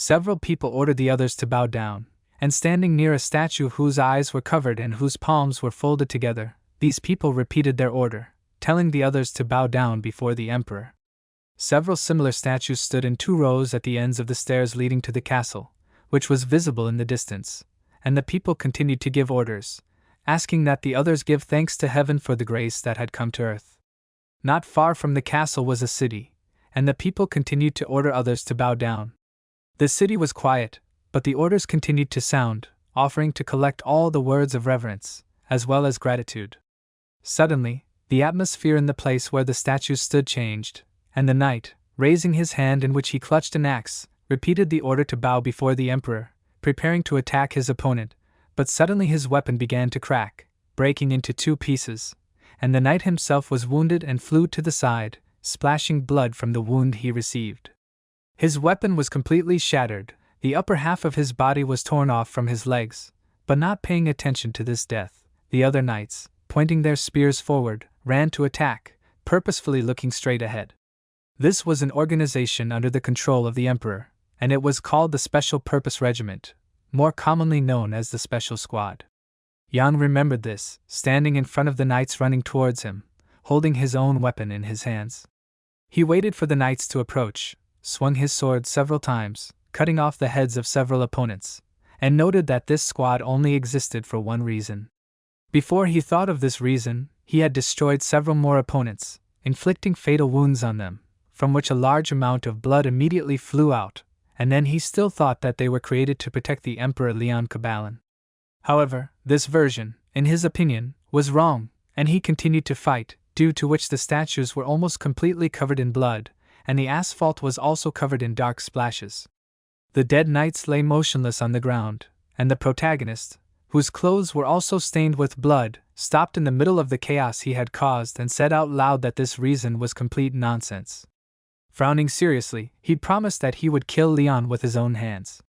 Several people ordered the others to bow down, and standing near a statue whose eyes were covered and whose palms were folded together, these people repeated their order, telling the others to bow down before the emperor. Several similar statues stood in 2 rows at the ends of the stairs leading to the castle, which was visible in the distance, and the people continued to give orders, asking that the others give thanks to heaven for the grace that had come to earth. Not far from the castle was a city, and the people continued to order others to bow down. The city was quiet, but the orders continued to sound, offering to collect all the words of reverence, as well as gratitude. Suddenly, the atmosphere in the place where the statues stood changed, and the knight, raising his hand in which he clutched an axe, repeated the order to bow before the emperor, preparing to attack his opponent, but suddenly his weapon began to crack, breaking into 2 pieces, and the knight himself was wounded and flew to the side, splashing blood from the wound he received. His weapon was completely shattered, the upper half of his body was torn off from his legs, but not paying attention to this death, the other knights, pointing their spears forward, ran to attack, purposefully looking straight ahead. This was an organization under the control of the emperor, and it was called the Special Purpose Regiment, more commonly known as the Special Squad. Yang remembered this, standing in front of the knights running towards him, holding his own weapon in his hands. He waited for the knights to approach, swung his sword several times, cutting off the heads of several opponents, and noted that this squad only existed for one reason. Before he thought of this reason, he had destroyed several more opponents, inflicting fatal wounds on them, from which a large amount of blood immediately flew out, and then he still thought that they were created to protect the Emperor Leon Cabalan. However, this version, in his opinion, was wrong, and he continued to fight, due to which the statues were almost completely covered in blood, and the asphalt was also covered in dark splashes. The dead knights lay motionless on the ground, and the protagonist, whose clothes were also stained with blood, stopped in the middle of the chaos he had caused and said out loud that this reason was complete nonsense. Frowning seriously, he promised that he would kill Leon with his own hands.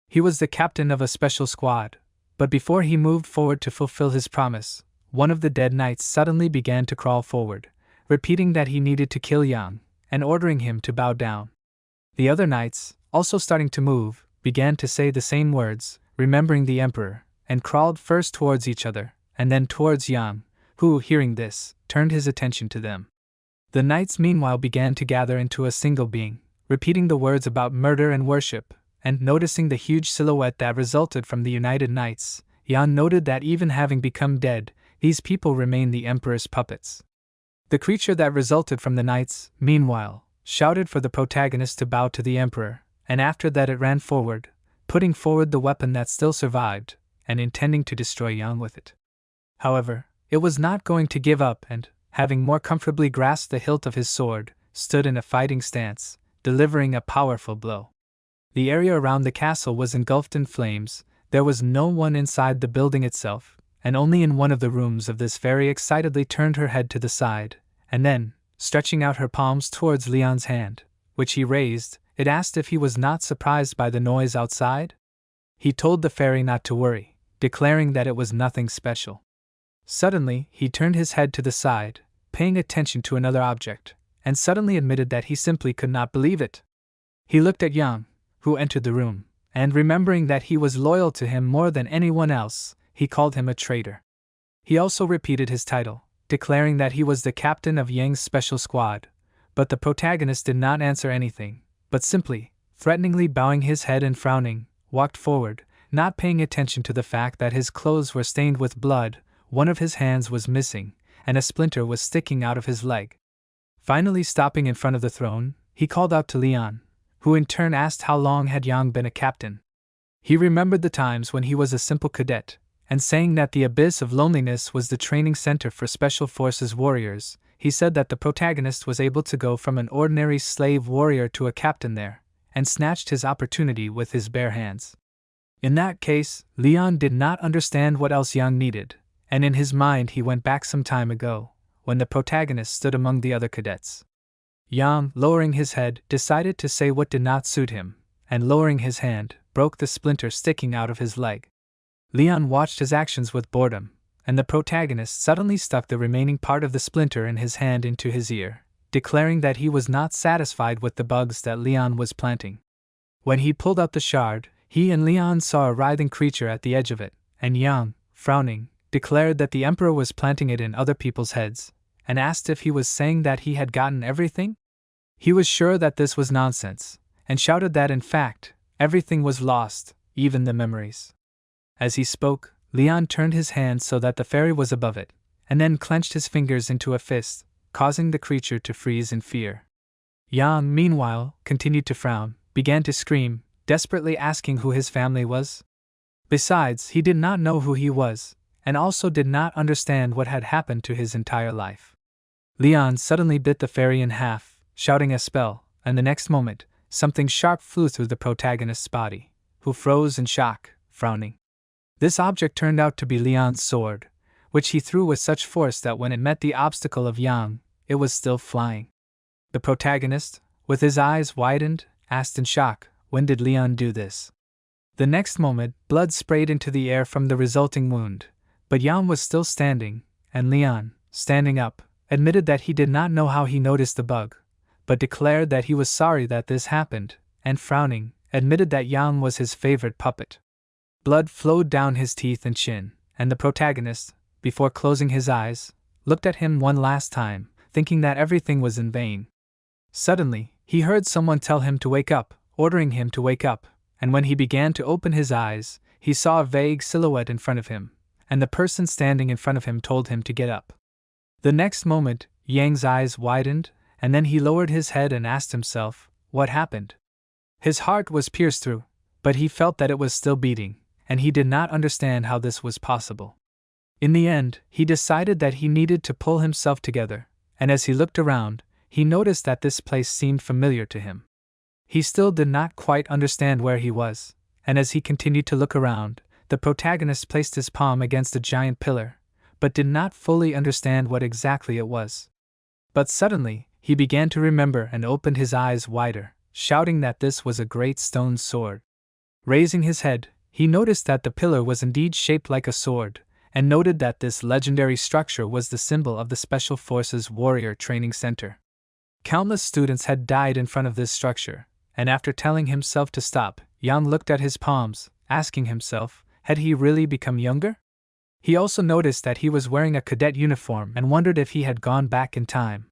He was the captain of a special squad, but before he moved forward to fulfill his promise, one of the dead knights suddenly began to crawl forward, repeating that he needed to kill Yang, and ordering him to bow down. The other knights, also starting to move, began to say the same words, remembering the emperor, and crawled first towards each other, and then towards Yang, who, hearing this, turned his attention to them. The knights meanwhile began to gather into a single being, repeating the words about murder and worship, and noticing the huge silhouette that resulted from the united knights, Yang noted that even having become dead, these people remained the emperor's puppets. The creature that resulted from the knights, meanwhile, shouted for the protagonist to bow to the emperor, and after that it ran forward, putting forward the weapon that still survived, and intending to destroy Yang with it. However, it was not going to give up and, having more comfortably grasped the hilt of his sword, stood in a fighting stance, delivering a powerful blow. The area around the castle was engulfed in flames, there was no one inside the building itself, and only in one of the rooms of this very excitedly turned her head to the side, and then, stretching out her palms towards Leon's hand, which he raised, it asked if he was not surprised by the noise outside. He told the fairy not to worry, declaring that it was nothing special. Suddenly, he turned his head to the side, paying attention to another object, and suddenly admitted that he simply could not believe it. He looked at Yang, who entered the room, and remembering that he was loyal to him more than anyone else, he called him a traitor. He also repeated his title, declaring that he was the captain of Yang's special squad, but the protagonist did not answer anything, but simply, threateningly bowing his head and frowning, walked forward, not paying attention to the fact that his clothes were stained with blood, one of his hands was missing, and a splinter was sticking out of his leg. Finally stopping in front of the throne, he called out to Leon, who in turn asked how long had Yang been a captain. He remembered the times when he was a simple cadet, and saying that the Abyss of Loneliness was the training center for Special Forces warriors, he said that the protagonist was able to go from an ordinary slave warrior to a captain there, and snatched his opportunity with his bare hands. In that case, Leon did not understand what else Yang needed, and in his mind he went back some time ago, when the protagonist stood among the other cadets. Yang, lowering his head, decided to say what did not suit him, and lowering his hand, broke the splinter sticking out of his leg. Leon watched his actions with boredom, and the protagonist suddenly stuck the remaining part of the splinter in his hand into his ear, declaring that he was not satisfied with the bugs that Leon was planting. When he pulled out the shard, he and Leon saw a writhing creature at the edge of it, and Yang, frowning, declared that the Emperor was planting it in other people's heads, and asked if he was saying that he had gotten everything? He was sure that this was nonsense, and shouted that in fact, everything was lost, even the memories. As he spoke, Leon turned his hand so that the fairy was above it, and then clenched his fingers into a fist, causing the creature to freeze in fear. Yang, meanwhile, continued to frown, began to scream, desperately asking who his family was. Besides, he did not know who he was, and also did not understand what had happened to his entire life. Leon suddenly bit the fairy in half, shouting a spell, and the next moment, something sharp flew through the protagonist's body, who froze in shock, frowning. This object turned out to be Leon's sword, which he threw with such force that when it met the obstacle of Yang, it was still flying. The protagonist, with his eyes widened, asked in shock, when did Leon do this? The next moment, blood sprayed into the air from the resulting wound, but Yang was still standing, and Leon, standing up, admitted that he did not know how he noticed the bug, but declared that he was sorry that this happened, and frowning, admitted that Yang was his favorite puppet. Blood flowed down his teeth and chin, and the protagonist, before closing his eyes, looked at him one last time, thinking that everything was in vain. Suddenly, he heard someone tell him to wake up, ordering him to wake up, and when he began to open his eyes, he saw a vague silhouette in front of him, and the person standing in front of him told him to get up. The next moment, Yang's eyes widened, and then he lowered his head and asked himself, what happened? His heart was pierced through, but he felt that it was still beating, and he did not understand how this was possible. In the end, he decided that he needed to pull himself together, and as he looked around, he noticed that this place seemed familiar to him. He still did not quite understand where he was, and as he continued to look around, the protagonist placed his palm against a giant pillar, but did not fully understand what exactly it was. But suddenly, he began to remember and opened his eyes wider, shouting that this was a great stone sword. Raising his head, he noticed that the pillar was indeed shaped like a sword, and noted that this legendary structure was the symbol of the Special Forces Warrior Training Center. Countless students had died in front of this structure, and after telling himself to stop, Yang looked at his palms, asking himself, had he really become younger? He also noticed that he was wearing a cadet uniform and wondered if he had gone back in time.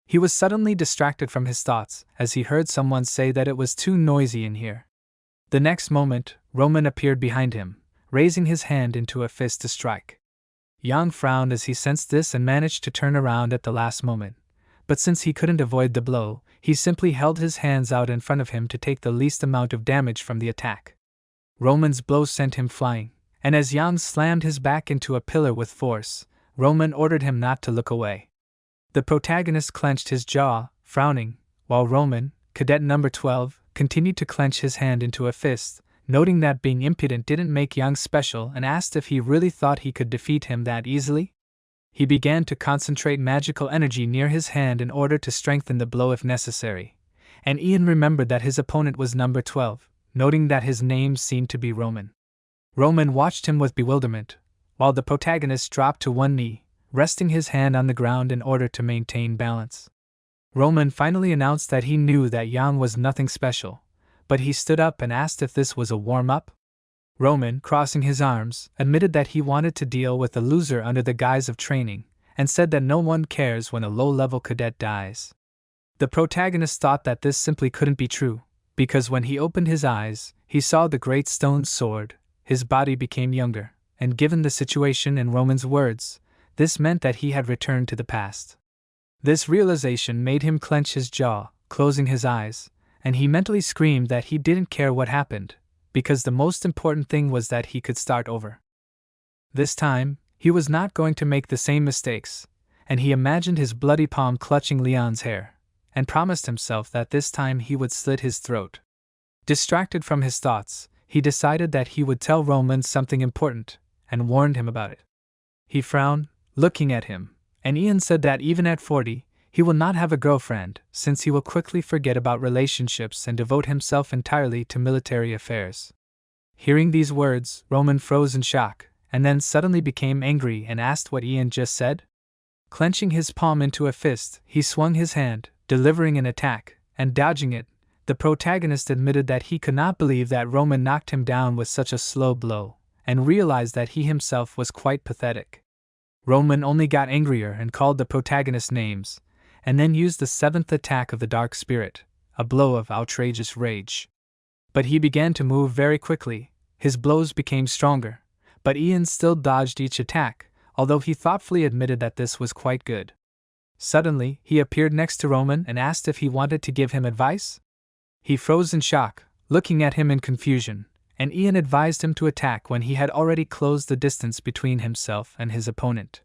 He was suddenly distracted from his thoughts as he heard someone say that it was too noisy in here. The next moment, Roman appeared behind him, raising his hand into a fist to strike. Yang frowned as he sensed this and managed to turn around at the last moment. But since he couldn't avoid the blow, he simply held his hands out in front of him to take the least amount of damage from the attack. Roman's blow sent him flying, and as Yang slammed his back into a pillar with force, Roman ordered him not to look away. The protagonist clenched his jaw, frowning, while Roman, cadet number 12, continued to clench his hand into a fist, noting that being impudent didn't make Yang special and asked if he really thought he could defeat him that easily. He began to concentrate magical energy near his hand in order to strengthen the blow if necessary, and Ian remembered that his opponent was number 12, noting that his name seemed to be Roman. Roman watched him with bewilderment, while the protagonist dropped to one knee, resting his hand on the ground in order to maintain balance. Roman finally announced that he knew that Yang was nothing special, but he stood up and asked if this was a warm-up. Roman, crossing his arms, admitted that he wanted to deal with the loser under the guise of training, and said that no one cares when a low-level cadet dies. The protagonist thought that this simply couldn't be true, because when he opened his eyes, he saw the great stone sword, his body became younger, and given the situation in Roman's words, this meant that he had returned to the past. This realization made him clench his jaw, closing his eyes, and he mentally screamed that he didn't care what happened, because the most important thing was that he could start over. This time, he was not going to make the same mistakes, and he imagined his bloody palm clutching Leon's hair, and promised himself that this time he would slit his throat. Distracted from his thoughts, he decided that he would tell Roman something important, and warned him about it. He frowned, looking at him, and Ian said that even at 40, he will not have a girlfriend, since he will quickly forget about relationships and devote himself entirely to military affairs. Hearing these words, Roman froze in shock, and then suddenly became angry and asked what Ian just said. Clenching his palm into a fist, he swung his hand, delivering an attack, and dodging it, the protagonist admitted that he could not believe that Roman knocked him down with such a slow blow, and realized that he himself was quite pathetic. Roman only got angrier and called the protagonist names, and then used the 7th attack of the Dark Spirit, a blow of outrageous rage. But he began to move very quickly, his blows became stronger, but Ian still dodged each attack, although he thoughtfully admitted that this was quite good. Suddenly, he appeared next to Roman and asked if he wanted to give him advice. He froze in shock, looking at him in confusion, and Ian advised him to attack when he had already closed the distance between himself and his opponent.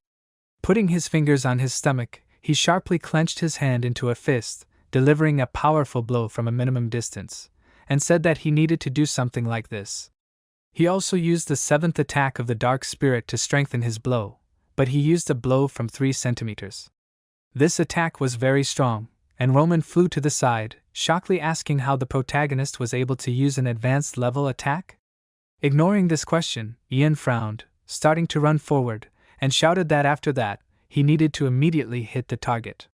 Putting his fingers on his stomach, he sharply clenched his hand into a fist, delivering a powerful blow from a minimum distance, and said that he needed to do something like this. He also used the 7th attack of the Dark Spirit to strengthen his blow, but he used a blow from 3 centimeters. This attack was very strong, and Roman flew to the side, shockingly asking how the protagonist was able to use an advanced level attack. Ignoring this question, Ian frowned, starting to run forward, and shouted that after that, he needed to immediately hit the target.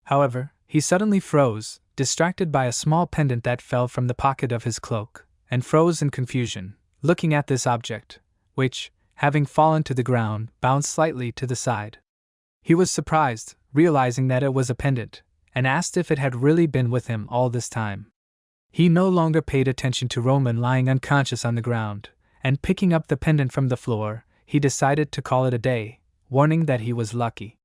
However, he suddenly froze, distracted by a small pendant that fell from the pocket of his cloak, and froze in confusion, looking at this object, which, having fallen to the ground, bounced slightly to the side. He was surprised, realizing that it was a pendant, and asked if it had really been with him all this time. He no longer paid attention to Roman lying unconscious on the ground, and picking up the pendant from the floor, he decided to call it a day, warning that he was lucky.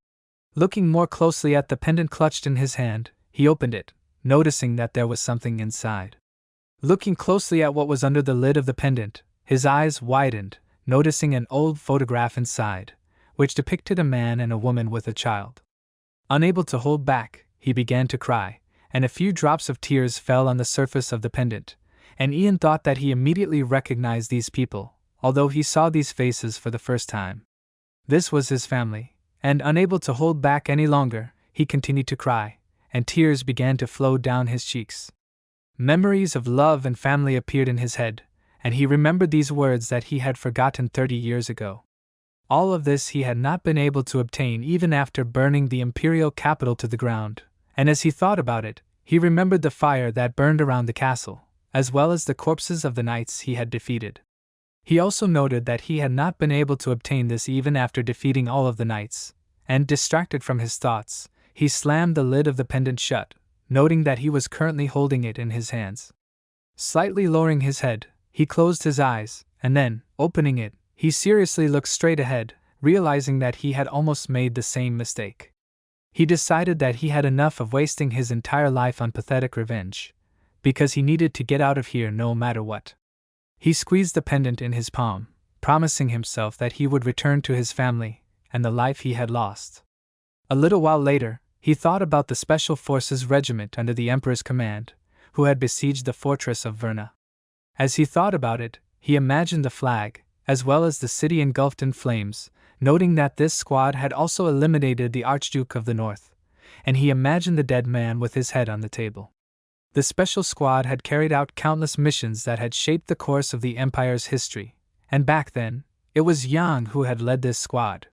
Looking more closely at the pendant clutched in his hand, he opened it, noticing that there was something inside. Looking closely at what was under the lid of the pendant, his eyes widened, noticing an old photograph inside, which depicted a man and a woman with a child. Unable to hold back, he began to cry, and a few drops of tears fell on the surface of the pendant, and Ian thought that he immediately recognized these people, although he saw these faces for the first time. This was his family, and unable to hold back any longer, he continued to cry, and tears began to flow down his cheeks. Memories of love and family appeared in his head, and he remembered these words that he had forgotten 30 years ago. All of this he had not been able to obtain even after burning the imperial capital to the ground, and as he thought about it, he remembered the fire that burned around the castle, as well as the corpses of the knights he had defeated. He also noted that he had not been able to obtain this even after defeating all of the knights, and distracted from his thoughts, he slammed the lid of the pendant shut, noting that he was currently holding it in his hands. Slightly lowering his head, he closed his eyes, and then, opening it, he seriously looked straight ahead, realizing that he had almost made the same mistake. He decided that he had enough of wasting his entire life on pathetic revenge, because he needed to get out of here no matter what. He squeezed the pendant in his palm, promising himself that he would return to his family and the life he had lost. A little while later, he thought about the Special Forces regiment under the Emperor's command, who had besieged the fortress of Verna. As he thought about it, he imagined the flag, as well as the city engulfed in flames, noting that this squad had also eliminated the Archduke of the North, and he imagined the dead man with his head on the table. The special squad had carried out countless missions that had shaped the course of the Empire's history, and back then, it was Yang who had led this squad.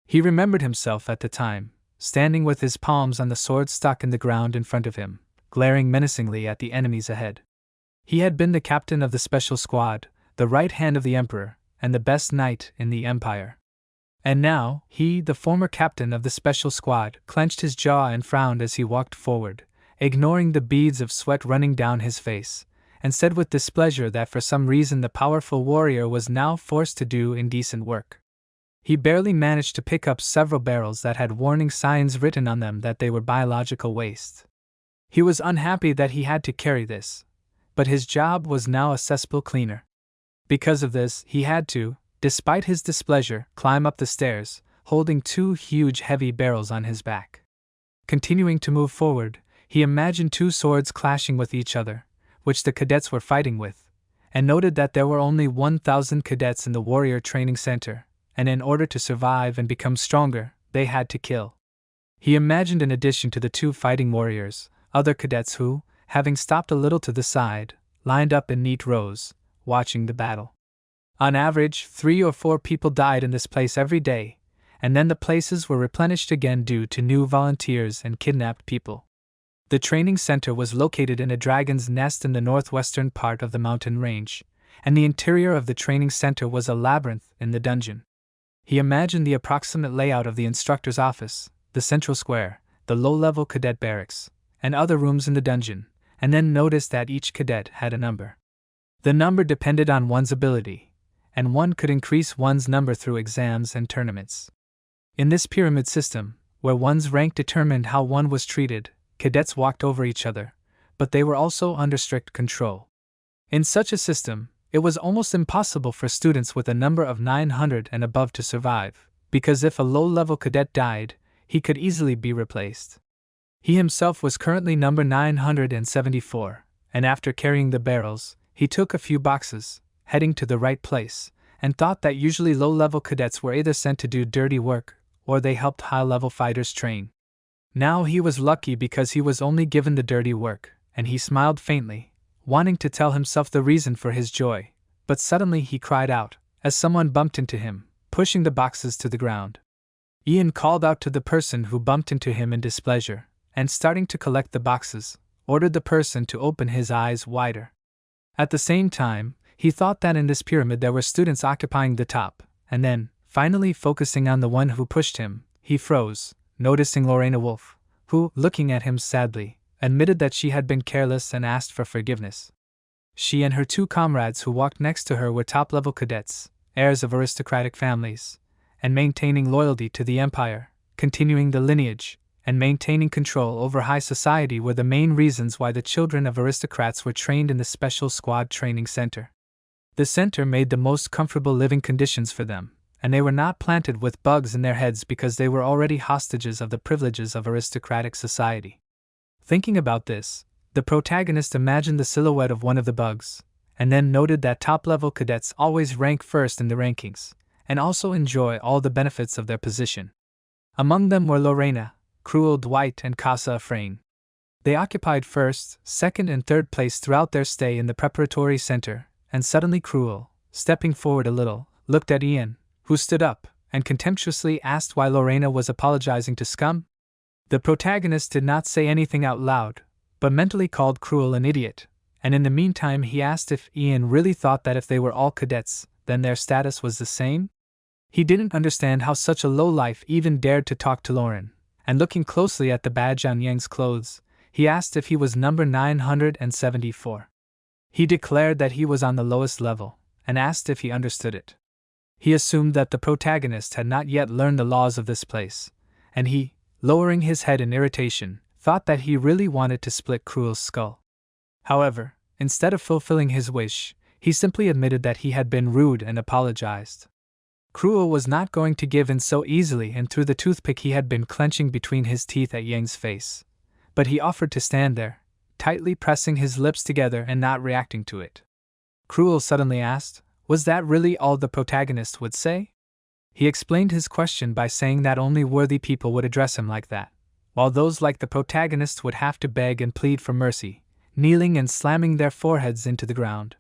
He remembered himself at the time, standing with his palms on the sword stuck in the ground in front of him, glaring menacingly at the enemies ahead. He had been the captain of the special squad, the right hand of the Emperor, and the best knight in the Empire. And now, he, the former captain of the special squad, clenched his jaw and frowned as he walked forward, ignoring the beads of sweat running down his face, and said with displeasure that for some reason the powerful warrior was now forced to do indecent work. He barely managed to pick up several barrels that had warning signs written on them that they were biological waste. He was unhappy that he had to carry this, but his job was now a cesspool cleaner. Because of this, he had to, despite his displeasure, climb up the stairs, holding 2 huge heavy barrels on his back. Continuing to move forward, he imagined 2 swords clashing with each other, which the cadets were fighting with, and noted that there were only 1,000 cadets in the warrior training center, and in order to survive and become stronger, they had to kill. He imagined in addition to the 2 fighting warriors, other cadets who, having stopped a little to the side, lined up in neat rows, watching the battle. On average, 3 or 4 people died in this place every day, and then the places were replenished again due to new volunteers and kidnapped people. The training center was located in a dragon's nest in the northwestern part of the mountain range, and the interior of the training center was a labyrinth in the dungeon. He imagined the approximate layout of the instructor's office, the central square, the low-level cadet barracks, and other rooms in the dungeon, and then noticed that each cadet had a number. The number depended on one's ability, and one could increase one's number through exams and tournaments. In this pyramid system, where one's rank determined how one was treated, cadets walked over each other, but they were also under strict control. In such a system, it was almost impossible for students with a number of 900 and above to survive, because if a low-level cadet died, he could easily be replaced. He himself was currently number 974, and after carrying the barrels, he took a few boxes, heading to the right place, and thought that usually low-level cadets were either sent to do dirty work, or they helped high-level fighters train. Now he was lucky because he was only given the dirty work, and he smiled faintly, wanting to tell himself the reason for his joy, but suddenly he cried out, as someone bumped into him, pushing the boxes to the ground. Ian called out to the person who bumped into him in displeasure, and starting to collect the boxes, ordered the person to open his eyes wider. At the same time, he thought that in this pyramid there were students occupying the top, and then, finally focusing on the one who pushed him, he froze, noticing Lorena Wolf, who, looking at him sadly, admitted that she had been careless and asked for forgiveness. She and her two comrades who walked next to her were top-level cadets, heirs of aristocratic families, and maintaining loyalty to the empire, continuing the lineage, and maintaining control over high society were the main reasons why the children of aristocrats were trained in the Special Squad Training Center. The center made the most comfortable living conditions for them, and they were not planted with bugs in their heads because they were already hostages of the privileges of aristocratic society. Thinking about this, the protagonist imagined the silhouette of one of the bugs, and then noted that top-level cadets always rank first in the rankings, and also enjoy all the benefits of their position. Among them were Lorena, Cruel Dwight, and Casa Afrain. They occupied first, second, and third place throughout their stay in the preparatory center, and suddenly Cruel, stepping forward a little, looked at Ian, who stood up, and contemptuously asked why Lorena was apologizing to scum. The protagonist did not say anything out loud, but mentally called Cruel an idiot, and in the meantime he asked if Ian really thought that if they were all cadets, then their status was the same? He didn't understand how such a lowlife even dared to talk to Lauren, and looking closely at the badge on Yang's clothes, he asked if he was number 974. He declared that he was on the lowest level, and asked if he understood it. He assumed that the protagonist had not yet learned the laws of this place, and he, lowering his head in irritation, thought that he really wanted to split Cruel's skull. However, instead of fulfilling his wish, he simply admitted that he had been rude and apologized. Cruel was not going to give in so easily and threw the toothpick he had been clenching between his teeth at Yang's face, but he offered to stand there, tightly pressing his lips together and not reacting to it. Cruel suddenly asked, was that really all the protagonist would say? He explained his question by saying that only worthy people would address him like that, while those like the protagonist would have to beg and plead for mercy, kneeling and slamming their foreheads into the ground.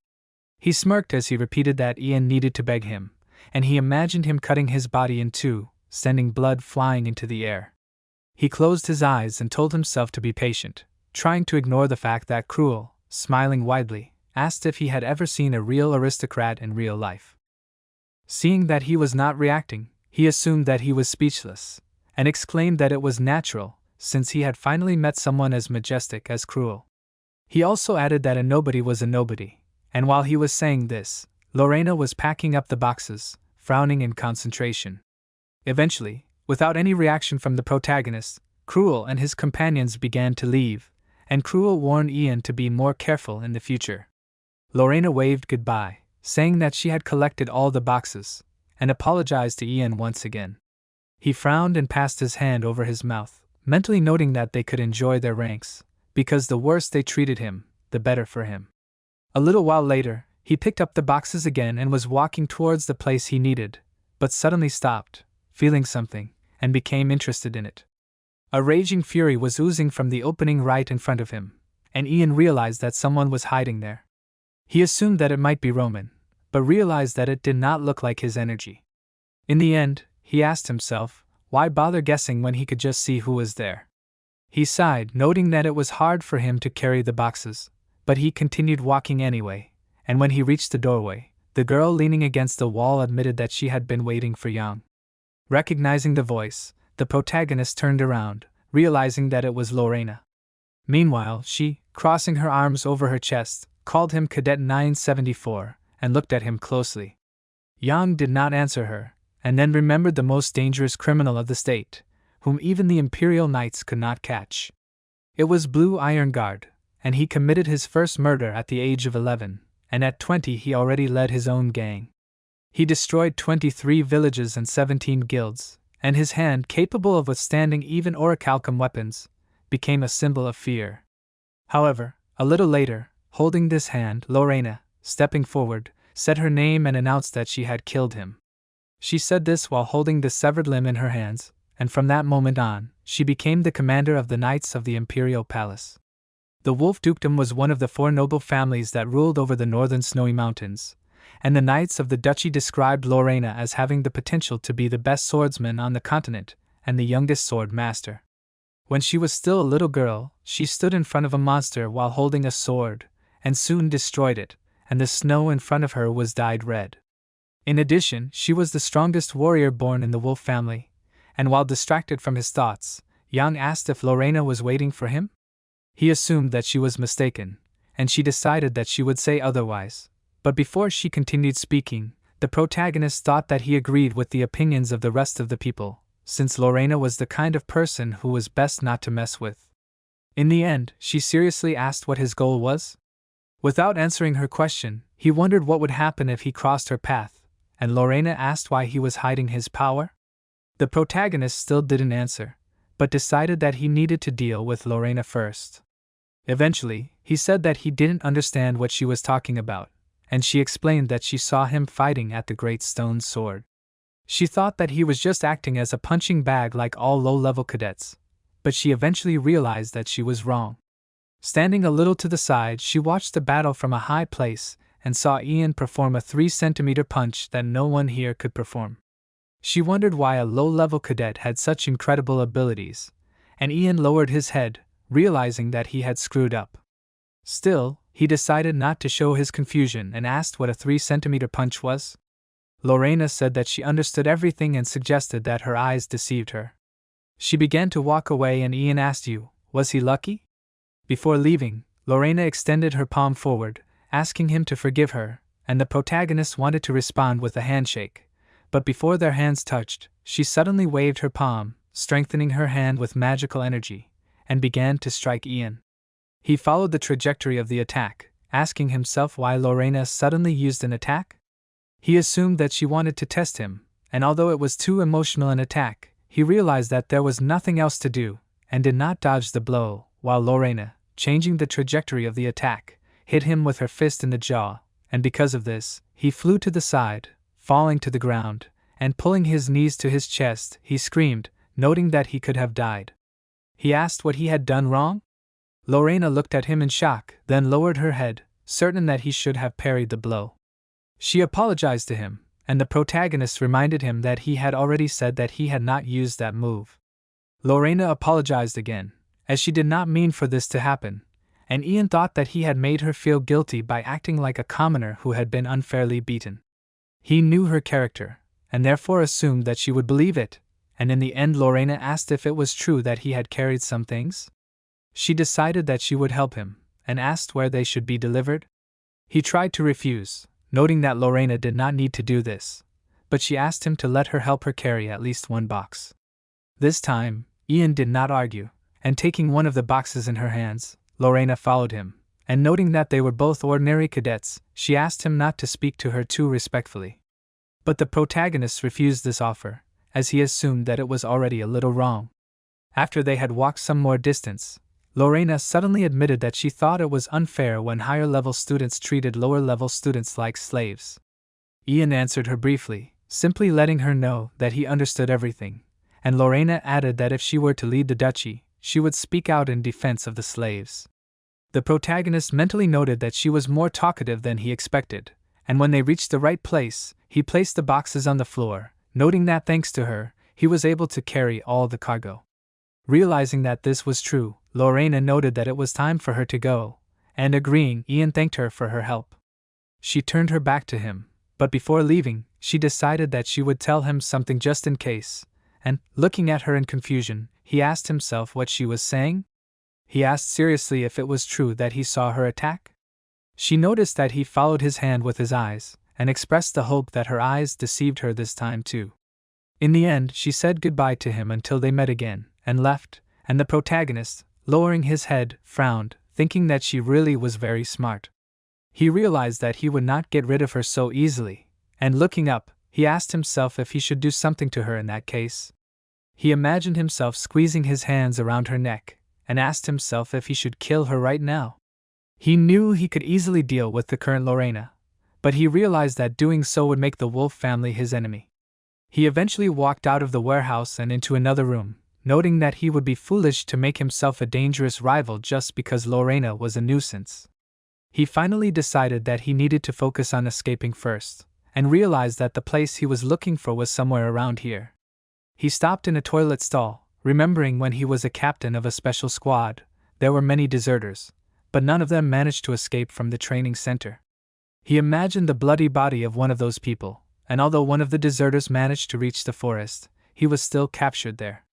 He smirked as he repeated that Ian needed to beg him, and he imagined him cutting his body in two, sending blood flying into the air. He closed his eyes and told himself to be patient, trying to ignore the fact that Cruel, smiling widely, asked if he had ever seen a real aristocrat in real life. Seeing that he was not reacting, he assumed that he was speechless, and exclaimed that it was natural, since he had finally met someone as majestic as Cruel. He also added that a nobody was a nobody, and while he was saying this, Lorena was packing up the boxes, frowning in concentration. Eventually, without any reaction from the protagonist, Cruel and his companions began to leave, and Cruel warned Ian to be more careful in the future. Lorena waved goodbye, saying that she had collected all the boxes, and apologized to Ian once again. He frowned and passed his hand over his mouth, mentally noting that they could enjoy their ranks, because the worse they treated him, the better for him. A little while later, he picked up the boxes again and was walking towards the place he needed, but suddenly stopped, feeling something, and became interested in it. A raging fury was oozing from the opening right in front of him, and Ian realized that someone was hiding there. He assumed that it might be Roman, but realized that it did not look like his energy. In the end, he asked himself, why bother guessing when he could just see who was there? He sighed, noting that it was hard for him to carry the boxes, but he continued walking anyway, and when he reached the doorway, the girl leaning against the wall admitted that she had been waiting for Yang. Recognizing the voice, the protagonist turned around, realizing that it was Lorena. Meanwhile, she, crossing her arms over her chest, called him Cadet 974, and looked at him closely. Yang did not answer her, and then remembered the most dangerous criminal of the state, whom even the Imperial Knights could not catch. It was Blue Iron Guard, and he committed his first murder at the age of 11, and at 20 he already led his own gang. He destroyed 23 villages and 17 guilds, and his hand, capable of withstanding even orichalcum weapons, became a symbol of fear. However, a little later, holding this hand, Lorena, stepping forward, said her name and announced that she had killed him. She said this while holding the severed limb in her hands, and from that moment on, she became the commander of the Knights of the Imperial Palace. The Wolf Dukedom was one of the 4 noble families that ruled over the northern snowy mountains, and the Knights of the Duchy described Lorena as having the potential to be the best swordsman on the continent and the youngest sword master. When she was still a little girl, she stood in front of a monster while holding a sword, and soon destroyed it, and the snow in front of her was dyed red. In addition, she was the strongest warrior born in the Wolf family, and while distracted from his thoughts, Yang asked if Lorena was waiting for him. He assumed that she was mistaken, and she decided that she would say otherwise, but before she continued speaking, the protagonist thought that he agreed with the opinions of the rest of the people, since Lorena was the kind of person who was best not to mess with. In the end, she seriously asked what his goal was. Without answering her question, he wondered what would happen if he crossed her path, and Lorena asked why he was hiding his power. The protagonist still didn't answer, but decided that he needed to deal with Lorena first. Eventually, he said that he didn't understand what she was talking about, and she explained that she saw him fighting at the Great Stone Sword. She thought that he was just acting as a punching bag like all low-level cadets, but she eventually realized that she was wrong. Standing a little to the side, she watched the battle from a high place and saw Ian perform a 3-centimeter punch that no one here could perform. She wondered why a low-level cadet had such incredible abilities, and Ian lowered his head, realizing that he had screwed up. Still, he decided not to show his confusion and asked what a 3-centimeter punch was. Lorena said that she understood everything and suggested that her eyes deceived her. She began to walk away and Ian asked you, was he lucky? Before leaving, Lorena extended her palm forward, asking him to forgive her, and the protagonist wanted to respond with a handshake, but before their hands touched, she suddenly waved her palm, strengthening her hand with magical energy, and began to strike Ian. He followed the trajectory of the attack, asking himself why Lorena suddenly used an attack. He assumed that she wanted to test him, and although it was too emotional an attack, he realized that there was nothing else to do, and did not dodge the blow, while Lorena, changing the trajectory of the attack, hit him with her fist in the jaw, and because of this, he flew to the side, falling to the ground, and pulling his knees to his chest, he screamed, noting that he could have died. He asked what he had done wrong? Lorena looked at him in shock, then lowered her head, certain that he should have parried the blow. She apologized to him, and the protagonist reminded him that he had already said that he had not used that move. Lorena apologized again, as she did not mean for this to happen, and Ian thought that he had made her feel guilty by acting like a commoner who had been unfairly beaten. He knew her character, and therefore assumed that she would believe it, and in the end Lorena asked if it was true that he had carried some things. She decided that she would help him, and asked where they should be delivered. He tried to refuse, noting that Lorena did not need to do this, but she asked him to let her help her carry at least one box. This time, Ian did not argue, and taking one of the boxes in her hands, Lorena followed him, and noting that they were both ordinary cadets, she asked him not to speak to her too respectfully. But the protagonist refused this offer, as he assumed that it was already a little wrong. After they had walked some more distance, Lorena suddenly admitted that she thought it was unfair when higher-level students treated lower-level students like slaves. Ian answered her briefly, simply letting her know that he understood everything, and Lorena added that if she were to lead the duchy, she would speak out in defense of the slaves. The protagonist mentally noted that she was more talkative than he expected, and when they reached the right place, he placed the boxes on the floor, noting that thanks to her, he was able to carry all the cargo. Realizing that this was true, Lorena noted that it was time for her to go, and agreeing, Ian thanked her for her help. She turned her back to him, but before leaving, she decided that she would tell him something just in case, and, looking at her in confusion, he asked himself what she was saying. He asked seriously if it was true that he saw her attack. She noticed that he followed his hand with his eyes, and expressed the hope that her eyes deceived her this time too. In the end, she said goodbye to him until they met again, and left, and the protagonist, lowering his head, frowned, thinking that she really was very smart. He realized that he would not get rid of her so easily, and looking up, he asked himself if he should do something to her in that case. He imagined himself squeezing his hands around her neck, and asked himself if he should kill her right now. He knew he could easily deal with the current Lorena, but he realized that doing so would make the Wolf family his enemy. He eventually walked out of the warehouse and into another room, noting that he would be foolish to make himself a dangerous rival just because Lorena was a nuisance. He finally decided that he needed to focus on escaping first, and realized that the place he was looking for was somewhere around here. He stopped in a toilet stall, remembering when he was a captain of a special squad, there were many deserters, but none of them managed to escape from the training center. He imagined the bloody body of one of those people, and although one of the deserters managed to reach the forest, he was still captured there.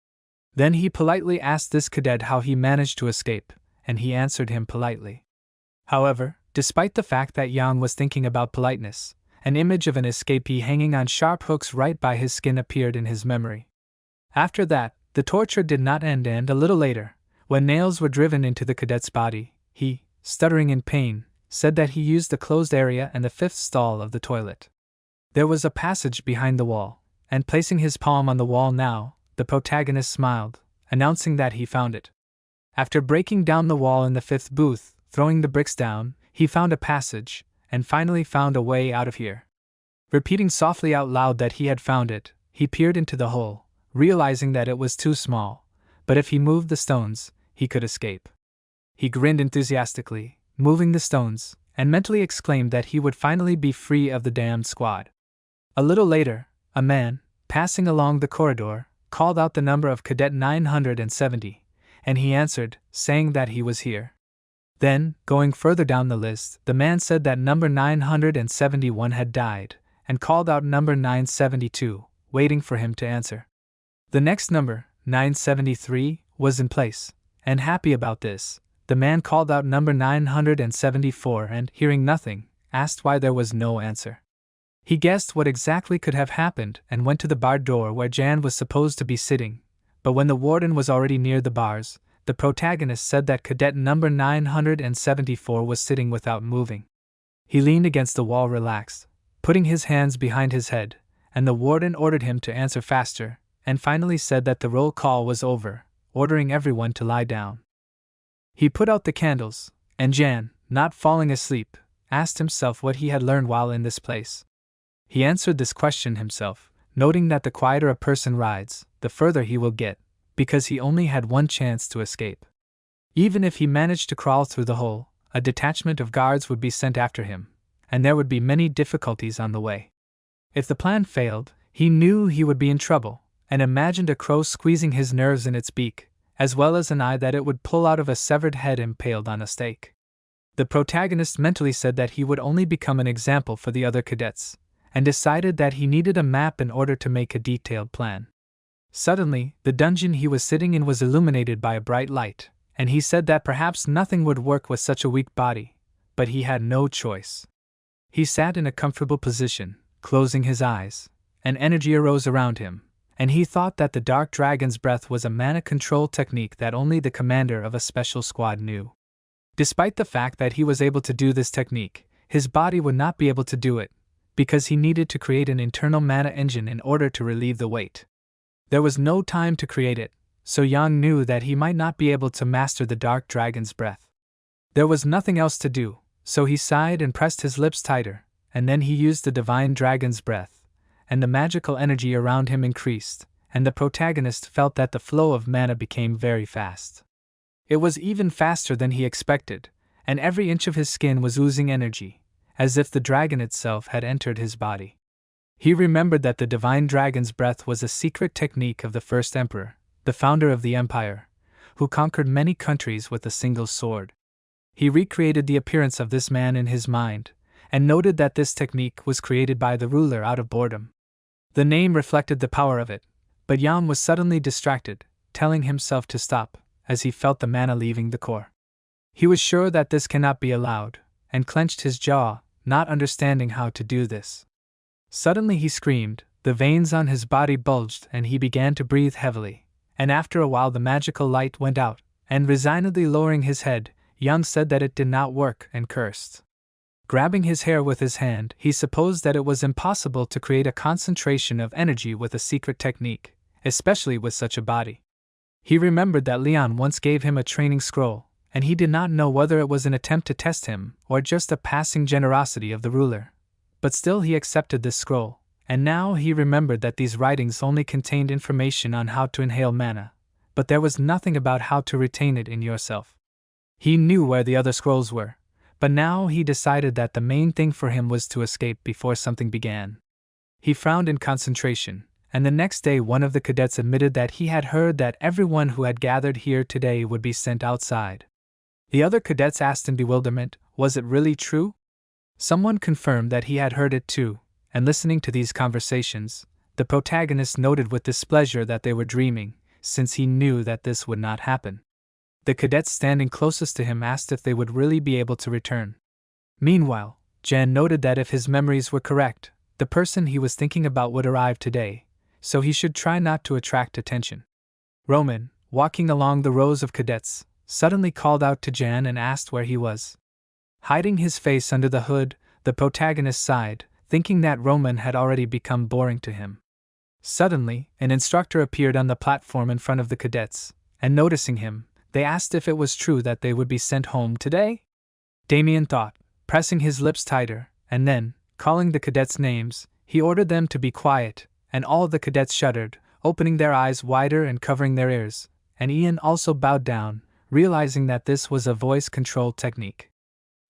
Then he politely asked this cadet how he managed to escape, and he answered him politely. However, despite the fact that Yang was thinking about politeness, an image of an escapee hanging on sharp hooks right by his skin appeared in his memory. After that, the torture did not end, and a little later, when nails were driven into the cadet's body, he, stuttering in pain, said that he used the closed area and the fifth stall of the toilet. There was a passage behind the wall, and placing his palm on the wall now, the protagonist smiled, announcing that he found it. After breaking down the wall in the fifth booth, throwing the bricks down, he found a passage, and finally found a way out of here. Repeating softly out loud that he had found it, he peered into the hole, realizing that it was too small, but if he moved the stones, he could escape. He grinned enthusiastically, moving the stones, and mentally exclaimed that he would finally be free of the damned squad. A little later, a man, passing along the corridor, called out the number of Cadet 970, and he answered, saying that he was here. Then, going further down the list, the man said that number 971 had died, and called out number 972, waiting for him to answer. The next number, 973, was in place, and happy about this, the man called out number 974 and, hearing nothing, asked why there was no answer. He guessed what exactly could have happened and went to the bar door where Jan was supposed to be sitting, but when the warden was already near the bars, the protagonist said that cadet number 974 was sitting without moving. He leaned against the wall, relaxed, putting his hands behind his head, and the warden ordered him to answer faster, and finally said that the roll call was over, ordering everyone to lie down. He put out the candles, and Jan, not falling asleep, asked himself what he had learned while in this place. He answered this question himself, noting that the quieter a person rides, the further he will get, because he only had one chance to escape. Even if he managed to crawl through the hole, a detachment of guards would be sent after him, and there would be many difficulties on the way. If the plan failed, he knew he would be in trouble, and imagined a crow squeezing his nerves in its beak, as well as an eye that it would pull out of a severed head impaled on a stake. The protagonist mentally said that he would only become an example for the other cadets, and decided that he needed a map in order to make a detailed plan. Suddenly, the dungeon he was sitting in was illuminated by a bright light, and he said that perhaps nothing would work with such a weak body, but he had no choice. He sat in a comfortable position, closing his eyes, and energy arose around him, and he thought that the Dark Dragon's Breath was a mana control technique that only the commander of a special squad knew. Despite the fact that he was able to do this technique, his body would not be able to do it, because he needed to create an internal mana engine in order to relieve the weight. There was no time to create it, so Yang knew that he might not be able to master the Dark Dragon's Breath. There was nothing else to do, so he sighed and pressed his lips tighter, and then he used the Divine Dragon's Breath, and the magical energy around him increased, and the protagonist felt that the flow of mana became very fast. It was even faster than he expected, and every inch of his skin was oozing energy, as if the dragon itself had entered his body. He remembered that the Divine Dragon's Breath was a secret technique of the first emperor, the founder of the empire, who conquered many countries with a single sword. He recreated the appearance of this man in his mind, and noted that this technique was created by the ruler out of boredom. The name reflected the power of it, but Yan was suddenly distracted, telling himself to stop, as he felt the mana leaving the core. He was sure that this cannot be allowed, and clenched his jaw, not understanding how to do this. Suddenly he screamed, the veins on his body bulged and he began to breathe heavily, and after a while the magical light went out, and resignedly lowering his head, Yan said that it did not work and cursed. Grabbing his hair with his hand, he supposed that it was impossible to create a concentration of energy with a secret technique, especially with such a body. He remembered that Leon once gave him a training scroll, and he did not know whether it was an attempt to test him or just a passing generosity of the ruler. But still he accepted this scroll, and now he remembered that these writings only contained information on how to inhale mana, but there was nothing about how to retain it in yourself. He knew where the other scrolls were, but now he decided that the main thing for him was to escape before something began. He frowned in concentration, and the next day one of the cadets admitted that he had heard that everyone who had gathered here today would be sent outside. The other cadets asked in bewilderment, was it really true? Someone confirmed that he had heard it too, and listening to these conversations, the protagonist noted with displeasure that they were dreaming, since he knew that this would not happen. The cadets standing closest to him asked if they would really be able to return. Meanwhile, Jan noted that if his memories were correct, the person he was thinking about would arrive today, so he should try not to attract attention. Roman, walking along the rows of cadets, suddenly called out to Jan and asked where he was. Hiding his face under the hood, the protagonist sighed, thinking that Roman had already become boring to him. Suddenly, an instructor appeared on the platform in front of the cadets, and noticing him, they asked if it was true that they would be sent home today. Damien thought, pressing his lips tighter, and then, calling the cadets' names, he ordered them to be quiet, and all the cadets shuddered, opening their eyes wider and covering their ears, and Ian also bowed down, realizing that this was a voice-controlled technique.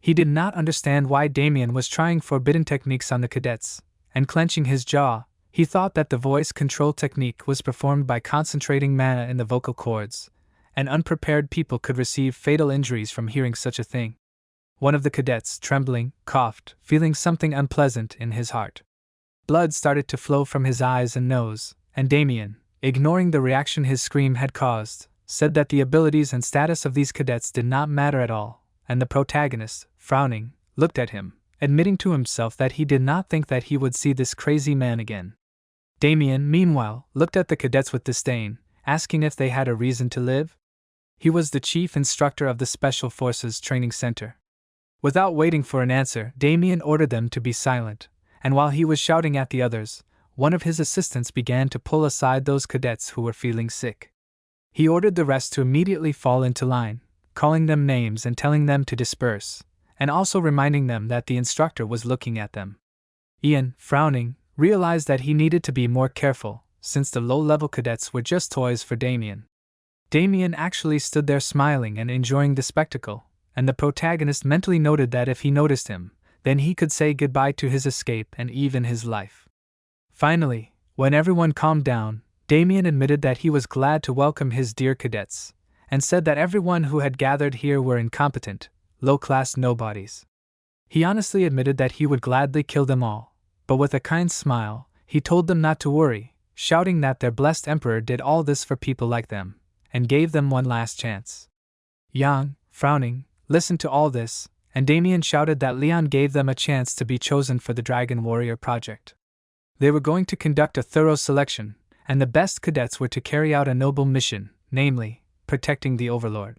He did not understand why Damien was trying forbidden techniques on the cadets, and clenching his jaw, he thought that the voice-control technique was performed by concentrating mana in the vocal cords, and unprepared people could receive fatal injuries from hearing such a thing. One of the cadets, trembling, coughed, feeling something unpleasant in his heart. Blood started to flow from his eyes and nose, and Damien, ignoring the reaction his scream had caused, said that the abilities and status of these cadets did not matter at all, and the protagonist, frowning, looked at him, admitting to himself that he did not think that he would see this crazy man again. Damien, meanwhile, looked at the cadets with disdain, asking if they had a reason to live. He was the chief instructor of the Special Forces Training Center. Without waiting for an answer, Damien ordered them to be silent, and while he was shouting at the others, one of his assistants began to pull aside those cadets who were feeling sick. He ordered the rest to immediately fall into line, calling them names and telling them to disperse, and also reminding them that the instructor was looking at them. Ian, frowning, realized that he needed to be more careful, since the low-level cadets were just toys for Damien. Damien actually stood there smiling and enjoying the spectacle, and the protagonist mentally noted that if he noticed him, then he could say goodbye to his escape and even his life. Finally, when everyone calmed down, Damien admitted that he was glad to welcome his dear cadets, and said that everyone who had gathered here were incompetent, low-class nobodies. He honestly admitted that he would gladly kill them all, but with a kind smile, he told them not to worry, shouting that their blessed emperor did all this for people like them, and gave them one last chance. Yang, frowning, listened to all this, and Damien shouted that Leon gave them a chance to be chosen for the Dragon Warrior project. They were going to conduct a thorough selection, and the best cadets were to carry out a noble mission, namely, protecting the Overlord.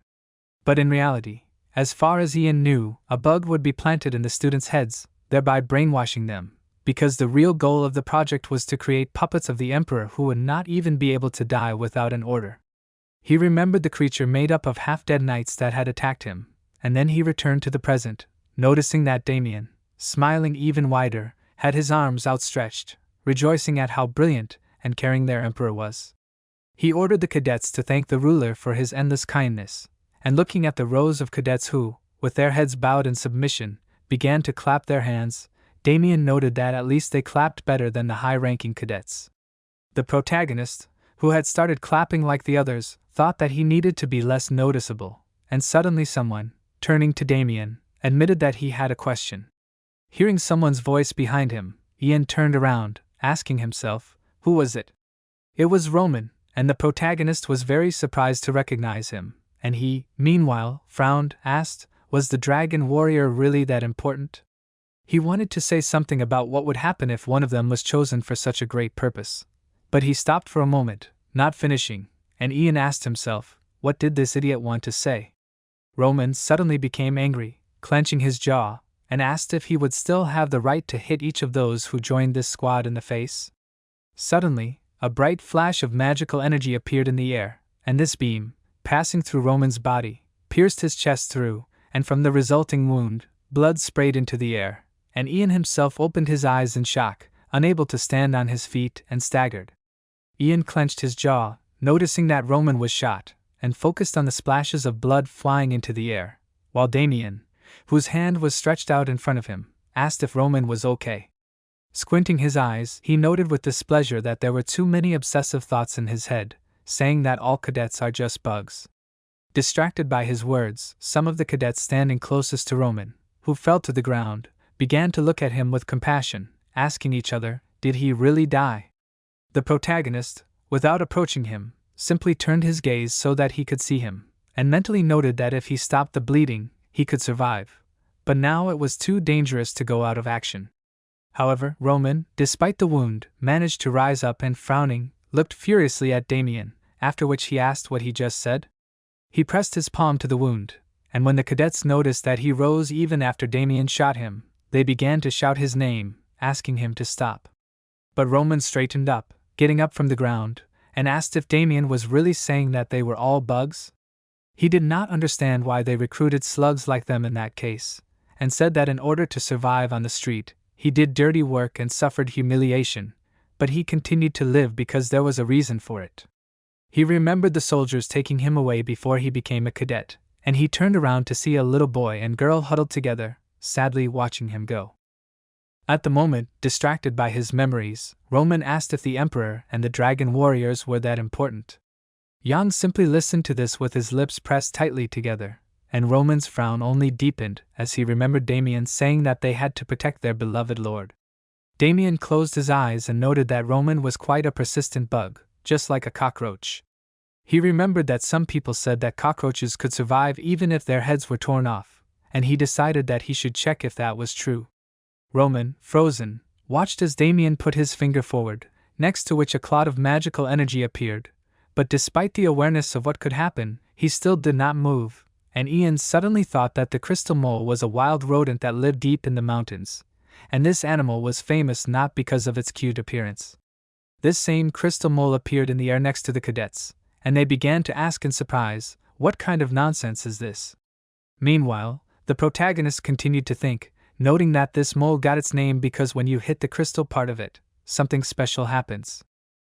But in reality, as far as Ian knew, a bug would be planted in the students' heads, thereby brainwashing them, because the real goal of the project was to create puppets of the Emperor who would not even be able to die without an order. He remembered the creature made up of half-dead knights that had attacked him, and then he returned to the present, noticing that Damien, smiling even wider, had his arms outstretched, rejoicing at how brilliant and caring their emperor was. He ordered the cadets to thank the ruler for his endless kindness, and looking at the rows of cadets who, with their heads bowed in submission, began to clap their hands, Damien noted that at least they clapped better than the high-ranking cadets. The protagonist, who had started clapping like the others, thought that he needed to be less noticeable, and suddenly someone, turning to Damien, admitted that he had a question. Hearing someone's voice behind him, Ian turned around, asking himself, who was it? It was Roman, and the protagonist was very surprised to recognize him, and he, meanwhile, frowned, asked, was the dragon warrior really that important? He wanted to say something about what would happen if one of them was chosen for such a great purpose. But he stopped for a moment, not finishing, and Ian asked himself, what did this idiot want to say? Roman suddenly became angry, clenching his jaw, and asked if he would still have the right to hit each of those who joined this squad in the face. Suddenly, a bright flash of magical energy appeared in the air, and this beam, passing through Roman's body, pierced his chest through, and from the resulting wound, blood sprayed into the air, and Ian himself opened his eyes in shock, unable to stand on his feet, and staggered. Ian clenched his jaw, noticing that Roman was shot, and focused on the splashes of blood flying into the air, while Damien, whose hand was stretched out in front of him, asked if Roman was okay. Squinting his eyes, he noted with displeasure that there were too many obsessive thoughts in his head, saying that all cadets are just bugs. Distracted by his words, some of the cadets standing closest to Roman, who fell to the ground, began to look at him with compassion, asking each other, did he really die? The protagonist, without approaching him, simply turned his gaze so that he could see him, and mentally noted that if he stopped the bleeding, he could survive. But now it was too dangerous to go out of action. However, Roman, despite the wound, managed to rise up and, frowning, looked furiously at Damien, after which he asked what he just said. He pressed his palm to the wound, and when the cadets noticed that he rose even after Damien shot him, they began to shout his name, asking him to stop. But Roman straightened up, getting up from the ground, and asked if Damien was really saying that they were all bugs. He did not understand why they recruited slugs like them in that case, and said that in order to survive on the street, he did dirty work and suffered humiliation, but he continued to live because there was a reason for it. He remembered the soldiers taking him away before he became a cadet, and he turned around to see a little boy and girl huddled together, sadly watching him go. At the moment, distracted by his memories, Roman asked if the Emperor and the Dragon Warriors were that important. Yang simply listened to this with his lips pressed tightly together, and Roman's frown only deepened as he remembered Damien saying that they had to protect their beloved lord. Damien closed his eyes and noted that Roman was quite a persistent bug, just like a cockroach. He remembered that some people said that cockroaches could survive even if their heads were torn off, and he decided that he should check if that was true. Roman, frozen, watched as Damien put his finger forward, next to which a cloud of magical energy appeared, but despite the awareness of what could happen, he still did not move, and Ian suddenly thought that the crystal mole was a wild rodent that lived deep in the mountains, and this animal was famous not because of its cute appearance. This same crystal mole appeared in the air next to the cadets, and they began to ask in surprise, what kind of nonsense is this? Meanwhile, the protagonist continued to think, noting that this mole got its name because when you hit the crystal part of it, something special happens.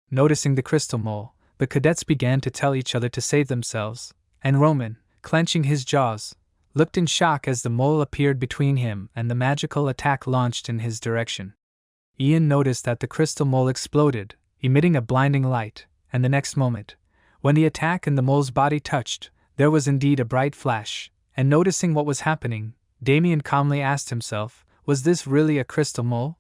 Noticing the crystal mole, the cadets began to tell each other to save themselves, and Roman, clenching his jaws, looked in shock as the mole appeared between him and the magical attack launched in his direction. Ian noticed that the crystal mole exploded, emitting a blinding light, and the next moment, when the attack in the mole's body touched, there was indeed a bright flash, and noticing what was happening, Damien calmly asked himself, was this really a crystal mole?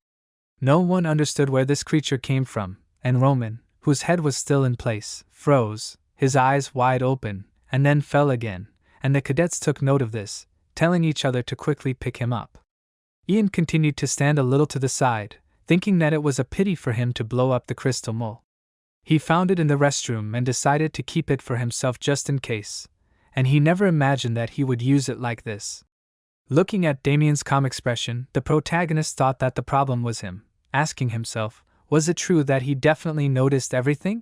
No one understood where this creature came from, and Roman, whose head was still in place, froze, his eyes wide open, and then fell again, and the cadets took note of this, telling each other to quickly pick him up. Ian continued to stand a little to the side, thinking that it was a pity for him to blow up the crystal mole. He found it in the restroom and decided to keep it for himself just in case, and he never imagined that he would use it like this. Looking at Damien's calm expression, the protagonist thought that the problem was him, asking himself, was it true that he definitely noticed everything?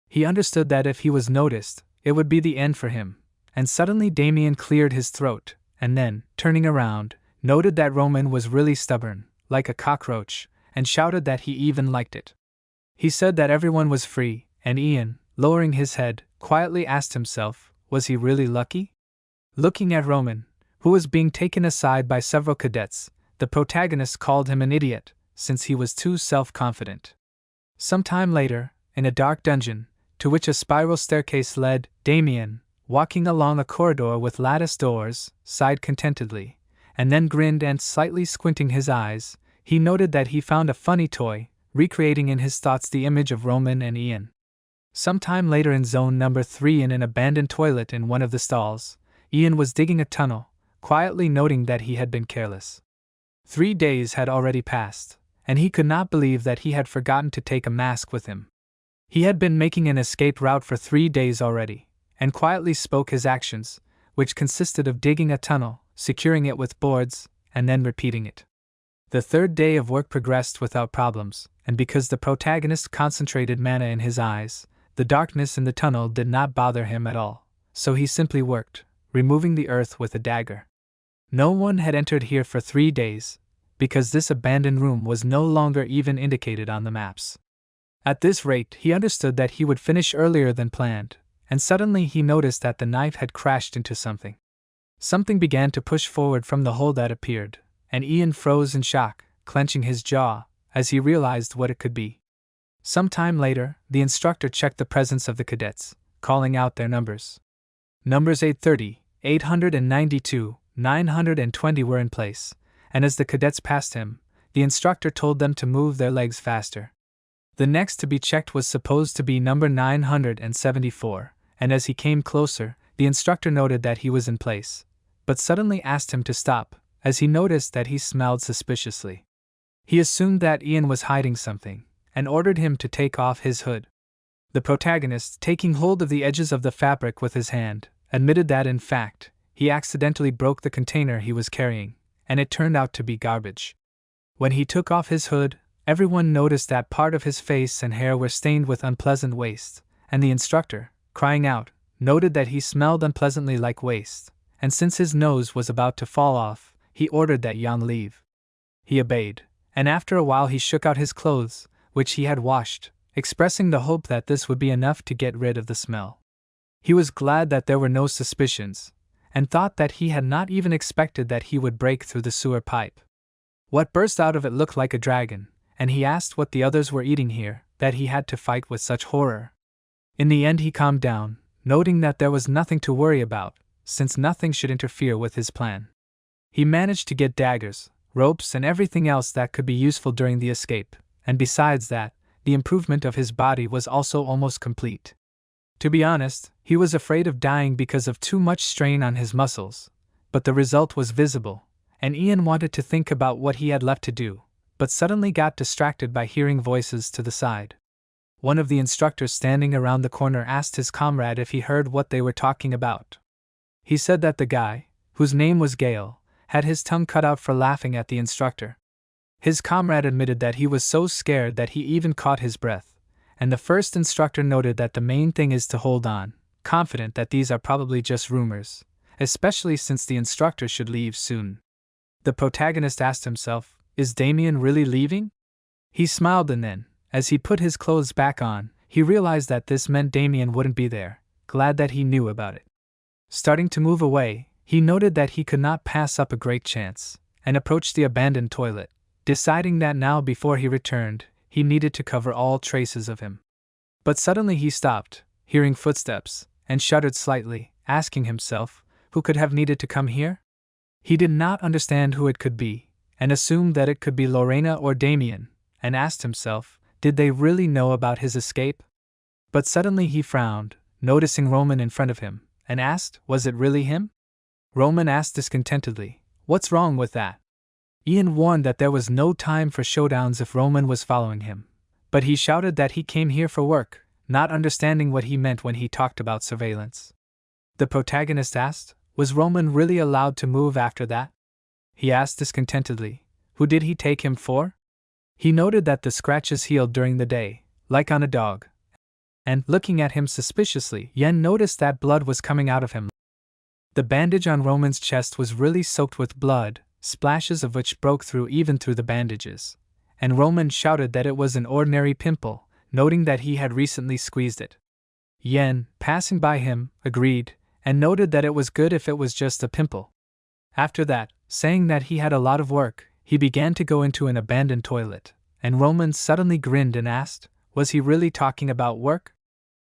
He understood that if he was noticed, it would be the end for him, and suddenly Damien cleared his throat, and then, turning around, noted that Roman was really stubborn, like a cockroach, and shouted that he even liked it. He said that everyone was free, and Ian, lowering his head, quietly asked himself, was he really lucky? Looking at Roman, who was being taken aside by several cadets, the protagonist called him an idiot, since he was too self-confident. Some time later, in a dark dungeon, to which a spiral staircase led. Damien, walking along a corridor with lattice doors, sighed contentedly, and then grinned, and slightly squinting his eyes, he noted that he found a funny toy, recreating in his thoughts the image of Roman and Ian. Sometime later, in zone number 3, in an abandoned toilet in one of the stalls, Ian was digging a tunnel, quietly noting that he had been careless. 3 days had already passed, and he could not believe that he had forgotten to take a mask with him. He had been making an escape route for 3 days already, and quietly spoke his actions, which consisted of digging a tunnel, securing it with boards, and then repeating it. The 3rd day of work progressed without problems, and because the protagonist concentrated mana in his eyes, the darkness in the tunnel did not bother him at all, so he simply worked, removing the earth with a dagger. No one had entered here for 3 days, because this abandoned room was no longer even indicated on the maps. At this rate, he understood that he would finish earlier than planned, and suddenly he noticed that the knife had crashed into something. Something began to push forward from the hole that appeared, and Ian froze in shock, clenching his jaw, as he realized what it could be. Some time later, the instructor checked the presence of the cadets, calling out their numbers. Numbers 830, 892, 920 were in place, and as the cadets passed him, the instructor told them to move their legs faster. The next to be checked was supposed to be number 974, and as he came closer, the instructor noted that he was in place, but suddenly asked him to stop, as he noticed that he smelled suspiciously. He assumed that Ian was hiding something, and ordered him to take off his hood. The protagonist, taking hold of the edges of the fabric with his hand, admitted that in fact, he accidentally broke the container he was carrying, and it turned out to be garbage. When he took off his hood, everyone noticed that part of his face and hair were stained with unpleasant waste, and the instructor, crying out, noted that he smelled unpleasantly like waste, and since his nose was about to fall off, he ordered that Jan leave. He obeyed, and after a while he shook out his clothes, which he had washed, expressing the hope that this would be enough to get rid of the smell. He was glad that there were no suspicions, and thought that he had not even expected that he would break through the sewer pipe. What burst out of it looked like a dragon, and he asked what the others were eating here, that he had to fight with such horror. In the end he calmed down, noting that there was nothing to worry about, since nothing should interfere with his plan. He managed to get daggers, ropes, and everything else that could be useful during the escape, and besides that, the improvement of his body was also almost complete. To be honest, he was afraid of dying because of too much strain on his muscles, but the result was visible, and Ian wanted to think about what he had left to do, but suddenly got distracted by hearing voices to the side. One of the instructors standing around the corner asked his comrade if he heard what they were talking about. He said that the guy, whose name was Gale, had his tongue cut out for laughing at the instructor. His comrade admitted that he was so scared that he even caught his breath, and the first instructor noted that the main thing is to hold on, confident that these are probably just rumors, especially since the instructor should leave soon. The protagonist asked himself, is Damien really leaving? He smiled, and then, as he put his clothes back on, he realized that this meant Damien wouldn't be there, glad that he knew about it. Starting to move away, he noted that he could not pass up a great chance, and approached the abandoned toilet, deciding that now before he returned, he needed to cover all traces of him. But suddenly he stopped, hearing footsteps, and shuddered slightly, asking himself, who could have needed to come here? He did not understand who it could be, and assumed that it could be Lorena or Damien, and asked himself, did they really know about his escape? But suddenly he frowned, noticing Roman in front of him, and asked, was it really him? Roman asked discontentedly, what's wrong with that? Ian warned that there was no time for showdowns if Roman was following him, but he shouted that he came here for work, not understanding what he meant when he talked about surveillance. The protagonist asked, was Roman really allowed to move after that? He asked discontentedly, who did he take him for? He noted that the scratches healed during the day, like on a dog, and, looking at him suspiciously, Yen noticed that blood was coming out of him. The bandage on Roman's chest was really soaked with blood, splashes of which broke through even through the bandages, and Roman shouted that it was an ordinary pimple, noting that he had recently squeezed it. Yen, passing by him, agreed, and noted that it was good if it was just a pimple. After that, saying that he had a lot of work, he began to go into an abandoned toilet, and Roman suddenly grinned and asked, was he really talking about work?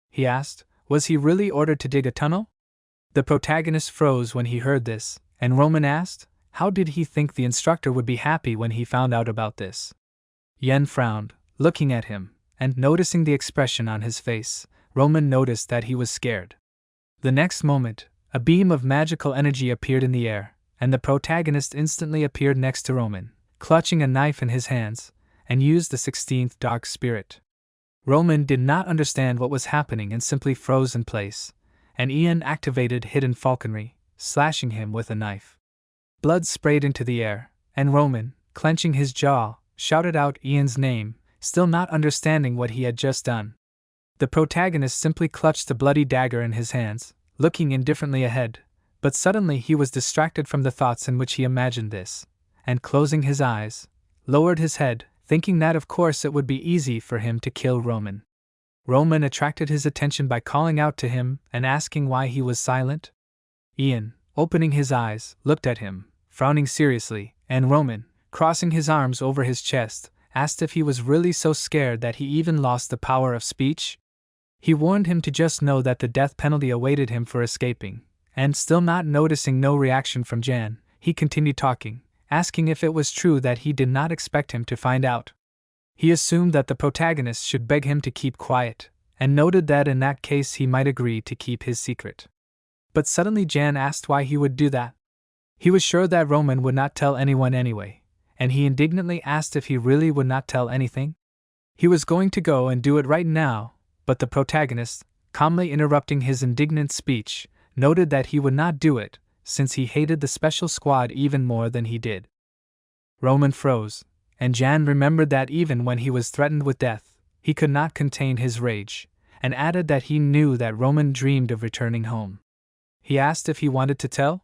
he asked. Was he really ordered to dig a tunnel? The protagonist froze when he heard this, and Roman asked, how did he think the instructor would be happy when he found out about this? Yen frowned, looking at him, and noticing the expression on his face, Roman noticed that he was scared. The next moment, a beam of magical energy appeared in the air, and the protagonist instantly appeared next to Roman, clutching a knife in his hands, and used the 16th dark spirit. Roman did not understand what was happening and simply froze in place, and Ian activated hidden falconry, slashing him with a knife. Blood sprayed into the air, and Roman, clenching his jaw, shouted out Ian's name, still not understanding what he had just done. The protagonist simply clutched the bloody dagger in his hands, looking indifferently ahead, but suddenly he was distracted from the thoughts in which he imagined this, and closing his eyes, lowered his head, thinking that of course it would be easy for him to kill Roman. Roman attracted his attention by calling out to him and asking why he was silent. Ian, opening his eyes, looked at him, frowning seriously, and Roman, crossing his arms over his chest, asked if he was really so scared that he even lost the power of speech. He warned him to just know that the death penalty awaited him for escaping, and still not noticing no reaction from Jan, he continued talking, asking if it was true that he did not expect him to find out. He assumed that the protagonist should beg him to keep quiet, and noted that in that case he might agree to keep his secret. But suddenly Jan asked why he would do that. He was sure that Roman would not tell anyone anyway, and he indignantly asked if he really would not tell anything. He was going to go and do it right now, but the protagonist, calmly interrupting his indignant speech, noted that he would not do it, since he hated the special squad even more than he did. Roman froze, and Jan remembered that even when he was threatened with death, he could not contain his rage, and added that he knew that Roman dreamed of returning home. He asked if he wanted to tell.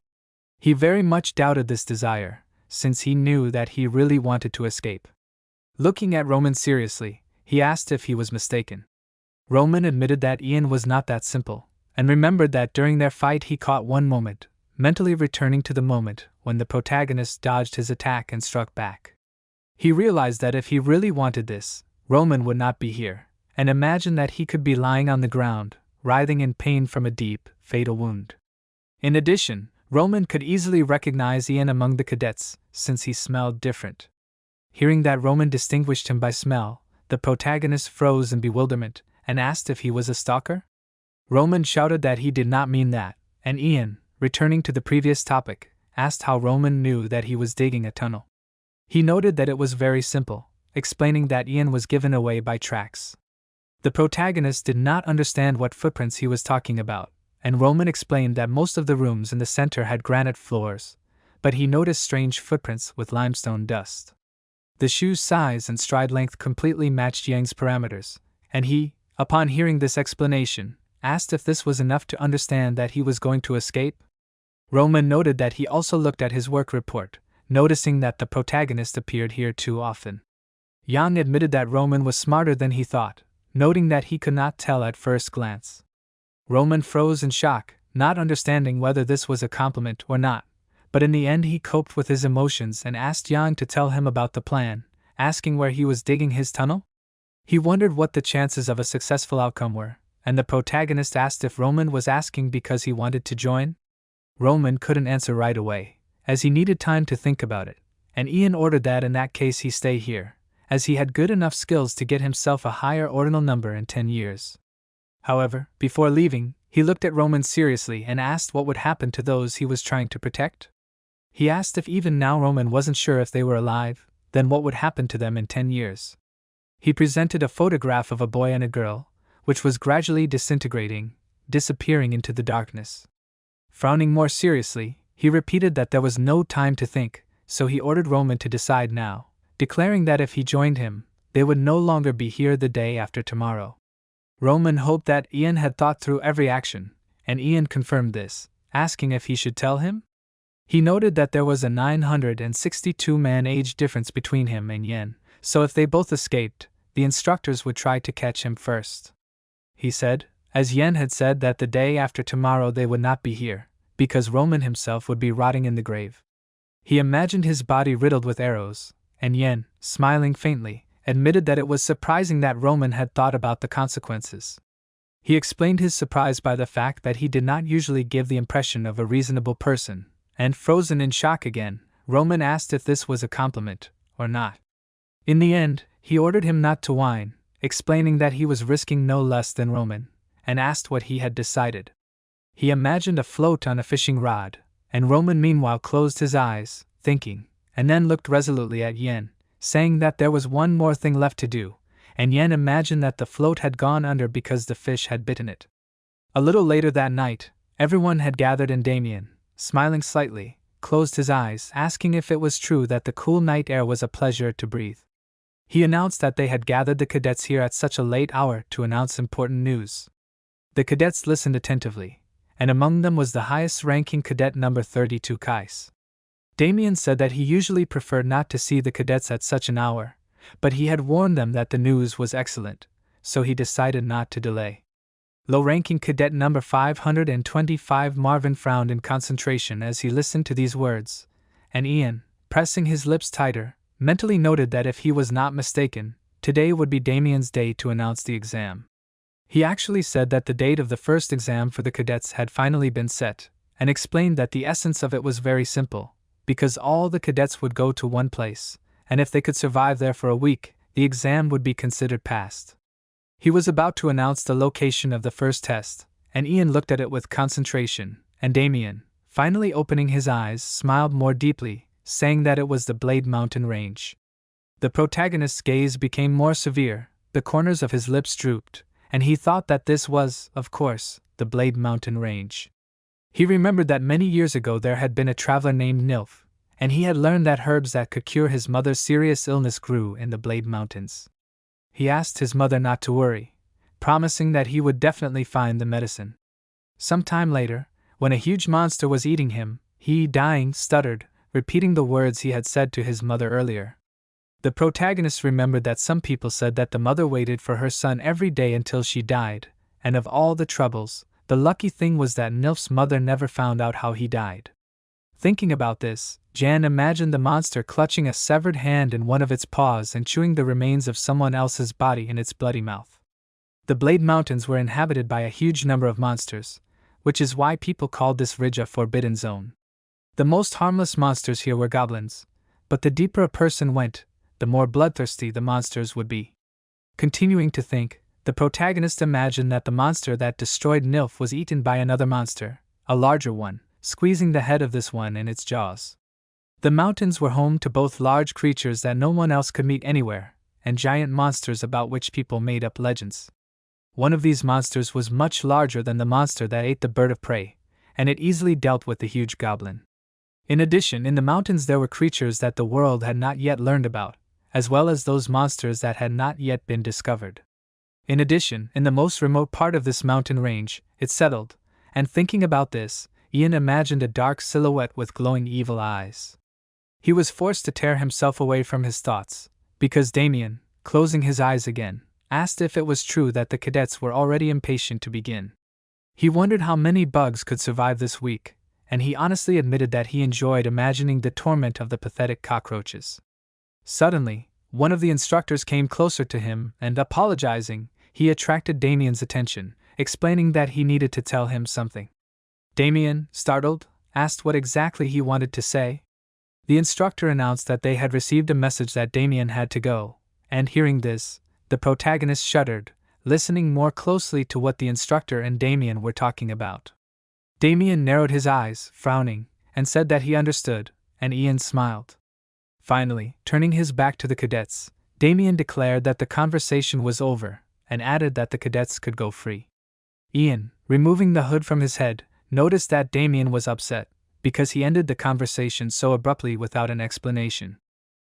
He very much doubted this desire, since he knew that he really wanted to escape. Looking at Roman seriously, he asked if he was mistaken. Roman admitted that Ian was not that simple, and remembered that during their fight he caught one moment, mentally returning to the moment when the protagonist dodged his attack and struck back. He realized that if he really wanted this, Roman would not be here, and imagined that he could be lying on the ground, writhing in pain from a deep, fatal wound. In addition, Roman could easily recognize Ian among the cadets, since he smelled different. Hearing that Roman distinguished him by smell, the protagonist froze in bewilderment, and asked if he was a stalker. Roman shouted that he did not mean that, and Ian, returning to the previous topic, asked how Roman knew that he was digging a tunnel. He noted that it was very simple, explaining that Ian was given away by tracks. The protagonist did not understand what footprints he was talking about, and Roman explained that most of the rooms in the center had granite floors, but he noticed strange footprints with limestone dust. The shoe's size and stride length completely matched Yang's parameters, and he, upon hearing this explanation, asked if this was enough to understand that he was going to escape. Roman noted that he also looked at his work report, noticing that the protagonist appeared here too often. Yang admitted that Roman was smarter than he thought, noting that he could not tell at first glance. Roman froze in shock, not understanding whether this was a compliment or not, but in the end he coped with his emotions and asked Yang to tell him about the plan, asking where he was digging his tunnel. He wondered what the chances of a successful outcome were, and the protagonist asked if Roman was asking because he wanted to join. Roman couldn't answer right away, as he needed time to think about it, and Ian ordered that in that case he stay here, as he had good enough skills to get himself a higher ordinal number in 10 years. However, before leaving, he looked at Roman seriously and asked what would happen to those he was trying to protect. He asked if even now Roman wasn't sure if they were alive, then what would happen to them in 10 years. He presented a photograph of a boy and a girl, which was gradually disintegrating, disappearing into the darkness. Frowning more seriously, he repeated that there was no time to think, so he ordered Roman to decide now, declaring that if he joined him, they would no longer be here the day after tomorrow. Roman hoped that Ian had thought through every action, and Ian confirmed this, asking if he should tell him. He noted that there was a 962-man age difference between him and Yen, so if they both escaped, the instructors would try to catch him first. He said, as Yen had said that the day after tomorrow they would not be here, because Roman himself would be rotting in the grave. He imagined his body riddled with arrows, and Yen, smiling faintly, admitted that it was surprising that Roman had thought about the consequences. He explained his surprise by the fact that he did not usually give the impression of a reasonable person, and frozen in shock again, Roman asked if this was a compliment or not. In the end, he ordered him not to whine, explaining that he was risking no less than Roman, and asked what he had decided. He imagined a float on a fishing rod, and Roman meanwhile closed his eyes, thinking, and then looked resolutely at Yen, saying that there was one more thing left to do, and Yen imagined that the float had gone under because the fish had bitten it. A little later that night, everyone had gathered and Damien, smiling slightly, closed his eyes, asking if it was true that the cool night air was a pleasure to breathe. He announced that they had gathered the cadets here at such a late hour to announce important news. The cadets listened attentively, and among them was the highest-ranking cadet number 32 Kais. Damien said that he usually preferred not to see the cadets at such an hour, but he had warned them that the news was excellent, so he decided not to delay. Low-ranking cadet number 525 Marvin frowned in concentration as he listened to these words, and Ian, pressing his lips tighter, mentally noted that if he was not mistaken, today would be Damien's day to announce the exam. He actually said that the date of the first exam for the cadets had finally been set, and explained that the essence of it was very simple, because all the cadets would go to one place, and if they could survive there for a week, the exam would be considered passed. He was about to announce the location of the first test, and Ian looked at it with concentration, and Damien, finally opening his eyes, smiled more deeply, saying that it was the Blade Mountain Range. The protagonist's gaze became more severe, the corners of his lips drooped, and he thought that this was, of course, the Blade Mountain Range. He remembered that many years ago there had been a traveler named Nilf, and he had learned that herbs that could cure his mother's serious illness grew in the Blade Mountains. He asked his mother not to worry, promising that he would definitely find the medicine. Some time later, when a huge monster was eating him, he, dying, stuttered, repeating the words he had said to his mother earlier. The protagonist remembered that some people said that the mother waited for her son every day until she died, and of all the troubles, the lucky thing was that Nilf's mother never found out how he died. Thinking about this, Jan imagined the monster clutching a severed hand in one of its paws and chewing the remains of someone else's body in its bloody mouth. The Blade Mountains were inhabited by a huge number of monsters, which is why people called this ridge a forbidden zone. The most harmless monsters here were goblins, but the deeper a person went, the more bloodthirsty the monsters would be. Continuing to think, the protagonist imagined that the monster that destroyed Nilf was eaten by another monster, a larger one, squeezing the head of this one in its jaws. The mountains were home to both large creatures that no one else could meet anywhere, and giant monsters about which people made up legends. One of these monsters was much larger than the monster that ate the bird of prey, and it easily dealt with the huge goblin. In addition, in the mountains there were creatures that the world had not yet learned about, as well as those monsters that had not yet been discovered. In addition, in the most remote part of this mountain range, it settled, and thinking about this, Ian imagined a dark silhouette with glowing evil eyes. He was forced to tear himself away from his thoughts, because Damien, closing his eyes again, asked if it was true that the cadets were already impatient to begin. He wondered how many bugs could survive this week, and he honestly admitted that he enjoyed imagining the torment of the pathetic cockroaches. Suddenly, one of the instructors came closer to him and, apologizing, he attracted Damien's attention, explaining that he needed to tell him something. Damien, startled, asked what exactly he wanted to say. The instructor announced that they had received a message that Damien had to go, and hearing this, the protagonist shuddered, listening more closely to what the instructor and Damien were talking about. Damien narrowed his eyes, frowning, and said that he understood, and Ian smiled. Finally, turning his back to the cadets, Damien declared that the conversation was over, and added that the cadets could go free. Ian, removing the hood from his head, noticed that Damien was upset, because he ended the conversation so abruptly without an explanation.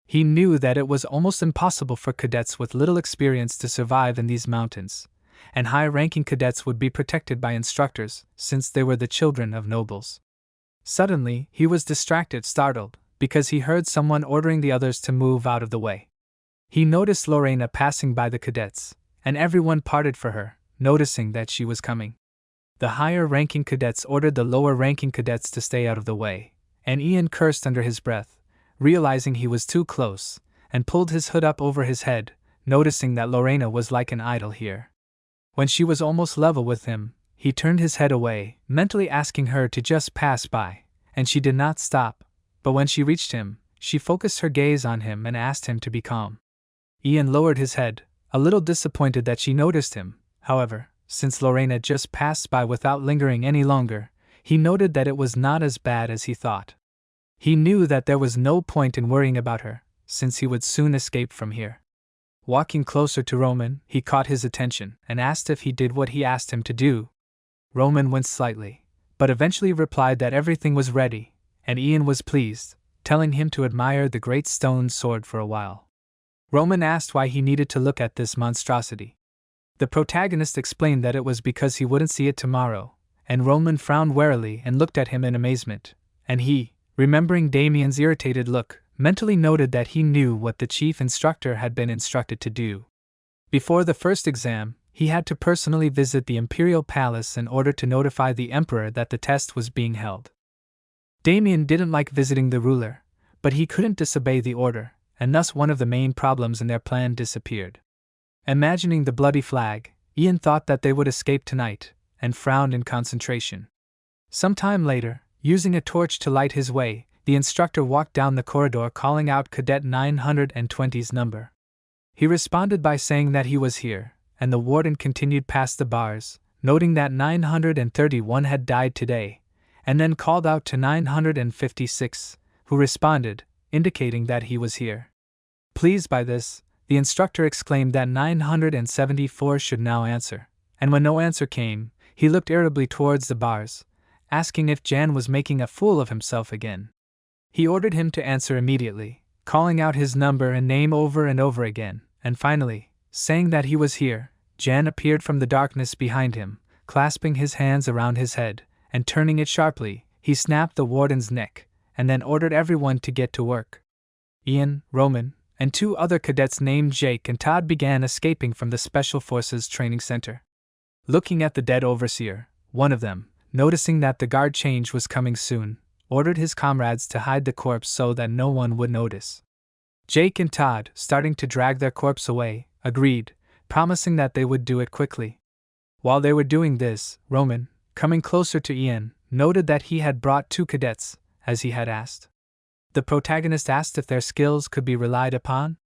He knew that it was almost impossible for cadets with little experience to survive in these mountains, and high-ranking cadets would be protected by instructors, since they were the children of nobles. Suddenly, he was distracted, startled, because he heard someone ordering the others to move out of the way. He noticed Lorena passing by the cadets, and everyone parted for her, noticing that she was coming. The higher-ranking cadets ordered the lower-ranking cadets to stay out of the way, and Ian cursed under his breath, realizing he was too close, and pulled his hood up over his head, noticing that Lorena was like an idol here. When she was almost level with him, he turned his head away, mentally asking her to just pass by, and she did not stop, but when she reached him, she focused her gaze on him and asked him to be calm. Ian lowered his head, a little disappointed that she noticed him. However, since Lorena just passed by without lingering any longer, he noted that it was not as bad as he thought. He knew that there was no point in worrying about her, since he would soon escape from here. Walking closer to Roman, he caught his attention and asked if he did what he asked him to do. Roman winced slightly, but eventually replied that everything was ready, and Ian was pleased, telling him to admire the great stone sword for a while. Roman asked why he needed to look at this monstrosity. The protagonist explained that it was because he wouldn't see it tomorrow, and Roman frowned warily and looked at him in amazement, and he, remembering Damien's irritated look, mentally noted that he knew what the chief instructor had been instructed to do. Before the first exam, he had to personally visit the imperial palace in order to notify the emperor that the test was being held. Damien didn't like visiting the ruler, but he couldn't disobey the order, and thus one of the main problems in their plan disappeared. Imagining the bloody flag, Ian thought that they would escape tonight, and frowned in concentration. Some time later, using a torch to light his way, the instructor walked down the corridor calling out Cadet 920's number. He responded by saying that he was here, and the warden continued past the bars, noting that 931 had died today, and then called out to 956, who responded, indicating that he was here. Pleased by this, the instructor exclaimed that 974 should now answer, and when no answer came, he looked irritably towards the bars, asking if Jan was making a fool of himself again. He ordered him to answer immediately, calling out his number and name over and over again, and finally, saying that he was here, Jan appeared from the darkness behind him, clasping his hands around his head, and turning it sharply, he snapped the warden's neck, and then ordered everyone to get to work. Ian, Roman, and 2 other cadets named Jake and Todd began escaping from the Special Forces Training Center. Looking at the dead overseer, one of them, noticing that the guard change was coming soon, ordered his comrades to hide the corpse so that no one would notice. Jake and Todd, starting to drag their corpse away, agreed, promising that they would do it quickly. While they were doing this, Roman, coming closer to Ian, noted that he had brought 2 cadets, as he had asked. The protagonist asked if their skills could be relied upon.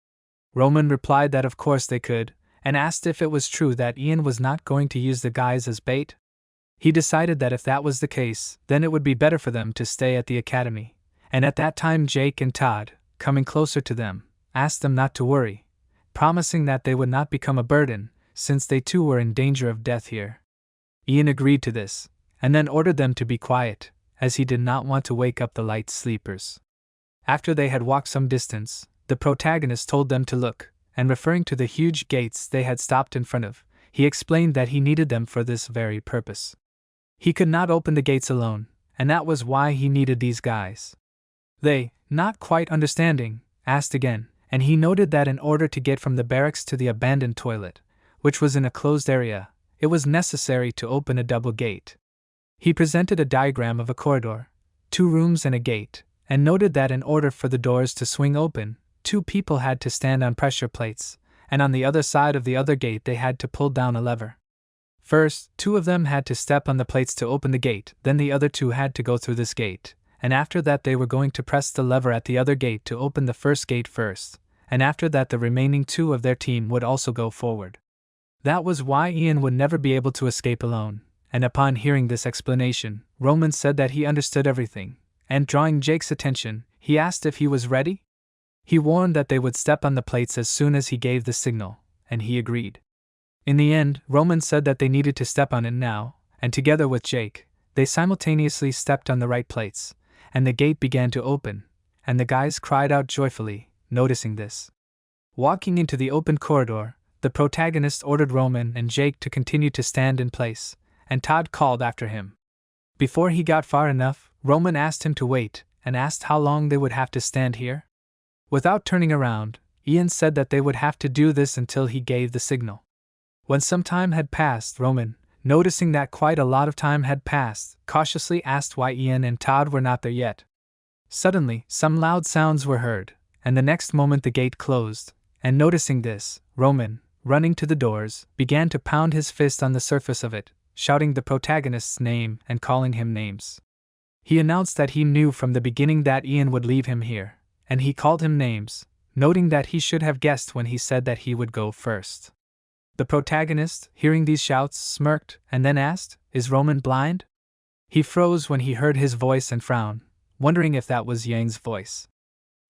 Roman replied that of course they could, and asked if it was true that Ian was not going to use the guys as bait. He decided that if that was the case, then it would be better for them to stay at the academy, and at that time Jake and Todd, coming closer to them, asked them not to worry, promising that they would not become a burden, since they too were in danger of death here. Ian agreed to this, and then ordered them to be quiet, as he did not want to wake up the light sleepers. After they had walked some distance, the protagonist told them to look, and referring to the huge gates they had stopped in front of, he explained that he needed them for this very purpose. He could not open the gates alone, and that was why he needed these guys. They, not quite understanding, asked again, and he noted that in order to get from the barracks to the abandoned toilet, which was in a closed area, it was necessary to open a double gate. He presented a diagram of a corridor, 2 rooms and a gate, and noted that in order for the doors to swing open, 2 people had to stand on pressure plates, and on the other side of the other gate they had to pull down a lever. First, 2 of them had to step on the plates to open the gate, then the other 2 had to go through this gate, and after that they were going to press the lever at the other gate to open the first gate first, and after that the remaining 2 of their team would also go forward. That was why Ian would never be able to escape alone, and upon hearing this explanation, Roman said that he understood everything, and drawing Jake's attention, he asked if he was ready. He warned that they would step on the plates as soon as he gave the signal, and he agreed. In the end, Roman said that they needed to step on it now, and together with Jake, they simultaneously stepped on the right plates, and the gate began to open, and the guys cried out joyfully, noticing this. Walking into the open corridor, the protagonist ordered Roman and Jake to continue to stand in place, and Todd called after him. Before he got far enough, Roman asked him to wait, and asked how long they would have to stand here. Without turning around, Ian said that they would have to do this until he gave the signal. When some time had passed, Roman, noticing that quite a lot of time had passed, cautiously asked why Ian and Todd were not there yet. Suddenly, some loud sounds were heard, and the next moment the gate closed, and noticing this, Roman, running to the doors, began to pound his fist on the surface of it, shouting the protagonist's name and calling him names. He announced that he knew from the beginning that Ian would leave him here, and he called him names, noting that he should have guessed when he said that he would go first. The protagonist, hearing these shouts, smirked and then asked, "Is Roman blind?" He froze when he heard his voice and frowned, wondering if that was Yang's voice.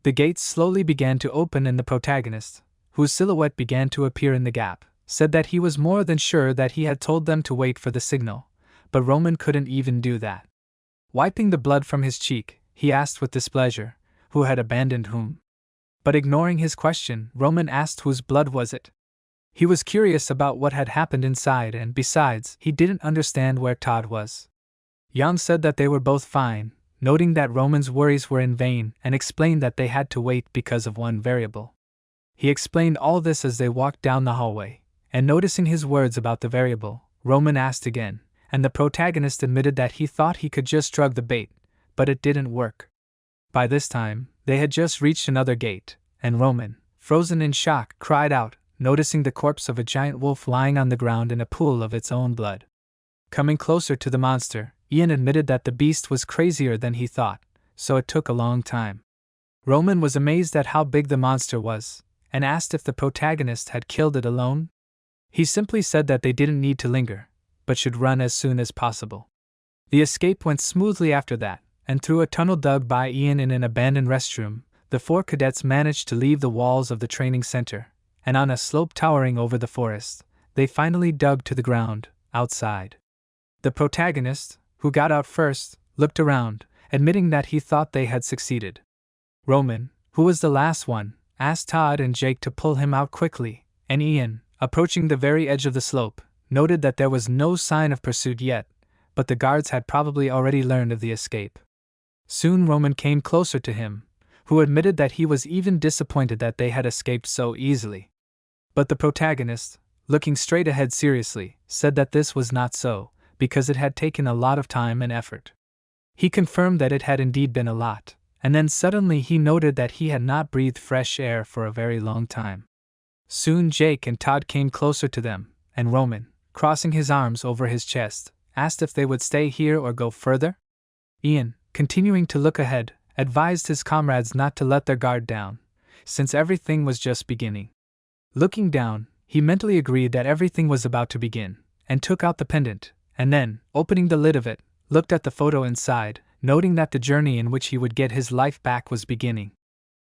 The gates slowly began to open and the protagonist, whose silhouette began to appear in the gap, said that he was more than sure that he had told them to wait for the signal, but Roman couldn't even do that. Wiping the blood from his cheek, he asked with displeasure, who had abandoned whom. But ignoring his question, Roman asked whose blood was it. He was curious about what had happened inside and besides, he didn't understand where Todd was. Yang said that they were both fine, noting that Roman's worries were in vain and explained that they had to wait because of one variable. He explained all this as they walked down the hallway, and noticing his words about the variable, Roman asked again, and the protagonist admitted that he thought he could just drug the bait, but it didn't work. By this time, they had just reached another gate, and Roman, frozen in shock, cried out, noticing the corpse of a giant wolf lying on the ground in a pool of its own blood. Coming closer to the monster, Ian admitted that the beast was crazier than he thought, so it took a long time. Roman was amazed at how big the monster was, and asked if the protagonist had killed it alone. He simply said that they didn't need to linger, but should run as soon as possible. The escape went smoothly after that, and through a tunnel dug by Ian in an abandoned restroom, the 4 cadets managed to leave the walls of the training center, and on a slope towering over the forest, they finally dug to the ground, outside. The protagonist, who got out first, looked around, admitting that he thought they had succeeded. Roman, who was the last one, asked Todd and Jake to pull him out quickly, and Ian, approaching the very edge of the slope, noted that there was no sign of pursuit yet, but the guards had probably already learned of the escape. Soon Roman came closer to him, who admitted that he was even disappointed that they had escaped so easily. But the protagonist, looking straight ahead seriously, said that this was not so, because it had taken a lot of time and effort. He confirmed that it had indeed been a lot, and then suddenly he noted that he had not breathed fresh air for a very long time. Soon Jake and Todd came closer to them, and Roman, crossing his arms over his chest, asked if they would stay here or go further. Ian, continuing to look ahead, advised his comrades not to let their guard down, since everything was just beginning. Looking down, he mentally agreed that everything was about to begin, and took out the pendant, and then, opening the lid of it, looked at the photo inside, noting that the journey in which he would get his life back was beginning.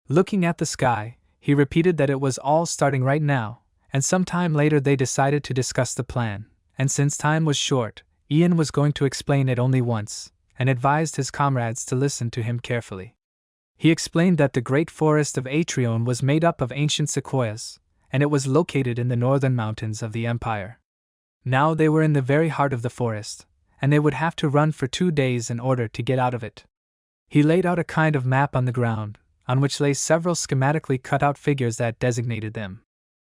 Looking at the sky, he repeated that it was all starting right now, and sometime later they decided to discuss the plan, and since time was short, Ian was going to explain it only once, and advised his comrades to listen to him carefully. He explained that the great forest of Atrion was made up of ancient sequoias, and it was located in the northern mountains of the empire. Now they were in the very heart of the forest, and they would have to run for 2 days in order to get out of it. He laid out a kind of map on the ground, on which lay several schematically cut out figures that designated them.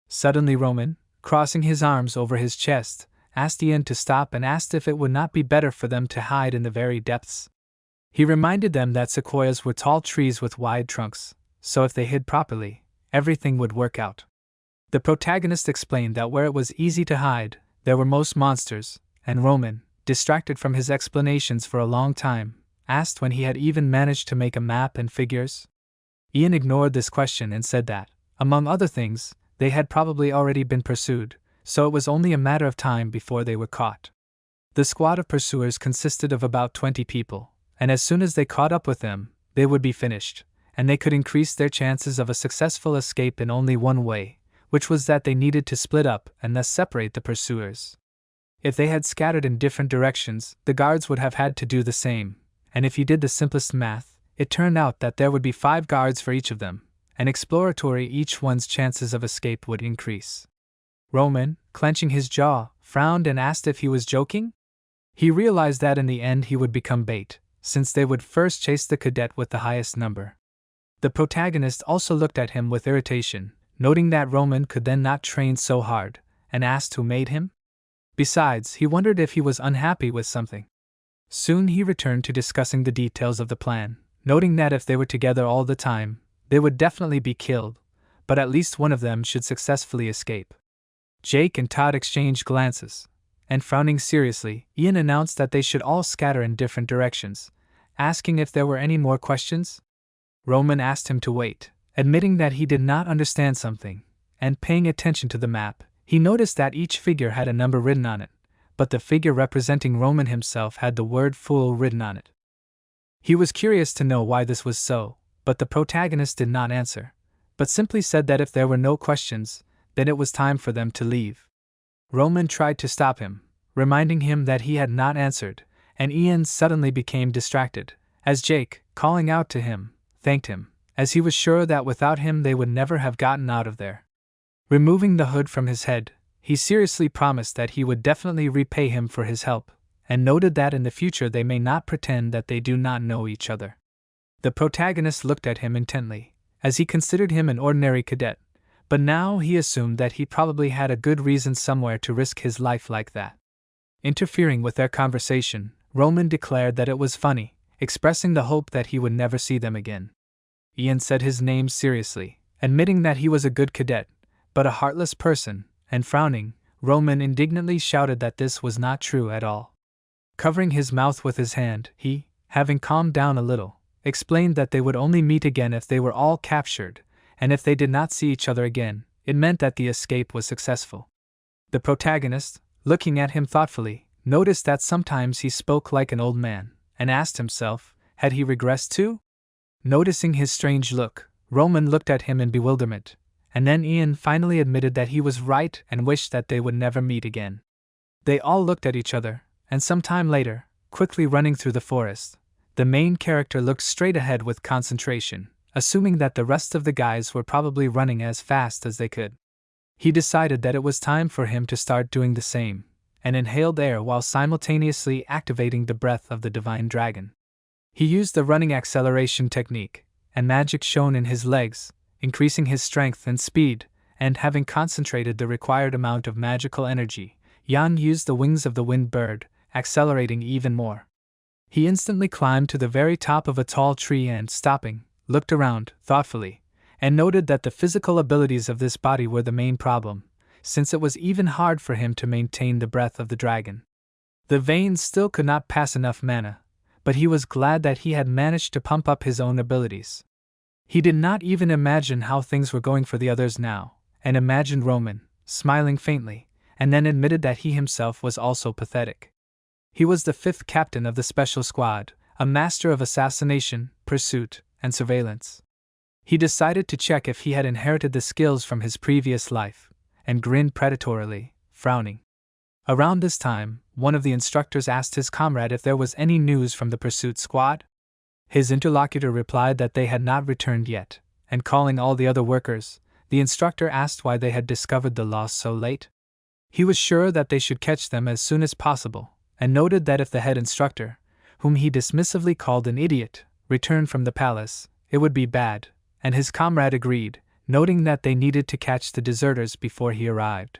Suddenly Roman, crossing his arms over his chest, asked Ian to stop and asked if it would not be better for them to hide in the very depths. He reminded them that sequoias were tall trees with wide trunks, so if they hid properly, everything would work out. The protagonist explained that where it was easy to hide, there were most monsters, and Roman, distracted from his explanations for a long time, asked when he had even managed to make a map and figures. Ian ignored this question and said that, among other things, they had probably already been pursued, so it was only a matter of time before they were caught. The squad of pursuers consisted of about 20 people, and as soon as they caught up with them, they would be finished, and they could increase their chances of a successful escape in only one way, which was that they needed to split up and thus separate the pursuers. If they had scattered in different directions, the guards would have had to do the same, and if you did the simplest math, it turned out that there would be 5 guards for each of them, and exploratory each one's chances of escape would increase. Roman, clenching his jaw, frowned and asked if he was joking. He realized that in the end he would become bait, since they would first chase the cadet with the highest number. The protagonist also looked at him with irritation, noting that Roman could then not train so hard, and asked who made him. Besides, he wondered if he was unhappy with something. Soon he returned to discussing the details of the plan, noting that if they were together all the time, they would definitely be killed, but at least one of them should successfully escape. Jake and Todd exchanged glances, and frowning seriously, Ian announced that they should all scatter in different directions, asking if there were any more questions. Roman asked him to wait, admitting that he did not understand something, and paying attention to the map, he noticed that each figure had a number written on it, but the figure representing Roman himself had the word fool written on it. He was curious to know why this was so, but the protagonist did not answer, but simply said that if there were no questions, then it was time for them to leave. Roman tried to stop him, reminding him that he had not answered, and Ian suddenly became distracted, as Jake, calling out to him, thanked him, as he was sure that without him they would never have gotten out of there. Removing the hood from his head, he seriously promised that he would definitely repay him for his help, and noted that in the future they may not pretend that they do not know each other. The protagonist looked at him intently, as he considered him an ordinary cadet, but now he assumed that he probably had a good reason somewhere to risk his life like that. Interfering with their conversation, Roman declared that it was funny, expressing the hope that he would never see them again. Ian said his name seriously, admitting that he was a good cadet, but a heartless person, and frowning, Roman indignantly shouted that this was not true at all. Covering his mouth with his hand, he, having calmed down a little, explained that they would only meet again if they were all captured, and if they did not see each other again, it meant that the escape was successful. The protagonist, looking at him thoughtfully, noticed that sometimes he spoke like an old man, and asked himself, had he regressed too? Noticing his strange look, Roman looked at him in bewilderment, and then Ian finally admitted that he was right and wished that they would never meet again. They all looked at each other, and some time later, quickly running through the forest, the main character looked straight ahead with concentration, assuming that the rest of the guys were probably running as fast as they could. He decided that it was time for him to start doing the same, and inhaled air while simultaneously activating the breath of the divine dragon. He used the running acceleration technique, and magic shone in his legs, increasing his strength and speed, and having concentrated the required amount of magical energy, Jan used the wings of the wind bird, accelerating even more. He instantly climbed to the very top of a tall tree and, stopping, looked around, thoughtfully, and noted that the physical abilities of this body were the main problem, since it was even hard for him to maintain the breath of the dragon. The veins still could not pass enough mana, but he was glad that he had managed to pump up his own abilities. He did not even imagine how things were going for the others now, and imagined Roman, smiling faintly, and then admitted that he himself was also pathetic. He was the 5th captain of the special squad, a master of assassination, pursuit, and surveillance. He decided to check if he had inherited the skills from his previous life, and grinned predatorily, frowning. Around this time, one of the instructors asked his comrade if there was any news from the pursuit squad. His interlocutor replied that they had not returned yet, and calling all the other workers, the instructor asked why they had discovered the loss so late. He was sure that they should catch them as soon as possible, and noted that if the head instructor, whom he dismissively called an idiot, returned from the palace, it would be bad, and his comrade agreed, noting that they needed to catch the deserters before he arrived.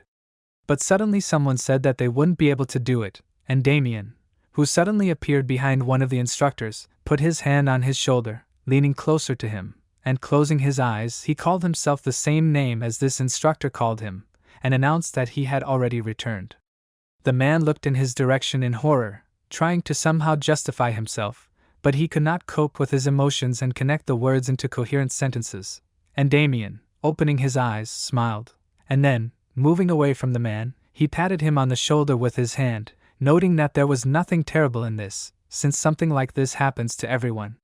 But suddenly someone said that they wouldn't be able to do it, and Damien, who suddenly appeared behind one of the instructors, put his hand on his shoulder, leaning closer to him, and closing his eyes he called himself the same name as this instructor called him, and announced that he had already returned. The man looked in his direction in horror, trying to somehow justify himself, but he could not cope with his emotions and connect the words into coherent sentences, and Damien, opening his eyes, smiled, and then, moving away from the man, he patted him on the shoulder with his hand, noting that there was nothing terrible in this, since something like this happens to everyone.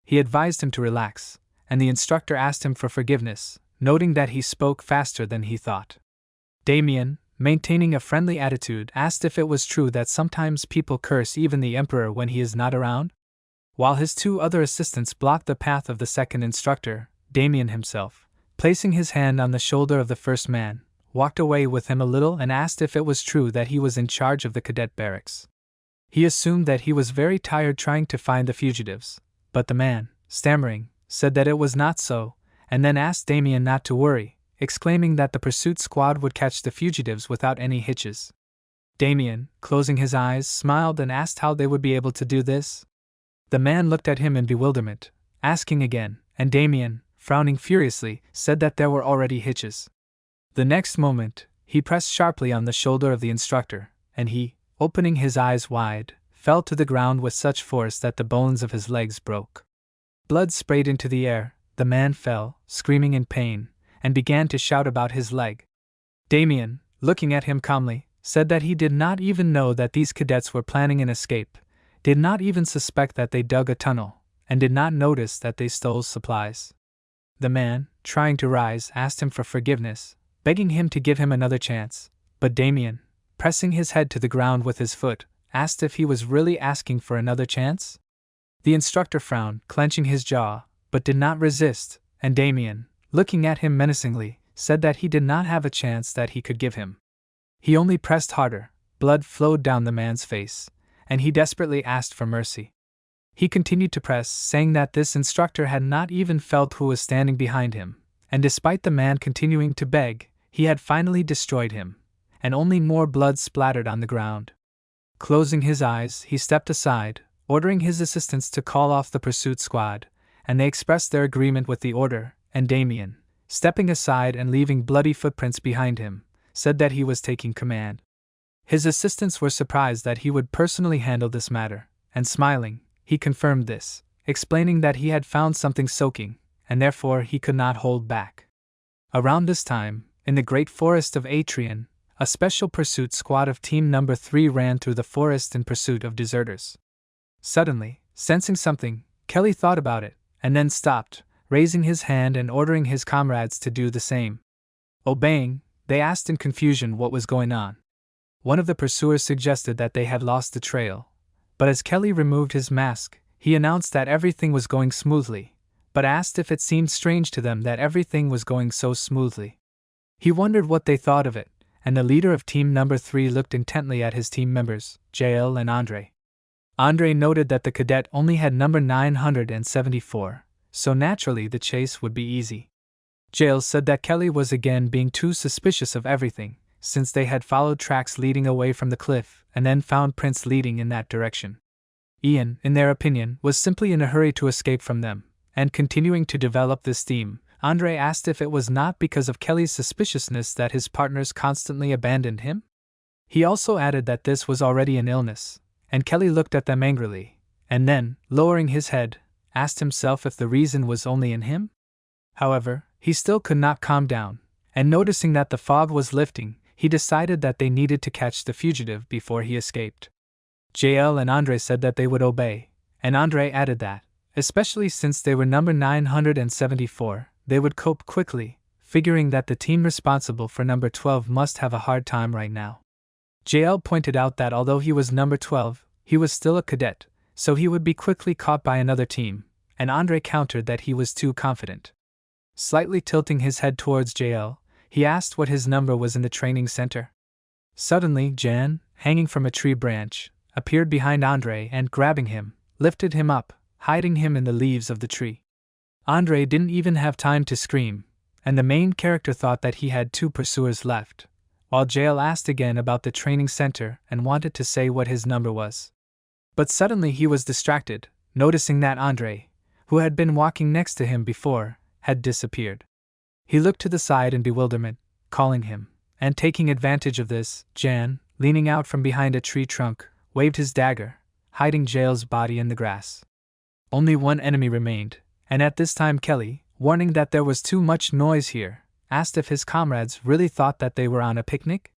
He advised him to relax, and the instructor asked him for forgiveness, noting that he spoke faster than he thought. Damien, maintaining a friendly attitude, asked if it was true that sometimes people curse even the emperor when he is not around. While his 2 other assistants blocked the path of the second instructor, Damien himself, placing his hand on the shoulder of the first man, walked away with him a little and asked if it was true that he was in charge of the cadet barracks. He assumed that he was very tired trying to find the fugitives, but the man, stammering, said that it was not so, and then asked Damien not to worry, exclaiming that the pursuit squad would catch the fugitives without any hitches. Damien, closing his eyes, smiled and asked how they would be able to do this. The man looked at him in bewilderment, asking again, and Damien, frowning furiously, said that there were already hitches. The next moment, he pressed sharply on the shoulder of the instructor, and he, opening his eyes wide, fell to the ground with such force that the bones of his legs broke. Blood sprayed into the air, the man fell, screaming in pain, and began to shout about his leg. Damien, looking at him calmly, said that he did not even know that these cadets were planning an escape, did not even suspect that they dug a tunnel, and did not notice that they stole supplies. The man, trying to rise, asked him for forgiveness, begging him to give him another chance, but Damien, pressing his head to the ground with his foot, asked if he was really asking for another chance. The instructor frowned, clenching his jaw, but did not resist, and Damien, looking at him menacingly, said that he did not have a chance that he could give him. He only pressed harder, blood flowed down the man's face, and he desperately asked for mercy. He continued to press, saying that this instructor had not even felt who was standing behind him, and despite the man continuing to beg, he had finally destroyed him, and only more blood splattered on the ground. Closing his eyes, he stepped aside, ordering his assistants to call off the pursuit squad, and they expressed their agreement with the order, and Damien, stepping aside and leaving bloody footprints behind him, said that he was taking command. His assistants were surprised that he would personally handle this matter, and smiling, he confirmed this, explaining that he had found something soaking, and therefore he could not hold back. Around this time, in the great forest of Atrian, a special pursuit squad of Team Number 3 ran through the forest in pursuit of deserters. Suddenly, sensing something, Kelly thought about it, and then stopped, raising his hand and ordering his comrades to do the same. Obeying, they asked in confusion what was going on. One of the pursuers suggested that they had lost the trail, but as Kelly removed his mask, he announced that everything was going smoothly, but asked if it seemed strange to them that everything was going so smoothly. He wondered what they thought of it, and the leader of Team Number 3 looked intently at his team members, Yahello and Andre. Andre noted that the cadet only had number 974, so naturally the chase would be easy. Yahello said that Kelly was again being too suspicious of everything, since they had followed tracks leading away from the cliff and then found prints leading in that direction. Ian, in their opinion, was simply in a hurry to escape from them, and continuing to develop this theme, Andre asked if it was not because of Kelly's suspiciousness that his partners constantly abandoned him. He also added that this was already an illness, and Kelly looked at them angrily, and then, lowering his head, asked himself if the reason was only in him. However, he still could not calm down, and noticing that the fog was lifting, he decided that they needed to catch the fugitive before he escaped. Yahello and Andre said that they would obey, and Andre added that, especially since they were number 974, they would cope quickly, figuring that the team responsible for number 12 must have a hard time right now. Yahello pointed out that although he was number 12, he was still a cadet, so he would be quickly caught by another team, and Andre countered that he was too confident. Slightly tilting his head towards Yahello, he asked what his number was in the training center. Suddenly, Jan, hanging from a tree branch, appeared behind Andre and, grabbing him, lifted him up, hiding him in the leaves of the tree. Andre didn't even have time to scream, and the main character thought that he had 2 pursuers left, while Yahello asked again about the training center and wanted to say what his number was. But suddenly he was distracted, noticing that Andre, who had been walking next to him before, had disappeared. He looked to the side in bewilderment, calling him, and taking advantage of this, Jan, leaning out from behind a tree trunk, waved his dagger, hiding Yahello's body in the grass. Only one enemy remained, and at this time Kelly, warning that there was too much noise here, asked if his comrades really thought that they were on a picnic.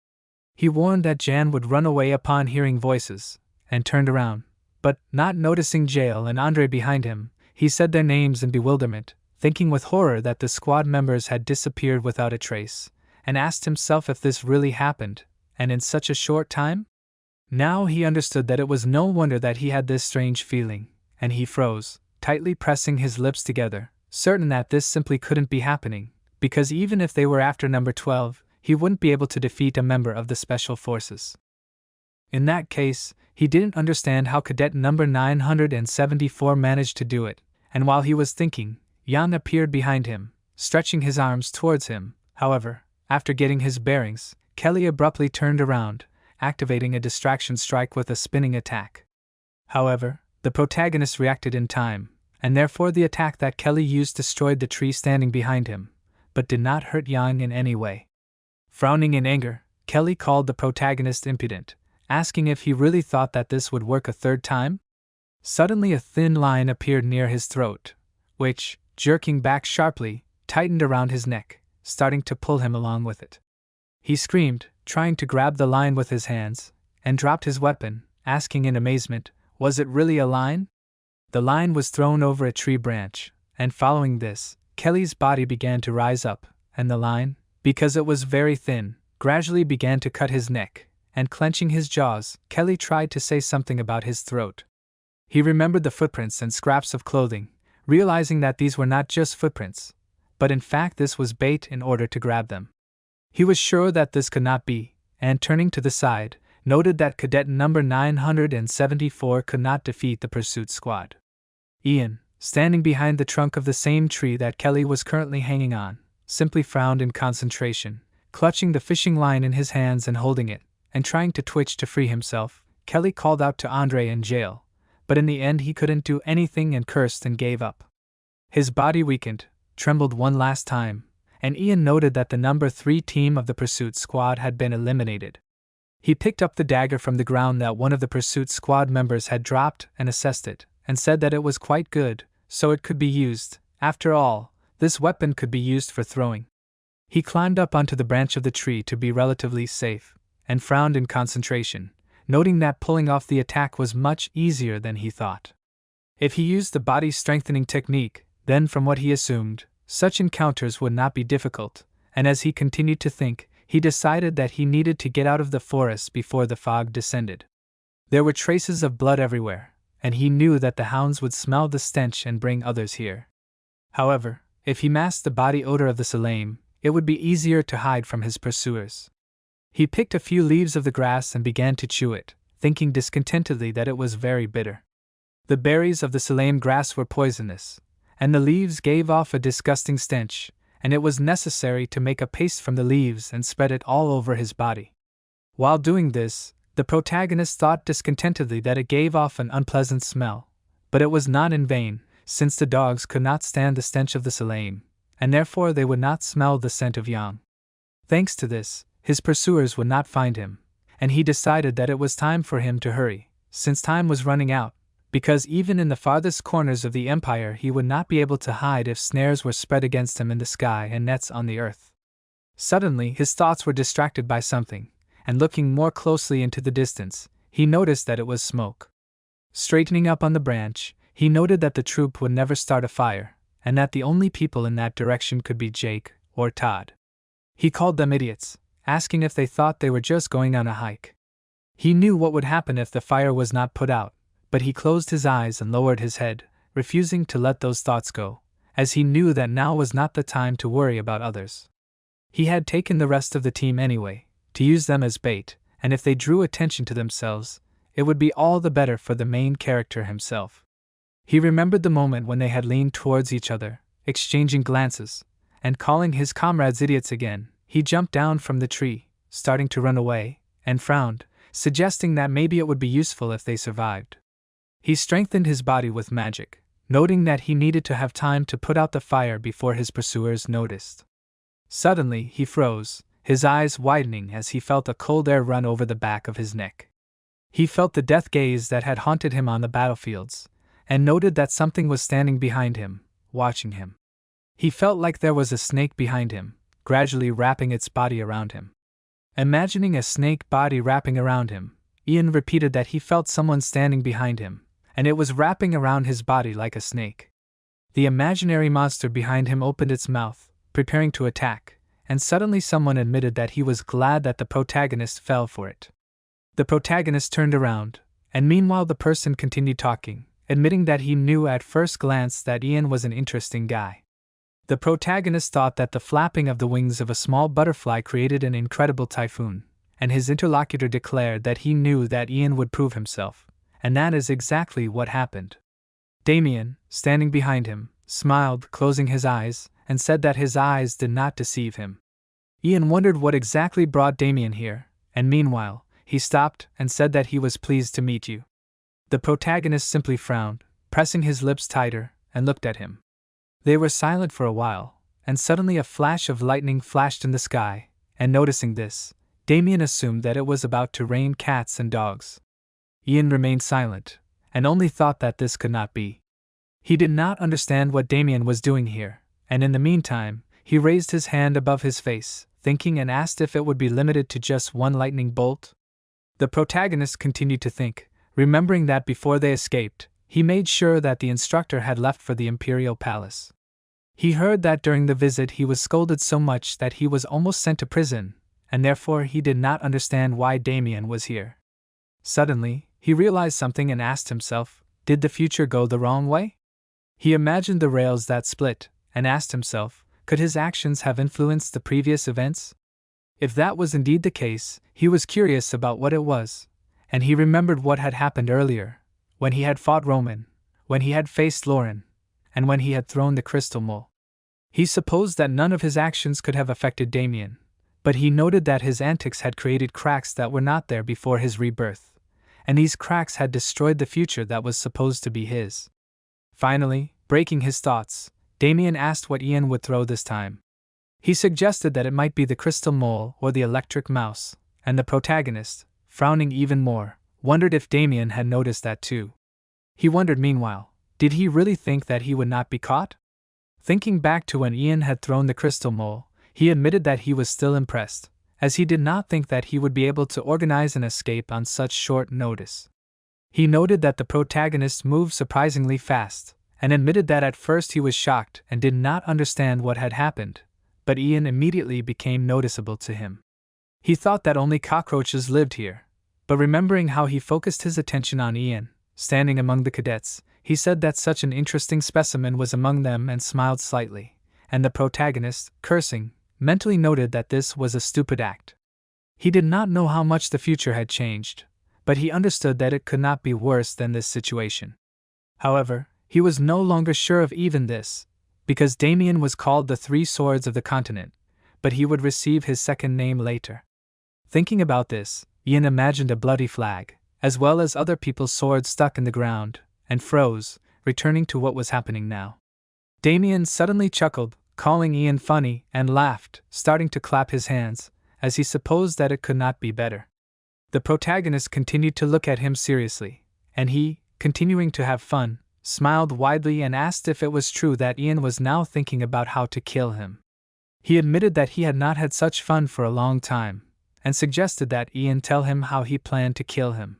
He warned that Jan would run away upon hearing voices, and turned around, but, not noticing Yahello and Andre behind him, he said their names in bewilderment, thinking with horror that the squad members had disappeared without a trace, and asked himself if this really happened, and in such a short time? Now he understood that it was no wonder that he had this strange feeling, and he froze, tightly pressing his lips together, certain that this simply couldn't be happening, because even if they were after number 12, he wouldn't be able to defeat a member of the Special Forces. In that case, he didn't understand how cadet number 974 managed to do it, and while he was thinking, Jan appeared behind him, stretching his arms towards him. However, after getting his bearings, Kelly abruptly turned around, activating a distraction strike with a spinning attack. However, the protagonist reacted in time, and therefore the attack that Kelly used destroyed the tree standing behind him, but did not hurt Jan in any way. Frowning in anger, Kelly called the protagonist impudent, asking if he really thought that this would work a third time. Suddenly a thin line appeared near his throat, which, jerking back sharply, tightened around his neck, starting to pull him along with it. He screamed, trying to grab the line with his hands, and dropped his weapon, asking in amazement, was it really a line? The line was thrown over a tree branch, and following this, Kelly's body began to rise up, and the line, because it was very thin, gradually began to cut his neck, and clenching his jaws, Kelly tried to say something about his throat. He remembered the footprints and scraps of clothing, realizing that these were not just footprints, but in fact this was bait in order to grab them. He was sure that this could not be, and turning to the side, noted that cadet number 974 could not defeat the pursuit squad. Ian, standing behind the trunk of the same tree that Kelly was currently hanging on, simply frowned in concentration, clutching the fishing line in his hands and holding it, and trying to twitch to free himself. Kelly called out to Andre in jail, but in the end he couldn't do anything and cursed and gave up. His body weakened, trembled one last time, and Ian noted that the number 3 team of the pursuit squad had been eliminated. He picked up the dagger from the ground that one of the pursuit squad members had dropped and assessed it, and said that it was quite good, so it could be used. After all, this weapon could be used for throwing. He climbed up onto the branch of the tree to be relatively safe, and frowned in concentration, noting that pulling off the attack was much easier than he thought. If he used the body strengthening technique, then from what he assumed, such encounters would not be difficult, and as he continued to think, he decided that he needed to get out of the forest before the fog descended. There were traces of blood everywhere, and he knew that the hounds would smell the stench and bring others here. However, if he masked the body odor of the Salame, it would be easier to hide from his pursuers. He picked a few leaves of the grass and began to chew it, thinking discontentedly that it was very bitter. The berries of the Salame grass were poisonous, and the leaves gave off a disgusting stench, and it was necessary to make a paste from the leaves and spread it all over his body. While doing this, the protagonist thought discontentedly that it gave off an unpleasant smell, but it was not in vain, since the dogs could not stand the stench of the Salame, and therefore they would not smell the scent of Yang. Thanks to this, his pursuers would not find him, and he decided that it was time for him to hurry, since time was running out, because even in the farthest corners of the empire he would not be able to hide if snares were spread against him in the sky and nets on the earth. Suddenly his thoughts were distracted by something, and looking more closely into the distance, he noticed that it was smoke. Straightening up on the branch, he noted that the troop would never start a fire, and that the only people in that direction could be Jake or Todd. He called them idiots, asking if they thought they were just going on a hike. He knew what would happen if the fire was not put out, but he closed his eyes and lowered his head, refusing to let those thoughts go, as he knew that now was not the time to worry about others. He had taken the rest of the team anyway, to use them as bait, and if they drew attention to themselves, it would be all the better for the main character himself. He remembered the moment when they had leaned towards each other, exchanging glances, and calling his comrades idiots again. He jumped down from the tree, starting to run away, and frowned, suggesting that maybe it would be useful if they survived. He strengthened his body with magic, noting that he needed to have time to put out the fire before his pursuers noticed. Suddenly he froze, his eyes widening as he felt a cold air run over the back of his neck. He felt the death gaze that had haunted him on the battlefields, and noted that something was standing behind him, watching him. He felt like there was a snake behind him, gradually wrapping its body around him. Imagining a snake body wrapping around him, Ian repeated that he felt someone standing behind him, and it was wrapping around his body like a snake. The imaginary monster behind him opened its mouth, preparing to attack, and suddenly someone admitted that he was glad that the protagonist fell for it. The protagonist turned around, and meanwhile the person continued talking, admitting that he knew at first glance that Ian was an interesting guy. The protagonist thought that the flapping of the wings of a small butterfly created an incredible typhoon, and his interlocutor declared that he knew that Ian would prove himself, and that is exactly what happened. Damien, standing behind him, smiled, closing his eyes, and said that his eyes did not deceive him. Ian wondered what exactly brought Damien here, and meanwhile, he stopped and said that he was pleased to meet you. The protagonist simply frowned, pressing his lips tighter, and looked at him. They were silent for a while, and suddenly a flash of lightning flashed in the sky, and noticing this, Damien assumed that it was about to rain cats and dogs. Ian remained silent, and only thought that this could not be. He did not understand what Damien was doing here, and in the meantime, he raised his hand above his face, thinking, and asked if it would be limited to just one lightning bolt. The protagonist continued to think, remembering that before they escaped, he made sure that the instructor had left for the Imperial Palace. He heard that during the visit he was scolded so much that he was almost sent to prison, and therefore he did not understand why Damien was here. Suddenly, he realized something and asked himself, did the future go the wrong way? He imagined the rails that split, and asked himself, could his actions have influenced the previous events? If that was indeed the case, he was curious about what it was, and he remembered what had happened earlier, when he had fought Roman, when he had faced Lauren, and when he had thrown the crystal mole. He supposed that none of his actions could have affected Damien, but he noted that his antics had created cracks that were not there before his rebirth, and these cracks had destroyed the future that was supposed to be his. Finally, breaking his thoughts, Damien asked what Ian would throw this time. He suggested that it might be the crystal mole or the electric mouse, and the protagonist, frowning even more, wondered if Damien had noticed that too. He wondered meanwhile, did he really think that he would not be caught? Thinking back to when Ian had thrown the crystal mole, he admitted that he was still impressed, as he did not think that he would be able to organize an escape on such short notice. He noted that the protagonist moved surprisingly fast, and admitted that at first he was shocked and did not understand what had happened, but Ian immediately became noticeable to him. He thought that only cockroaches lived here, but remembering how he focused his attention on Ian, standing among the cadets, he said that such an interesting specimen was among them and smiled slightly, and the protagonist, cursing, mentally noted that this was a stupid act. He did not know how much the future had changed, but he understood that it could not be worse than this situation. However, he was no longer sure of even this, because Damien was called the Three Swords of the Continent, but he would receive his second name later. Thinking about this, Ian imagined a bloody flag, as well as other people's swords stuck in the ground, and froze, returning to what was happening now. Damien suddenly chuckled, calling Ian funny, and laughed, starting to clap his hands, as he supposed that it could not be better. The protagonist continued to look at him seriously, and he, continuing to have fun, smiled widely and asked if it was true that Ian was now thinking about how to kill him. He admitted that he had not had such fun for a long time, and suggested that Ian tell him how he planned to kill him.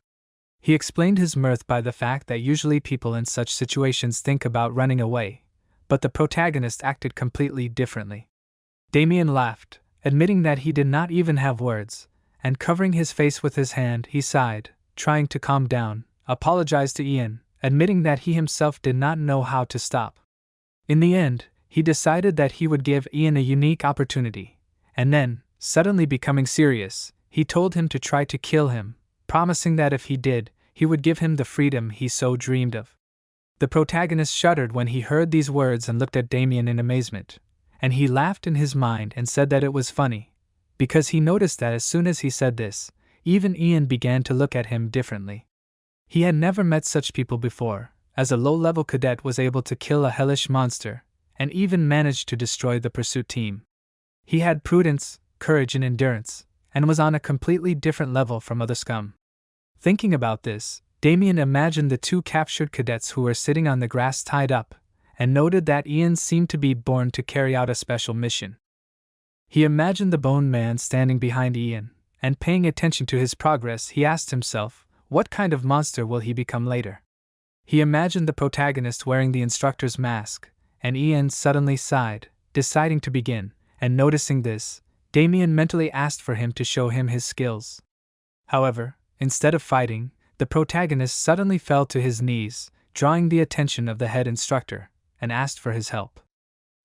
He explained his mirth by the fact that usually people in such situations think about running away, but the protagonist acted completely differently. Damien laughed, admitting that he did not even have words, and covering his face with his hand, he sighed, trying to calm down, apologized to Ian, admitting that he himself did not know how to stop. In the end, he decided that he would give Ian a unique opportunity, and then, suddenly becoming serious, he told him to try to kill him, promising that if he did, he would give him the freedom he so dreamed of. The protagonist shuddered when he heard these words and looked at Damien in amazement, and he laughed in his mind and said that it was funny, because he noticed that as soon as he said this, even Ian began to look at him differently. He had never met such people before, as a low-level cadet was able to kill a hellish monster, and even managed to destroy the pursuit team. He had prudence, courage and endurance, and was on a completely different level from other scum. Thinking about this, Damien imagined the two captured cadets who were sitting on the grass tied up, and noted that Ian seemed to be born to carry out a special mission. He imagined the Bone Man standing behind Ian, and paying attention to his progress, he asked himself, what kind of monster will he become later? He imagined the protagonist wearing the instructor's mask, and Ian suddenly sighed, deciding to begin, and noticing this, Damien mentally asked for him to show him his skills. However, instead of fighting, the protagonist suddenly fell to his knees, drawing the attention of the head instructor, and asked for his help.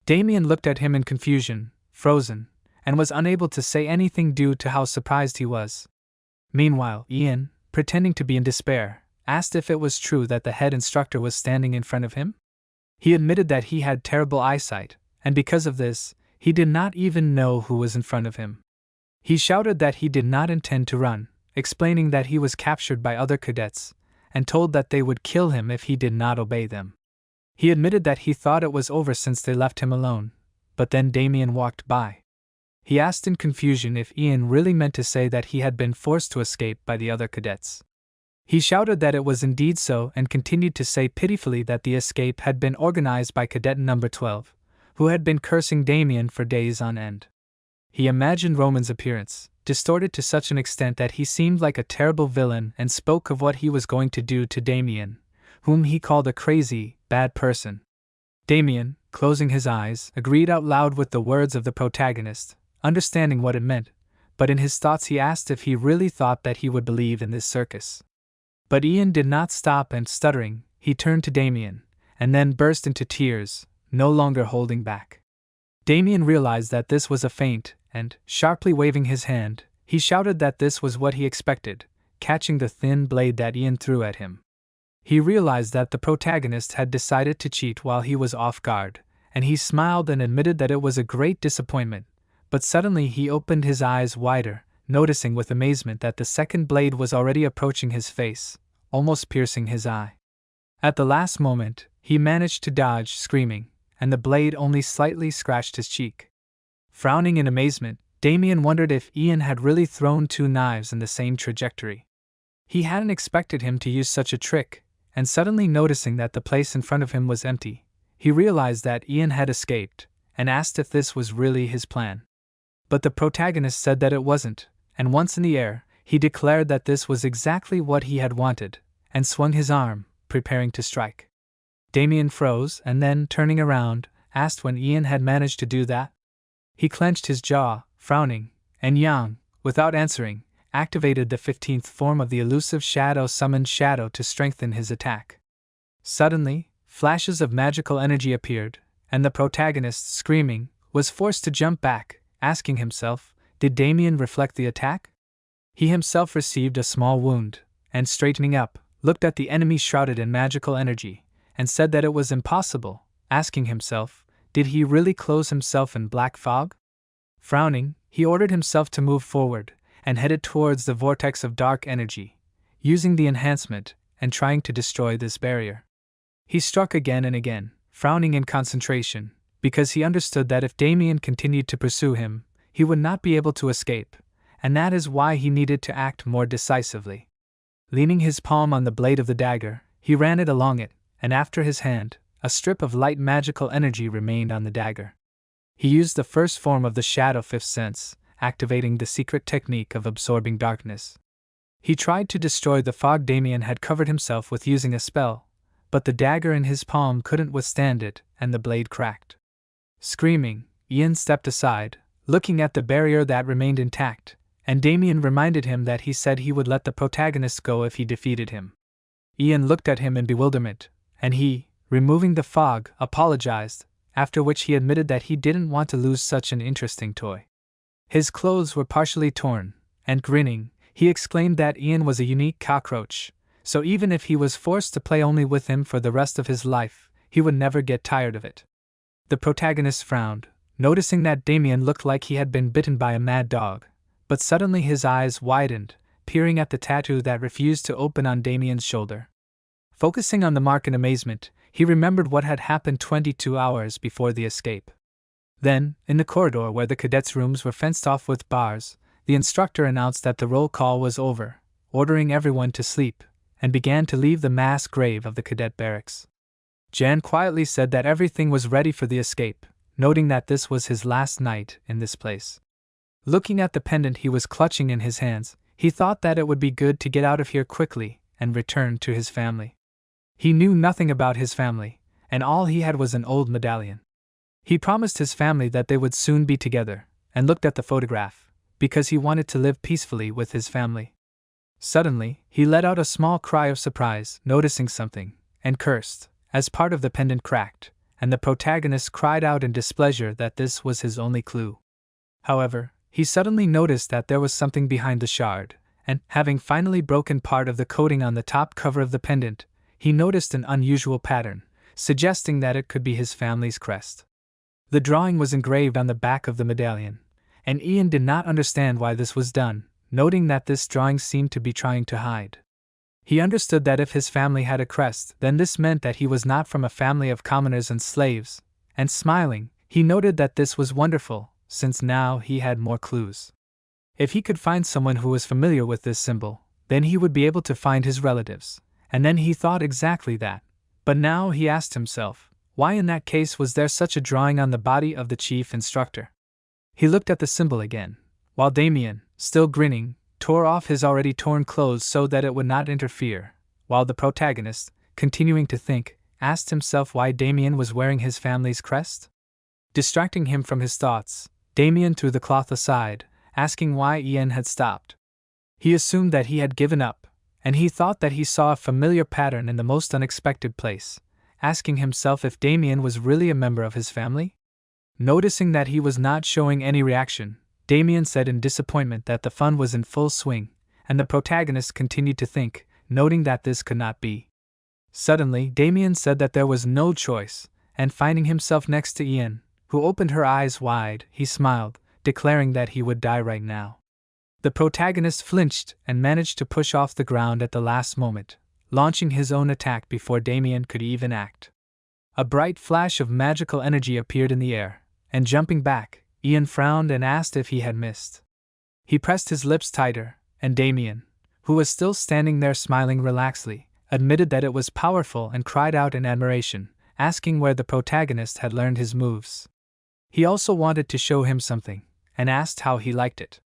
Damien looked at him in confusion, frozen, and was unable to say anything due to how surprised he was. Meanwhile, Ian, pretending to be in despair, asked if it was true that the head instructor was standing in front of him. He admitted that he had terrible eyesight, and because of this, he did not even know who was in front of him. He shouted that he did not intend to run, explaining that he was captured by other cadets, and told that they would kill him if he did not obey them. He admitted that he thought it was over since they left him alone, but then Damien walked by. He asked in confusion if Ian really meant to say that he had been forced to escape by the other cadets. He shouted that it was indeed so and continued to say pitifully that the escape had been organized by Cadet number 12, who had been cursing Damien for days on end. He imagined Roman's appearance, distorted to such an extent that he seemed like a terrible villain, and spoke of what he was going to do to Damien, whom he called a crazy, bad person. Damien, closing his eyes, agreed out loud with the words of the protagonist, understanding what it meant, but in his thoughts he asked if he really thought that he would believe in this circus. But Ian did not stop, and stuttering, he turned to Damien, and then burst into tears, no longer holding back. Damien realized that this was a feint, and, sharply waving his hand, he shouted that this was what he expected, catching the thin blade that Ian threw at him. He realized that the protagonist had decided to cheat while he was off guard, and he smiled and admitted that it was a great disappointment, but suddenly he opened his eyes wider, noticing with amazement that the second blade was already approaching his face, almost piercing his eye. At the last moment, he managed to dodge, screaming, and the blade only slightly scratched his cheek. Frowning in amazement, Damien wondered if Ian had really thrown two knives in the same trajectory. He hadn't expected him to use such a trick, and suddenly noticing that the place in front of him was empty, he realized that Ian had escaped, and asked if this was really his plan. But the protagonist said that it wasn't, and once in the air, he declared that this was exactly what he had wanted, and swung his arm, preparing to strike. Damien froze, and then, turning around, asked when Ian had managed to do that. He clenched his jaw, frowning, and Yang, without answering, activated the 15th form of the elusive shadow summoned shadow to strengthen his attack. Suddenly, flashes of magical energy appeared, and the protagonist, screaming, was forced to jump back, asking himself, did Damien reflect the attack? He himself received a small wound, and straightening up, looked at the enemy shrouded in magical energy, and said that it was impossible, asking himself, did he really close himself in black fog? Frowning, he ordered himself to move forward, and headed towards the vortex of dark energy, using the enhancement, and trying to destroy this barrier. He struck again and again, frowning in concentration, because he understood that if Damien continued to pursue him, he would not be able to escape, and that is why he needed to act more decisively. Leaning his palm on the blade of the dagger, he ran it along it, and after his hand, a strip of light magical energy remained on the dagger. He used the first form of the shadow fifth sense, activating the secret technique of absorbing darkness. He tried to destroy the fog Damien had covered himself with using a spell, but the dagger in his palm couldn't withstand it, and the blade cracked. Screaming, Ian stepped aside, looking at the barrier that remained intact, and Damien reminded him that he said he would let the protagonist go if he defeated him. Ian looked at him in bewilderment, and he, removing the fog, apologized, after which he admitted that he didn't want to lose such an interesting toy. His clothes were partially torn, and grinning, he exclaimed that Ian was a unique cockroach, so even if he was forced to play only with him for the rest of his life, he would never get tired of it. The protagonist frowned, noticing that Damien looked like he had been bitten by a mad dog, but suddenly his eyes widened, peering at the tattoo that refused to open on Damien's shoulder. Focusing on the mark in amazement, he remembered what had happened 22 hours before the escape. Then, in the corridor where the cadets' rooms were fenced off with bars, the instructor announced that the roll call was over, ordering everyone to sleep, and began to leave the mass grave of the cadet barracks. Jan quietly said that everything was ready for the escape, noting that this was his last night in this place. Looking at the pendant he was clutching in his hands, he thought that it would be good to get out of here quickly and return to his family. He knew nothing about his family, and all he had was an old medallion. He promised his family that they would soon be together, and looked at the photograph, because he wanted to live peacefully with his family. Suddenly, he let out a small cry of surprise, noticing something, and cursed, as part of the pendant cracked, and the protagonist cried out in displeasure that this was his only clue. However, he suddenly noticed that there was something behind the shard, and, having finally broken part of the coating on the top cover of the pendant, he noticed an unusual pattern, suggesting that it could be his family's crest. The drawing was engraved on the back of the medallion, and Ian did not understand why this was done, noting that this drawing seemed to be trying to hide. He understood that if his family had a crest, then this meant that he was not from a family of commoners and slaves, and smiling, he noted that this was wonderful, since now he had more clues. If he could find someone who was familiar with this symbol, then he would be able to find his relatives, and then he thought exactly that. But now he asked himself, why in that case was there such a drawing on the body of the chief instructor? He looked at the symbol again, while Damien, still grinning, tore off his already torn clothes so that it would not interfere, while the protagonist, continuing to think, asked himself why Damien was wearing his family's crest. Distracting him from his thoughts, Damien threw the cloth aside, asking why Ian had stopped. He assumed that he had given up, and he thought that he saw a familiar pattern in the most unexpected place, asking himself if Damien was really a member of his family. Noticing that he was not showing any reaction, Damien said in disappointment that the fun was in full swing, and the protagonist continued to think, noting that this could not be. Suddenly, Damien said that there was no choice, and finding himself next to Ian, who opened her eyes wide, he smiled, declaring that he would die right now. The protagonist flinched and managed to push off the ground at the last moment, launching his own attack before Damien could even act. A bright flash of magical energy appeared in the air, and jumping back, Ian frowned and asked if he had missed. He pressed his lips tighter, and Damien, who was still standing there smiling relaxedly, admitted that it was powerful and cried out in admiration, asking where the protagonist had learned his moves. He also wanted to show him something, and asked how he liked it.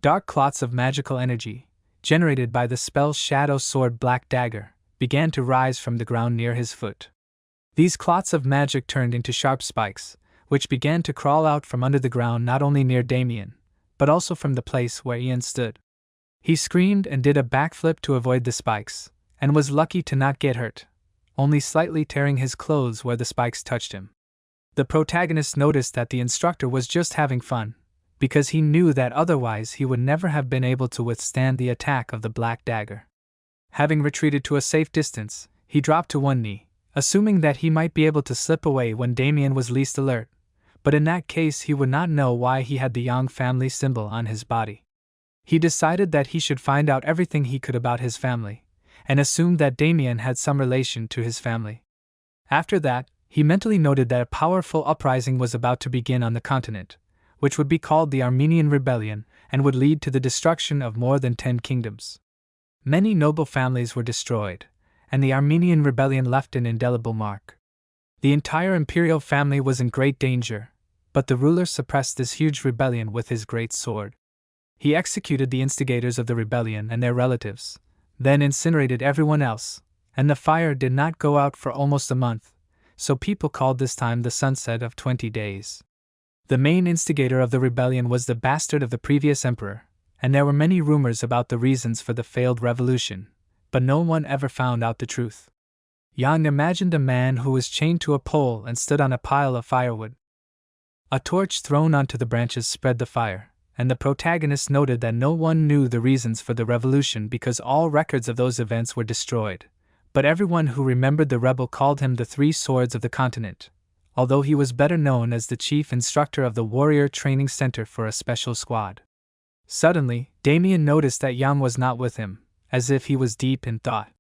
Dark clots of magical energy, generated by the spell's shadow sword Black Dagger, began to rise from the ground near his foot. These clots of magic turned into sharp spikes, which began to crawl out from under the ground not only near Damien, but also from the place where Ian stood. He screamed and did a backflip to avoid the spikes, and was lucky to not get hurt, only slightly tearing his clothes where the spikes touched him. The protagonist noticed that the instructor was just having fun, because he knew that otherwise he would never have been able to withstand the attack of the Black Dagger. Having retreated to a safe distance, he dropped to one knee, assuming that he might be able to slip away when Damien was least alert, but in that case he would not know why he had the Yang family symbol on his body. He decided that he should find out everything he could about his family, and assumed that Damien had some relation to his family. After that, he mentally noted that a powerful uprising was about to begin on the continent, which would be called the Armenian Rebellion and would lead to the destruction of more than 10 kingdoms. Many noble families were destroyed, and the Armenian Rebellion left an indelible mark. The entire imperial family was in great danger, but the ruler suppressed this huge rebellion with his great sword. He executed the instigators of the rebellion and their relatives, then incinerated everyone else, and the fire did not go out for almost a month, so people called this time the sunset of 20 days. The main instigator of the rebellion was the bastard of the previous emperor, and there were many rumors about the reasons for the failed revolution, but no one ever found out the truth. Yang imagined a man who was chained to a pole and stood on a pile of firewood. A torch thrown onto the branches spread the fire, and the protagonist noted that no one knew the reasons for the revolution because all records of those events were destroyed, but everyone who remembered the rebel called him the Three Swords of the Continent, although he was better known as the chief instructor of the Warrior Training Center for a special squad. Suddenly, Damien noticed that Yang was not with him, as if he was deep in thought.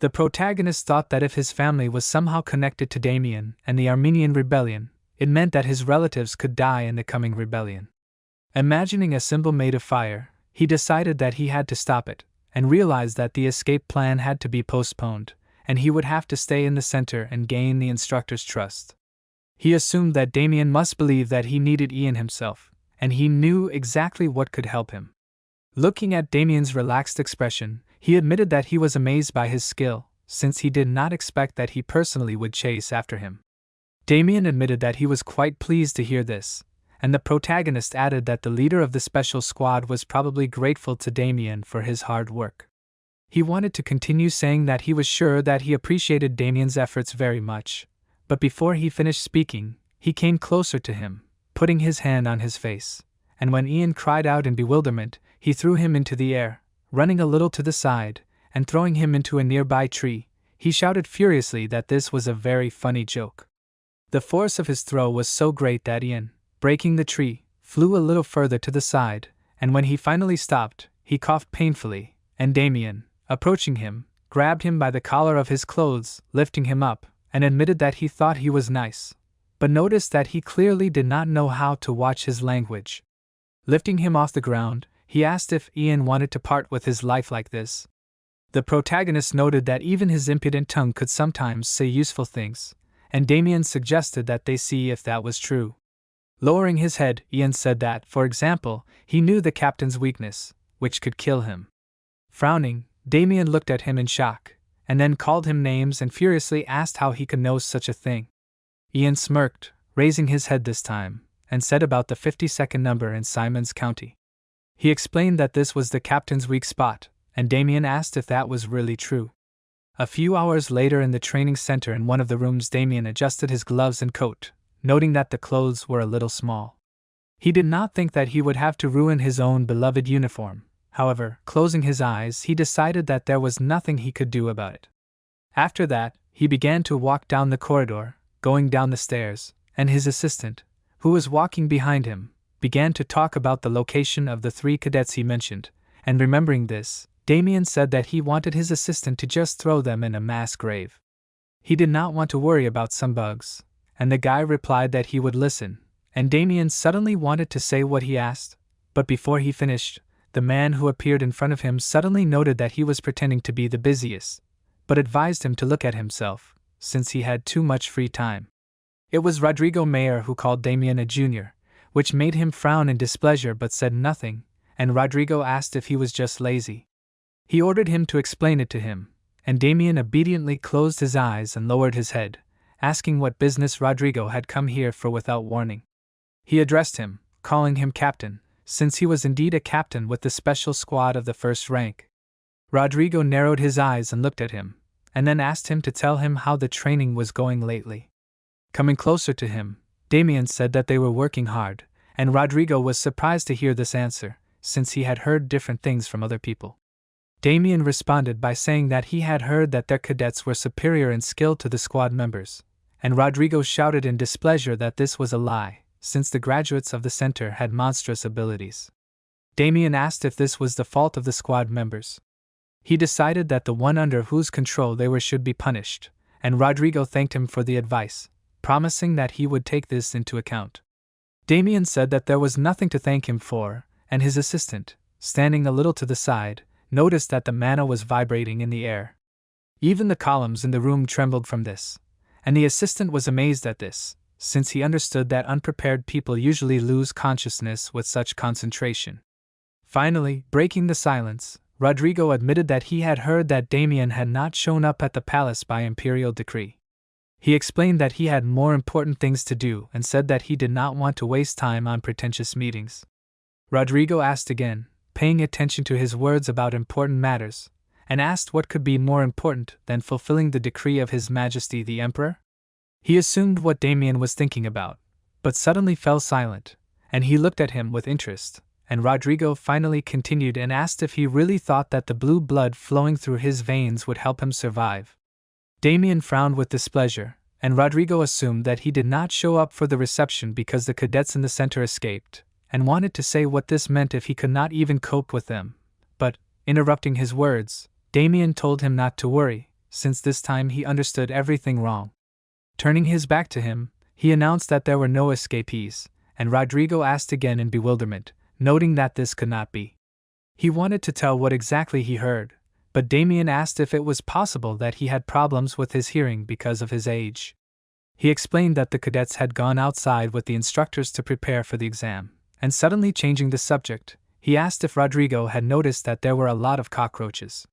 The protagonist thought that if his family was somehow connected to Damien and the Armenian Rebellion, it meant that his relatives could die in the coming rebellion. Imagining a symbol made of fire, he decided that he had to stop it, and realized that the escape plan had to be postponed, and he would have to stay in the center and gain the instructor's trust. He assumed that Damien must believe that he needed Ian himself, and he knew exactly what could help him. Looking at Damien's relaxed expression, he admitted that he was amazed by his skill, since he did not expect that he personally would chase after him. Damien admitted that he was quite pleased to hear this, and the protagonist added that the leader of the special squad was probably grateful to Damien for his hard work. He wanted to continue saying that he was sure that he appreciated Damien's efforts very much, but before he finished speaking, he came closer to him, putting his hand on his face, and when Ian cried out in bewilderment, he threw him into the air, running a little to the side, and throwing him into a nearby tree. He shouted furiously that this was a very funny joke. The force of his throw was so great that Ian, breaking the tree, flew a little further to the side, and when he finally stopped, he coughed painfully, and Damien, approaching him, grabbed him by the collar of his clothes, lifting him up, and admitted that he thought he was nice, but noticed that he clearly did not know how to watch his language. Lifting him off the ground, he asked if Ian wanted to part with his life like this. The protagonist noted that even his impudent tongue could sometimes say useful things, and Damien suggested that they see if that was true. Lowering his head, Ian said that, for example, he knew the captain's weakness, which could kill him. Frowning, Damien looked at him in shock, and then called him names and furiously asked how he could know such a thing. Ian smirked, raising his head this time, and said about the 52nd number in Simon's County. He explained that this was the captain's weak spot, and Damien asked if that was really true. A few hours later in the training center in one of the rooms, Damien adjusted his gloves and coat, noting that the clothes were a little small. He did not think that he would have to ruin his own beloved uniform. However, closing his eyes, he decided that there was nothing he could do about it. After that, he began to walk down the corridor, going down the stairs, and his assistant, who was walking behind him, began to talk about the location of the 3 cadets he mentioned, and remembering this, Damien said that he wanted his assistant to just throw them in a mass grave. He did not want to worry about some bugs, and the guy replied that he would listen, and Damien suddenly wanted to say what he asked, but before he finished, the man who appeared in front of him suddenly noted that he was pretending to be the busiest, but advised him to look at himself, since he had too much free time. It was Rodrigo Mayer who called Damien a junior, which made him frown in displeasure but said nothing, and Rodrigo asked if he was just lazy. He ordered him to explain it to him, and Damien obediently closed his eyes and lowered his head, asking what business Rodrigo had come here for without warning. He addressed him, calling him captain, since he was indeed a captain with the special squad of the first rank. Rodrigo narrowed his eyes and looked at him, and then asked him to tell him how the training was going lately. Coming closer to him, Damien said that they were working hard, and Rodrigo was surprised to hear this answer, since he had heard different things from other people. Damien responded by saying that he had heard that their cadets were superior in skill to the squad members, and Rodrigo shouted in displeasure that this was a lie, since the graduates of the center had monstrous abilities. Damien asked if this was the fault of the squad members. He decided that the one under whose control they were should be punished, and Rodrigo thanked him for the advice, promising that he would take this into account. Damien said that there was nothing to thank him for, and his assistant, standing a little to the side, noticed that the mana was vibrating in the air. Even the columns in the room trembled from this, and the assistant was amazed at this, since he understood that unprepared people usually lose consciousness with such concentration. Finally, breaking the silence, Rodrigo admitted that he had heard that Damien had not shown up at the palace by imperial decree. He explained that he had more important things to do and said that he did not want to waste time on pretentious meetings. Rodrigo asked again, paying attention to his words about important matters, and asked what could be more important than fulfilling the decree of His Majesty the Emperor? He assumed what Damien was thinking about, but suddenly fell silent, and he looked at him with interest, and Rodrigo finally continued and asked if he really thought that the blue blood flowing through his veins would help him survive. Damien frowned with displeasure, and Rodrigo assumed that he did not show up for the reception because the cadets in the center escaped, and wanted to say what this meant if he could not even cope with them, but, interrupting his words, Damien told him not to worry, since this time he understood everything wrong. Turning his back to him, he announced that there were no escapees, and Rodrigo asked again in bewilderment, noting that this could not be. He wanted to tell what exactly he heard, but Damien asked if it was possible that he had problems with his hearing because of his age. He explained that the cadets had gone outside with the instructors to prepare for the exam, and suddenly changing the subject, he asked if Rodrigo had noticed that there were a lot of cockroaches.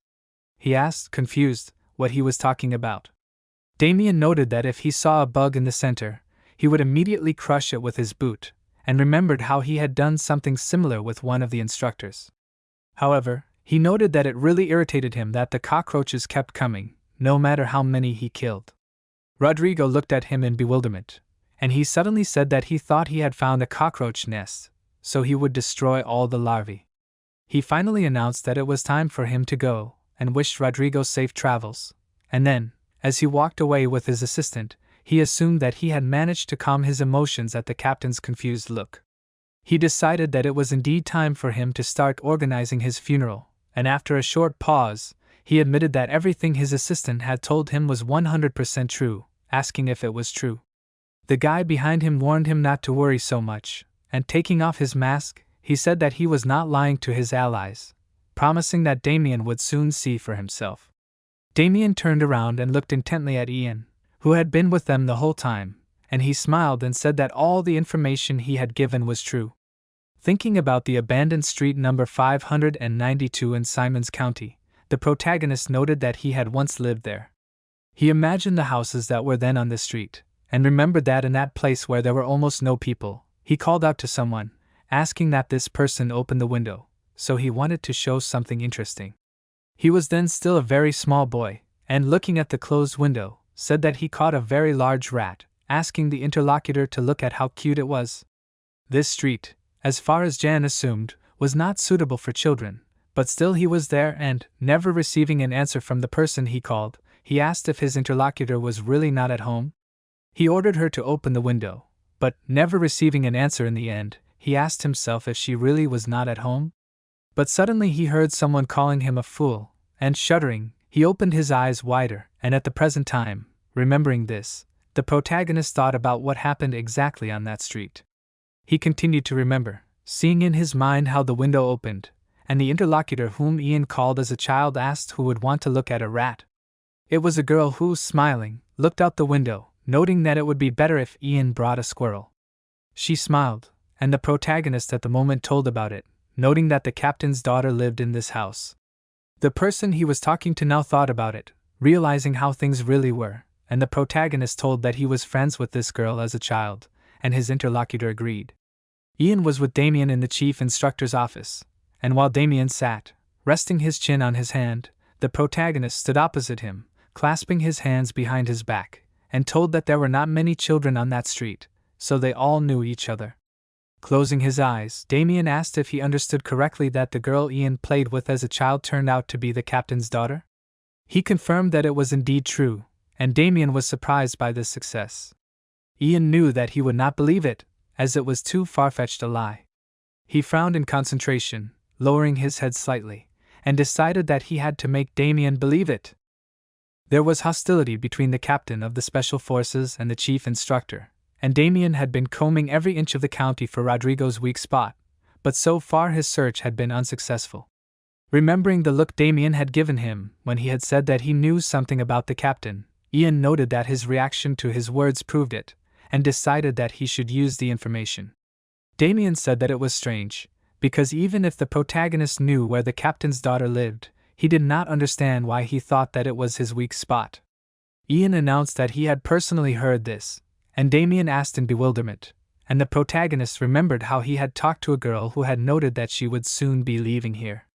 He asked, confused, what he was talking about. Damien noted that if he saw a bug in the center, he would immediately crush it with his boot, and remembered how he had done something similar with one of the instructors. However, he noted that it really irritated him that the cockroaches kept coming, no matter how many he killed. Rodrigo looked at him in bewilderment, and he suddenly said that he thought he had found a cockroach nest, so he would destroy all the larvae. He finally announced that it was time for him to go, and wished Rodrigo safe travels, and then, as he walked away with his assistant, he assumed that he had managed to calm his emotions at the captain's confused look. He decided that it was indeed time for him to start organizing his funeral, and after a short pause, he admitted that everything his assistant had told him was 100% true, asking if it was true. The guy behind him warned him not to worry so much, and taking off his mask, he said that he was not lying to his allies, promising that Damien would soon see for himself. Damien turned around and looked intently at Ian, who had been with them the whole time, and he smiled and said that all the information he had given was true. Thinking about the abandoned street number 592 in Simons County, the protagonist noted that he had once lived there. He imagined the houses that were then on the street, and remembered that in that place where there were almost no people, he called out to someone, asking that this person open the window, so he wanted to show something interesting. He was then still a very small boy, and looking at the closed window, said that he caught a very large rat, asking the interlocutor to look at how cute it was. This street, as far as Jan assumed, was not suitable for children, but still he was there and, never receiving an answer from the person he called, he asked if his interlocutor was really not at home. He ordered her to open the window, but, never receiving an answer in the end, he asked himself if she really was not at home. But suddenly he heard someone calling him a fool, and shuddering, he opened his eyes wider, and at the present time, remembering this, the protagonist thought about what happened exactly on that street. He continued to remember, seeing in his mind how the window opened, and the interlocutor whom Ian called as a child asked who would want to look at a rat. It was a girl who, smiling, looked out the window, noting that it would be better if Ian brought a squirrel. She smiled, and the protagonist at the moment told about it, noting that the captain's daughter lived in this house. The person he was talking to now thought about it, realizing how things really were, and the protagonist told that he was friends with this girl as a child, and his interlocutor agreed. Ian was with Damien in the chief instructor's office, and while Damien sat, resting his chin on his hand, the protagonist stood opposite him, clasping his hands behind his back, and told that there were not many children on that street, so they all knew each other. Closing his eyes, Damien asked if he understood correctly that the girl Ian played with as a child turned out to be the captain's daughter. He confirmed that it was indeed true, and Damien was surprised by this success. Ian knew that he would not believe it, as it was too far-fetched a lie. He frowned in concentration, lowering his head slightly, and decided that he had to make Damien believe it. There was hostility between the captain of the special forces and the chief instructor, and Damien had been combing every inch of the county for Rodrigo's weak spot, but so far his search had been unsuccessful. Remembering the look Damien had given him when he had said that he knew something about the captain, Ian noted that his reaction to his words proved it, and decided that he should use the information. Damien said that it was strange, because even if the protagonist knew where the captain's daughter lived, he did not understand why he thought that it was his weak spot. Ian announced that he had personally heard this, and Damien asked in bewilderment, and the protagonist remembered how he had talked to a girl who had noted that she would soon be leaving here.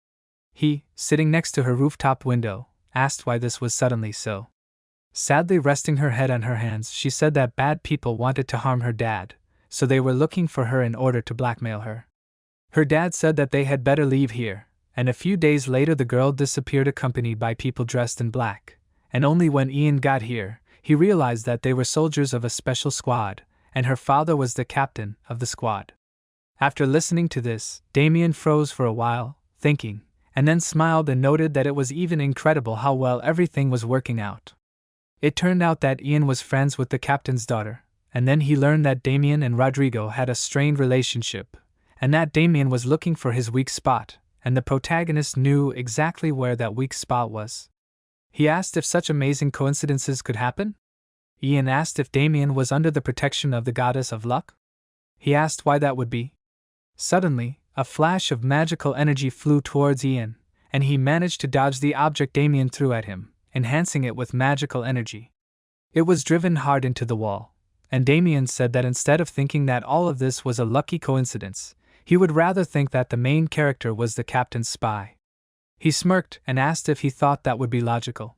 He, sitting next to her rooftop window, asked why this was suddenly so. Sadly resting her head on her hands, she said that bad people wanted to harm her dad, so they were looking for her in order to blackmail her. Her dad said that they had better leave here, and a few days later the girl disappeared accompanied by people dressed in black, and only when Ian got here, he realized that they were soldiers of a special squad, and her father was the captain of the squad. After listening to this, Damien froze for a while, thinking, and then smiled and noted that it was even incredible how well everything was working out. It turned out that Ian was friends with the captain's daughter, and then he learned that Damien and Rodrigo had a strained relationship, and that Damien was looking for his weak spot, and the protagonist knew exactly where that weak spot was. He asked if such amazing coincidences could happen. Ian asked if Damien was under the protection of the goddess of luck. He asked why that would be. Suddenly, a flash of magical energy flew towards Ian, and he managed to dodge the object Damien threw at him, enhancing it with magical energy. It was driven hard into the wall, and Damien said that instead of thinking that all of this was a lucky coincidence, he would rather think that the main character was the captain's spy. He smirked and asked if he thought that would be logical.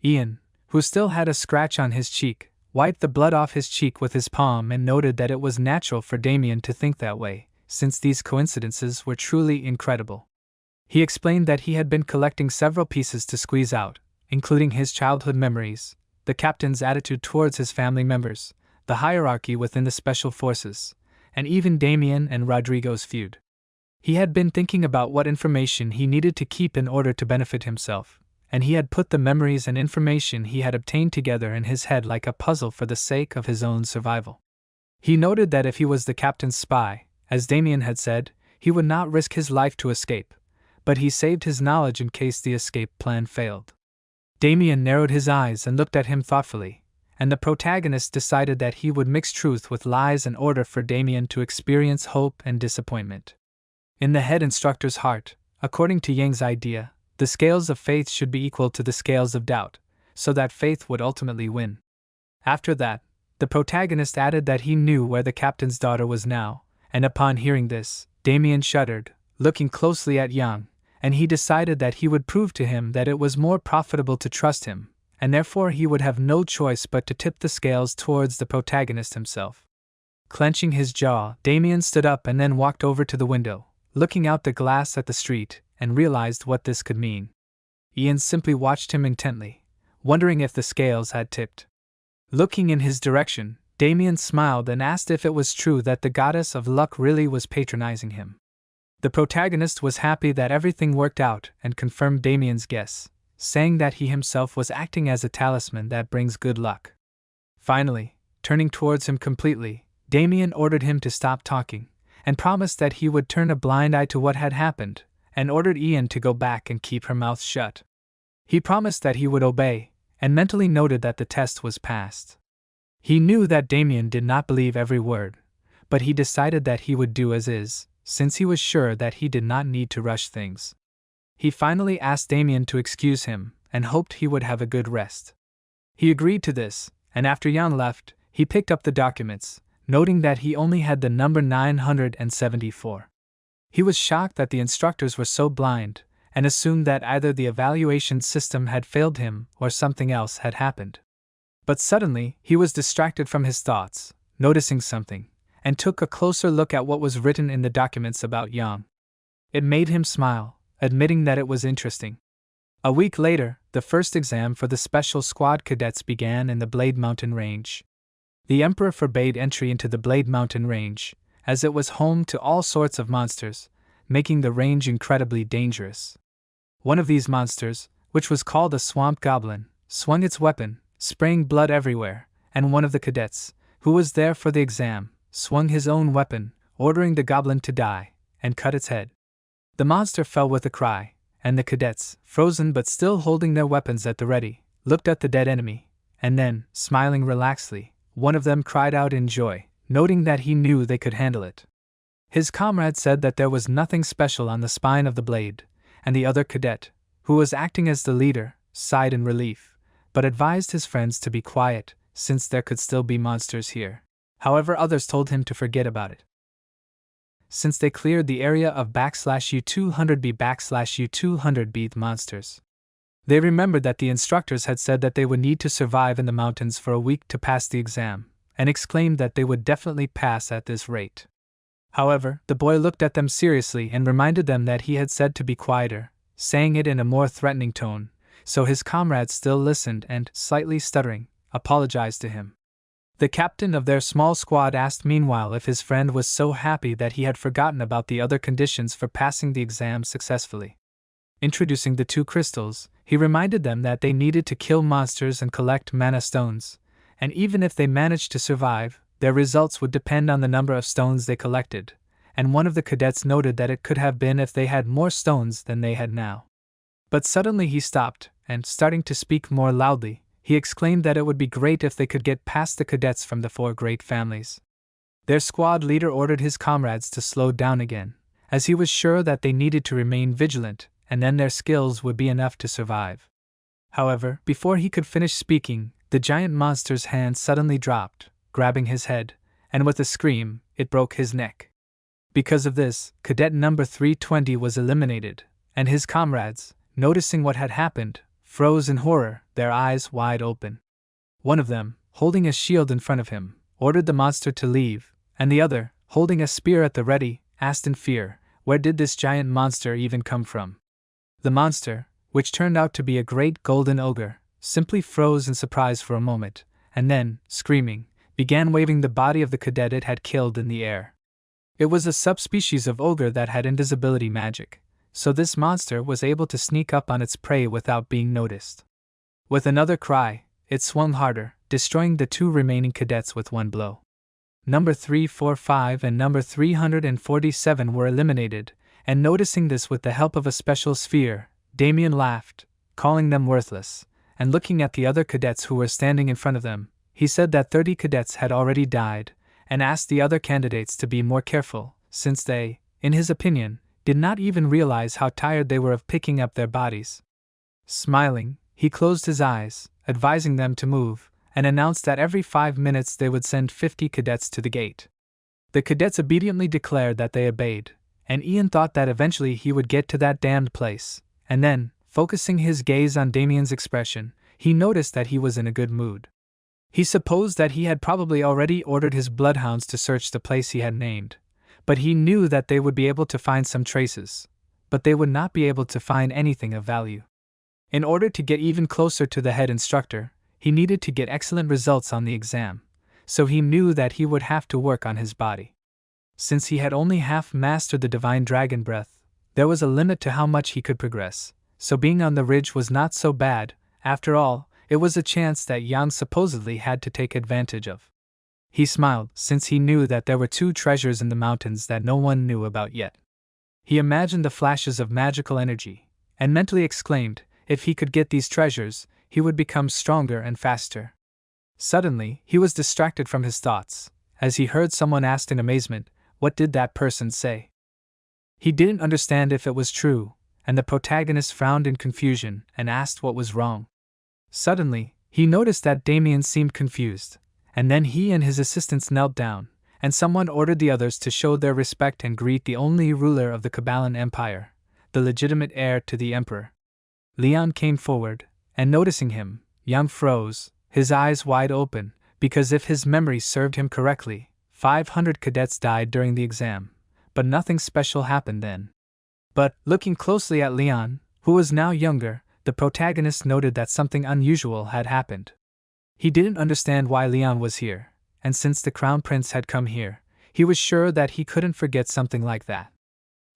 Ian, who still had a scratch on his cheek, wiped the blood off his cheek with his palm and noted that it was natural for Damien to think that way, since these coincidences were truly incredible. He explained that he had been collecting several pieces to squeeze out, including his childhood memories, the captain's attitude towards his family members, the hierarchy within the special forces, and even Damien and Rodrigo's feud. He had been thinking about what information he needed to keep in order to benefit himself, and he had put the memories and information he had obtained together in his head like a puzzle for the sake of his own survival. He noted that if he was the captain's spy, as Damien had said, he would not risk his life to escape, but he saved his knowledge in case the escape plan failed. Damien narrowed his eyes and looked at him thoughtfully, and the protagonist decided that he would mix truth with lies in order for Damien to experience hope and disappointment. In the head instructor's heart, according to Yang's idea, the scales of faith should be equal to the scales of doubt, so that faith would ultimately win. After that, the protagonist added that he knew where the captain's daughter was now, and upon hearing this, Damien shuddered, looking closely at Yang, and he decided that he would prove to him that it was more profitable to trust him, and therefore he would have no choice but to tip the scales towards the protagonist himself. Clenching his jaw, Damien stood up and then walked over to the window, looking out the glass at the street, and realized what this could mean. Ian simply watched him intently, wondering if the scales had tipped. Looking in his direction, Damien smiled and asked if it was true that the goddess of luck really was patronizing him. The protagonist was happy that everything worked out and confirmed Damien's guess, saying that he himself was acting as a talisman that brings good luck. Finally, turning towards him completely, Damien ordered him to stop talking, and promised that he would turn a blind eye to what had happened, and ordered Ian to go back and keep her mouth shut. He promised that he would obey, and mentally noted that the test was passed. He knew that Damien did not believe every word, but he decided that he would do as is, since he was sure that he did not need to rush things. He finally asked Damien to excuse him, and hoped he would have a good rest. He agreed to this, and after Yang left, he picked up the documents, noting that he only had the number 974. He was shocked that the instructors were so blind, and assumed that either the evaluation system had failed him or something else had happened. But suddenly, he was distracted from his thoughts, noticing something, and took a closer look at what was written in the documents about Yang. It made him smile, admitting that it was interesting. A week later, the first exam for the Special Squad cadets began in the Blade Mountain Range. The Emperor forbade entry into the Blade Mountain Range, as it was home to all sorts of monsters, making the range incredibly dangerous. One of these monsters, which was called a swamp goblin, swung its weapon, spraying blood everywhere, and one of the cadets, who was there for the exam, swung his own weapon, ordering the goblin to die, and cut its head. The monster fell with a cry, and the cadets, frozen but still holding their weapons at the ready, looked at the dead enemy, and then, smiling relaxedly, one of them cried out in joy, noting that he knew they could handle it. His comrade said that there was nothing special on the spine of the blade, and the other cadet, who was acting as the leader, sighed in relief, but advised his friends to be quiet, since there could still be monsters here. However, others told him to forget about it, since they cleared the area of /U200B/U200B monsters. They remembered that the instructors had said that they would need to survive in the mountains for a week to pass the exam, and exclaimed that they would definitely pass at this rate. However, the boy looked at them seriously and reminded them that he had said to be quieter, saying it in a more threatening tone, so his comrades still listened and, slightly stuttering, apologized to him. The captain of their small squad asked meanwhile if his friend was so happy that he had forgotten about the other conditions for passing the exam successfully. Introducing the 2 crystals, he reminded them that they needed to kill monsters and collect mana stones, and even if they managed to survive, their results would depend on the number of stones they collected, and one of the cadets noted that it could have been if they had more stones than they had now. But suddenly he stopped, and, starting to speak more loudly, he exclaimed that it would be great if they could get past the cadets from the 4 great families. Their squad leader ordered his comrades to slow down again, as he was sure that they needed to remain vigilant, and then their skills would be enough to survive. However, before he could finish speaking, the giant monster's hand suddenly dropped, grabbing his head, and with a scream, it broke his neck. Because of this, cadet number 320 was eliminated, and his comrades, noticing what had happened, froze in horror, their eyes wide open. One of them, holding a shield in front of him, ordered the monster to leave, and the other, holding a spear at the ready, asked in fear, where did this giant monster even come from? The monster, which turned out to be a great golden ogre, simply froze in surprise for a moment, and then, screaming, began waving the body of the cadet it had killed in the air. It was a subspecies of ogre that had invisibility magic, so this monster was able to sneak up on its prey without being noticed. With another cry, it swung harder, destroying the 2 remaining cadets with one blow. number 345 and number 347 were eliminated, and noticing this with the help of a special sphere, Damien laughed, calling them worthless, and looking at the other cadets who were standing in front of them, he said that 30 cadets had already died, and asked the other candidates to be more careful, since they, in his opinion, did not even realize how tired they were of picking up their bodies. Smiling, he closed his eyes, advising them to move, and announced that every 5 minutes they would send 50 cadets to the gate. The cadets obediently declared that they obeyed, and Ian thought that eventually he would get to that damned place, and then, focusing his gaze on Damien's expression, he noticed that he was in a good mood. He supposed that he had probably already ordered his bloodhounds to search the place he had named, but he knew that they would be able to find some traces, but they would not be able to find anything of value. In order to get even closer to the head instructor, he needed to get excellent results on the exam, so he knew that he would have to work on his body. Since he had only half mastered the divine dragon breath, there was a limit to how much he could progress, so being on the ridge was not so bad. After all, it was a chance that Yang supposedly had to take advantage of. He smiled, since he knew that there were 2 treasures in the mountains that no one knew about yet. He imagined the flashes of magical energy, and mentally exclaimed, if he could get these treasures, he would become stronger and faster. Suddenly, he was distracted from his thoughts, as he heard someone ask in amazement, what did that person say? He didn't understand if it was true, and the protagonist frowned in confusion and asked what was wrong. Suddenly, he noticed that Damien seemed confused, and then he and his assistants knelt down, and someone ordered the others to show their respect and greet the only ruler of the Kabbalan Empire, the legitimate heir to the emperor. Leon came forward, and noticing him, Yang froze, his eyes wide open, because if his memory served him correctly, 500 cadets died during the exam, but nothing special happened then. But, looking closely at Leon, who was now younger, the protagonist noted that something unusual had happened. He didn't understand why Leon was here, and since the crown prince had come here, he was sure that he couldn't forget something like that.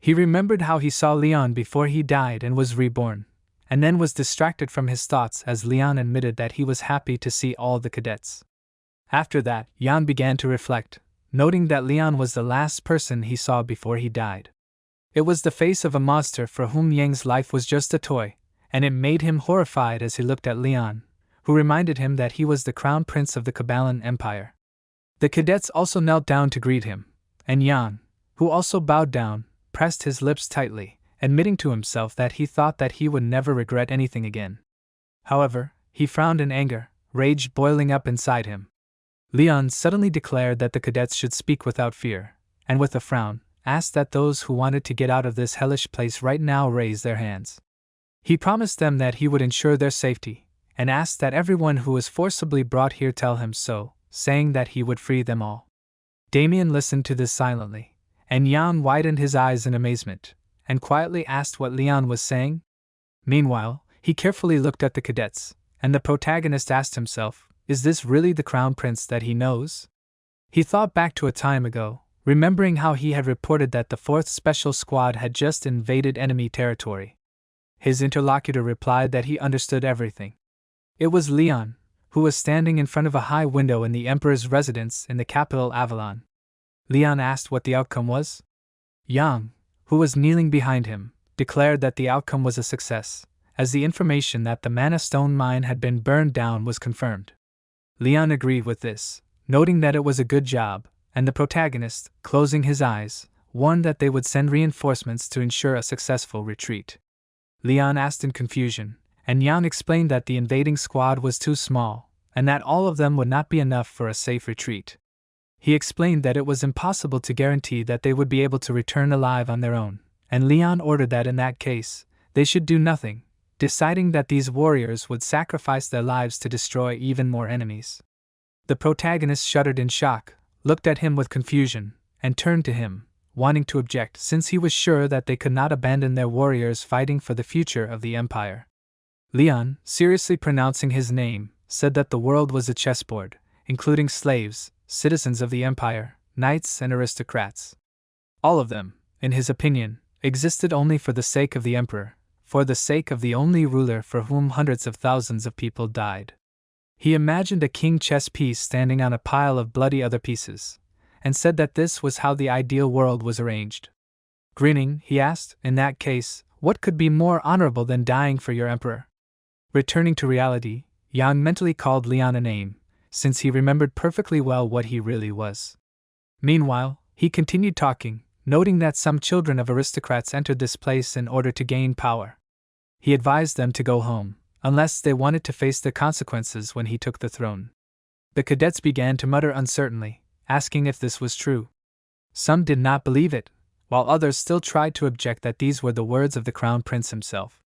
He remembered how he saw Leon before he died and was reborn, and then was distracted from his thoughts as Leon admitted that he was happy to see all the cadets. After that, Jan began to reflect, noting that Leon was the last person he saw before he died. It was the face of a monster for whom Yang's life was just a toy, and it made him horrified as he looked at Leon, who reminded him that he was the crown prince of the Kabbalan Empire. The cadets also knelt down to greet him, and Jan, who also bowed down, pressed his lips tightly, admitting to himself that he thought that he would never regret anything again. However, he frowned in anger, rage boiling up inside him. Leon suddenly declared that the cadets should speak without fear, and with a frown, asked that those who wanted to get out of this hellish place right now raise their hands. He promised them that he would ensure their safety, and asked that everyone who was forcibly brought here tell him so, saying that he would free them all. Damien listened to this silently, and Jan widened his eyes in amazement, and quietly asked what Leon was saying. Meanwhile, he carefully looked at the cadets, and the protagonist asked himself, is this really the crown prince that he knows? He thought back to a time ago, remembering how he had reported that the 4th Special Squad had just invaded enemy territory. His interlocutor replied that he understood everything. It was Leon, who was standing in front of a high window in the Emperor's residence in the capital Avalon. Leon asked what the outcome was. Yang, who was kneeling behind him, declared that the outcome was a success, as the information that the Mana Stone mine had been burned down was confirmed. Leon agreed with this, noting that it was a good job, and the protagonist, closing his eyes, warned that they would send reinforcements to ensure a successful retreat. Leon asked in confusion, and Jan explained that the invading squad was too small, and that all of them would not be enough for a safe retreat. He explained that it was impossible to guarantee that they would be able to return alive on their own, and Leon ordered that in that case, they should do nothing, deciding that these warriors would sacrifice their lives to destroy even more enemies. The protagonist shuddered in shock, looked at him with confusion, and turned to him, wanting to object since he was sure that they could not abandon their warriors fighting for the future of the empire. Leon, seriously pronouncing his name, said that the world was a chessboard, including slaves, citizens of the empire, knights and aristocrats. All of them, in his opinion, existed only for the sake of the emperor, for the sake of the only ruler for whom hundreds of thousands of people died. He imagined a king chess piece standing on a pile of bloody other pieces, and said that this was how the ideal world was arranged. Grinning, he asked, "In that case, what could be more honorable than dying for your emperor?" Returning to reality, Yang mentally called Leon a name, since he remembered perfectly well what he really was. Meanwhile, he continued talking, noting that some children of aristocrats entered this place in order to gain power. He advised them to go home, unless they wanted to face the consequences when he took the throne. The cadets began to mutter uncertainly, asking if this was true. Some did not believe it, while others still tried to object that these were the words of the Crown Prince himself.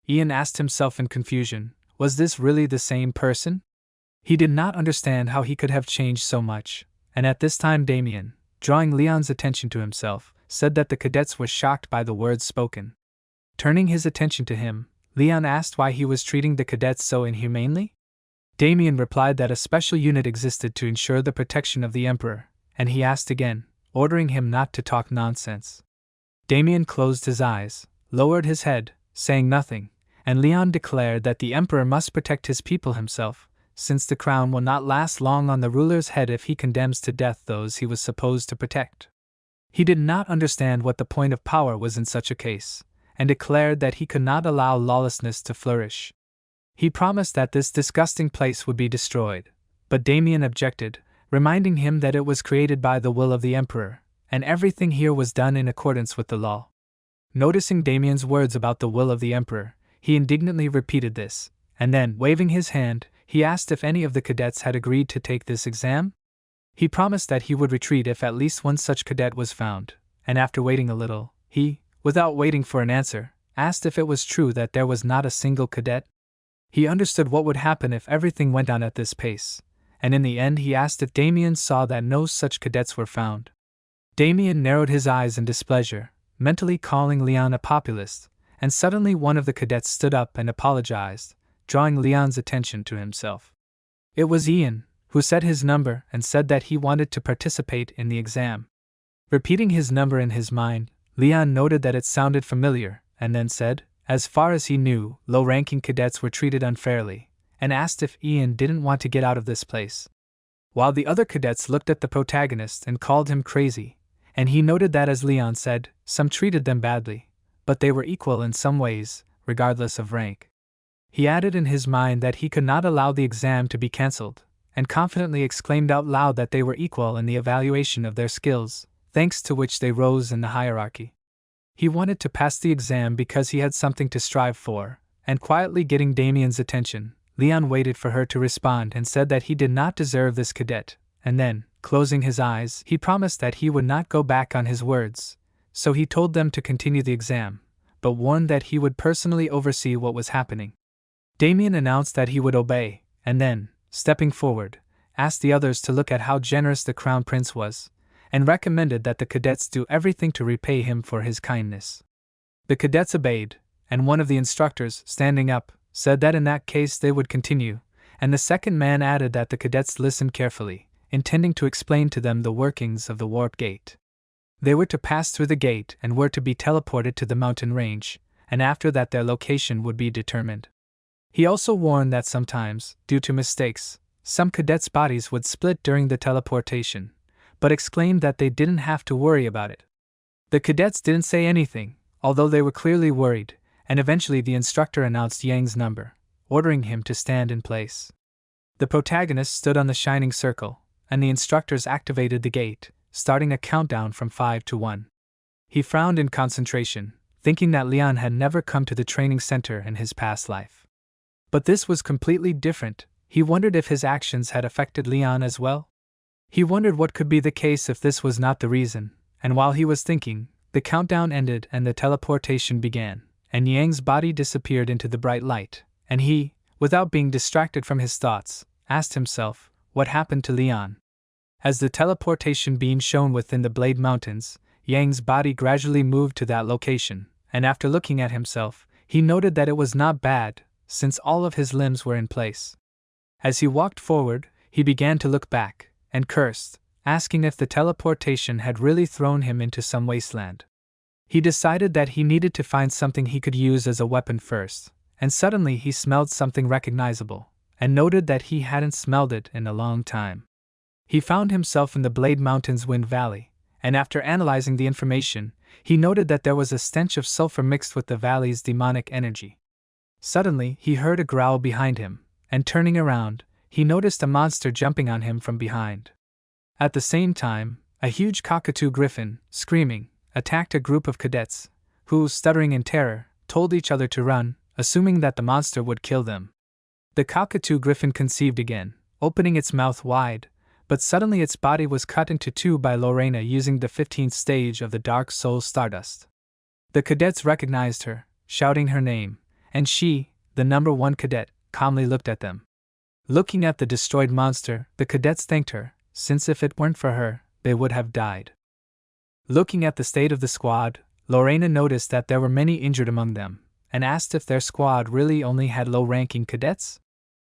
Ian asked himself in confusion, was this really the same person? He did not understand how he could have changed so much, and at this time Damien, drawing Leon's attention to himself, said that the cadets were shocked by the words spoken. Turning his attention to him, Leon asked why he was treating the cadets so inhumanely. Damien replied that a special unit existed to ensure the protection of the emperor, and he asked again, ordering him not to talk nonsense. Damien closed his eyes, lowered his head, saying nothing, and Leon declared that the emperor must protect his people himself, since the crown will not last long on the ruler's head if he condemns to death those he was supposed to protect. He did not understand what the point of power was in such a case, and declared that he could not allow lawlessness to flourish. He promised that this disgusting place would be destroyed, but Damien objected, reminding him that it was created by the will of the emperor, and everything here was done in accordance with the law. Noticing Damien's words about the will of the emperor, he indignantly repeated this, and then, waving his hand, he asked if any of the cadets had agreed to take this exam. He promised that he would retreat if at least one such cadet was found, and after waiting a little, he, without waiting for an answer, asked if it was true that there was not a single cadet. He understood what would happen if everything went on at this pace, and in the end he asked if Damien saw that no such cadets were found. Damien narrowed his eyes in displeasure, mentally calling Leon a populist, and suddenly one of the cadets stood up and apologized, drawing Leon's attention to himself. It was Ian, who said his number and said that he wanted to participate in the exam. Repeating his number in his mind, Leon noted that it sounded familiar, and then said, as far as he knew, low-ranking cadets were treated unfairly, and asked if Ian didn't want to get out of this place. While the other cadets looked at the protagonist and called him crazy, and he noted that as Leon said, some treated them badly, but they were equal in some ways, regardless of rank. He added in his mind that he could not allow the exam to be cancelled, and confidently exclaimed out loud that they were equal in the evaluation of their skills, thanks to which they rose in the hierarchy. He wanted to pass the exam because he had something to strive for, and quietly getting Damien's attention, Leon waited for her to respond and said that he did not deserve this cadet, and then, closing his eyes, he promised that he would not go back on his words, so he told them to continue the exam, but warned that he would personally oversee what was happening. Damien announced that he would obey, and then, stepping forward, asked the others to look at how generous the Crown Prince was, and recommended that the cadets do everything to repay him for his kindness. The cadets obeyed, and one of the instructors, standing up, said that in that case they would continue, and the second man added that the cadets listened carefully, intending to explain to them the workings of the warp gate. They were to pass through the gate and were to be teleported to the mountain range, and after that their location would be determined. He also warned that sometimes, due to mistakes, some cadets' bodies would split during the teleportation, but exclaimed that they didn't have to worry about it. The cadets didn't say anything, although they were clearly worried, and eventually the instructor announced Yang's number, ordering him to stand in place. The protagonist stood on the shining circle, and the instructors activated the gate, starting a countdown from 5 to 1. He frowned in concentration, thinking that Leon had never come to the training center in his past life. But this was completely different. He wondered if his actions had affected Leon as well. He wondered what could be the case if this was not the reason, and while he was thinking, the countdown ended and the teleportation began, and Yang's body disappeared into the bright light, and he, without being distracted from his thoughts, asked himself, what happened to Leon? As the teleportation beam shone within the Blade Mountains, Yang's body gradually moved to that location, and after looking at himself, he noted that it was not bad, since all of his limbs were in place. As he walked forward, he began to look back, and cursed, asking if the teleportation had really thrown him into some wasteland. He decided that he needed to find something he could use as a weapon first, and suddenly he smelled something recognizable, and noted that he hadn't smelled it in a long time. He found himself in the Blade Mountains Wind Valley, and after analyzing the information, he noted that there was a stench of sulfur mixed with the valley's demonic energy. Suddenly, he heard a growl behind him, and turning around, he noticed a monster jumping on him from behind. At the same time, a huge cockatoo griffin, screaming, attacked a group of cadets, who, stuttering in terror, told each other to run, assuming that the monster would kill them. The cockatoo griffin conceived again, opening its mouth wide, but suddenly its body was cut into two by Lorena using the 15th stage of the Dark Soul Stardust. The cadets recognized her, shouting her name, and she, the number 1 cadet, calmly looked at them. Looking at the destroyed monster, the cadets thanked her, since if it weren't for her, they would have died. Looking at the state of the squad, Lorena noticed that there were many injured among them, and asked if their squad really only had low-ranking cadets.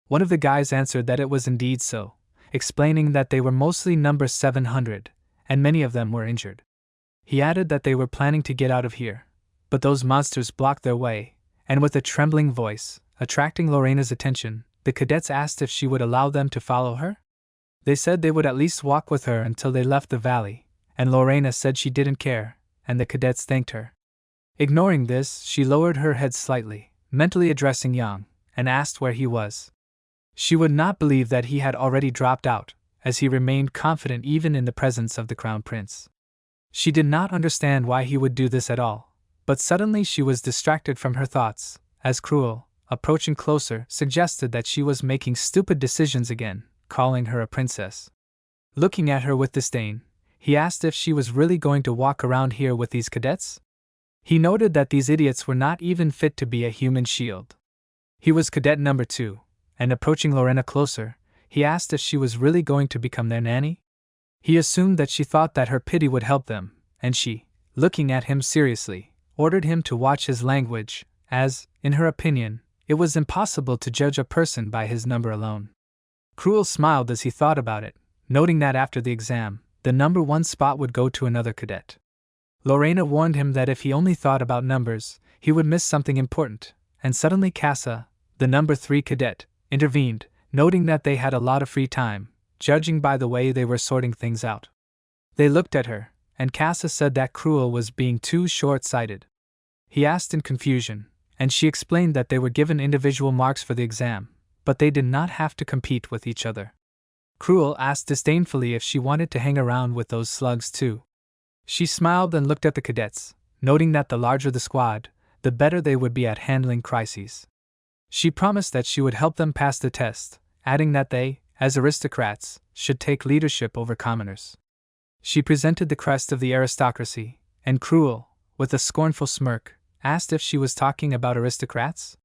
One of the guys answered that it was indeed so, explaining that they were mostly number 700, and many of them were injured. He added that they were planning to get out of here, but those monsters blocked their way, and with a trembling voice, attracting Lorena's attention, the cadets asked if she would allow them to follow her. They said they would at least walk with her until they left the valley, and Lorena said she didn't care, and the cadets thanked her. Ignoring this, she lowered her head slightly, mentally addressing Yang, and asked where he was. She would not believe that he had already dropped out, as he remained confident even in the presence of the Crown Prince. She did not understand why he would do this at all, but suddenly she was distracted from her thoughts, as Cruel, approaching closer, suggested that she was making stupid decisions again, calling her a princess. Looking at her with disdain, he asked if she was really going to walk around here with these cadets. He noted that these idiots were not even fit to be a human shield. He was cadet number 2, and approaching Lorena closer, he asked if she was really going to become their nanny. He assumed that she thought that her pity would help them, and she, looking at him seriously, ordered him to watch his language, as, in her opinion, it was impossible to judge a person by his number alone. Cruel smiled as he thought about it, noting that after the exam, the number 1 spot would go to another cadet. Lorena warned him that if he only thought about numbers, he would miss something important, and suddenly Casa, the number 3 cadet, intervened, noting that they had a lot of free time, judging by the way they were sorting things out. They looked at her, and Casa said that Cruel was being too short-sighted. He asked in confusion, and she explained that they were given individual marks for the exam, but they did not have to compete with each other. Cruel asked disdainfully if she wanted to hang around with those slugs too. She smiled and looked at the cadets, noting that the larger the squad, the better they would be at handling crises. She promised that she would help them pass the test, adding that they, as aristocrats, should take leadership over commoners. She presented the crest of the aristocracy, and Cruel, with a scornful smirk, asked if she was talking about aristocrats.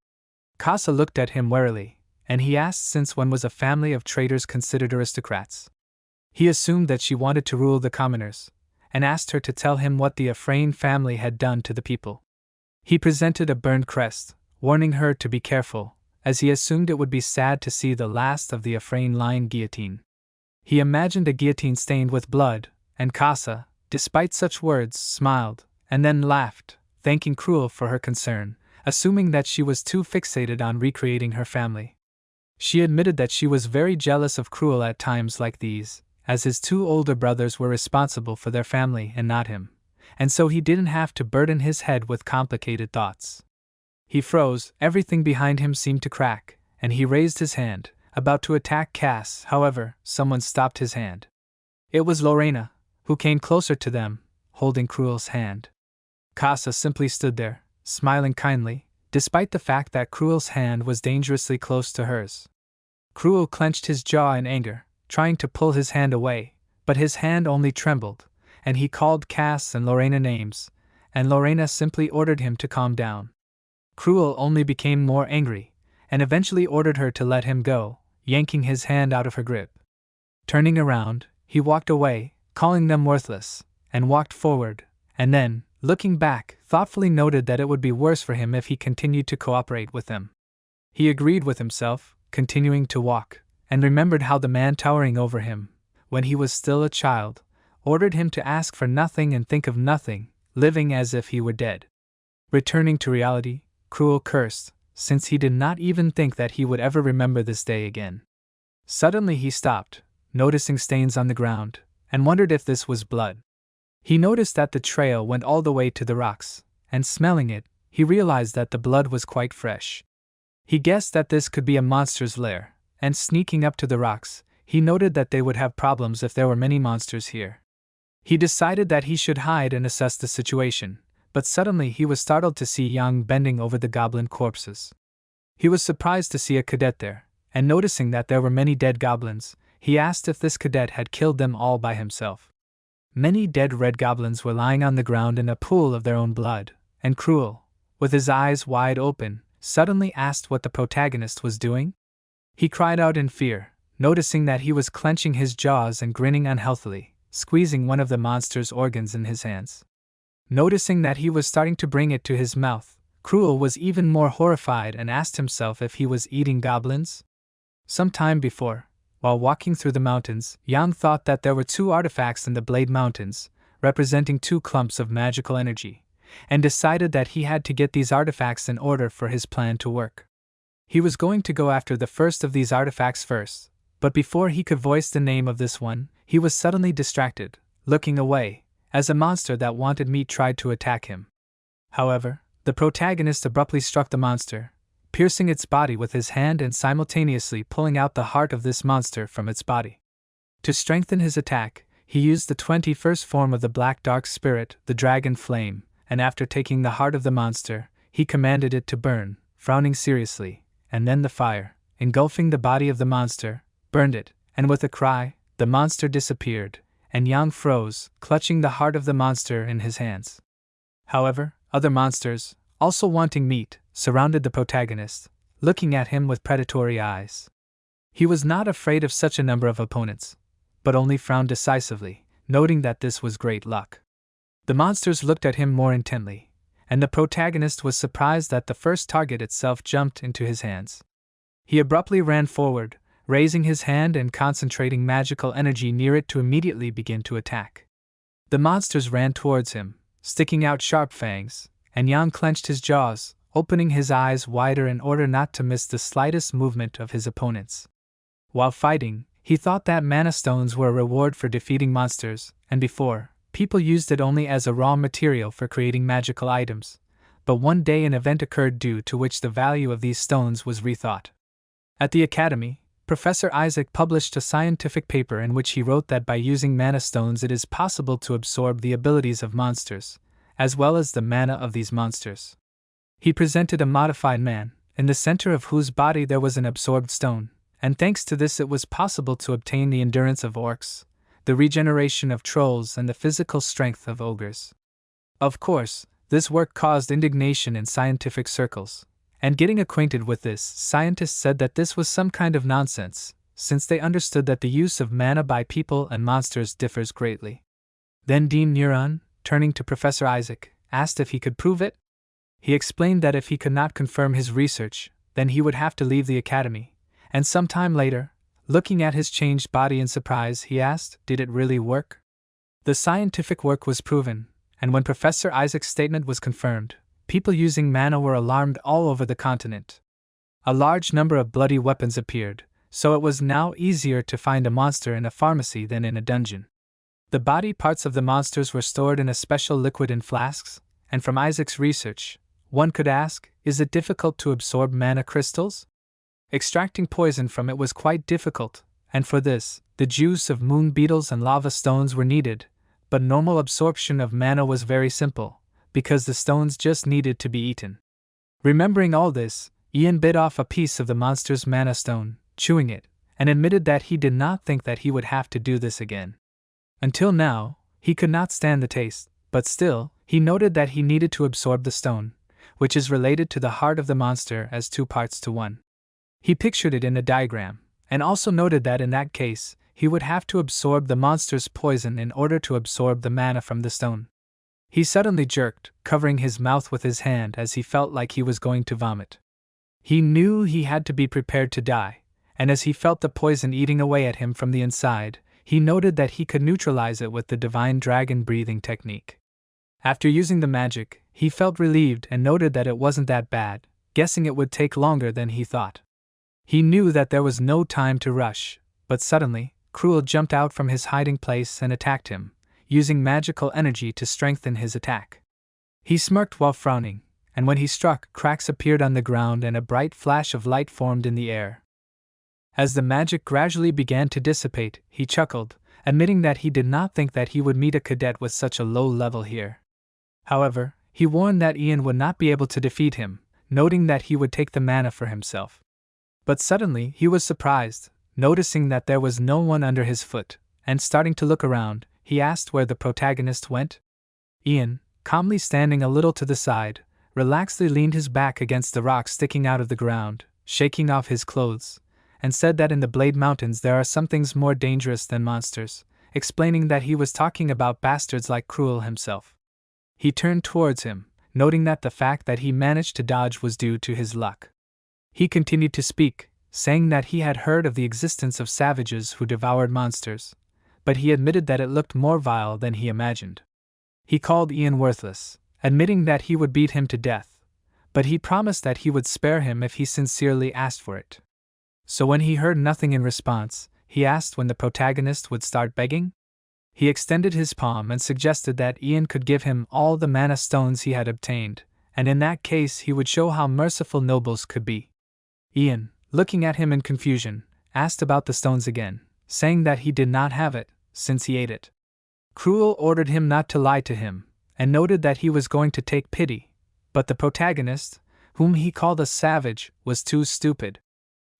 Casa looked at him warily, and he asked since when was a family of traders considered aristocrats. He assumed that she wanted to rule the commoners, and asked her to tell him what the Ephraim family had done to the people. He presented a burned crest, warning her to be careful, as he assumed it would be sad to see the last of the Ephraim line guillotine. He imagined a guillotine stained with blood, and Casa, despite such words, smiled, and then laughed, thanking Cruel for her concern, assuming that she was too fixated on recreating her family. She admitted that she was very jealous of Cruel at times like these, as his 2 older brothers were responsible for their family and not him, and so he didn't have to burden his head with complicated thoughts. He froze, everything behind him seemed to crack, and he raised his hand, about to attack Cass. However, someone stopped his hand. It was Lorena, who came closer to them, holding Cruel's hand. Casa simply stood there, smiling kindly, despite the fact that Cruel's hand was dangerously close to hers. Cruel clenched his jaw in anger, trying to pull his hand away, but his hand only trembled, and he called Cass and Lorena names, and Lorena simply ordered him to calm down. Cruel only became more angry, and eventually ordered her to let him go, yanking his hand out of her grip. Turning around, he walked away, calling them worthless, and walked forward, and then, looking back, thoughtfully noted that it would be worse for him if he continued to cooperate with them. He agreed with himself, continuing to walk, and remembered how the man towering over him, when he was still a child, ordered him to ask for nothing and think of nothing, living as if he were dead. Returning to reality, Cruel cursed, since he did not even think that he would ever remember this day again. Suddenly he stopped, noticing stains on the ground, and wondered if this was blood. He noticed that the trail went all the way to the rocks, and smelling it, he realized that the blood was quite fresh. He guessed that this could be a monster's lair, and sneaking up to the rocks, he noted that they would have problems if there were many monsters here. He decided that he should hide and assess the situation, but suddenly he was startled to see Yang bending over the goblin corpses. He was surprised to see a cadet there, and noticing that there were many dead goblins, he asked if this cadet had killed them all by himself. Many dead red goblins were lying on the ground in a pool of their own blood, and Cruel, with his eyes wide open, suddenly asked what the protagonist was doing. He cried out in fear, noticing that he was clenching his jaws and grinning unhealthily, squeezing one of the monster's organs in his hands. Noticing that he was starting to bring it to his mouth, Cruel was even more horrified and asked himself if he was eating goblins. Some time before, while walking through the mountains, Yang thought that there were 2 artifacts in the Blade Mountains, representing 2 clumps of magical energy, and decided that he had to get these artifacts in order for his plan to work. He was going to go after the first of these artifacts first, but before he could voice the name of this one, he was suddenly distracted, looking away, as a monster that wanted meat tried to attack him. However, the protagonist abruptly struck the monster, piercing its body with his hand and simultaneously pulling out the heart of this monster from its body. To strengthen his attack, he used the 21st form of the black dark spirit, the dragon flame, and after taking the heart of the monster, he commanded it to burn, frowning seriously, and then the fire, engulfing the body of the monster, burned it, and with a cry, the monster disappeared, and Yang froze, clutching the heart of the monster in his hands. However, other monsters, also wanting meat, surrounded the protagonist, looking at him with predatory eyes. He was not afraid of such a number of opponents, but only frowned decisively, noting that this was great luck. The monsters looked at him more intently, and the protagonist was surprised that the first target itself jumped into his hands. He abruptly ran forward, raising his hand and concentrating magical energy near it to immediately begin to attack. The monsters ran towards him, sticking out sharp fangs, and Yang clenched his jaws, opening his eyes wider in order not to miss the slightest movement of his opponents. While fighting, he thought that mana stones were a reward for defeating monsters, and before, people used it only as a raw material for creating magical items, but one day an event occurred due to which the value of these stones was rethought. At the academy, Professor Isaac published a scientific paper in which he wrote that by using mana stones it is possible to absorb the abilities of monsters, as well as the mana of these monsters. He presented a modified man, in the center of whose body there was an absorbed stone, and thanks to this it was possible to obtain the endurance of orcs, the regeneration of trolls and the physical strength of ogres. Of course, this work caused indignation in scientific circles, and getting acquainted with this, scientists said that this was some kind of nonsense, since they understood that the use of mana by people and monsters differs greatly. Then Dean Neuron, turning to Professor Isaac, asked if he could prove it. He explained that if he could not confirm his research, then he would have to leave the academy, and some time later, looking at his changed body in surprise, he asked, did it really work? The scientific work was proven, and when Professor Isaac's statement was confirmed, people using mana were alarmed all over the continent. A large number of bloody weapons appeared, so it was now easier to find a monster in a pharmacy than in a dungeon. The body parts of the monsters were stored in a special liquid in flasks, and from Isaac's research, one could ask, is it difficult to absorb mana crystals? Extracting poison from it was quite difficult, and for this, the juice of moon beetles and lava stones were needed, but normal absorption of mana was very simple, because the stones just needed to be eaten. Remembering all this, Ian bit off a piece of the monster's mana stone, chewing it, and admitted that he did not think that he would have to do this again. Until now, he could not stand the taste, but still, he noted that he needed to absorb the stone, which is related to the heart of the monster as 2 parts to 1. He pictured it in a diagram, and also noted that in that case, he would have to absorb the monster's poison in order to absorb the mana from the stone. He suddenly jerked, covering his mouth with his hand as he felt like he was going to vomit. He knew he had to be prepared to die, and as he felt the poison eating away at him from the inside, he noted that he could neutralize it with the divine dragon breathing technique. After using the magic, he felt relieved and noted that it wasn't that bad, guessing it would take longer than he thought. He knew that there was no time to rush, but suddenly, Cruel jumped out from his hiding place and attacked him, using magical energy to strengthen his attack. He smirked while frowning, and when he struck, cracks appeared on the ground and a bright flash of light formed in the air. As the magic gradually began to dissipate, he chuckled, admitting that he did not think that he would meet a cadet with such a low level here. However, he warned that Ian would not be able to defeat him, noting that he would take the mana for himself. But suddenly he was surprised, noticing that there was no one under his foot, and starting to look around, he asked where the protagonist went. Ian, calmly standing a little to the side, relaxedly leaned his back against the rock sticking out of the ground, shaking off his clothes, and said that in the Blade Mountains there are some things more dangerous than monsters, explaining that he was talking about bastards like Cruel himself. He turned towards him, noting that the fact that he managed to dodge was due to his luck. He continued to speak, saying that he had heard of the existence of savages who devoured monsters, but he admitted that it looked more vile than he imagined. He called Ian worthless, admitting that he would beat him to death, but he promised that he would spare him if he sincerely asked for it. So when he heard nothing in response, he asked when the protagonist would start begging. He extended his palm and suggested that Ian could give him all the mana stones he had obtained, and in that case he would show how merciful nobles could be. Ian, looking at him in confusion, asked about the stones again, saying that he did not have it, since he ate it. Cruel ordered him not to lie to him, and noted that he was going to take pity, but the protagonist, whom he called a savage, was too stupid.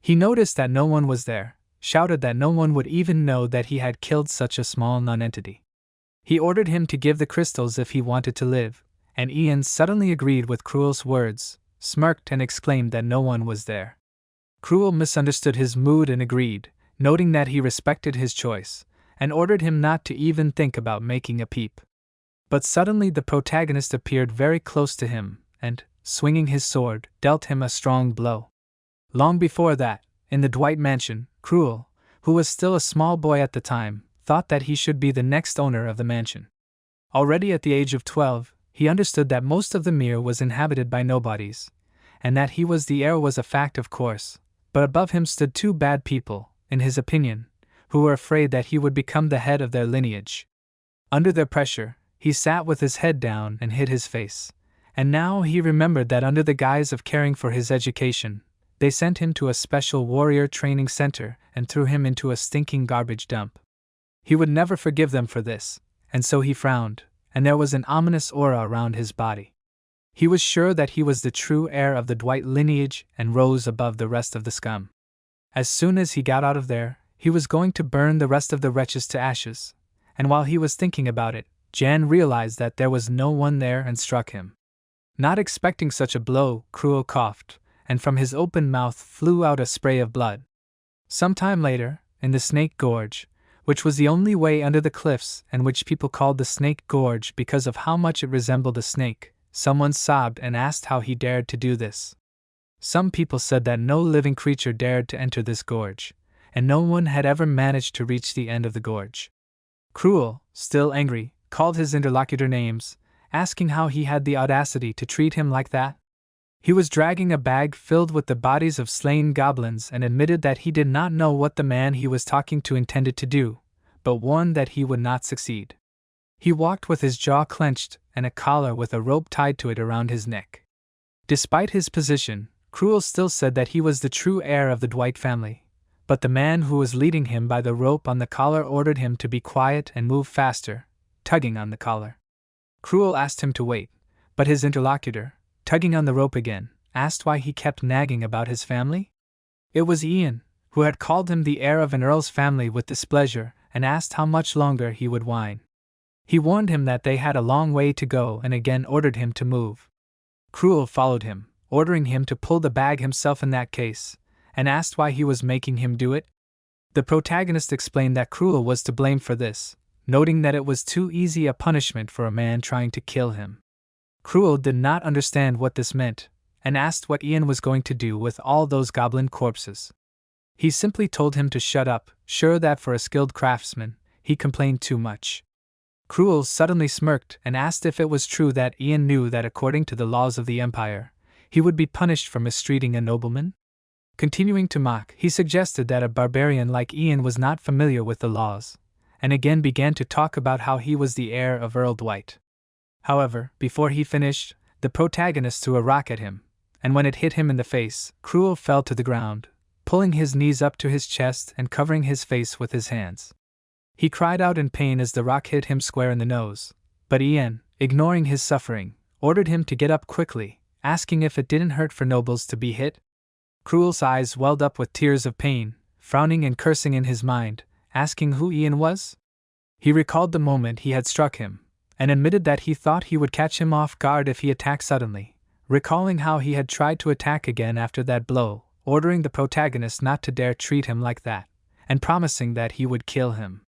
He noticed that no one was there, shouted that no one would even know that he had killed such a small nonentity. He ordered him to give the crystals if he wanted to live, and Ian suddenly agreed with Cruel's words, smirked and exclaimed that no one was there. Cruel misunderstood his mood and agreed, noting that he respected his choice, and ordered him not to even think about making a peep. But suddenly the protagonist appeared very close to him, and, swinging his sword, dealt him a strong blow. Long before that, in the Dwight mansion, Cruel, who was still a small boy at the time, thought that he should be the next owner of the mansion. Already at the age of 12, he understood that most of the Mere was inhabited by nobodies, and that he was the heir was a fact of course, but above him stood two bad people, in his opinion, who were afraid that he would become the head of their lineage. Under their pressure, he sat with his head down and hid his face, and now he remembered that under the guise of caring for his education, they sent him to a special warrior training center and threw him into a stinking garbage dump. He would never forgive them for this, and so he frowned, and there was an ominous aura around his body. He was sure that he was the true heir of the Dwight lineage and rose above the rest of the scum. As soon as he got out of there, he was going to burn the rest of the wretches to ashes, and while he was thinking about it, Jan realized that there was no one there and struck him. Not expecting such a blow, Cruel coughed, and from his open mouth flew out a spray of blood. Some time later, in the Snake Gorge, which was the only way under the cliffs and which people called the Snake Gorge because of how much it resembled a snake, someone sobbed and asked how he dared to do this. Some people said that no living creature dared to enter this gorge, and no one had ever managed to reach the end of the gorge. Cruel, still angry, called his interlocutor names, asking how he had the audacity to treat him like that. He was dragging a bag filled with the bodies of slain goblins and admitted that he did not know what the man he was talking to intended to do, but warned that he would not succeed. He walked with his jaw clenched and a collar with a rope tied to it around his neck. Despite his position, Cruel still said that he was the true heir of the Dwight family, but the man who was leading him by the rope on the collar ordered him to be quiet and move faster, tugging on the collar. Cruel asked him to wait, but his interlocutor, tugging on the rope again, asked why he kept nagging about his family. It was Ian, who had called him the heir of an earl's family with displeasure and asked how much longer he would whine. He warned him that they had a long way to go and again ordered him to move. Cruel followed him, ordering him to pull the bag himself in that case, and asked why he was making him do it. The protagonist explained that Cruel was to blame for this, noting that it was too easy a punishment for a man trying to kill him. Cruel did not understand what this meant, and asked what Ian was going to do with all those goblin corpses. He simply told him to shut up, sure that for a skilled craftsman, he complained too much. Cruel suddenly smirked and asked if it was true that Ian knew that according to the laws of the Empire, he would be punished for mistreating a nobleman. Continuing to mock, he suggested that a barbarian like Ian was not familiar with the laws, and again began to talk about how he was the heir of Earl Dwight. However, before he finished, the protagonist threw a rock at him, and when it hit him in the face, Cruel fell to the ground, pulling his knees up to his chest and covering his face with his hands. He cried out in pain as the rock hit him square in the nose, but Ian, ignoring his suffering, ordered him to get up quickly, asking if it didn't hurt for nobles to be hit. Cruel's eyes welled up with tears of pain, frowning and cursing in his mind, asking who Ian was. He recalled the moment he had struck him, and admitted that he thought he would catch him off guard if he attacked suddenly, recalling how he had tried to attack again after that blow, ordering the protagonist not to dare treat him like that, and promising that he would kill him.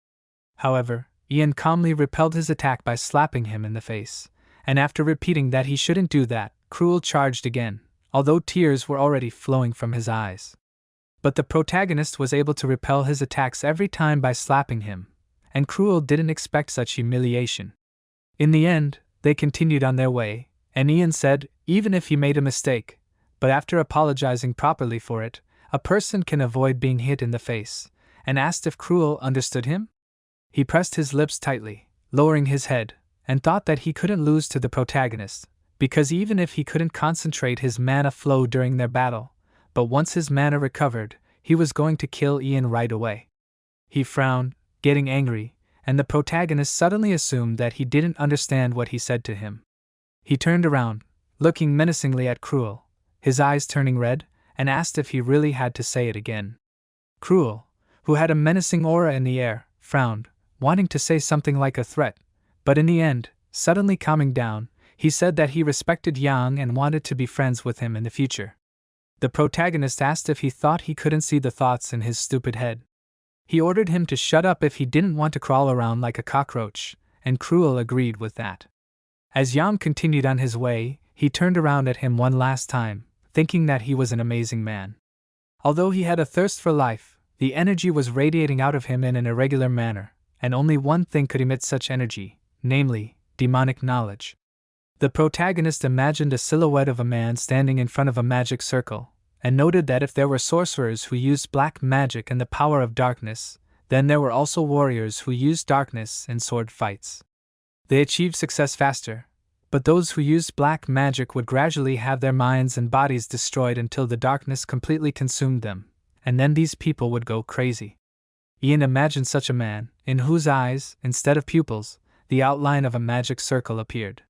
However, Ian calmly repelled his attack by slapping him in the face, and after repeating that he shouldn't do that, Cruel charged again, although tears were already flowing from his eyes. But the protagonist was able to repel his attacks every time by slapping him, and Cruel didn't expect such humiliation. In the end, they continued on their way, and Ian said, even if he made a mistake, but after apologizing properly for it, a person can avoid being hit in the face, and asked if Cruel understood him. He pressed his lips tightly, lowering his head, and thought that he couldn't lose to the protagonist, because even if he couldn't concentrate his mana flow during their battle, but once his mana recovered, he was going to kill Ian right away. He frowned, getting angry, and the protagonist suddenly assumed that he didn't understand what he said to him. He turned around, looking menacingly at Cruel, his eyes turning red, and asked if he really had to say it again. Cruel, who had a menacing aura in the air, frowned, wanting to say something like a threat, but in the end, suddenly calming down, he said that he respected Yang and wanted to be friends with him in the future. The protagonist asked if he thought he couldn't see the thoughts in his stupid head. He ordered him to shut up if he didn't want to crawl around like a cockroach, and Cruel agreed with that. As Yang continued on his way, he turned around at him one last time, thinking that he was an amazing man. Although he had a thirst for life, the energy was radiating out of him in an irregular manner, and only one thing could emit such energy, namely, demonic knowledge. The protagonist imagined a silhouette of a man standing in front of a magic circle, and noted that if there were sorcerers who used black magic and the power of darkness, then there were also warriors who used darkness in sword fights. They achieved success faster, but those who used black magic would gradually have their minds and bodies destroyed until the darkness completely consumed them, and then these people would go crazy. Ian imagined such a man, in whose eyes, instead of pupils, the outline of a magic circle appeared.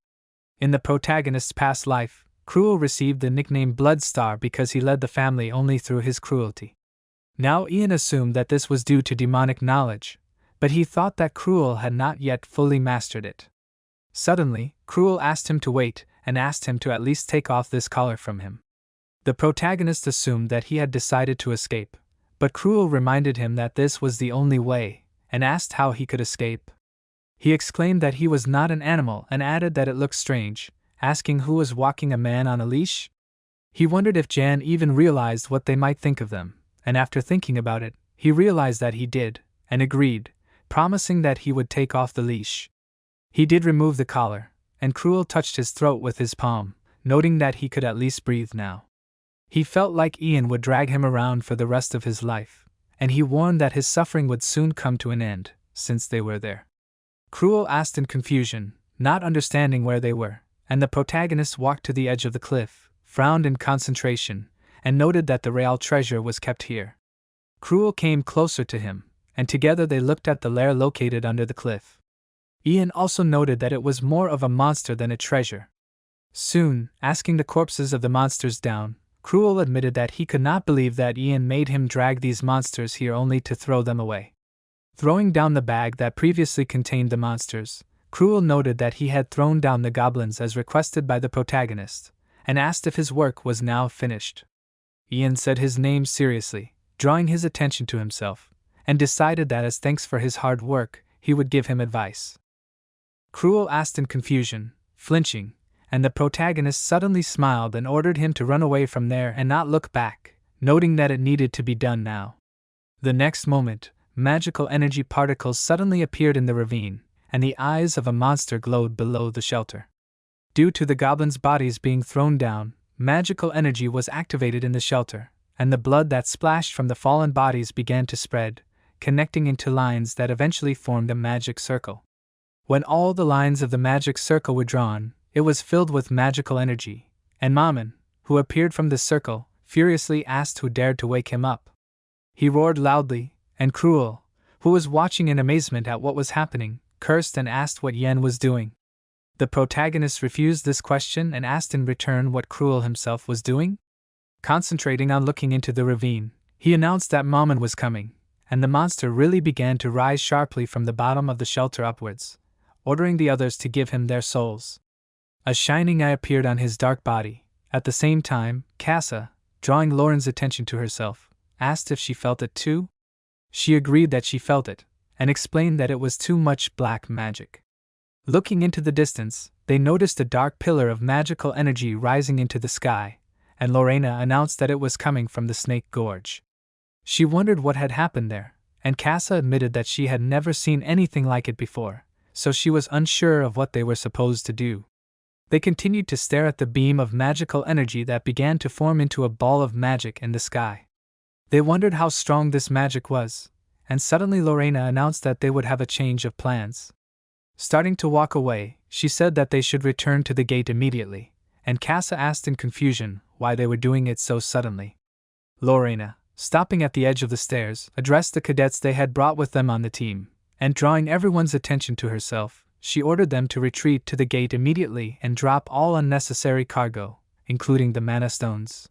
In the protagonist's past life, Cruel received the nickname Bloodstar because he led the family only through his cruelty. Now Ian assumed that this was due to demonic knowledge, but he thought that Cruel had not yet fully mastered it. Suddenly, Cruel asked him to wait and asked him to at least take off this collar from him. The protagonist assumed that he had decided to escape, but Cruel reminded him that this was the only way, and asked how he could escape. He exclaimed that he was not an animal and added that it looked strange, asking who was walking a man on a leash. He wondered if Jan even realized what they might think of them, and after thinking about it, he realized that he did, and agreed, promising that he would take off the leash. He did remove the collar, and Cruel touched his throat with his palm, noting that he could at least breathe now. He felt like Ian would drag him around for the rest of his life, and he warned that his suffering would soon come to an end, since they were there. Cruel asked in confusion, not understanding where they were, and the protagonist walked to the edge of the cliff, frowned in concentration, and noted that the real treasure was kept here. Cruel came closer to him, and together they looked at the lair located under the cliff. Ian also noted that it was more of a monster than a treasure. Soon, asking the corpses of the monsters down, Cruel admitted that he could not believe that Ian made him drag these monsters here only to throw them away. Throwing down the bag that previously contained the monsters, Cruel noted that he had thrown down the goblins as requested by the protagonist, and asked if his work was now finished. Ian said his name seriously, drawing his attention to himself, and decided that as thanks for his hard work, he would give him advice. Cruel asked in confusion, flinching, and the protagonist suddenly smiled and ordered him to run away from there and not look back, noting that it needed to be done now. The next moment, magical energy particles suddenly appeared in the ravine, and the eyes of a monster glowed below the shelter. Due to the goblins' bodies being thrown down, magical energy was activated in the shelter, and the blood that splashed from the fallen bodies began to spread, connecting into lines that eventually formed a magic circle. When all the lines of the magic circle were drawn, it was filled with magical energy, and Maman, who appeared from this circle, furiously asked who dared to wake him up. He roared loudly, and Cruel, who was watching in amazement at what was happening, cursed and asked what Yen was doing. The protagonist refused this question and asked in return what Cruel himself was doing. Concentrating on looking into the ravine, he announced that Maman was coming, and the monster really began to rise sharply from the bottom of the shelter upwards, ordering the others to give him their souls. A shining eye appeared on his dark body. At the same time, Casa, drawing Lauren's attention to herself, asked if she felt it too. She agreed that she felt it, and explained that it was too much black magic. Looking into the distance, they noticed a dark pillar of magical energy rising into the sky, and Lorena announced that it was coming from the Snake Gorge. She wondered what had happened there, and Casa admitted that she had never seen anything like it before, so she was unsure of what they were supposed to do. They continued to stare at the beam of magical energy that began to form into a ball of magic in the sky. They wondered how strong this magic was, and suddenly Lorena announced that they would have a change of plans. Starting to walk away, she said that they should return to the gate immediately, and Casa asked in confusion why they were doing it so suddenly. Lorena, stopping at the edge of the stairs, addressed the cadets they had brought with them on the team, and drawing everyone's attention to herself, she ordered them to retreat to the gate immediately and drop all unnecessary cargo, including the mana stones.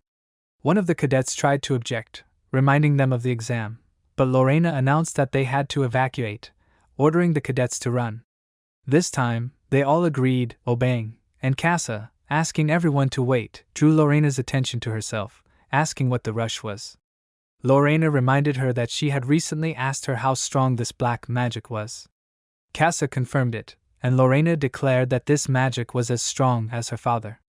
One of the cadets tried to object, reminding them of the exam, but Lorena announced that they had to evacuate, ordering the cadets to run. This time, they all agreed, obeying, and Casa, asking everyone to wait, drew Lorena's attention to herself, asking what the rush was. Lorena reminded her that she had recently asked her how strong this black magic was. Casa confirmed it, and Lorena declared that this magic was as strong as her father.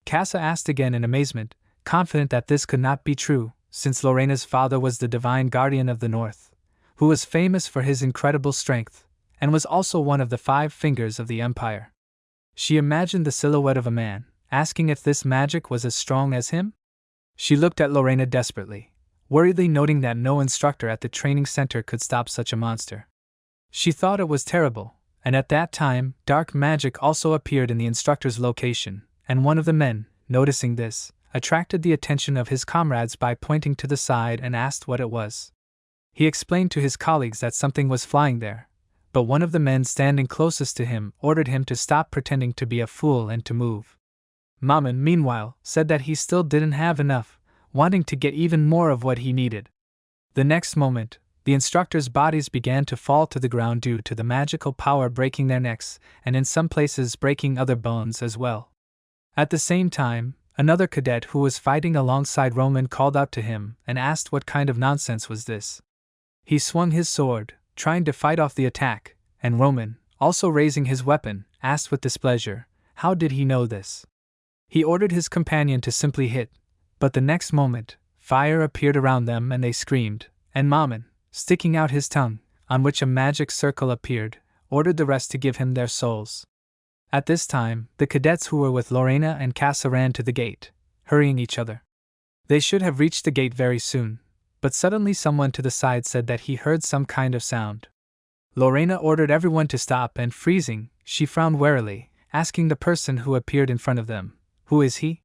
Casa asked again in amazement, confident that this could not be true, since Lorena's father was the divine guardian of the North, who was famous for his incredible strength, and was also one of the 5 fingers of the Empire. She imagined the silhouette of a man, asking if this magic was as strong as him. She looked at Lorena desperately, worriedly noting that no instructor at the training center could stop such a monster. She thought it was terrible, and at that time, dark magic also appeared in the instructor's location, and one of the men, noticing this, attracted the attention of his comrades by pointing to the side and asked what it was. He explained to his colleagues that something was flying there, but one of the men standing closest to him ordered him to stop pretending to be a fool and to move. Maman, meanwhile, said that he still didn't have enough, wanting to get even more of what he needed. The next moment, the instructors' bodies began to fall to the ground due to the magical power breaking their necks, and in some places breaking other bones as well. At the same time, another cadet who was fighting alongside Roman called out to him and asked what kind of nonsense was this. He swung his sword, trying to fight off the attack, and Roman, also raising his weapon, asked with displeasure, how did he know this? He ordered his companion to simply hit, but the next moment, fire appeared around them and they screamed, and Maman, sticking out his tongue, on which a magic circle appeared, ordered the rest to give him their souls. At this time, the cadets who were with Lorena and Casa ran to the gate, hurrying each other. They should have reached the gate very soon, but suddenly someone to the side said that he heard some kind of sound. Lorena ordered everyone to stop and freezing, she frowned warily, asking the person who appeared in front of them, "Who is he?"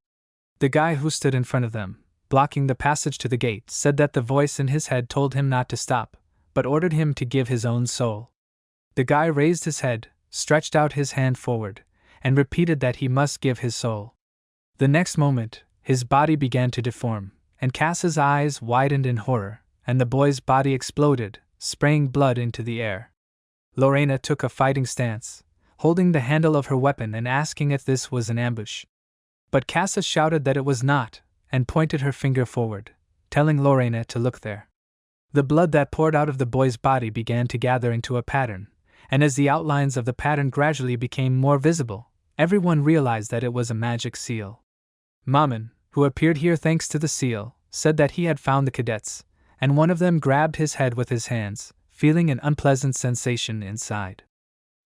The guy who stood in front of them, blocking the passage to the gate, said that the voice in his head told him not to stop, but ordered him to give his own soul. The guy raised his head, stretched out his hand forward, and repeated that he must give his soul. The next moment, his body began to deform, and Cass's eyes widened in horror, and the boy's body exploded, spraying blood into the air. Lorena took a fighting stance, holding the handle of her weapon and asking if this was an ambush. But Cassa shouted that it was not, and pointed her finger forward, telling Lorena to look there. The blood that poured out of the boy's body began to gather into a pattern, and as the outlines of the pattern gradually became more visible, everyone realized that it was a magic seal. Maman, who appeared here thanks to the seal, said that he had found the cadets, and one of them grabbed his head with his hands, feeling an unpleasant sensation inside.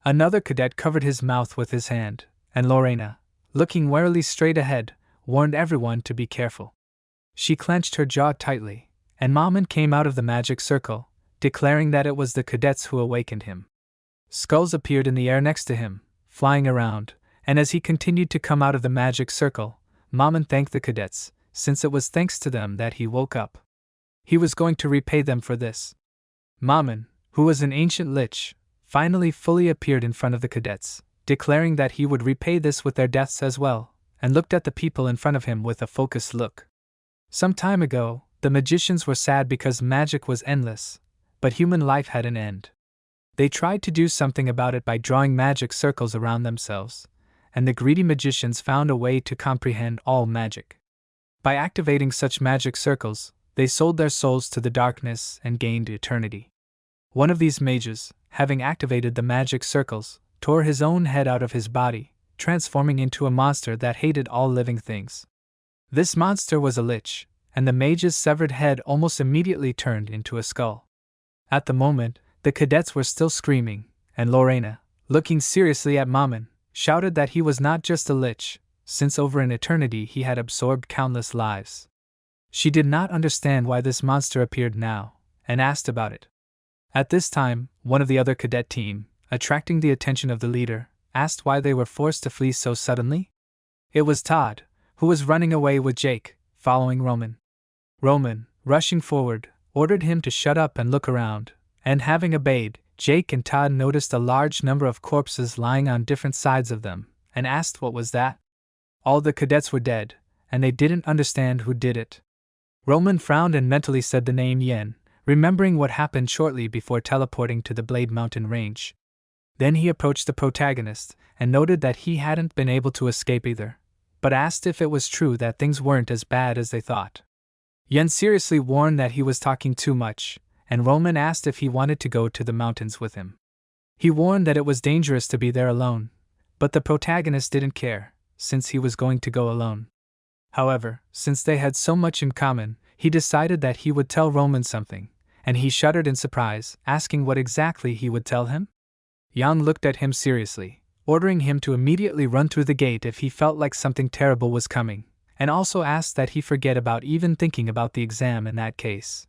Another cadet covered his mouth with his hand, and Lorena, looking warily straight ahead, warned everyone to be careful. She clenched her jaw tightly, and Maman came out of the magic circle, declaring that it was the cadets who awakened him. Skulls appeared in the air next to him, flying around, and as he continued to come out of the magic circle, Maman thanked the cadets, since it was thanks to them that he woke up. He was going to repay them for this. Maman, who was an ancient lich, finally fully appeared in front of the cadets, declaring that he would repay this with their deaths as well, and looked at the people in front of him with a focused look. Some time ago, the magicians were sad because magic was endless, but human life had an end. They tried to do something about it by drawing magic circles around themselves, and the greedy magicians found a way to comprehend all magic. By activating such magic circles, they sold their souls to the darkness and gained eternity. One of these mages, having activated the magic circles, tore his own head out of his body, transforming into a monster that hated all living things. This monster was a lich, and the mage's severed head almost immediately turned into a skull. At the moment, the cadets were still screaming, and Lorena, looking seriously at Maman, shouted that he was not just a lich, since over an eternity he had absorbed countless lives. She did not understand why this monster appeared now, and asked about it. At this time, one of the other cadet team, attracting the attention of the leader, asked why they were forced to flee so suddenly. It was Todd, who was running away with Jake, following Roman. Roman, rushing forward, ordered him to shut up and look around, and having obeyed, Jake and Todd noticed a large number of corpses lying on different sides of them, and asked what was that. All the cadets were dead, and they didn't understand who did it. Roman frowned and mentally said the name Yen, remembering what happened shortly before teleporting to the Blade Mountain range. Then he approached the protagonist, and noted that he hadn't been able to escape either, but asked if it was true that things weren't as bad as they thought. Yen seriously warned that he was talking too much, and Roman asked if he wanted to go to the mountains with him. He warned that it was dangerous to be there alone, but the protagonist didn't care, since he was going to go alone. However, since they had so much in common, he decided that he would tell Roman something, and he shuddered in surprise, asking what exactly he would tell him. Yang looked at him seriously, ordering him to immediately run through the gate if he felt like something terrible was coming, and also asked that he forget about even thinking about the exam in that case.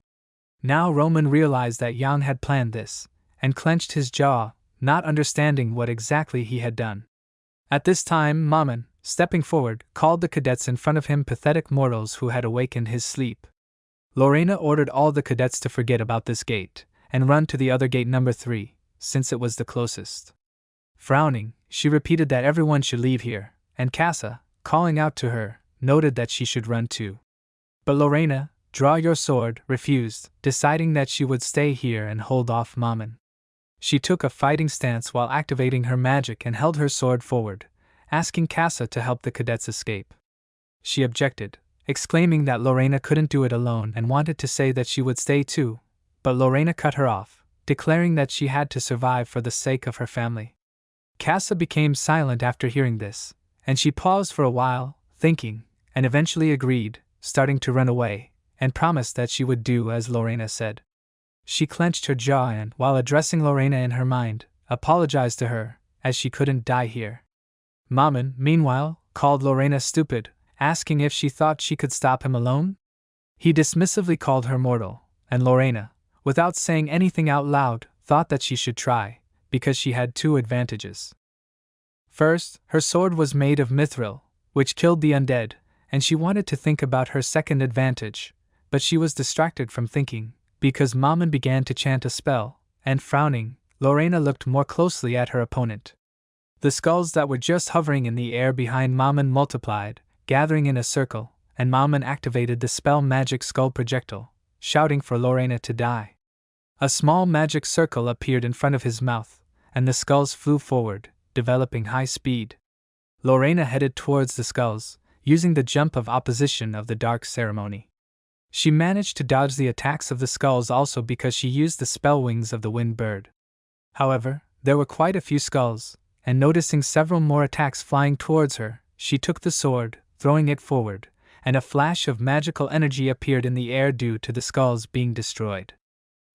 Now Roman realized that Yang had planned this, and clenched his jaw, not understanding what exactly he had done. At this time Maman, stepping forward, called the cadets in front of him pathetic mortals who had awakened his sleep. Lorena ordered all the cadets to forget about this gate, and run to the other gate number 3, since it was the closest. Frowning, she repeated that everyone should leave here, and Casa, calling out to her, noted that she should run too. But Lorena, draw your sword, refused, deciding that she would stay here and hold off Maman. She took a fighting stance while activating her magic and held her sword forward, asking Casa to help the cadets escape. She objected, exclaiming that Lorena couldn't do it alone and wanted to say that she would stay too, but Lorena cut her off, declaring that she had to survive for the sake of her family. Casa became silent after hearing this, and she paused for a while, thinking, and eventually agreed, starting to run away, and promised that she would do as Lorena said. She clenched her jaw and, while addressing Lorena in her mind, apologized to her, as she couldn't die here. Maman, meanwhile, called Lorena stupid, asking if she thought she could stop him alone. He dismissively called her mortal, and Lorena, without saying anything out loud, thought that she should try, because she had 2 advantages. First, her sword was made of mithril, which killed the undead, and she wanted to think about her second advantage, but she was distracted from thinking, because Maman began to chant a spell, and frowning, Lorena looked more closely at her opponent. The skulls that were just hovering in the air behind Maman multiplied, gathering in a circle, and Maman activated the spell Magic Skull Projectile, shouting for Lorena to die. A small magic circle appeared in front of his mouth, and the skulls flew forward, developing high speed. Lorena headed towards the skulls, using the jump of opposition of the Dark Ceremony. She managed to dodge the attacks of the skulls also because she used the spell Wings of the Wind Bird. However, there were quite a few skulls, and noticing several more attacks flying towards her, she took the sword, throwing it forward, and a flash of magical energy appeared in the air due to the skulls being destroyed.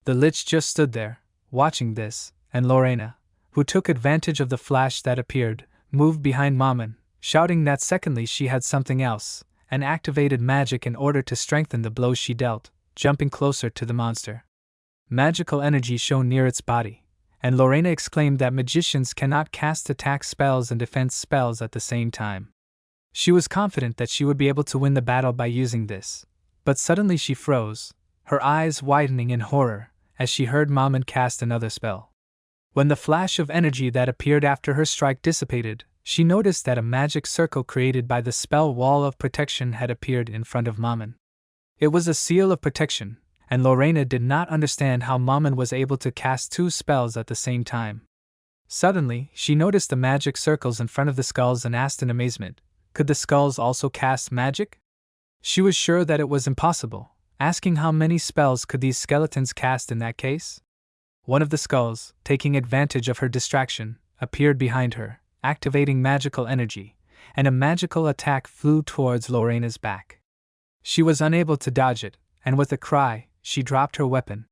The Lich just stood there, watching this, and Lorena, who took advantage of the flash that appeared, moved behind Maman, shouting that secondly she had something else, and activated magic in order to strengthen the blows she dealt, jumping closer to the monster. Magical energy shone near its body, and Lorena exclaimed that magicians cannot cast attack spells and defense spells at the same time. She was confident that she would be able to win the battle by using this, but suddenly she froze, her eyes widening in horror as she heard Maman cast another spell. When the flash of energy that appeared after her strike dissipated, she noticed that a magic circle created by the spell Wall of Protection had appeared in front of Maman. It was a seal of protection, and Lorena did not understand how Maman was able to cast two spells at the same time. Suddenly, she noticed the magic circles in front of the skulls and asked in amazement, could the skulls also cast magic? She was sure that it was impossible, asking how many spells could these skeletons cast in that case? One of the skulls, taking advantage of her distraction, appeared behind her, activating magical energy, and a magical attack flew towards Lorena's back. She was unable to dodge it, and with a cry, she dropped her weapon.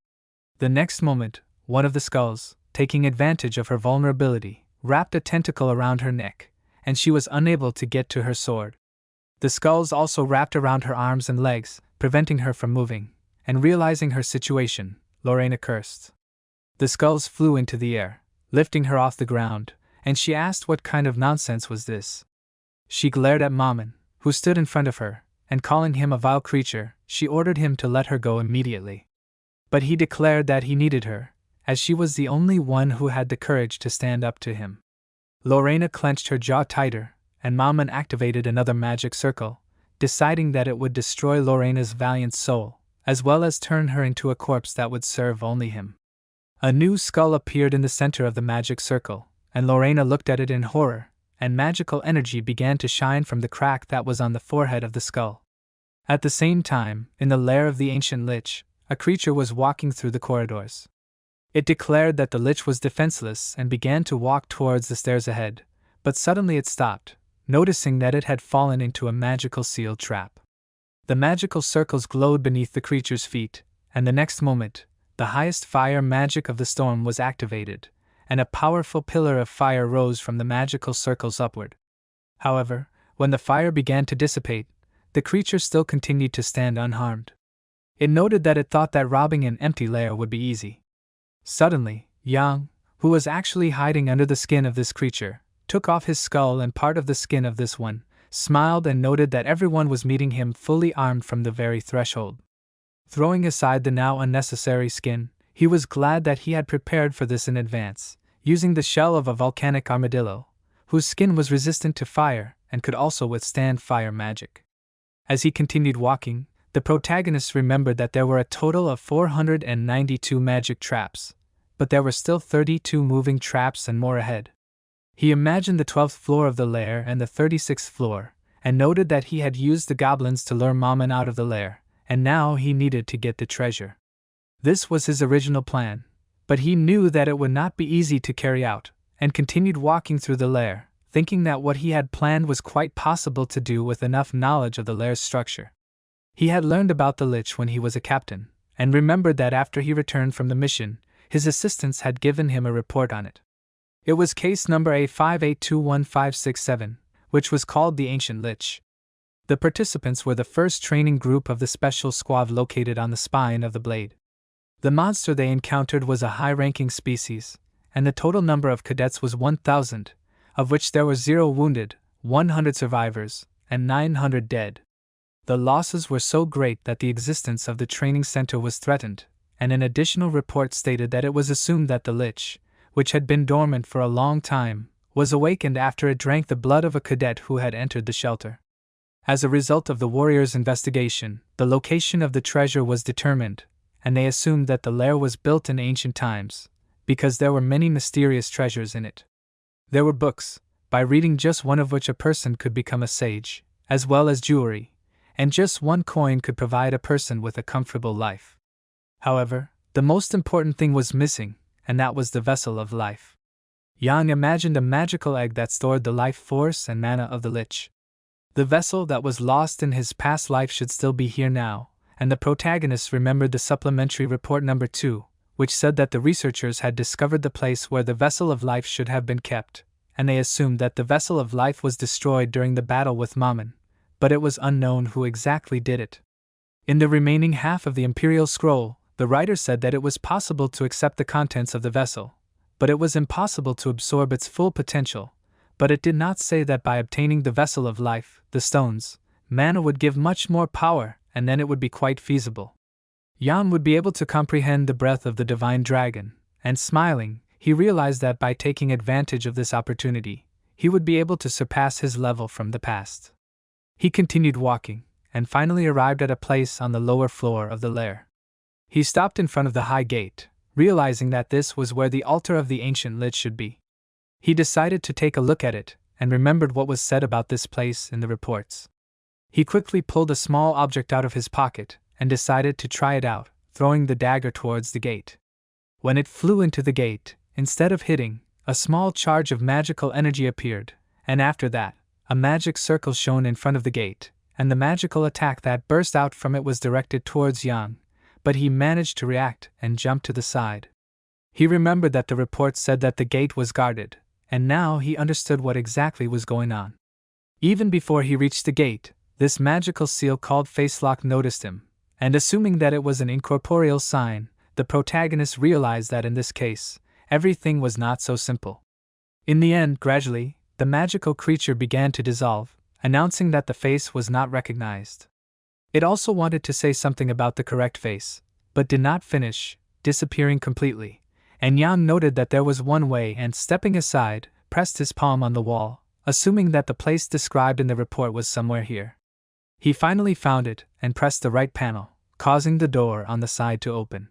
The next moment, one of the skulls, taking advantage of her vulnerability, wrapped a tentacle around her neck, and she was unable to get to her sword. The skulls also wrapped around her arms and legs, preventing her from moving, and realizing her situation, Lorena cursed. The skulls flew into the air, lifting her off the ground, and she asked what kind of nonsense was this. She glared at Maman, who stood in front of her, and calling him a vile creature, she ordered him to let her go immediately. But he declared that he needed her, as she was the only one who had the courage to stand up to him. Lorena clenched her jaw tighter, and Maman activated another magic circle, deciding that it would destroy Lorena's valiant soul, as well as turn her into a corpse that would serve only him. A new skull appeared in the center of the magic circle, and Lorena looked at it in horror, and magical energy began to shine from the crack that was on the forehead of the skull. At the same time, in the lair of the ancient lich, a creature was walking through the corridors. It declared that the lich was defenseless and began to walk towards the stairs ahead, but suddenly it stopped, noticing that it had fallen into a magical seal trap. The magical circles glowed beneath the creature's feet, and the next moment, the highest fire magic of the storm was activated, and a powerful pillar of fire rose from the magical circles upward. However, when the fire began to dissipate, the creature still continued to stand unharmed. It noted that it thought that robbing an empty lair would be easy. Suddenly, Yang, who was actually hiding under the skin of this creature, took off his skull and part of the skin of this one, smiled and noted that everyone was meeting him fully armed from the very threshold. Throwing aside the now unnecessary skin, he was glad that he had prepared for this in advance, using the shell of a volcanic armadillo, whose skin was resistant to fire and could also withstand fire magic. As he continued walking, the protagonist remembered that there were a total of 492 magic traps, but there were still 32 moving traps and more ahead. He imagined the 12th floor of the lair and the 36th floor, and noted that he had used the goblins to lure Maman out of the lair, and now he needed to get the treasure. This was his original plan, but he knew that it would not be easy to carry out, and continued walking through the lair, thinking that what he had planned was quite possible to do with enough knowledge of the lair's structure. He had learned about the lich when he was a captain, and remembered that after he returned from the mission, his assistants had given him a report on it. It was case number A58215667, which was called the Ancient Lich. The participants were the first training group of the special squad located on the spine of the blade. The monster they encountered was a high-ranking species, and the total number of cadets was 1,000, of which there were 0 wounded, 100 survivors, and 900 dead. The losses were so great that the existence of the training center was threatened, and an additional report stated that it was assumed that the lich, which had been dormant for a long time, was awakened after it drank the blood of a cadet who had entered the shelter. As a result of the warriors' investigation, the location of the treasure was determined, and they assumed that the lair was built in ancient times, because there were many mysterious treasures in it. There were books, by reading just one of which a person could become a sage, as well as jewelry, and just one coin could provide a person with a comfortable life. However, the most important thing was missing, and that was the vessel of life. Yang imagined a magical egg that stored the life force and mana of the lich. The vessel that was lost in his past life should still be here now, and the protagonist remembered the supplementary report number 2, which said that the researchers had discovered the place where the vessel of life should have been kept, and they assumed that the vessel of life was destroyed during the battle with Maman, but it was unknown who exactly did it. In the remaining half of the Imperial Scroll, the writer said that it was possible to accept the contents of the vessel, but it was impossible to absorb its full potential. But it did not say that by obtaining the vessel of life, the stones, mana would give much more power, and then it would be quite feasible. Yan would be able to comprehend the breath of the divine dragon, and smiling, he realized that by taking advantage of this opportunity, he would be able to surpass his level from the past. He continued walking, and finally arrived at a place on the lower floor of the lair. He stopped in front of the high gate, realizing that this was where the altar of the ancient lich should be. He decided to take a look at it, and remembered what was said about this place in the reports. He quickly pulled a small object out of his pocket, and decided to try it out, throwing the dagger towards the gate. When it flew into the gate, instead of hitting, a small charge of magical energy appeared, and after that, a magic circle shone in front of the gate, and the magical attack that burst out from it was directed towards Yang, but he managed to react and jump to the side. He remembered that the report said that the gate was guarded, and now he understood what exactly was going on. Even before he reached the gate, this magical seal called Facelock noticed him, and assuming that it was an incorporeal sign, the protagonist realized that in this case, everything was not so simple. In the end, gradually, the magical creature began to dissolve, announcing that the face was not recognized. It also wanted to say something about the correct face, but did not finish, disappearing completely, and Yang noted that there was one way and, stepping aside, pressed his palm on the wall, assuming that the place described in the report was somewhere here. He finally found it and pressed the right panel, causing the door on the side to open.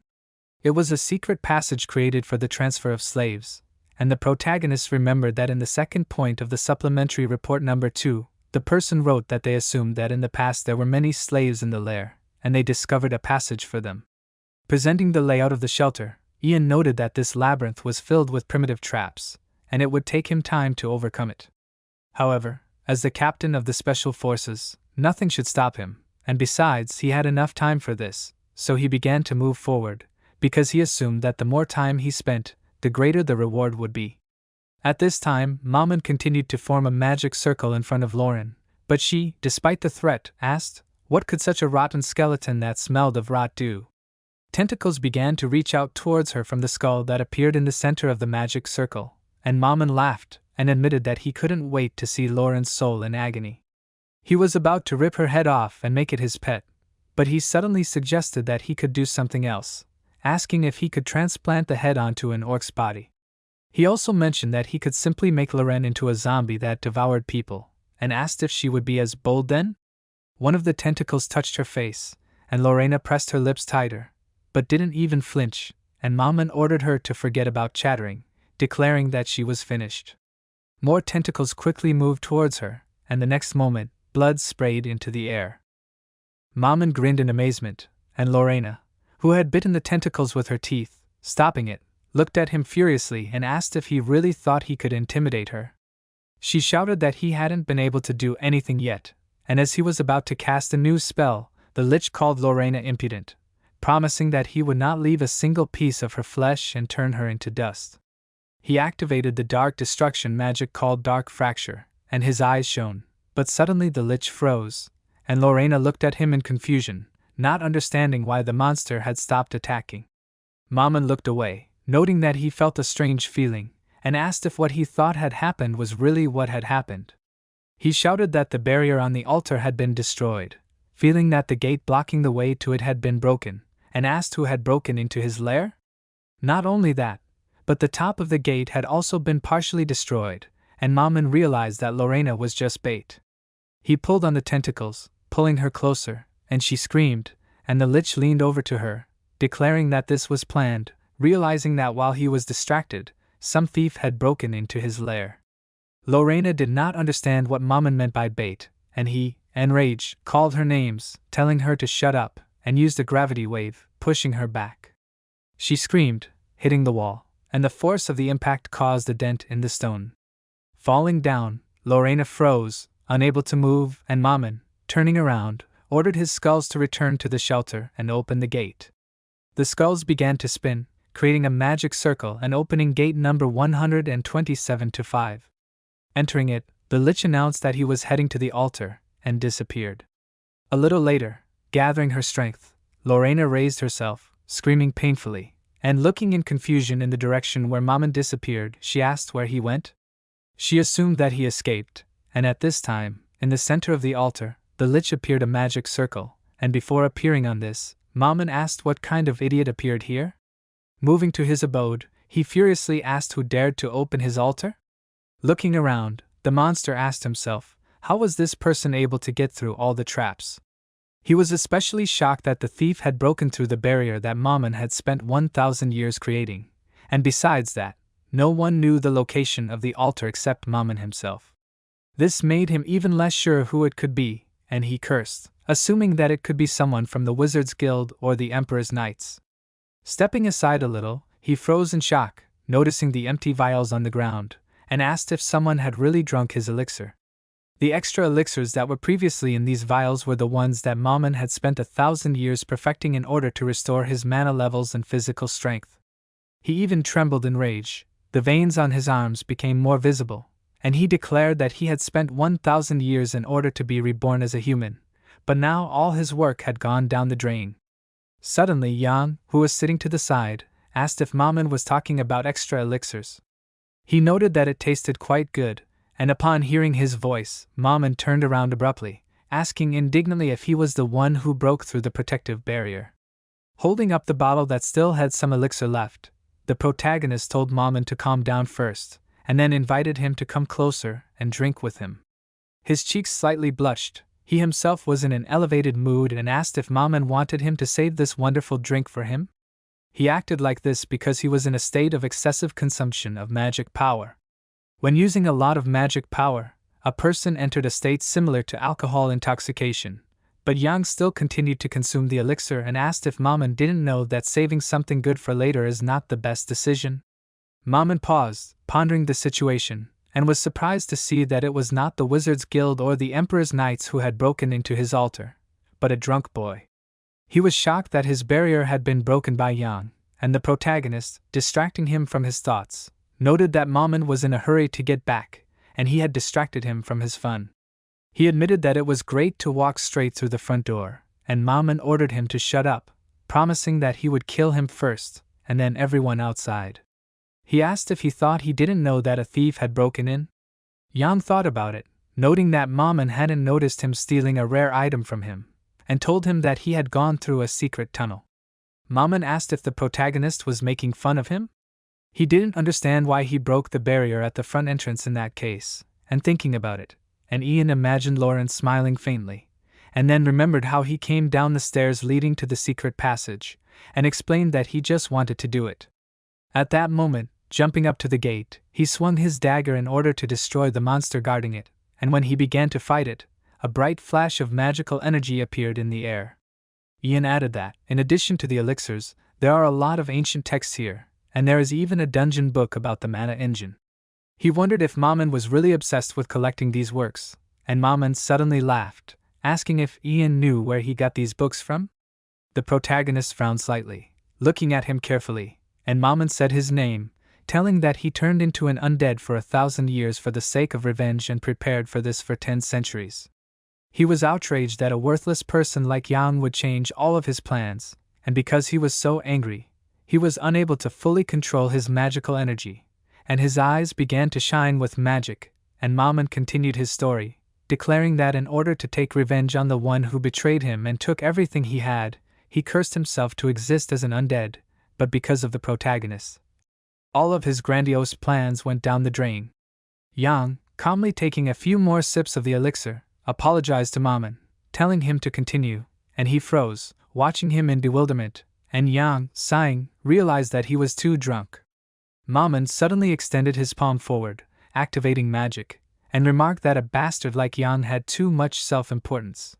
It was a secret passage created for the transfer of slaves, and the protagonist remembered that in the second point of the supplementary report number 2, the person wrote that they assumed that in the past there were many slaves in the lair, and they discovered a passage for them. Presenting the layout of the shelter, Ian noted that this labyrinth was filled with primitive traps, and it would take him time to overcome it. However, as the captain of the special forces, nothing should stop him, and besides, he had enough time for this, so he began to move forward, because he assumed that the more time he spent, the greater the reward would be. At this time, Maman continued to form a magic circle in front of Lauren, but she, despite the threat, asked, what could such a rotten skeleton that smelled of rot do? Tentacles began to reach out towards her from the skull that appeared in the center of the magic circle, and Maman laughed and admitted that he couldn't wait to see Lauren's soul in agony. He was about to rip her head off and make it his pet, but he suddenly suggested that he could do something else, asking if he could transplant the head onto an orc's body. He also mentioned that he could simply make Lauren into a zombie that devoured people, and asked if she would be as bold then? One of the tentacles touched her face, and Lorena pressed her lips tighter, but didn't even flinch, and Maman ordered her to forget about chattering, declaring that she was finished. More tentacles quickly moved towards her, and the next moment, blood sprayed into the air. Maman grinned in amazement, and Lorena, who had bitten the tentacles with her teeth, stopping it, looked at him furiously and asked if he really thought he could intimidate her. She shouted that he hadn't been able to do anything yet, and as he was about to cast a new spell, the lich called Lorena impudent, promising that he would not leave a single piece of her flesh and turn her into dust. He activated the dark destruction magic called Dark Fracture, and his eyes shone, but suddenly the lich froze, and Lorena looked at him in confusion, not understanding why the monster had stopped attacking. Maman looked away, noting that he felt a strange feeling, and asked if what he thought had happened was really what had happened. He shouted that the barrier on the altar had been destroyed, feeling that the gate blocking the way to it had been broken, and asked who had broken into his lair? Not only that, but the top of the gate had also been partially destroyed, and Maman realized that Lorena was just bait. He pulled on the tentacles, pulling her closer, and she screamed, and the lich leaned over to her, declaring that this was planned, realizing that while he was distracted, some thief had broken into his lair. Lorena did not understand what Maman meant by bait, and he, enraged, called her names, telling her to shut up, and used a gravity wave, pushing her back. She screamed, hitting the wall, and the force of the impact caused a dent in the stone. Falling down, Lorena froze, unable to move, and Maman, turning around, ordered his skulls to return to the shelter and open the gate. The skulls began to spin, creating a magic circle and opening gate number 127 to 5. Entering it, the lich announced that he was heading to the altar, and disappeared. A little later, gathering her strength, Lorena raised herself, screaming painfully, and looking in confusion in the direction where Maman disappeared. She asked where he went. She assumed that he escaped, and at this time, in the center of the altar, the lich appeared a magic circle, and before appearing on this, Maman asked what kind of idiot appeared here? Moving to his abode, he furiously asked who dared to open his altar? Looking around, the monster asked himself, how was this person able to get through all the traps? He was especially shocked that the thief had broken through the barrier that Maman had spent 1,000 years creating, and besides that, no one knew the location of the altar except Maman himself. This made him even less sure who it could be, and he cursed, assuming that it could be someone from the Wizards Guild or the Emperor's Knights. Stepping aside a little, he froze in shock, noticing the empty vials on the ground, and asked if someone had really drunk his elixir. The extra elixirs that were previously in these vials were the ones that Maman had spent 1,000 years perfecting in order to restore his mana levels and physical strength. He even trembled in rage, the veins on his arms became more visible, and he declared that he had spent 1,000 years in order to be reborn as a human, but now all his work had gone down the drain. Suddenly Yang, who was sitting to the side, asked if Maman was talking about extra elixirs. He noted that it tasted quite good, and upon hearing his voice, Maman turned around abruptly, asking indignantly if he was the one who broke through the protective barrier. Holding up the bottle that still had some elixir left, the protagonist told Maman to calm down first, and then invited him to come closer and drink with him. His cheeks slightly blushed. He himself was in an elevated mood and asked if Maman wanted him to save this wonderful drink for him. He acted like this because he was in a state of excessive consumption of magic power. When using a lot of magic power, a person entered a state similar to alcohol intoxication, but Yang still continued to consume the elixir and asked if Maman didn't know that saving something good for later is not the best decision. Maman paused, pondering the situation, and was surprised to see that it was not the Wizards Guild or the Emperor's Knights who had broken into his altar, but a drunk boy. He was shocked that his barrier had been broken by Yang, and the protagonist, distracting him from his thoughts, noted that Maman was in a hurry to get back, and he had distracted him from his fun. He admitted that it was great to walk straight through the front door, and Maman ordered him to shut up, promising that he would kill him first, and then everyone outside. He asked if he thought he didn't know that a thief had broken in. Yang thought about it, noting that Maman hadn't noticed him stealing a rare item from him, and told him that he had gone through a secret tunnel. Maman asked if the protagonist was making fun of him. He didn't understand why he broke the barrier at the front entrance in that case, and thinking about it, and Ian imagined Lauren smiling faintly, and then remembered how he came down the stairs leading to the secret passage, and explained that he just wanted to do it. At that moment, jumping up to the gate, he swung his dagger in order to destroy the monster guarding it, and when he began to fight it, a bright flash of magical energy appeared in the air. Ian added that, in addition to the elixirs, there are a lot of ancient texts here, and there is even a dungeon book about the mana engine. He wondered if Maman was really obsessed with collecting these works, and Maman suddenly laughed, asking if Ian knew where he got these books from. The protagonist frowned slightly, looking at him carefully, and Maman said his name, telling that he turned into an undead for 1,000 years for the sake of revenge and prepared for this for 10 centuries. He was outraged that a worthless person like Yang would change all of his plans, and because he was so angry, he was unable to fully control his magical energy, and his eyes began to shine with magic, and Maman continued his story, declaring that in order to take revenge on the one who betrayed him and took everything he had, he cursed himself to exist as an undead, but because of the protagonist, all of his grandiose plans went down the drain. Yang, calmly taking a few more sips of the elixir, apologized to Maman, telling him to continue, and he froze, watching him in bewilderment, and Yang, sighing, realized that he was too drunk. Maman suddenly extended his palm forward, activating magic, and remarked that a bastard like Yang had too much self-importance.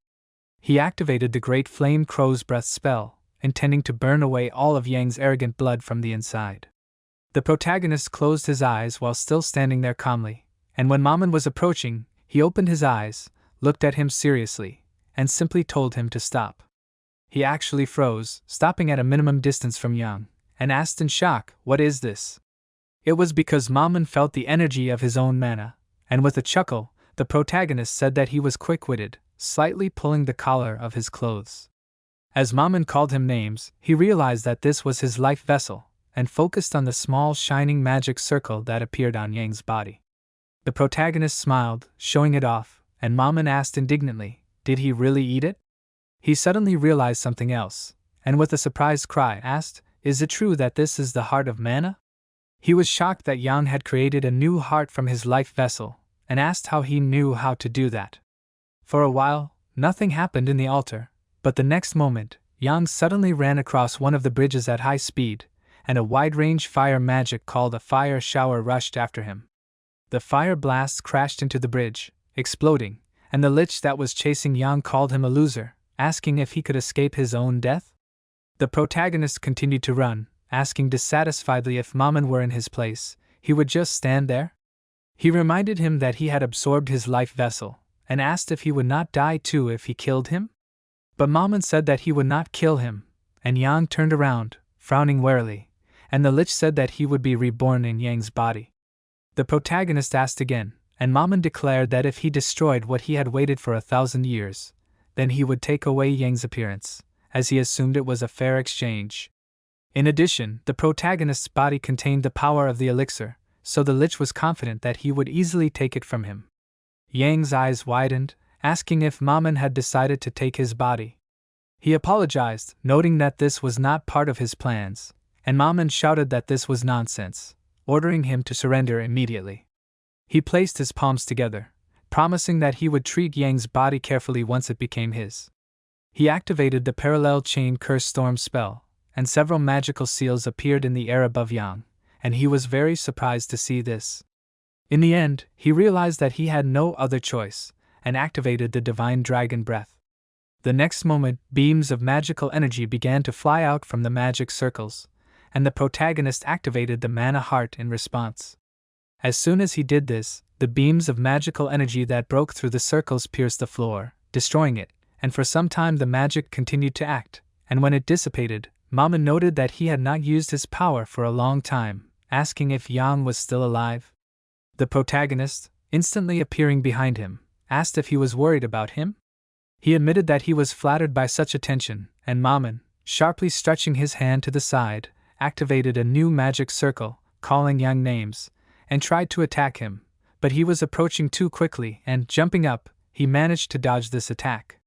He activated the Great Flame Crow's Breath spell, intending to burn away all of Yang's arrogant blood from the inside. The protagonist closed his eyes while still standing there calmly, and when Maman was approaching, he opened his eyes, looked at him seriously, and simply told him to stop. He actually froze, stopping at a minimum distance from Yang, and asked in shock, "What is this?" It was because Maman felt the energy of his own mana, and with a chuckle, the protagonist said that he was quick-witted, slightly pulling the collar of his clothes. As Maman called him names, he realized that this was his life vessel, and focused on the small shining magic circle that appeared on Yang's body. The protagonist smiled, showing it off, and Maman asked indignantly, did he really eat it? He suddenly realized something else, and with a surprised cry asked, is it true that this is the heart of mana? He was shocked that Yang had created a new heart from his life vessel, and asked how he knew how to do that. For a while, nothing happened in the altar, but the next moment, Yang suddenly ran across one of the bridges at high speed, and a wide-range fire magic called a fire shower rushed after him. The fire blasts crashed into the bridge, exploding, and the lich that was chasing Yang called him a loser, asking if he could escape his own death. The protagonist continued to run, asking dissatisfiedly if Maman were in his place, he would just stand there. He reminded him that he had absorbed his life vessel, and asked if he would not die too if he killed him. But Maman said that he would not kill him, and Yang turned around, frowning warily, and the lich said that he would be reborn in Yang's body. The protagonist asked again, and Maman declared that if he destroyed what he had waited for 1,000 years, then he would take away Yang's appearance, as he assumed it was a fair exchange. In addition, the protagonist's body contained the power of the elixir, so the lich was confident that he would easily take it from him. Yang's eyes widened, asking if Maman had decided to take his body. He apologized, noting that this was not part of his plans, and Maman shouted that this was nonsense, ordering him to surrender immediately. He placed his palms together, promising that he would treat Yang's body carefully once it became his. He activated the parallel chain curse storm spell, and several magical seals appeared in the air above Yang, and he was very surprised to see this. In the end, he realized that he had no other choice, and activated the divine dragon breath. The next moment, beams of magical energy began to fly out from the magic circles, and the protagonist activated the mana heart in response. As soon as he did this, the beams of magical energy that broke through the circles pierced the floor, destroying it, and for some time the magic continued to act, and when it dissipated, Maman noted that he had not used his power for a long time, asking if Yang was still alive. The protagonist, instantly appearing behind him, asked if he was worried about him. He admitted that he was flattered by such attention, and Maman, sharply stretching his hand to the side, activated a new magic circle, calling Yang names, and tried to attack him, but he was approaching too quickly and, jumping up, he managed to dodge this attack.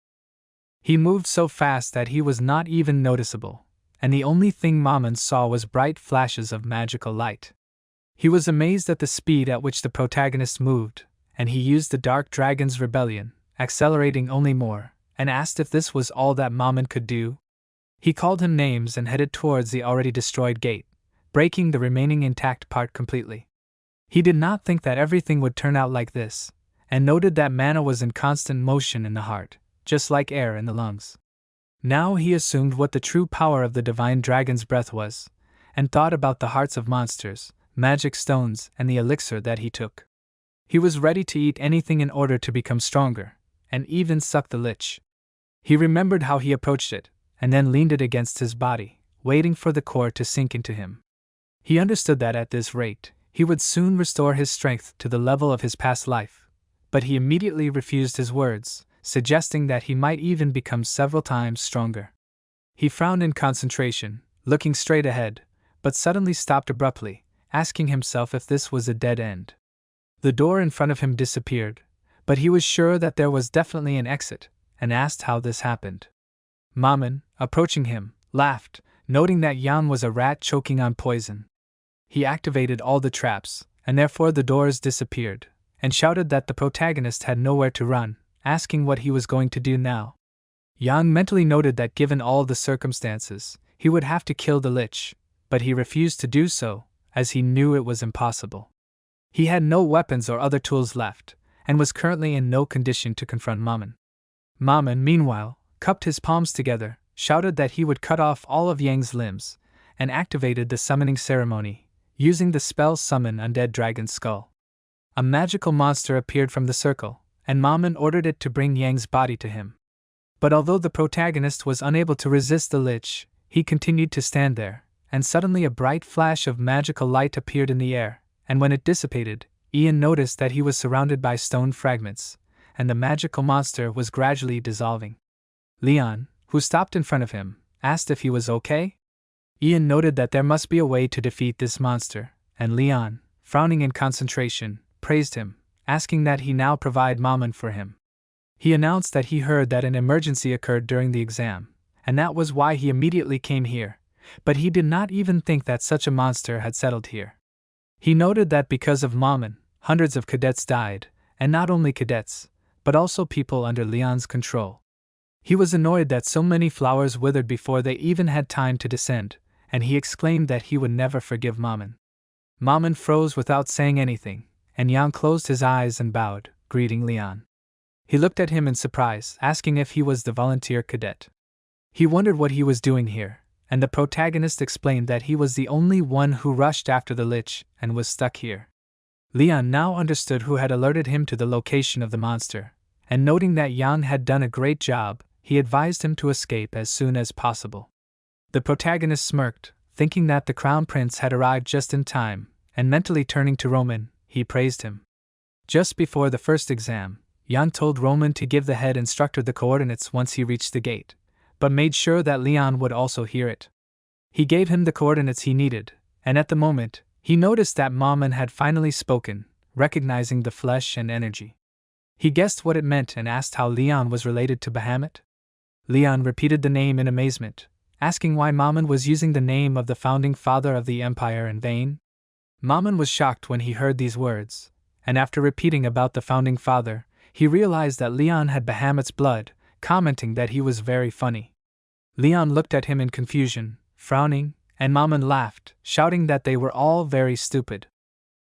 He moved so fast that he was not even noticeable, and the only thing Maman saw was bright flashes of magical light. He was amazed at the speed at which the protagonist moved, and he used the Dark Dragon's Rebellion, accelerating only more, and asked if this was all that Maman could do. He called him names and headed towards the already destroyed gate, breaking the remaining intact part completely. He did not think that everything would turn out like this, and noted that mana was in constant motion in the heart, just like air in the lungs. Now he assumed what the true power of the divine dragon's breath was, and thought about the hearts of monsters, magic stones, and the elixir that he took. He was ready to eat anything in order to become stronger, and even suck the lich. He remembered how he approached it, and then leaned it against his body, waiting for the core to sink into him. He understood that at this rate, he would soon restore his strength to the level of his past life, but he immediately refused his words, suggesting that he might even become several times stronger. He frowned in concentration, looking straight ahead, but suddenly stopped abruptly, asking himself if this was a dead end. The door in front of him disappeared, but he was sure that there was definitely an exit, and asked how this happened. Maman, approaching him, laughed, noting that Yang was a rat choking on poison. He activated all the traps, and therefore the doors disappeared, and shouted that the protagonist had nowhere to run, asking what he was going to do now. Yang mentally noted that given all the circumstances, he would have to kill the lich, but he refused to do so, as he knew it was impossible. He had no weapons or other tools left, and was currently in no condition to confront Maman. Maman, meanwhile, cupped his palms together, shouted that he would cut off all of Yang's limbs, and activated the summoning ceremony, using the spell Summon Undead Dragon's Skull. A magical monster appeared from the circle, and Maman ordered it to bring Yang's body to him. But although the protagonist was unable to resist the lich, he continued to stand there, and suddenly a bright flash of magical light appeared in the air, and when it dissipated, Ian noticed that he was surrounded by stone fragments, and the magical monster was gradually dissolving. Leon, who stopped in front of him, asked if he was okay. Ian noted that there must be a way to defeat this monster, and Leon, frowning in concentration, praised him, asking that he now provide Maman for him. He announced that he heard that an emergency occurred during the exam, and that was why he immediately came here, but he did not even think that such a monster had settled here. He noted that because of Maman, hundreds of cadets died, and not only cadets, but also people under Leon's control. He was annoyed that so many flowers withered before they even had time to descend, and he exclaimed that he would never forgive Maman. Maman froze without saying anything, and Yang closed his eyes and bowed, greeting Leon. He looked at him in surprise, asking if he was the volunteer cadet. He wondered what he was doing here, and the protagonist explained that he was the only one who rushed after the lich and was stuck here. Leon now understood who had alerted him to the location of the monster, and noting that Yang had done a great job, he advised him to escape as soon as possible. The protagonist smirked, thinking that the Crown Prince had arrived just in time, and mentally turning to Roman, he praised him. Just before the first exam, Yang told Roman to give the head instructor the coordinates once he reached the gate, but made sure that Leon would also hear it. He gave him the coordinates he needed, and at the moment, he noticed that Maman had finally spoken, recognizing the flesh and energy. He guessed what it meant and asked how Leon was related to Bahamut. Leon repeated the name in amazement, asking why Maman was using the name of the founding father of the empire in vain. Maman was shocked when he heard these words, and after repeating about the founding father, he realized that Leon had Bahamut's blood, commenting that he was very funny. Leon looked at him in confusion, frowning, and Maman laughed, shouting that they were all very stupid.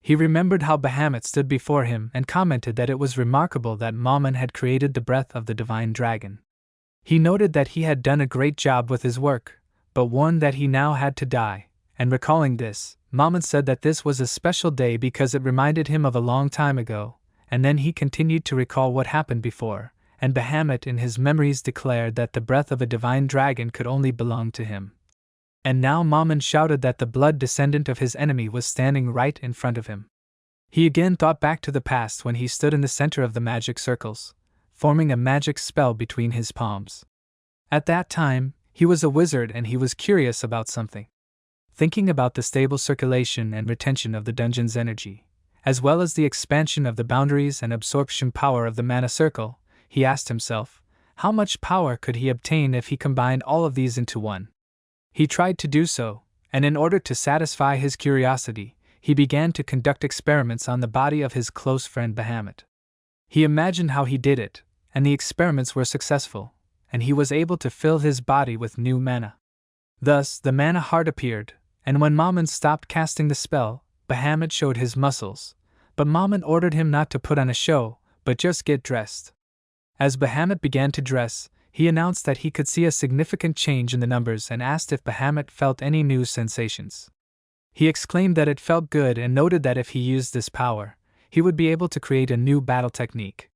He remembered how Bahamut stood before him and commented that it was remarkable that Maman had created the breath of the divine dragon. He noted that he had done a great job with his work, but warned that he now had to die, and recalling this, Maman said that this was a special day because it reminded him of a long time ago, and then he continued to recall what happened before, and Bahamut in his memories declared that the breath of a divine dragon could only belong to him. And now Maman shouted that the blood descendant of his enemy was standing right in front of him. He again thought back to the past when he stood in the center of the magic circles, forming a magic spell between his palms. At that time, he was a wizard and he was curious about something. Thinking about the stable circulation and retention of the dungeon's energy, as well as the expansion of the boundaries and absorption power of the mana circle, he asked himself, how much power could he obtain if he combined all of these into one? He tried to do so, and in order to satisfy his curiosity, he began to conduct experiments on the body of his close friend Bahamut. He imagined how he did it, and the experiments were successful, and he was able to fill his body with new mana. Thus, the mana heart appeared, and when Maman stopped casting the spell, Bahamut showed his muscles, but Maman ordered him not to put on a show, but just get dressed. As Bahamut began to dress, he announced that he could see a significant change in the numbers and asked if Bahamut felt any new sensations. He exclaimed that it felt good and noted that if he used this power, he would be able to create a new battle technique.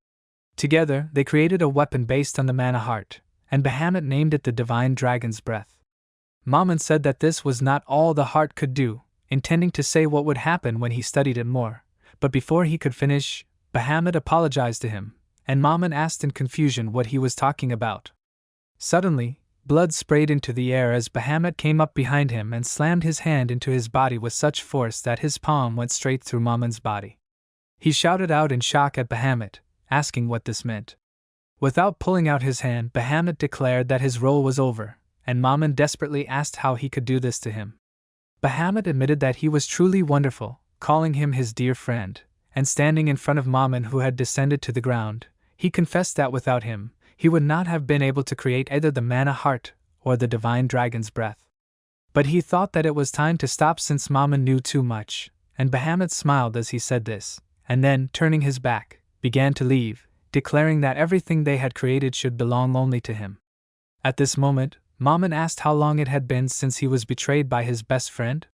Together, they created a weapon based on the mana heart, and Bahamut named it the Divine Dragon's Breath. Maman said that this was not all the heart could do, intending to say what would happen when he studied it more, but before he could finish, Bahamut apologized to him, and Maman asked in confusion what he was talking about. Suddenly, blood sprayed into the air as Bahamut came up behind him and slammed his hand into his body with such force that his palm went straight through Maman's body. He shouted out in shock at Bahamut, asking what this meant. Without pulling out his hand, Bahamut declared that his role was over, and Maman desperately asked how he could do this to him. Bahamut admitted that he was truly wonderful, calling him his dear friend, and standing in front of Maman who had descended to the ground, he confessed that without him, he would not have been able to create either the mana heart or the divine dragon's breath. But he thought that it was time to stop since Maman knew too much, and Bahamut smiled as he said this, and then, turning his back, began to leave, declaring that everything they had created should belong only to him. At this moment, Maman asked how long it had been since he was betrayed by his best friend.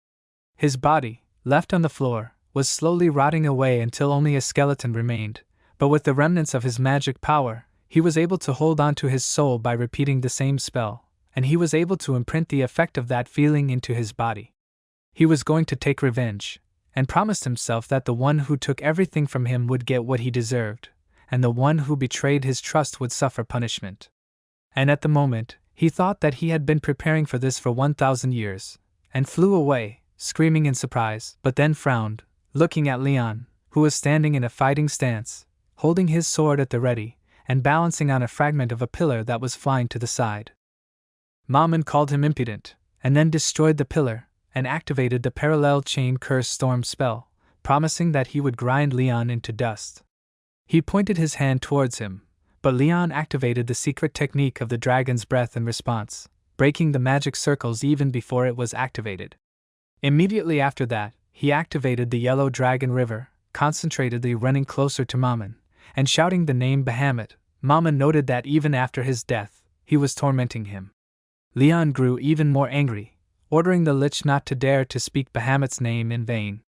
His body, left on the floor, was slowly rotting away until only a skeleton remained, but with the remnants of his magic power, he was able to hold on to his soul by repeating the same spell, and he was able to imprint the effect of that feeling into his body. He was going to take revenge, and promised himself that the one who took everything from him would get what he deserved, and the one who betrayed his trust would suffer punishment. And at the moment, he thought that he had been preparing for this for 1,000 years, and flew away, screaming in surprise, but then frowned, looking at Leon, who was standing in a fighting stance, holding his sword at the ready, and balancing on a fragment of a pillar that was flying to the side. Maman called him impudent, and then destroyed the pillar, and activated the parallel chain curse storm spell, promising that he would grind Leon into dust. He pointed his hand towards him, but Leon activated the secret technique of the dragon's breath in response, breaking the magic circles even before it was activated. Immediately after that, he activated the yellow dragon river, concentratedly running closer to Maman, and shouting the name Bahamut. Maman noted that even after his death, he was tormenting him. Leon grew even more angry, ordering the Lich not to dare to speak Bahamut's name in vain.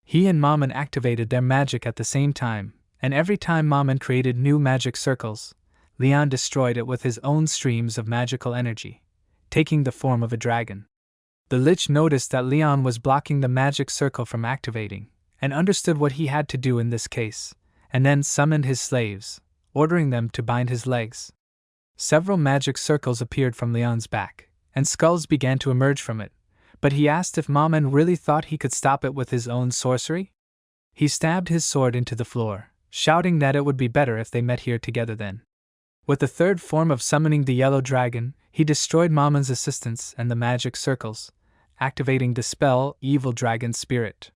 He and Maman activated their magic at the same time, and every time Maman created new magic circles, Leon destroyed it with his own streams of magical energy, taking the form of a dragon. The Lich noticed that Leon was blocking the magic circle from activating, and understood what he had to do in this case, and then summoned his slaves, ordering them to bind his legs. Several magic circles appeared from Leon's back, and skulls began to emerge from it, but he asked if Maman really thought he could stop it with his own sorcery? He stabbed his sword into the floor, shouting that it would be better if they met here together then. With the third form of summoning the yellow dragon, he destroyed Maman's assistants and the magic circles, activating the spell Evil Dragon Spirit.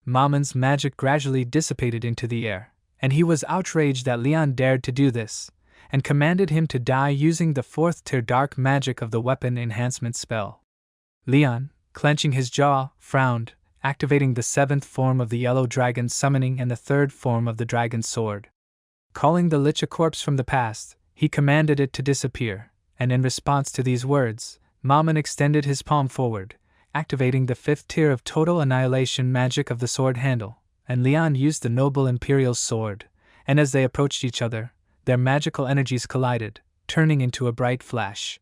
Maman's magic gradually dissipated into the air, and he was outraged that Leon dared to do this, and commanded him to die using the 4th tier dark magic of the weapon enhancement spell. Leon, clenching his jaw, frowned, activating the 7th form of the yellow dragon summoning and the 3rd form of the dragon's sword. Calling the Lich a corpse from the past, he commanded it to disappear, and in response to these words, Maman extended his palm forward, activating the 5th tier of total annihilation magic of the sword handle, and Leon used the noble Imperial sword, and as they approached each other, their magical energies collided, turning into a bright flash.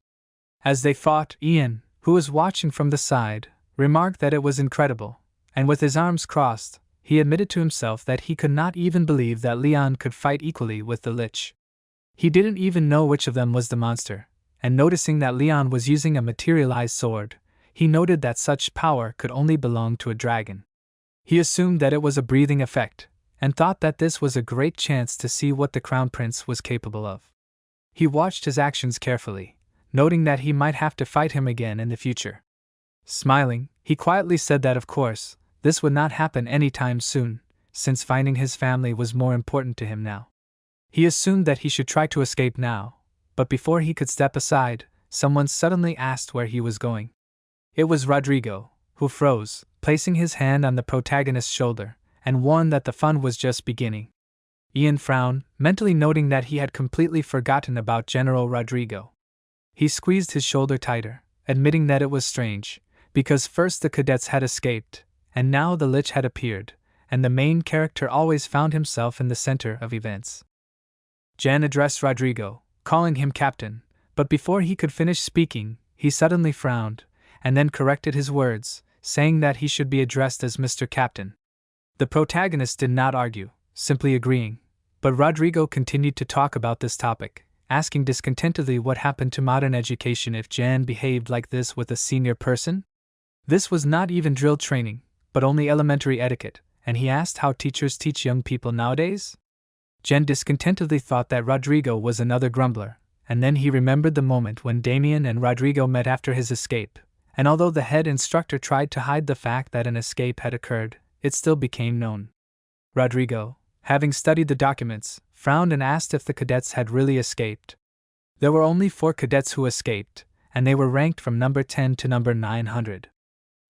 As they fought, Ian, who was watching from the side, remarked that it was incredible, and with his arms crossed, he admitted to himself that he could not even believe that Leon could fight equally with the Lich. He didn't even know which of them was the monster, and noticing that Leon was using a materialized sword, he noted that such power could only belong to a dragon. He assumed that it was a breathing effect, and thought that this was a great chance to see what the Crown Prince was capable of. He watched his actions carefully, noting that he might have to fight him again in the future. Smiling, he quietly said that of course, this would not happen anytime soon, since finding his family was more important to him now. He assumed that he should try to escape now, but before he could step aside, someone suddenly asked where he was going. It was Rodrigo, who froze, placing his hand on the protagonist's shoulder, and warned that the fun was just beginning. Ian frowned, mentally noting that he had completely forgotten about General Rodrigo. He squeezed his shoulder tighter, admitting that it was strange, because first the cadets had escaped, and now the Lich had appeared, and the main character always found himself in the center of events. Jan addressed Rodrigo, calling him Captain, but before he could finish speaking, he suddenly frowned, and then corrected his words, saying that he should be addressed as Mr. Captain. The protagonist did not argue, simply agreeing, but Rodrigo continued to talk about this topic, asking discontentedly what happened to modern education if Jan behaved like this with a senior person. This was not even drill training, but only elementary etiquette, and he asked how teachers teach young people nowadays. Jen discontentedly thought that Rodrigo was another grumbler, and then he remembered the moment when Damien and Rodrigo met after his escape, and although the head instructor tried to hide the fact that an escape had occurred, it still became known. Rodrigo, having studied the documents, frowned and asked if the cadets had really escaped. There were only 4 cadets who escaped, and they were ranked from number 10 to number 900.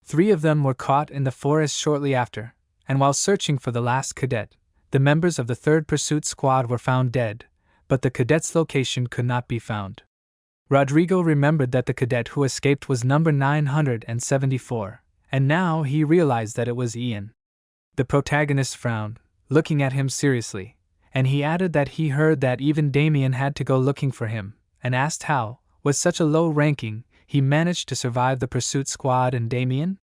3 of them were caught in the forest shortly after, and while searching for the last cadet, the members of the 3rd Pursuit Squad were found dead, but the cadet's location could not be found. Rodrigo remembered that the cadet who escaped was number 974, and now he realized that it was Ian. The protagonist frowned, looking at him seriously, and he added that he heard that even Damien had to go looking for him, and asked how, with such a low ranking, he managed to survive the Pursuit Squad and Damien.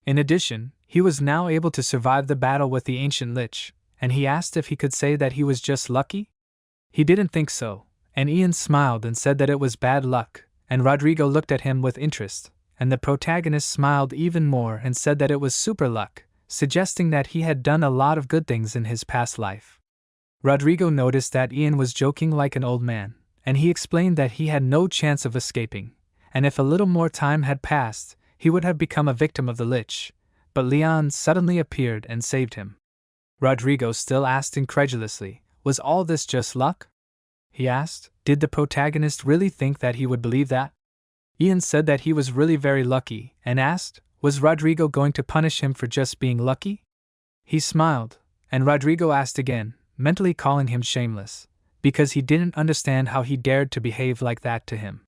In addition, he was now able to survive the battle with the ancient Lich, and he asked if he could say that he was just lucky. He didn't think so, and Ian smiled and said that it was bad luck, and Rodrigo looked at him with interest, and the protagonist smiled even more and said that it was super luck, suggesting that he had done a lot of good things in his past life. Rodrigo noticed that Ian was joking like an old man, and he explained that he had no chance of escaping, and if a little more time had passed, he would have become a victim of the lich, but Leon suddenly appeared and saved him. Rodrigo still asked incredulously, was all this just luck? He asked, did the protagonist really think that he would believe that? Ian said that he was really very lucky, and asked, was Rodrigo going to punish him for just being lucky? He smiled, and Rodrigo asked again, mentally calling him shameless, because he didn't understand how he dared to behave like that to him.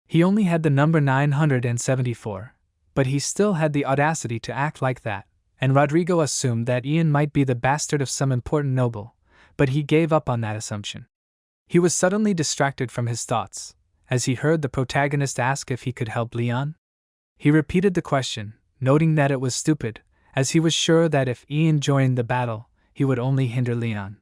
He only had the number 974, but he still had the audacity to act like that, and Rodrigo assumed that Ian might be the bastard of some important noble, but he gave up on that assumption. He was suddenly distracted from his thoughts, as he heard the protagonist ask if he could help Leon. He repeated the question, noting that it was stupid, as he was sure that if Ian joined the battle, he would only hinder Leon.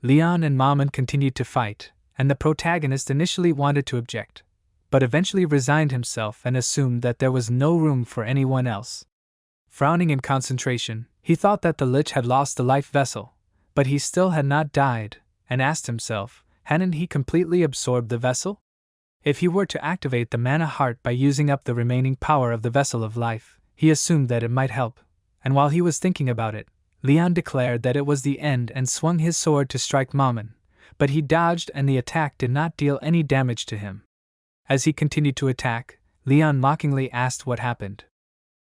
Leon and Maman continued to fight, and the protagonist initially wanted to object, but eventually resigned himself and assumed that there was no room for anyone else. Frowning in concentration, he thought that the lich had lost the life vessel, but he still had not died, and asked himself, hadn't he completely absorbed the vessel? If he were to activate the mana heart by using up the remaining power of the vessel of life, he assumed that it might help, and while he was thinking about it, Leon declared that it was the end and swung his sword to strike Maman, but he dodged and the attack did not deal any damage to him. As he continued to attack, Leon mockingly asked what happened.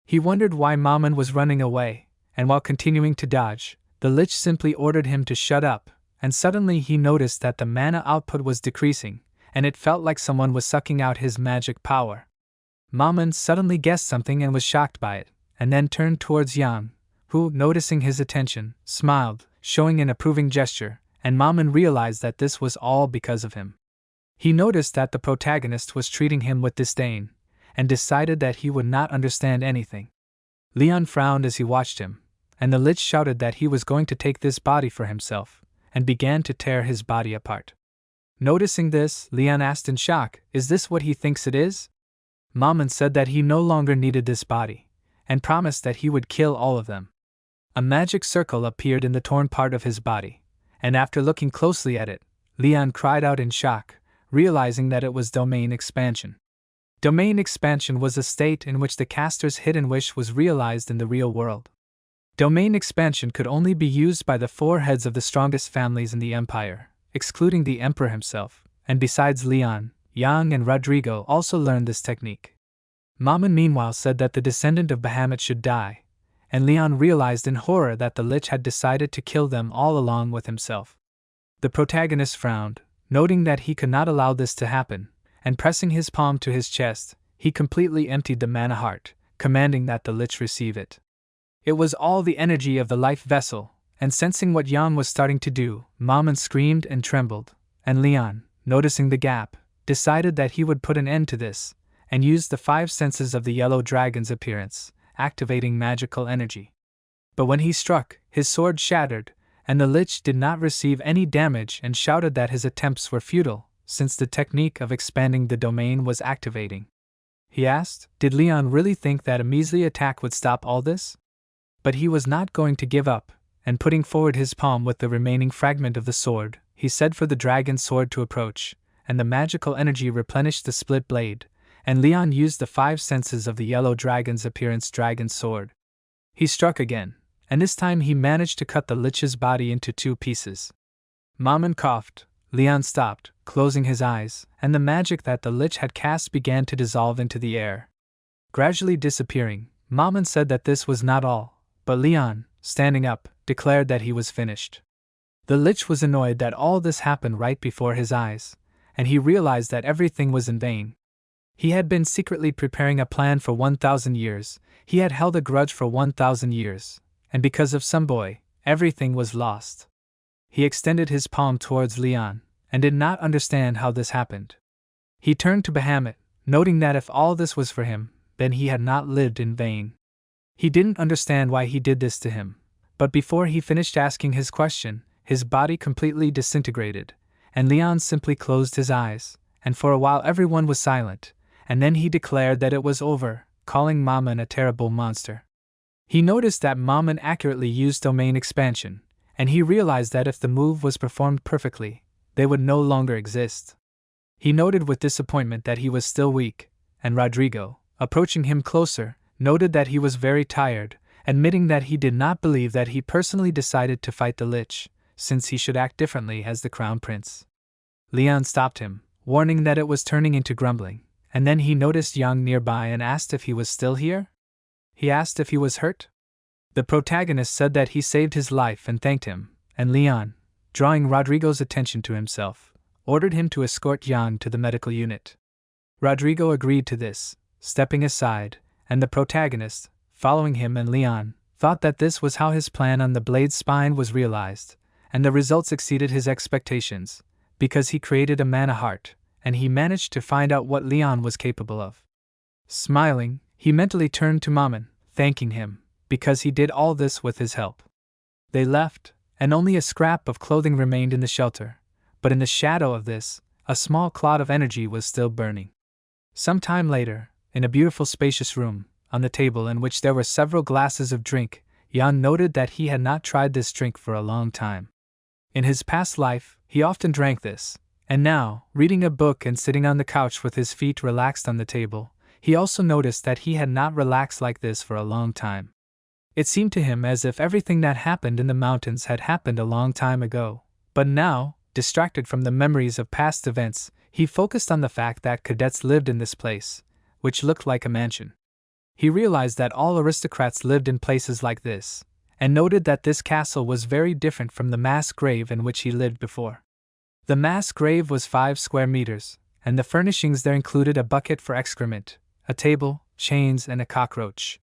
He wondered why Maman was running away, and while continuing to dodge, the lich simply ordered him to shut up, and suddenly he noticed that the mana output was decreasing, and it felt like someone was sucking out his magic power. Maman suddenly guessed something and was shocked by it, and then turned towards Yang, who, noticing his attention, smiled, showing an approving gesture, and Maman realized that this was all because of him. He noticed that the protagonist was treating him with disdain, and decided that he would not understand anything. Leon frowned as he watched him, and the lich shouted that he was going to take this body for himself, and began to tear his body apart. Noticing this, Leon asked in shock, is this what he thinks it is? Maman said that he no longer needed this body, and promised that he would kill all of them. A magic circle appeared in the torn part of his body, and after looking closely at it, Leon cried out in shock, realizing that it was domain expansion. Domain expansion was a state in which the caster's hidden wish was realized in the real world. Domain expansion could only be used by the 4 heads of the strongest families in the empire, excluding the emperor himself, and besides Leon, Yang and Rodrigo also learned this technique. Maman meanwhile said that the descendant of Bahamut should die, and Leon realized in horror that the lich had decided to kill them all along with himself. The protagonist frowned, noting that he could not allow this to happen, and pressing his palm to his chest, he completely emptied the mana heart, commanding that the lich receive it. It was all the energy of the life vessel, and sensing what Yang was starting to do, Maman screamed and trembled, and Leon, noticing the gap, decided that he would put an end to this, and used the 5 senses of the yellow dragon's appearance, activating magical energy. But when he struck, his sword shattered, and the lich did not receive any damage and shouted that his attempts were futile, since the technique of expanding the domain was activating. He asked, did Leon really think that a measly attack would stop all this? But he was not going to give up, and putting forward his palm with the remaining fragment of the sword, he said for the dragon's sword to approach, and the magical energy replenished the split blade, and Leon used the 5 senses of the yellow dragon's appearance dragon's sword. He struck again, and this time he managed to cut the lich's body into 2 pieces. Maman coughed, Leon stopped, closing his eyes, and the magic that the lich had cast began to dissolve into the air. Gradually disappearing, Maman said that this was not all, but Leon, standing up, declared that he was finished. The lich was annoyed that all this happened right before his eyes, and he realized that everything was in vain. He had been secretly preparing a plan for 1,000 years, he had held a grudge for 1,000 years, and because of some boy, everything was lost. He extended his palm towards Leon, and did not understand how this happened. He turned to Bahamut, noting that if all this was for him, then he had not lived in vain. He didn't understand why he did this to him, but before he finished asking his question, his body completely disintegrated, and Leon simply closed his eyes, and for a while everyone was silent, and then he declared that it was over, calling Maman a terrible monster. He noticed that Maman accurately used domain expansion, and he realized that if the move was performed perfectly, they would no longer exist. He noted with disappointment that he was still weak, and Rodrigo, approaching him closer, noted that he was very tired, admitting that he did not believe that he personally decided to fight the Lich, since he should act differently as the Crown Prince. Leon stopped him, warning that it was turning into grumbling, and then he noticed Yang nearby and asked if he was still here. He asked if he was hurt. The protagonist said that he saved his life and thanked him, and Leon, drawing Rodrigo's attention to himself, ordered him to escort Yang to the medical unit. Rodrigo agreed to this, stepping aside, and the protagonist, following him and Leon, thought that this was how his plan on the blade's spine was realized, and the results exceeded his expectations, because he created a mana heart, and he managed to find out what Leon was capable of. Smiling, he mentally turned to Maman, thanking him, because he did all this with his help. They left, and only a scrap of clothing remained in the shelter, but in the shadow of this, a small cloud of energy was still burning. Some time later, in a beautiful spacious room, on the table in which there were several glasses of drink, Jan noted that he had not tried this drink for a long time. In his past life, he often drank this, and now, reading a book and sitting on the couch with his feet relaxed on the table, he also noticed that he had not relaxed like this for a long time. It seemed to him as if everything that happened in the mountains had happened a long time ago, but now, distracted from the memories of past events, he focused on the fact that cadets lived in this place, which looked like a mansion. He realized that all aristocrats lived in places like this, and noted that this castle was very different from the mass grave in which he lived before. The mass grave was 5 square meters, and the furnishings there included a bucket for excrement, a table, chains, and a cockroach.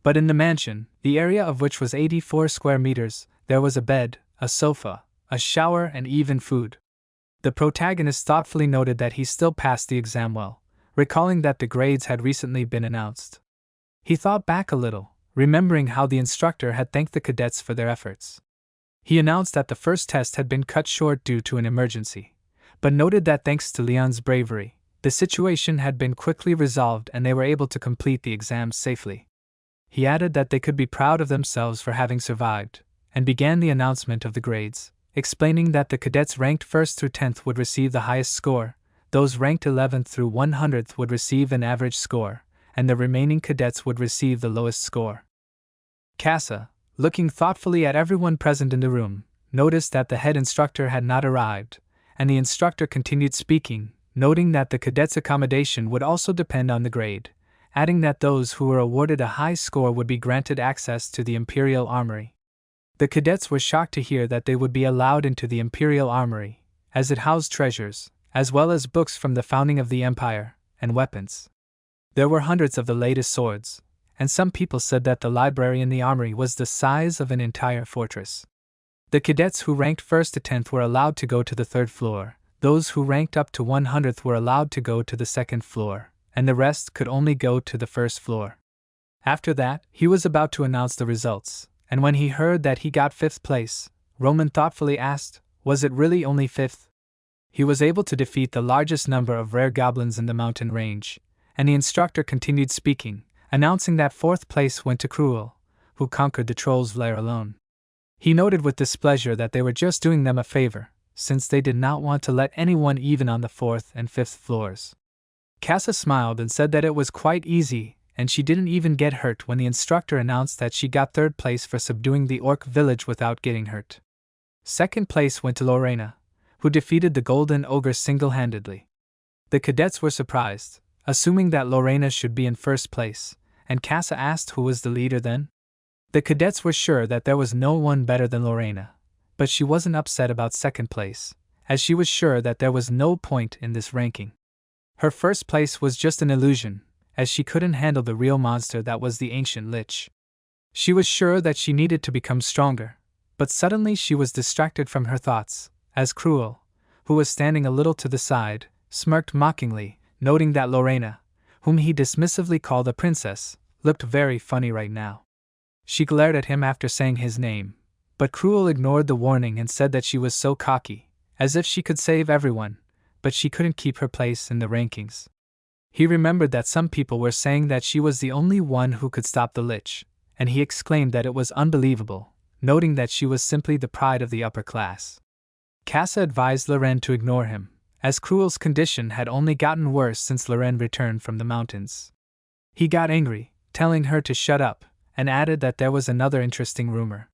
But in the mansion, the area of which was 84 square meters, there was a bed, a sofa, a shower, and even food. The protagonist thoughtfully noted that he still passed the exam well, recalling that the grades had recently been announced. He thought back a little, remembering how the instructor had thanked the cadets for their efforts. He announced that the first test had been cut short due to an emergency, but noted that thanks to Leon's bravery, the situation had been quickly resolved and they were able to complete the exams safely. He added that they could be proud of themselves for having survived, and began the announcement of the grades, explaining that the cadets ranked 1st through 10th would receive the highest score, those ranked 11th through 100th would receive an average score, and the remaining cadets would receive the lowest score. Casa, looking thoughtfully at everyone present in the room, noticed that the head instructor had not arrived, and the instructor continued speaking, noting that the cadets' accommodation would also depend on the grade, adding that those who were awarded a high score would be granted access to the Imperial Armory. The cadets were shocked to hear that they would be allowed into the Imperial Armory, as it housed treasures, as well as books from the founding of the Empire, and weapons. There were hundreds of the latest swords, and some people said that the library in the armory was the size of an entire fortress. The cadets who ranked 1st to 10th were allowed to go to the 3rd floor, those who ranked up to 100th were allowed to go to the 2nd floor, and the rest could only go to the 1st floor. After that, he was about to announce the results, and when he heard that he got 5th place, Roman thoughtfully asked, was it really only 5th? He was able to defeat the largest number of rare goblins in the mountain range, and the instructor continued speaking, announcing that 4th place went to Cruel, who conquered the troll's lair alone. He noted with displeasure that they were just doing them a favor, since they did not want to let anyone even on the 4th and 5th floors. Casa smiled and said that it was quite easy, and she didn't even get hurt when the instructor announced that she got 3rd place for subduing the orc village without getting hurt. 2nd place went to Lorena, who defeated the Golden Ogre single-handedly. The cadets were surprised, assuming that Lorena should be in 1st place, and Casa asked who was the leader then. The cadets were sure that there was no one better than Lorena, but she wasn't upset about 2nd place, as she was sure that there was no point in this ranking. Her 1st place was just an illusion, as she couldn't handle the real monster that was the ancient lich. She was sure that she needed to become stronger, but suddenly she was distracted from her thoughts, as Cruel, who was standing a little to the side, smirked mockingly, noting that Lorena, whom he dismissively called a princess, looked very funny right now. She glared at him after saying his name, but Cruel ignored the warning and said that she was so cocky, as if she could save everyone, but she couldn't keep her place in the rankings. He remembered that some people were saying that she was the only one who could stop the Lich, and he exclaimed that it was unbelievable, noting that she was simply the pride of the upper class. Casa advised Loren to ignore him, as Cruel's condition had only gotten worse since Loren returned from the mountains. He got angry, telling her to shut up, and added that there was another interesting rumor.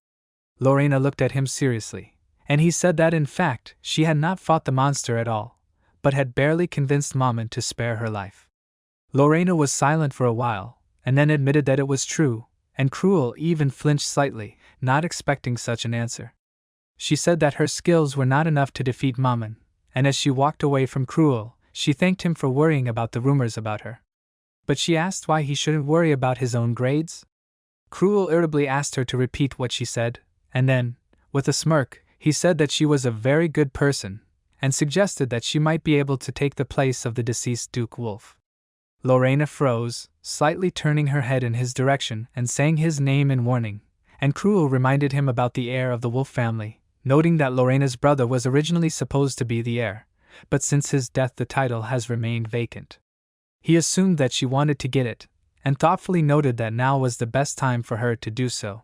Lorena looked at him seriously, and he said that in fact she had not fought the monster at all, but had barely convinced Maman to spare her life. Lorena was silent for a while, and then admitted that it was true, and Cruel even flinched slightly, not expecting such an answer. She said that her skills were not enough to defeat Maman, and as she walked away from Cruel, she thanked him for worrying about the rumors about her. But she asked why he shouldn't worry about his own grades. Cruel irritably asked her to repeat what she said, and then, with a smirk, he said that she was a very good person, and suggested that she might be able to take the place of the deceased Duke Wolf. Lorena froze, slightly turning her head in his direction and saying his name in warning, and Cruel reminded him about the heir of the Wolf family, noting that Lorena's brother was originally supposed to be the heir, but since his death the title has remained vacant. He assumed that she wanted to get it, and thoughtfully noted that now was the best time for her to do so.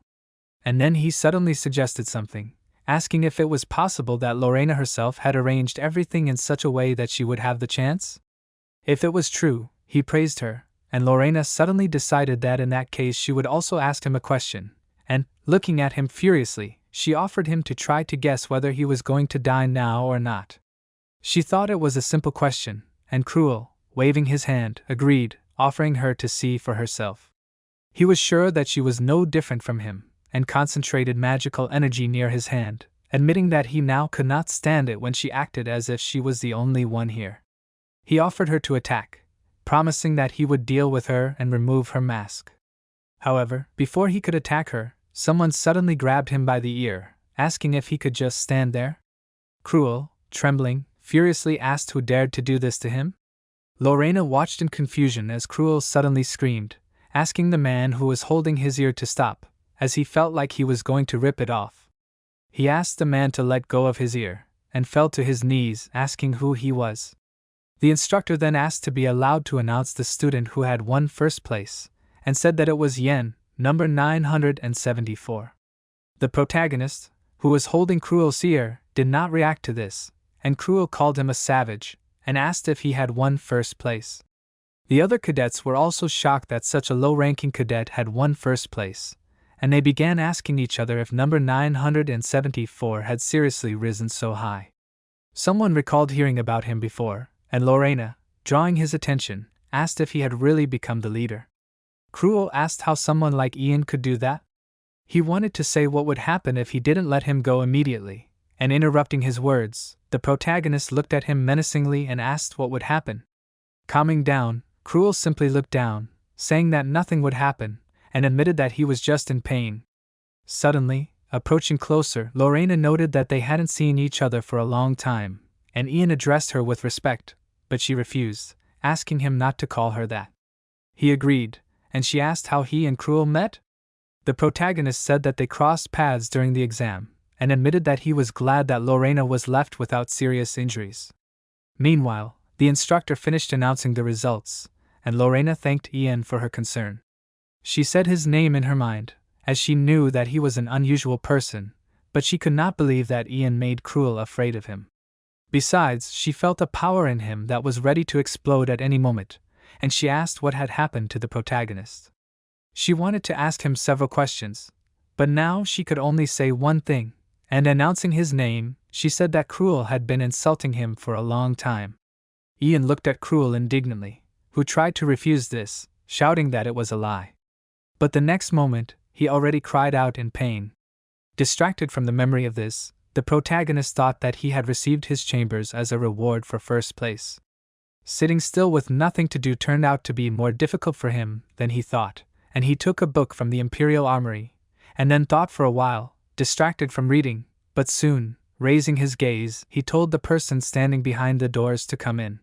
And then he suddenly suggested something, asking if it was possible that Lorena herself had arranged everything in such a way that she would have the chance. If it was true, he praised her, and Lorena suddenly decided that in that case she would also ask him a question, and, looking at him furiously, she offered him to try to guess whether he was going to die now or not. She thought it was a simple question, and Cruel, waving his hand, agreed, offering her to see for herself. He was sure that she was no different from him, and concentrated magical energy near his hand, admitting that he now could not stand it when she acted as if she was the only one here. He offered her to attack, promising that he would deal with her and remove her mask. However, before he could attack her, someone suddenly grabbed him by the ear, asking if he could just stand there. Cruel, trembling, furiously asked who dared to do this to him. Lorena watched in confusion as Cruel suddenly screamed, asking the man who was holding his ear to stop, as he felt like he was going to rip it off. He asked the man to let go of his ear, and fell to his knees asking who he was. The instructor then asked to be allowed to announce the student who had won first place, and said that it was Yen, number 974. The protagonist, who was holding Cruel's ear, did not react to this, and Cruel called him a savage, and asked if he had won first place. The other cadets were also shocked that such a low-ranking cadet had won first place, and they began asking each other if number 974 had seriously risen so high. Someone recalled hearing about him before, and Lorena, drawing his attention, asked if he had really become the leader. Cruel asked how someone like Ian could do that. He wanted to say what would happen if he didn't let him go immediately, and interrupting his words, the protagonist looked at him menacingly and asked what would happen. Calming down, Cruel simply looked down, saying that nothing would happen, and admitted that he was just in pain. Suddenly, approaching closer, Lorena noted that they hadn't seen each other for a long time, and Ian addressed her with respect, but she refused, asking him not to call her that. He agreed, and she asked how he and Cruel met. The protagonist said that they crossed paths during the exam, and admitted that he was glad that Lorena was left without serious injuries. Meanwhile, the instructor finished announcing the results, and Lorena thanked Ian for her concern. She said his name in her mind, as she knew that he was an unusual person, but she could not believe that Ian made Cruel afraid of him. Besides, she felt a power in him that was ready to explode at any moment, and she asked what had happened to the protagonist. She wanted to ask him several questions, but now she could only say one thing, and announcing his name, she said that Cruel had been insulting him for a long time. Ian looked at Cruel indignantly, who tried to refuse this, shouting that it was a lie. But the next moment, he already cried out in pain. Distracted from the memory of this, the protagonist thought that he had received his chambers as a reward for first place. Sitting still with nothing to do turned out to be more difficult for him than he thought, and he took a book from the Imperial Armory, and then thought for a while, distracted from reading, but soon, raising his gaze, he told the person standing behind the doors to come in.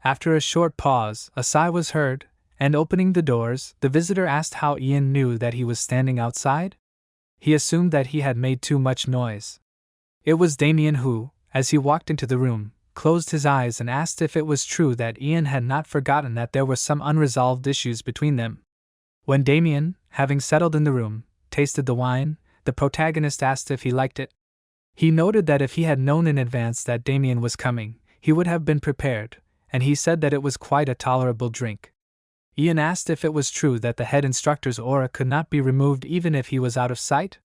After a short pause, a sigh was heard, and opening the doors, the visitor asked how Ian knew that he was standing outside. He assumed that he had made too much noise. It was Damien who, as he walked into the room, closed his eyes and asked if it was true that Ian had not forgotten that there were some unresolved issues between them. When Damien, having settled in the room, tasted the wine, the protagonist asked if he liked it. He noted that if he had known in advance that Damien was coming, he would have been prepared, and he said that it was quite a tolerable drink. Ian asked if it was true that the head instructor's aura could not be removed even if he was out of sight.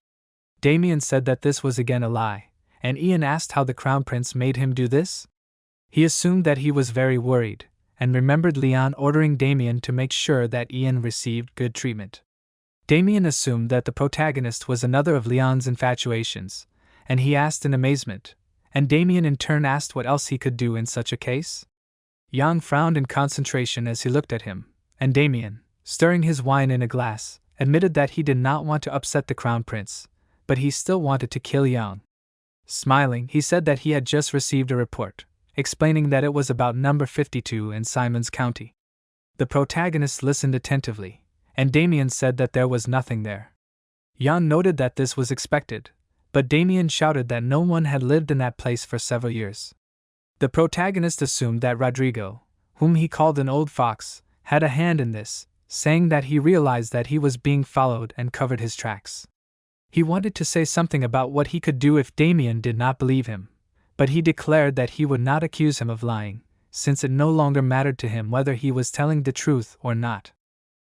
Damien said that this was again a lie, and Ian asked how the Crown Prince made him do this. He assumed that he was very worried, and remembered Leon ordering Damien to make sure that Ian received good treatment. Damien assumed that the protagonist was another of Leon's infatuations, and he asked in amazement, and Damien in turn asked what else he could do in such a case. Yang frowned in concentration as he looked at him, and Damien, stirring his wine in a glass, admitted that he did not want to upset the Crown Prince, but he still wanted to kill Yang. Smiling, he said that he had just received a report, explaining that it was about number 52 in Simon's County. The protagonist listened attentively, and Damien said that there was nothing there. Yang noted that this was expected, but Damien shouted that no one had lived in that place for several years. The protagonist assumed that Rodrigo, whom he called an old fox, had a hand in this, saying that he realized that he was being followed and covered his tracks. He wanted to say something about what he could do if Damien did not believe him, but he declared that he would not accuse him of lying, since it no longer mattered to him whether he was telling the truth or not.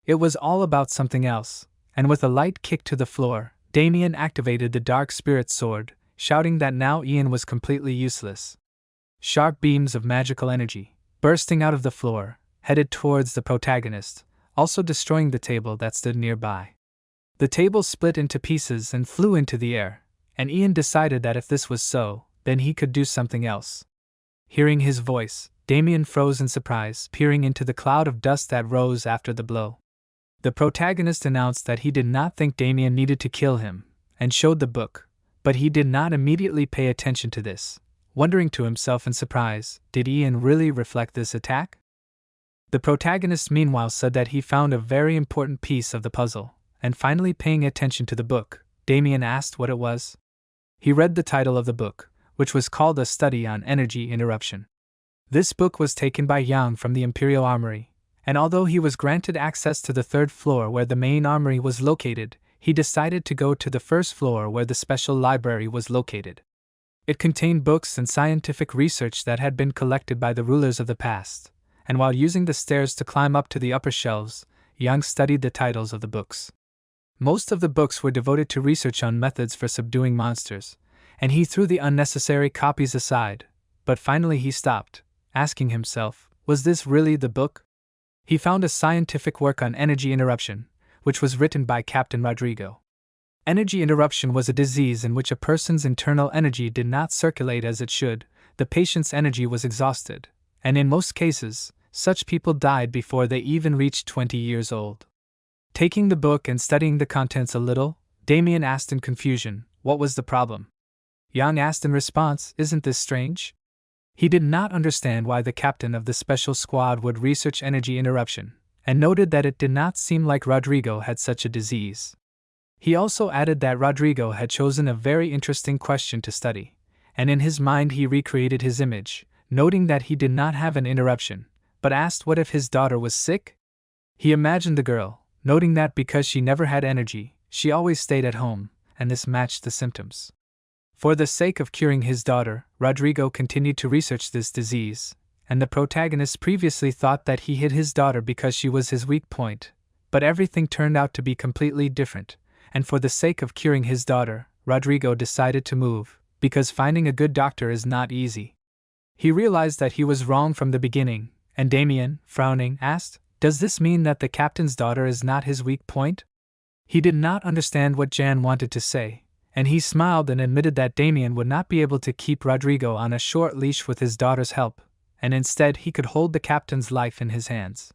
It was all about something else, and with a light kick to the floor, Damien activated the Dark Spirit Sword, shouting that now Ian was completely useless. Sharp beams of magical energy, bursting out of the floor, headed towards the protagonist, also destroying the table that stood nearby. The table split into pieces and flew into the air, and Ian decided that if this was so, then he could do something else. Hearing his voice, Damien froze in surprise, peering into the cloud of dust that rose after the blow. The protagonist announced that he did not think Damien needed to kill him, and showed the book, but he did not immediately pay attention to this, wondering to himself in surprise, did Ian really reflect this attack? The protagonist meanwhile said that he found a very important piece of the puzzle, and finally paying attention to the book, Damien asked what it was. He read the title of the book, which was called A Study on Energy Interruption. This book was taken by Yang from the Imperial Armory, and although he was granted access to the third floor where the main armory was located, he decided to go to the first floor where the special library was located. It contained books and scientific research that had been collected by the rulers of the past, and while using the stairs to climb up to the upper shelves, Yang studied the titles of the books. Most of the books were devoted to research on methods for subduing monsters, and he threw the unnecessary copies aside, but finally he stopped, asking himself, was this really the book? He found a scientific work on energy interruption, which was written by Captain Rodrigo. Energy interruption was a disease in which a person's internal energy did not circulate as it should, the patient's energy was exhausted, and in most cases, such people died before they even reached 20 years old. Taking the book and studying the contents a little, Damien asked in confusion, what was the problem? Yang asked in response, isn't this strange? He did not understand why the captain of the special squad would research energy interruption, and noted that it did not seem like Rodrigo had such a disease. He also added that Rodrigo had chosen a very interesting question to study, and in his mind he recreated his image, noting that he did not have an interruption, but asked what if his daughter was sick? He imagined the girl, noting that because she never had energy, she always stayed at home, and this matched the symptoms. For the sake of curing his daughter, Rodrigo continued to research this disease, and the protagonist previously thought that he hid his daughter because she was his weak point, but everything turned out to be completely different, and for the sake of curing his daughter, Rodrigo decided to move, because finding a good doctor is not easy. He realized that he was wrong from the beginning, and Damien, frowning, asked, does this mean that the captain's daughter is not his weak point? He did not understand what Jan wanted to say, and he smiled and admitted that Damien would not be able to keep Rodrigo on a short leash with his daughter's help, and instead he could hold the captain's life in his hands.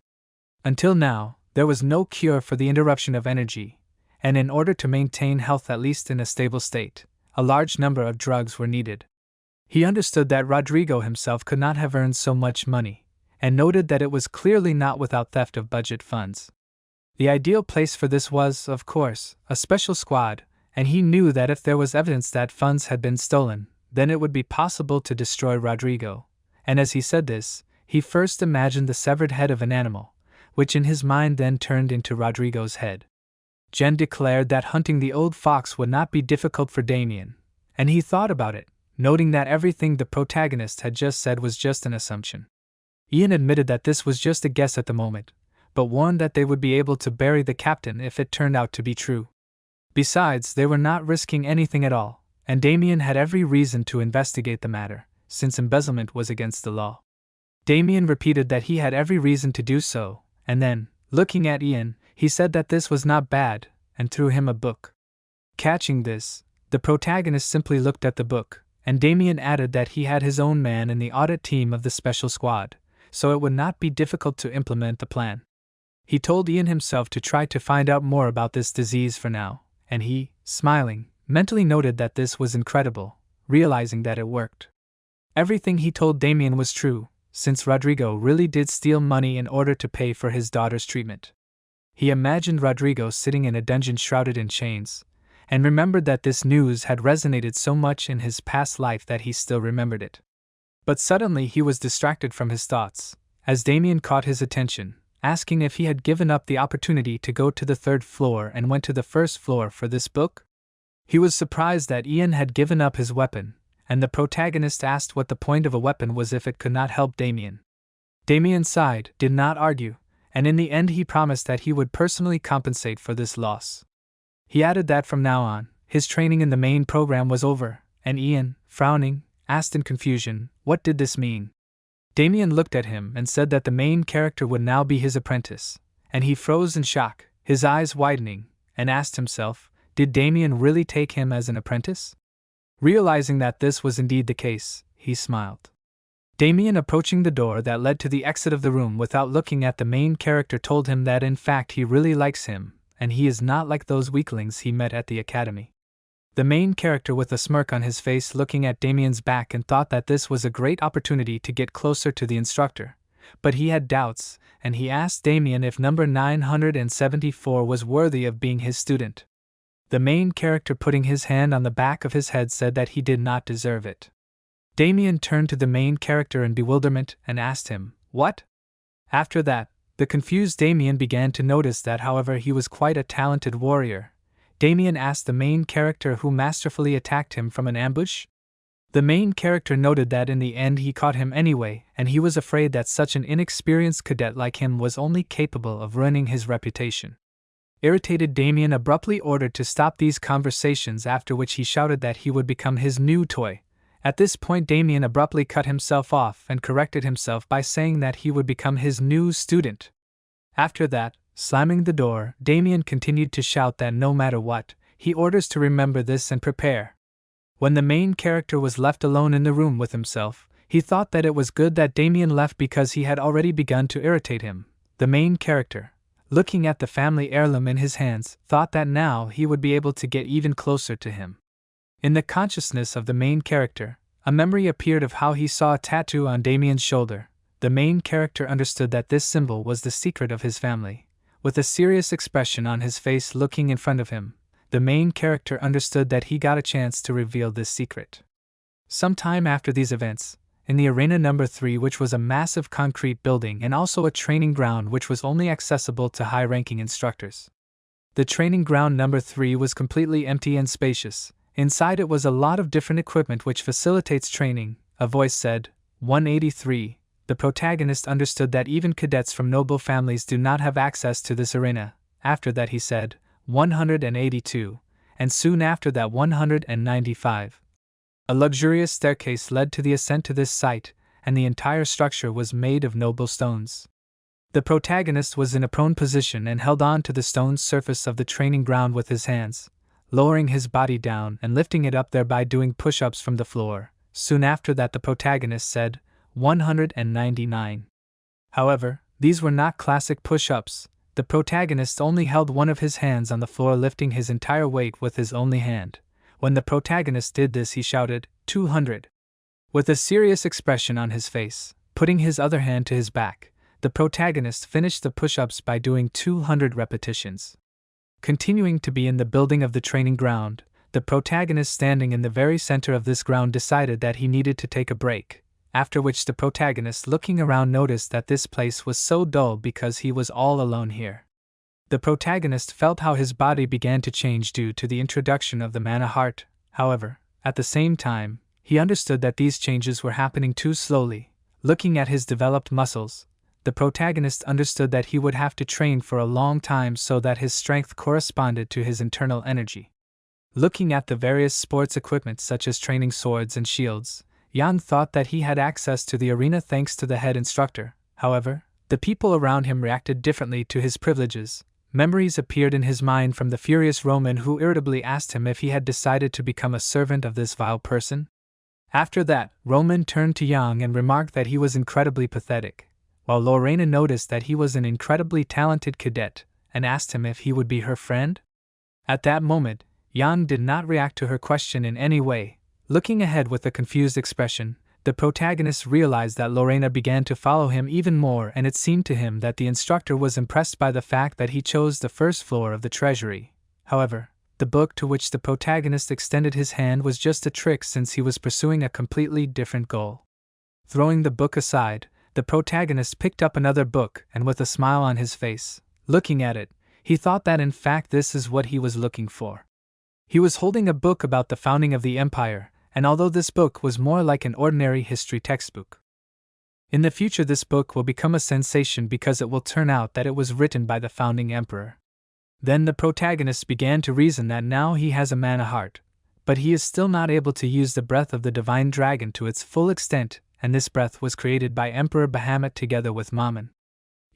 Until now, there was no cure for the interruption of energy, and in order to maintain health at least in a stable state, a large number of drugs were needed. He understood that Rodrigo himself could not have earned so much money, and noted that it was clearly not without theft of budget funds. The ideal place for this was, of course, a special squad, and he knew that if there was evidence that funds had been stolen, then it would be possible to destroy Rodrigo, and as he said this, he first imagined the severed head of an animal, which in his mind then turned into Rodrigo's head. Jen declared that hunting the old fox would not be difficult for Damien, and he thought about it, noting that everything the protagonist had just said was just an assumption. Ian admitted that this was just a guess at the moment, but warned that they would be able to bury the captain if it turned out to be true. Besides, they were not risking anything at all, and Damien had every reason to investigate the matter, since embezzlement was against the law. Damien repeated that he had every reason to do so, and then, looking at Ian, he said that this was not bad, and threw him a book. Catching this, the protagonist simply looked at the book, and Damien added that he had his own man in the audit team of the special squad, so it would not be difficult to implement the plan. He told Ian himself to try to find out more about this disease for now, and he, smiling, mentally noted that this was incredible, realizing that it worked. Everything he told Damien was true, since Rodrigo really did steal money in order to pay for his daughter's treatment. He imagined Rodrigo sitting in a dungeon shrouded in chains, and remembered that this news had resonated so much in his past life that he still remembered it. But suddenly he was distracted from his thoughts, as Damien caught his attention, asking if he had given up the opportunity to go to the 3rd floor and went to the 1st floor for this book. He was surprised that Ian had given up his weapon, and the protagonist asked what the point of a weapon was if it could not help Damien. Damien sighed, did not argue, and in the end he promised that he would personally compensate for this loss. He added that from now on, his training in the main program was over, and Ian, frowning, asked in confusion, what did this mean? Damien looked at him and said that the main character would now be his apprentice, and he froze in shock, his eyes widening, and asked himself, did Damien really take him as an apprentice? Realizing that this was indeed the case, he smiled. Damien, approaching the door that led to the exit of the room without looking at the main character, told him that in fact he really likes him, and he is not like those weaklings he met at the academy. The main character, with a smirk on his face, looking at Damien's back, and thought that this was a great opportunity to get closer to the instructor, but he had doubts, and he asked Damien if number 974 was worthy of being his student. The main character, putting his hand on the back of his head, said that he did not deserve it. Damien turned to the main character in bewilderment and asked him, what? After that, the confused Damien began to notice that however he was quite a talented warrior. Damien asked the main character who masterfully attacked him from an ambush. The main character noted that in the end he caught him anyway, and he was afraid that such an inexperienced cadet like him was only capable of ruining his reputation. Irritated, Damien abruptly ordered to stop these conversations, after which he shouted that he would become his new toy. At this point, Damien abruptly cut himself off and corrected himself by saying that he would become his new student. After that, slamming the door, Damien continued to shout that no matter what, he orders to remember this and prepare. When the main character was left alone in the room with himself, he thought that it was good that Damien left because he had already begun to irritate him. The main character, looking at the family heirloom in his hands, thought that now he would be able to get even closer to him. In the consciousness of the main character, a memory appeared of how he saw a tattoo on Damien's shoulder. The main character understood that this symbol was the secret of his family. With a serious expression on his face looking in front of him, the main character understood that he got a chance to reveal this secret. Sometime after these events, in the arena number 3, which was a massive concrete building and also a training ground which was only accessible to high-ranking instructors. The training ground number 3 was completely empty and spacious. Inside it was a lot of different equipment which facilitates training. A voice said, 183. The protagonist understood that even cadets from noble families do not have access to this arena. After that he said, 182, and soon after that 195. A luxurious staircase led to the ascent to this site, and the entire structure was made of noble stones. The protagonist was in a prone position and held on to the stone surface of the training ground with his hands, lowering his body down and lifting it up, thereby doing push-ups from the floor. Soon after that the protagonist said, 199. However, these were not classic push-ups. The protagonist only held one of his hands on the floor, lifting his entire weight with his only hand. When the protagonist did this, he shouted, 200. With a serious expression on his face, putting his other hand to his back, the protagonist finished the push-ups by doing 200 repetitions. Continuing to be in the building of the training ground, The protagonist standing in the very center of this ground decided that he needed to take a break, after which the protagonist looking around noticed that this place was so dull because he was all alone here. The protagonist felt how his body began to change due to the introduction of the mana heart. However, at the same time, he understood that these changes were happening too slowly. Looking at his developed muscles, the protagonist understood that he would have to train for a long time so that his strength corresponded to his internal energy. Looking at the various sports equipment such as training swords and shields, Yang thought that he had access to the arena thanks to the head instructor. However, the people around him reacted differently to his privileges. Memories appeared in his mind from the furious Roman who irritably asked him if he had decided to become a servant of this vile person. After that, Roman turned to Yang and remarked that he was incredibly pathetic, while Lorena noticed that he was an incredibly talented cadet and asked him if he would be her friend. At that moment, Yang did not react to her question in any way. Looking ahead with a confused expression, the protagonist realized that Lorena began to follow him even more, and it seemed to him that the instructor was impressed by the fact that he chose the first floor of the treasury. However, the book to which the protagonist extended his hand was just a trick since he was pursuing a completely different goal. Throwing the book aside, the protagonist picked up another book and with a smile on his face, looking at it, he thought that in fact this is what he was looking for. He was holding a book about the founding of the empire, and although this book was more like an ordinary history textbook, in the future this book will become a sensation because it will turn out that it was written by the founding emperor. Then the protagonist began to reason that now he has a mana heart, but he is still not able to use the breath of the divine dragon to its full extent, and this breath was created by Emperor Bahamut together with Mammon.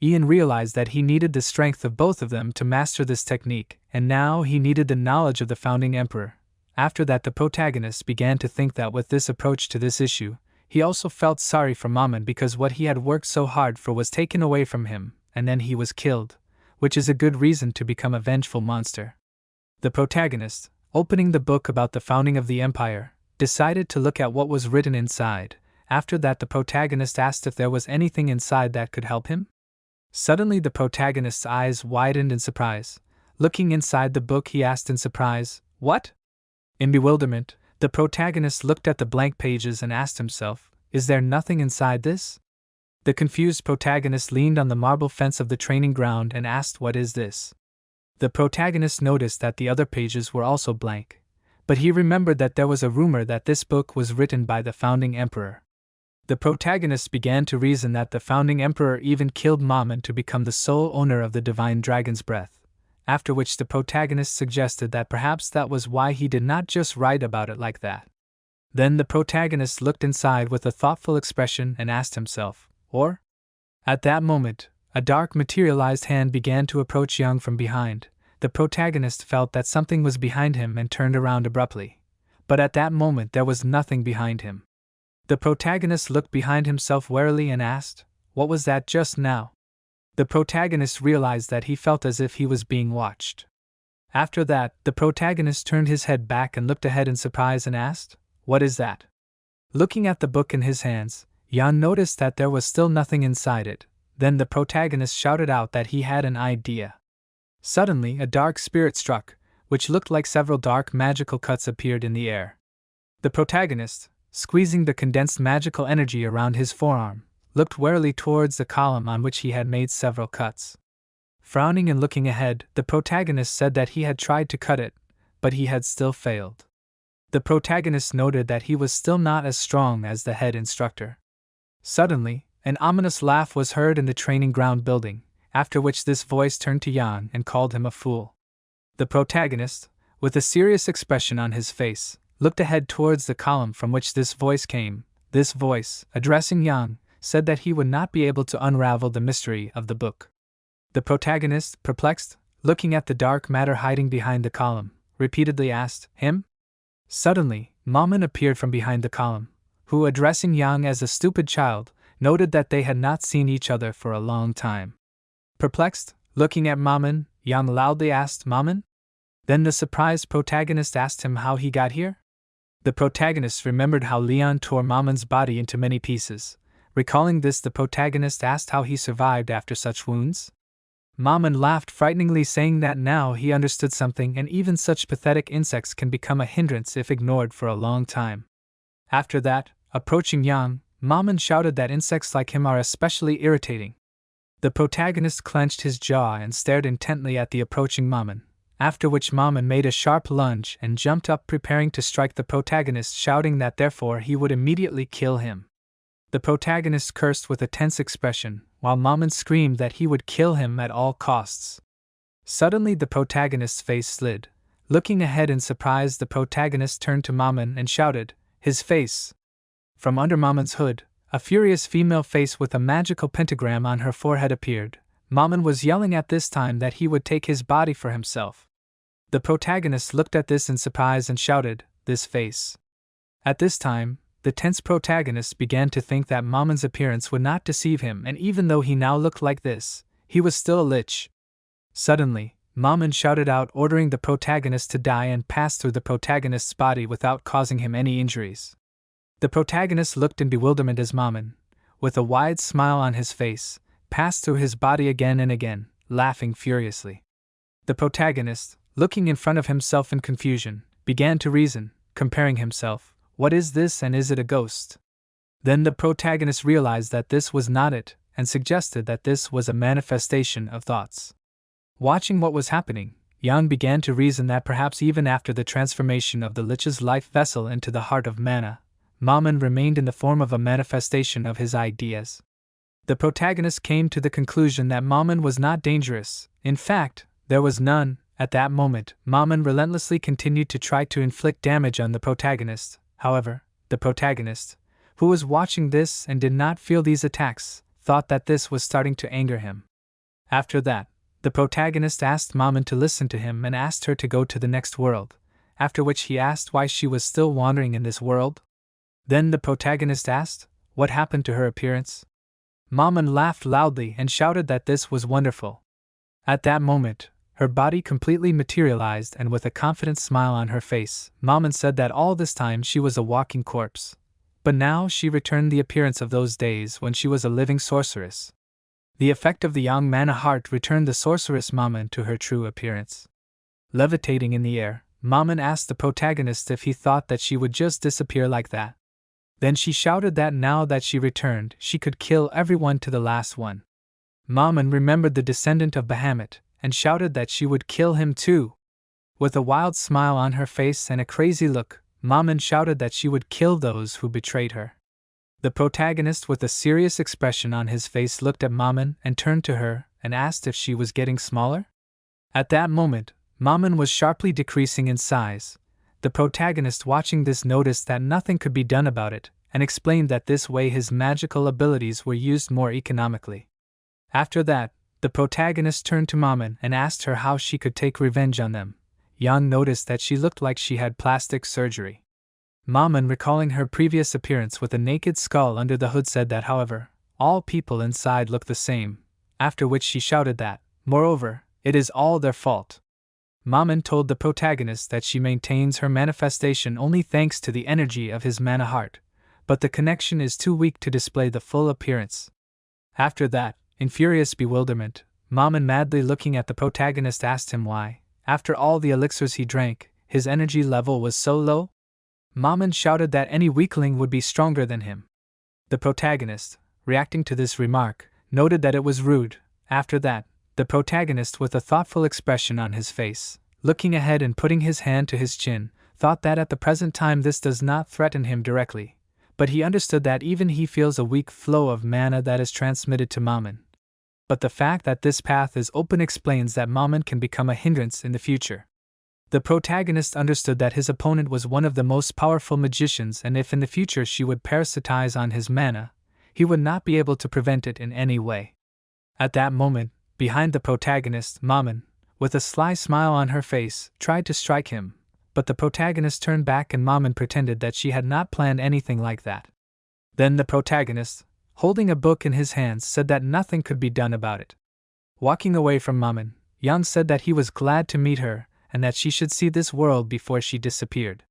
Ian realized that he needed the strength of both of them to master this technique, and now he needed the knowledge of the founding emperor. After that, the protagonist began to think that with this approach to this issue, he also felt sorry for Mammon because what he had worked so hard for was taken away from him, and then he was killed, which is a good reason to become a vengeful monster. The protagonist, opening the book about the founding of the empire, decided to look at what was written inside. After that, the protagonist asked if there was anything inside that could help him. Suddenly the protagonist's eyes widened in surprise. Looking inside the book, he asked in surprise, "What?" In bewilderment, the protagonist looked at the blank pages and asked himself, "Is there nothing inside this?" The confused protagonist leaned on the marble fence of the training ground and asked, "What is this?" The protagonist noticed that the other pages were also blank, but he remembered that there was a rumor that this book was written by the founding emperor. The protagonist began to reason that the founding emperor even killed Mammon to become the sole owner of the divine dragon's breath. After which the protagonist suggested that perhaps that was why he did not just write about it like that. Then the protagonist looked inside with a thoughtful expression and asked himself, "Or?" At that moment, a dark materialized hand began to approach Young from behind. The protagonist felt that something was behind him and turned around abruptly. But at that moment there was nothing behind him. The protagonist looked behind himself warily and asked, "What was that just now?" The protagonist realized that he felt as if he was being watched. After that, the protagonist turned his head back and looked ahead in surprise and asked, "What is that?" Looking at the book in his hands, Jan noticed that there was still nothing inside it. Then the protagonist shouted out that he had an idea. Suddenly, a dark spirit struck, which looked like several dark magical cuts appeared in the air. The protagonist, squeezing the condensed magical energy around his forearm, looked warily towards the column on which he had made several cuts. Frowning and looking ahead, the protagonist said that he had tried to cut it, but he had still failed. The protagonist noted that he was still not as strong as the head instructor. Suddenly, an ominous laugh was heard in the training ground building, after which this voice turned to Jan and called him a fool. The protagonist, with a serious expression on his face, looked ahead towards the column from which this voice came. This voice, addressing Yang, said that he would not be able to unravel the mystery of the book. The protagonist, perplexed, looking at the dark matter hiding behind the column, repeatedly asked, "Him?" Suddenly, Mammon appeared from behind the column, who, addressing Yang as a stupid child, noted that they had not seen each other for a long time. Perplexed, looking at Mammon, Yang loudly asked, "Mammon?" Then the surprised protagonist asked him how he got here. The protagonist remembered how Leon tore Mammon's body into many pieces. Recalling this, the protagonist asked how he survived after such wounds. Maman laughed frighteningly, saying that now he understood something, and even such pathetic insects can become a hindrance if ignored for a long time. After that, approaching Yang, Maman shouted that insects like him are especially irritating. The protagonist clenched his jaw and stared intently at the approaching Maman, after which Maman made a sharp lunge and jumped up, preparing to strike the protagonist, shouting that therefore he would immediately kill him. The protagonist cursed with a tense expression, while Maman screamed that he would kill him at all costs. Suddenly the protagonist's face slid. Looking ahead in surprise, the protagonist turned to Maman and shouted, "His face!" From under Maman's hood, a furious female face with a magical pentagram on her forehead appeared. Maman was yelling at this time that he would take his body for himself. The protagonist looked at this in surprise and shouted, "This face!" At this time, the tense protagonist began to think that Maman's appearance would not deceive him, and even though he now looked like this, he was still a lich. Suddenly, Maman shouted out, ordering the protagonist to die and pass through the protagonist's body without causing him any injuries. The protagonist looked in bewilderment as Maman, with a wide smile on his face, passed through his body again and again, laughing furiously. The protagonist, looking in front of himself in confusion, began to reason, comparing himself, "What is this, and is it a ghost?" Then the protagonist realized that this was not it, and suggested that this was a manifestation of thoughts. Watching what was happening, Yang began to reason that perhaps even after the transformation of the lich's life vessel into the heart of mana, Maman remained in the form of a manifestation of his ideas. The protagonist came to the conclusion that Maman was not dangerous. In fact, there was none. At that moment, Maman relentlessly continued to try to inflict damage on the protagonist. However, the protagonist, who was watching this and did not feel these attacks, thought that this was starting to anger him. After that, the protagonist asked Maman to listen to him and asked her to go to the next world, after which he asked why she was still wandering in this world. Then the protagonist asked, what happened to her appearance? Maman laughed loudly and shouted that this was wonderful. At that moment, her body completely materialized, and with a confident smile on her face, Maman said that all this time she was a walking corpse. But now she returned the appearance of those days when she was a living sorceress. The effect of the young mana heart returned the sorceress Maman to her true appearance. Levitating in the air, Maman asked the protagonist if he thought that she would just disappear like that. Then she shouted that now that she returned, she could kill everyone to the last one. Maman remembered the descendant of Bahamut, and shouted that she would kill him too. With a wild smile on her face and a crazy look, Maman shouted that she would kill those who betrayed her. The protagonist, with a serious expression on his face, looked at Maman and turned to her and asked if she was getting smaller. At that moment, Maman was sharply decreasing in size. The protagonist, watching this, noticed that nothing could be done about it, and explained that this way his magical abilities were used more economically. After that, the protagonist turned to Maman and asked her how she could take revenge on them. Yang noticed that she looked like she had plastic surgery. Maman, recalling her previous appearance with a naked skull under the hood, said that, however, all people inside look the same, after which she shouted that, moreover, it is all their fault. Maman told the protagonist that she maintains her manifestation only thanks to the energy of his mana heart, but the connection is too weak to display the full appearance. After that, in furious bewilderment, Maman, madly looking at the protagonist, asked him why, after all the elixirs he drank, his energy level was so low. Maman shouted that any weakling would be stronger than him. The protagonist, reacting to this remark, noted that it was rude. After that, the protagonist, with a thoughtful expression on his face, looking ahead and putting his hand to his chin, thought that at the present time this does not threaten him directly, but he understood that even he feels a weak flow of mana that is transmitted to Maman. But the fact that this path is open explains that Maman can become a hindrance in the future. The protagonist understood that his opponent was one of the most powerful magicians, and if in the future she would parasitize on his mana, he would not be able to prevent it in any way. At that moment, behind the protagonist, Maman, with a sly smile on her face, tried to strike him, but the protagonist turned back and Maman pretended that she had not planned anything like that. Then the protagonist, holding a book in his hands, said that nothing could be done about it. Walking away from Maman, Yang said that he was glad to meet her and that she should see this world before she disappeared.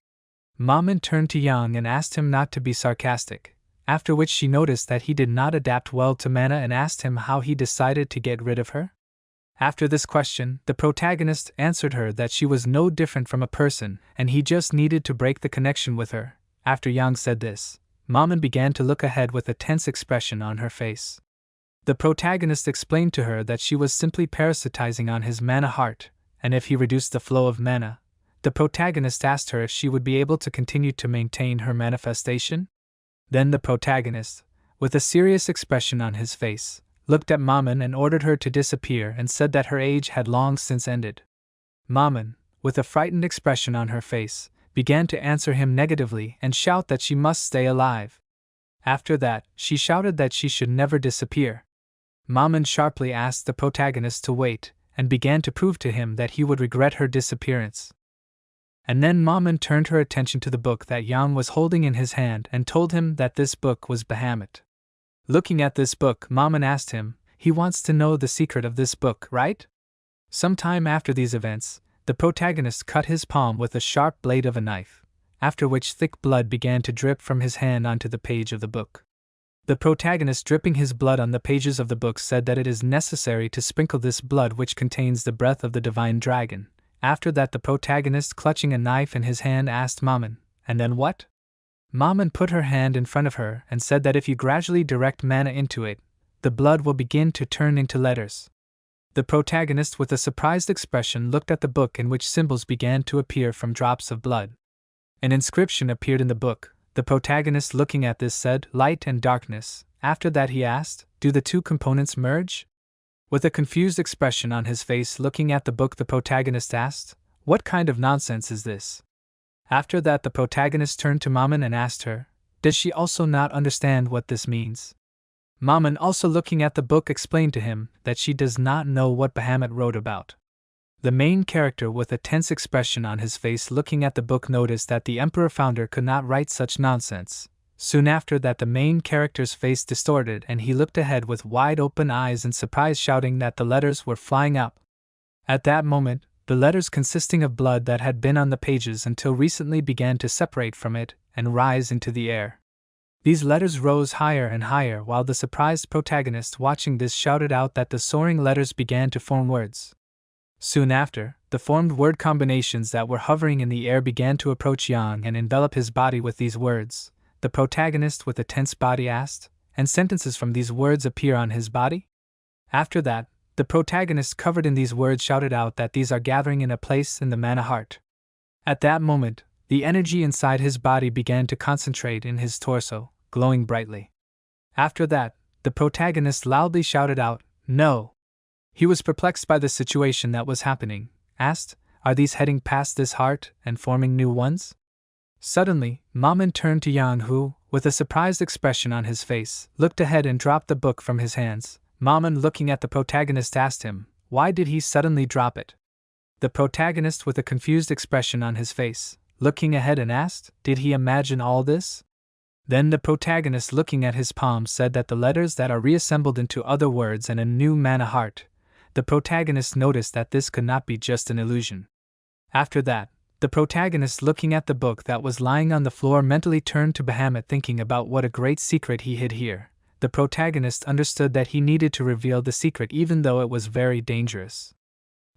Maman turned to Yang and asked him not to be sarcastic, after which she noticed that he did not adapt well to mana and asked him how he decided to get rid of her. After this question, the protagonist answered her that she was no different from a person and he just needed to break the connection with her. After Yang said this, Maman began to look ahead with a tense expression on her face. The protagonist explained to her that she was simply parasitizing on his mana heart, and if he reduced the flow of mana, the protagonist asked her if she would be able to continue to maintain her manifestation. Then the protagonist, with a serious expression on his face, looked at Maman and ordered her to disappear and said that her age had long since ended. Maman, with a frightened expression on her face, began to answer him negatively and shout that she must stay alive. After that, she shouted that she should never disappear. Maman sharply asked the protagonist to wait, and began to prove to him that he would regret her disappearance. And then Maman turned her attention to the book that Yang was holding in his hand and told him that this book was Bahamut. Looking at this book, Maman asked him, he wants to know the secret of this book, right? Sometime after these events, the protagonist cut his palm with a sharp blade of a knife, after which thick blood began to drip from his hand onto the page of the book. The protagonist, dripping his blood on the pages of the book, said that it is necessary to sprinkle this blood which contains the breath of the divine dragon. After that, the protagonist, clutching a knife in his hand, asked Maman, and then what? Maman put her hand in front of her and said that if you gradually direct mana into it, the blood will begin to turn into letters. The protagonist, with a surprised expression, looked at the book in which symbols began to appear from drops of blood. An inscription appeared in the book. The protagonist, looking at this, said, light and darkness. After that he asked, do the two components merge? With a confused expression on his face, looking at the book, the protagonist asked, what kind of nonsense is this? After that, the protagonist turned to Maman and asked her, does she also not understand what this means? Maman, also looking at the book, explained to him that she does not know what Bahamut wrote about. The main character, with a tense expression on his face, looking at the book, noticed that the Emperor Founder could not write such nonsense. Soon after that, the main character's face distorted and he looked ahead with wide open eyes in surprise, shouting that the letters were flying up. At that moment, the letters consisting of blood that had been on the pages until recently began to separate from it and rise into the air. These letters rose higher and higher, while the surprised protagonist, watching this, shouted out that the soaring letters began to form words. Soon after, the formed word combinations that were hovering in the air began to approach Yang and envelop his body with these words. The protagonist, with a tense body, asked, and sentences from these words appear on his body? After that, the protagonist, covered in these words, shouted out that these are gathering in a place in the mana heart. At that moment, the energy inside his body began to concentrate in his torso, glowing brightly. After that, the protagonist loudly shouted out, no! He was perplexed by the situation that was happening, asked, are these heading past this heart and forming new ones? Suddenly, Maman turned to Yang, who, with a surprised expression on his face, looked ahead and dropped the book from his hands. Maman, looking at the protagonist, asked him, why did he suddenly drop it? The protagonist, with a confused expression on his face, looking ahead and asked, did he imagine all this? Then the protagonist, looking at his palm, said that the letters that are reassembled into other words and a new mana heart. The protagonist noticed that this could not be just an illusion. After that, the protagonist, looking at the book that was lying on the floor, mentally turned to Bahamut, thinking about what a great secret he hid here. The protagonist understood that he needed to reveal the secret even though it was very dangerous.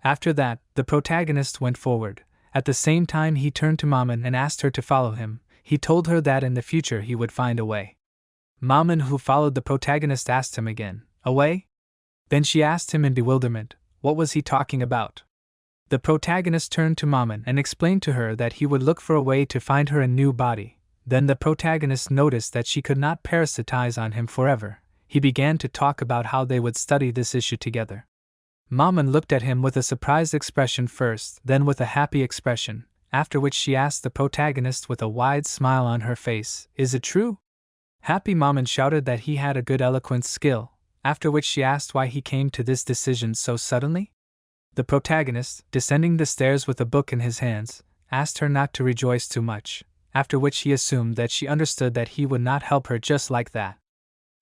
After that, the protagonist went forward. At the same time, he turned to Maman and asked her to follow him. He told her that in the future he would find a way. Maman, who followed the protagonist, asked him again, a way? Then she asked him in bewilderment, what was he talking about? The protagonist turned to Maman and explained to her that he would look for a way to find her a new body. Then the protagonist noticed that she could not parasitize on him forever. He began to talk about how they would study this issue together. Maman looked at him with a surprised expression first, then with a happy expression, after which she asked the protagonist with a wide smile on her face, is it true? Happy Maman shouted that he had a good eloquence skill, after which she asked why he came to this decision so suddenly. The protagonist, descending the stairs with a book in his hands, asked her not to rejoice too much, after which he assumed that she understood that he would not help her just like that.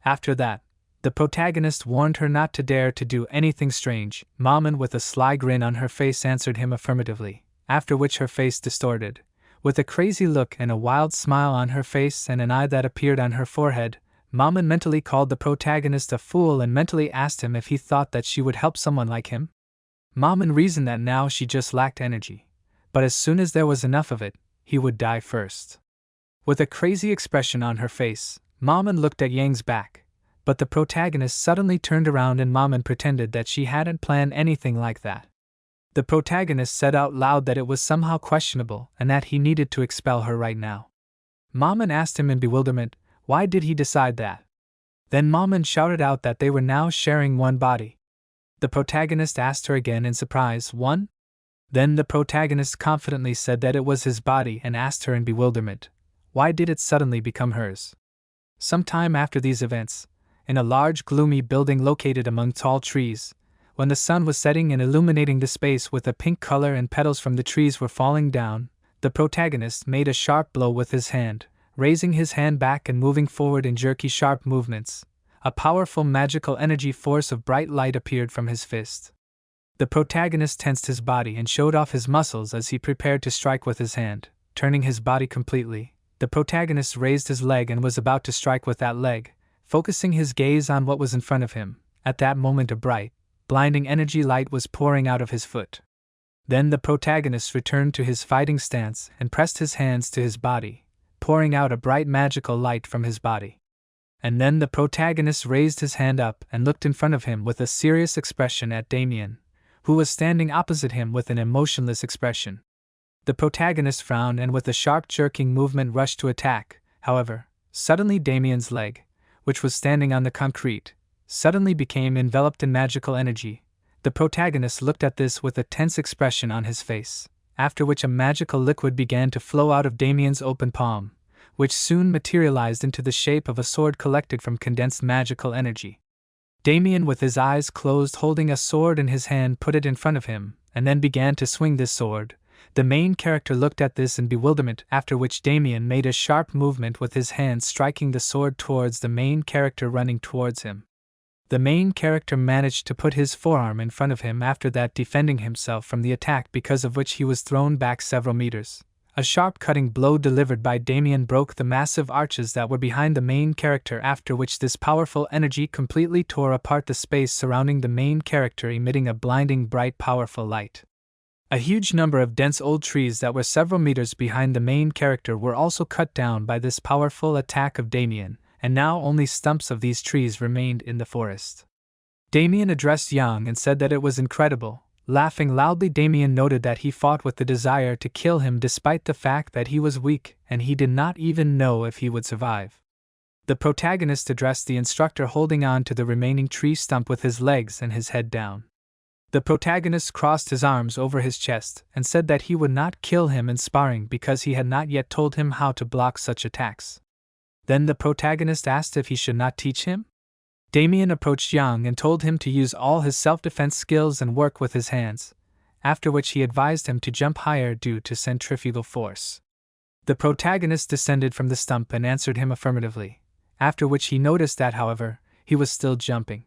After that, the protagonist warned her not to dare to do anything strange. Maman, with a sly grin on her face, answered him affirmatively, after which her face distorted. With a crazy look and a wild smile on her face and an eye that appeared on her forehead, Maman mentally called the protagonist a fool and mentally asked him if he thought that she would help someone like him. Maman reasoned that now she just lacked energy, but as soon as there was enough of it, he would die first. With a crazy expression on her face, Maman looked at Yang's back, but the protagonist suddenly turned around and Maman pretended that she hadn't planned anything like that. The protagonist said out loud that it was somehow questionable and that he needed to expel her right now. Maman asked him in bewilderment, why did he decide that? Then Maman shouted out that they were now sharing one body. The protagonist asked her again in surprise, one? Then the protagonist confidently said that it was his body and asked her in bewilderment, why did it suddenly become hers? Some time after these events, in a large gloomy building located among tall trees, when the sun was setting and illuminating the space with a pink color and petals from the trees were falling down, the protagonist made a sharp blow with his hand, raising his hand back and moving forward in jerky sharp movements. A powerful magical energy force of bright light appeared from his fist. The protagonist tensed his body and showed off his muscles as he prepared to strike with his hand, turning his body completely. The protagonist raised his leg and was about to strike with that leg, focusing his gaze on what was in front of him. At that moment a bright, blinding energy light was pouring out of his foot. Then the protagonist returned to his fighting stance and pressed his hands to his body, pouring out a bright magical light from his body. And then the protagonist raised his hand up and looked in front of him with a serious expression at Damien, who was standing opposite him with an emotionless expression. The protagonist frowned and with a sharp jerking movement rushed to attack. However, suddenly Damien's leg, which was standing on the concrete, suddenly became enveloped in magical energy. The protagonist looked at this with a tense expression on his face, after which a magical liquid began to flow out of Damien's open palm, which soon materialized into the shape of a sword collected from condensed magical energy. Damien, with his eyes closed holding a sword in his hand, put it in front of him, and then began to swing this sword. The main character looked at this in bewilderment, after which Damien made a sharp movement with his hand striking the sword towards the main character running towards him. The main character managed to put his forearm in front of him, after that defending himself from the attack, because of which he was thrown back several meters. A sharp cutting blow delivered by Damien broke the massive arches that were behind the main character, after which this powerful energy completely tore apart the space surrounding the main character, emitting a blinding bright powerful light. A huge number of dense old trees that were several meters behind the main character were also cut down by this powerful attack of Damien, and now only stumps of these trees remained in the forest. Damien addressed Yang and said that it was incredible. Laughing loudly, Damien noted that he fought with the desire to kill him despite the fact that he was weak and he did not even know if he would survive. The protagonist addressed the instructor holding on to the remaining tree stump with his legs and his head down. The protagonist crossed his arms over his chest and said that he would not kill him in sparring because he had not yet told him how to block such attacks. Then the protagonist asked if he should not teach him. Damien approached Yang and told him to use all his self-defense skills and work with his hands, after which he advised him to jump higher due to centrifugal force. The protagonist descended from the stump and answered him affirmatively, after which he noticed that, however, he was still jumping.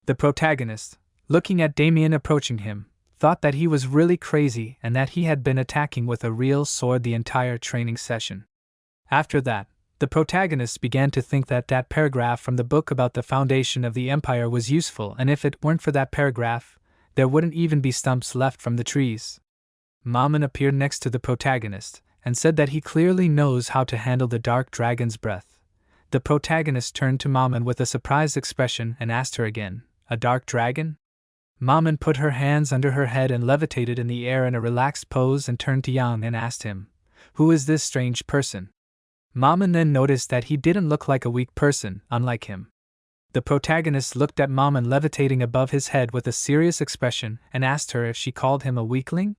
The protagonist, looking at Damien approaching him, thought that he was really crazy and that he had been attacking with a real sword the entire training session. After that, the protagonist began to think that that paragraph from the book about the foundation of the empire was useful, and if it weren't for that paragraph, there wouldn't even be stumps left from the trees. Maman appeared next to the protagonist and said that he clearly knows how to handle the dark dragon's breath. The protagonist turned to Maman with a surprised expression and asked her again, "A dark dragon?" Maman put her hands under her head and levitated in the air in a relaxed pose and turned to Yang and asked him, "Who is this strange person?" Maman then noticed that he didn't look like a weak person, unlike him. The protagonist looked at Maman levitating above his head with a serious expression and asked her if she called him a weakling.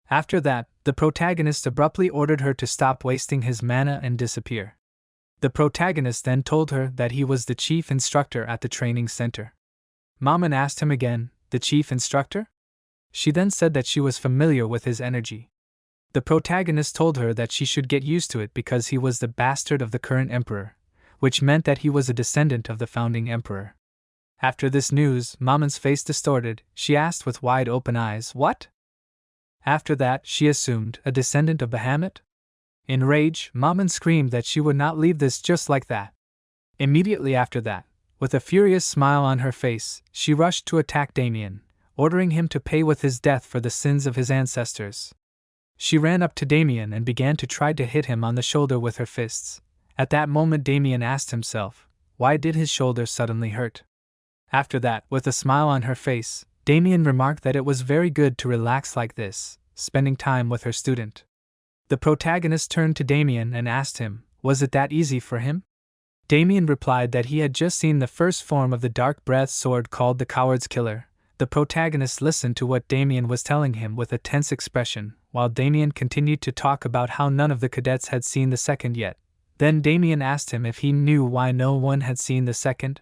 After that, the protagonist abruptly ordered her to stop wasting his mana and disappear. The protagonist then told her that he was the chief instructor at the training center. Maman asked him again, "The chief instructor?" She then said that she was familiar with his energy. The protagonist told her that she should get used to it because he was the bastard of the current emperor, which meant that he was a descendant of the founding emperor. After this news, Maman's face distorted. She asked with wide open eyes, "What?" After that, she assumed, "A descendant of Bahamut?" In rage, Maman screamed that she would not leave this just like that. Immediately after that, with a furious smile on her face, she rushed to attack Damien, ordering him to pay with his death for the sins of his ancestors. She ran up to Damien and began to try to hit him on the shoulder with her fists. At that moment Damien asked himself, why did his shoulder suddenly hurt? After that, with a smile on her face, Damien remarked that it was very good to relax like this, spending time with her student. The protagonist turned to Damien and asked him, was it that easy for him? Damien replied that he had just seen the first form of the dark-breathed sword called the Coward's Killer. The protagonist listened to what Damien was telling him with a tense expression, while Damien continued to talk about how none of the cadets had seen the second yet. Then Damien asked him if he knew why no one had seen the second.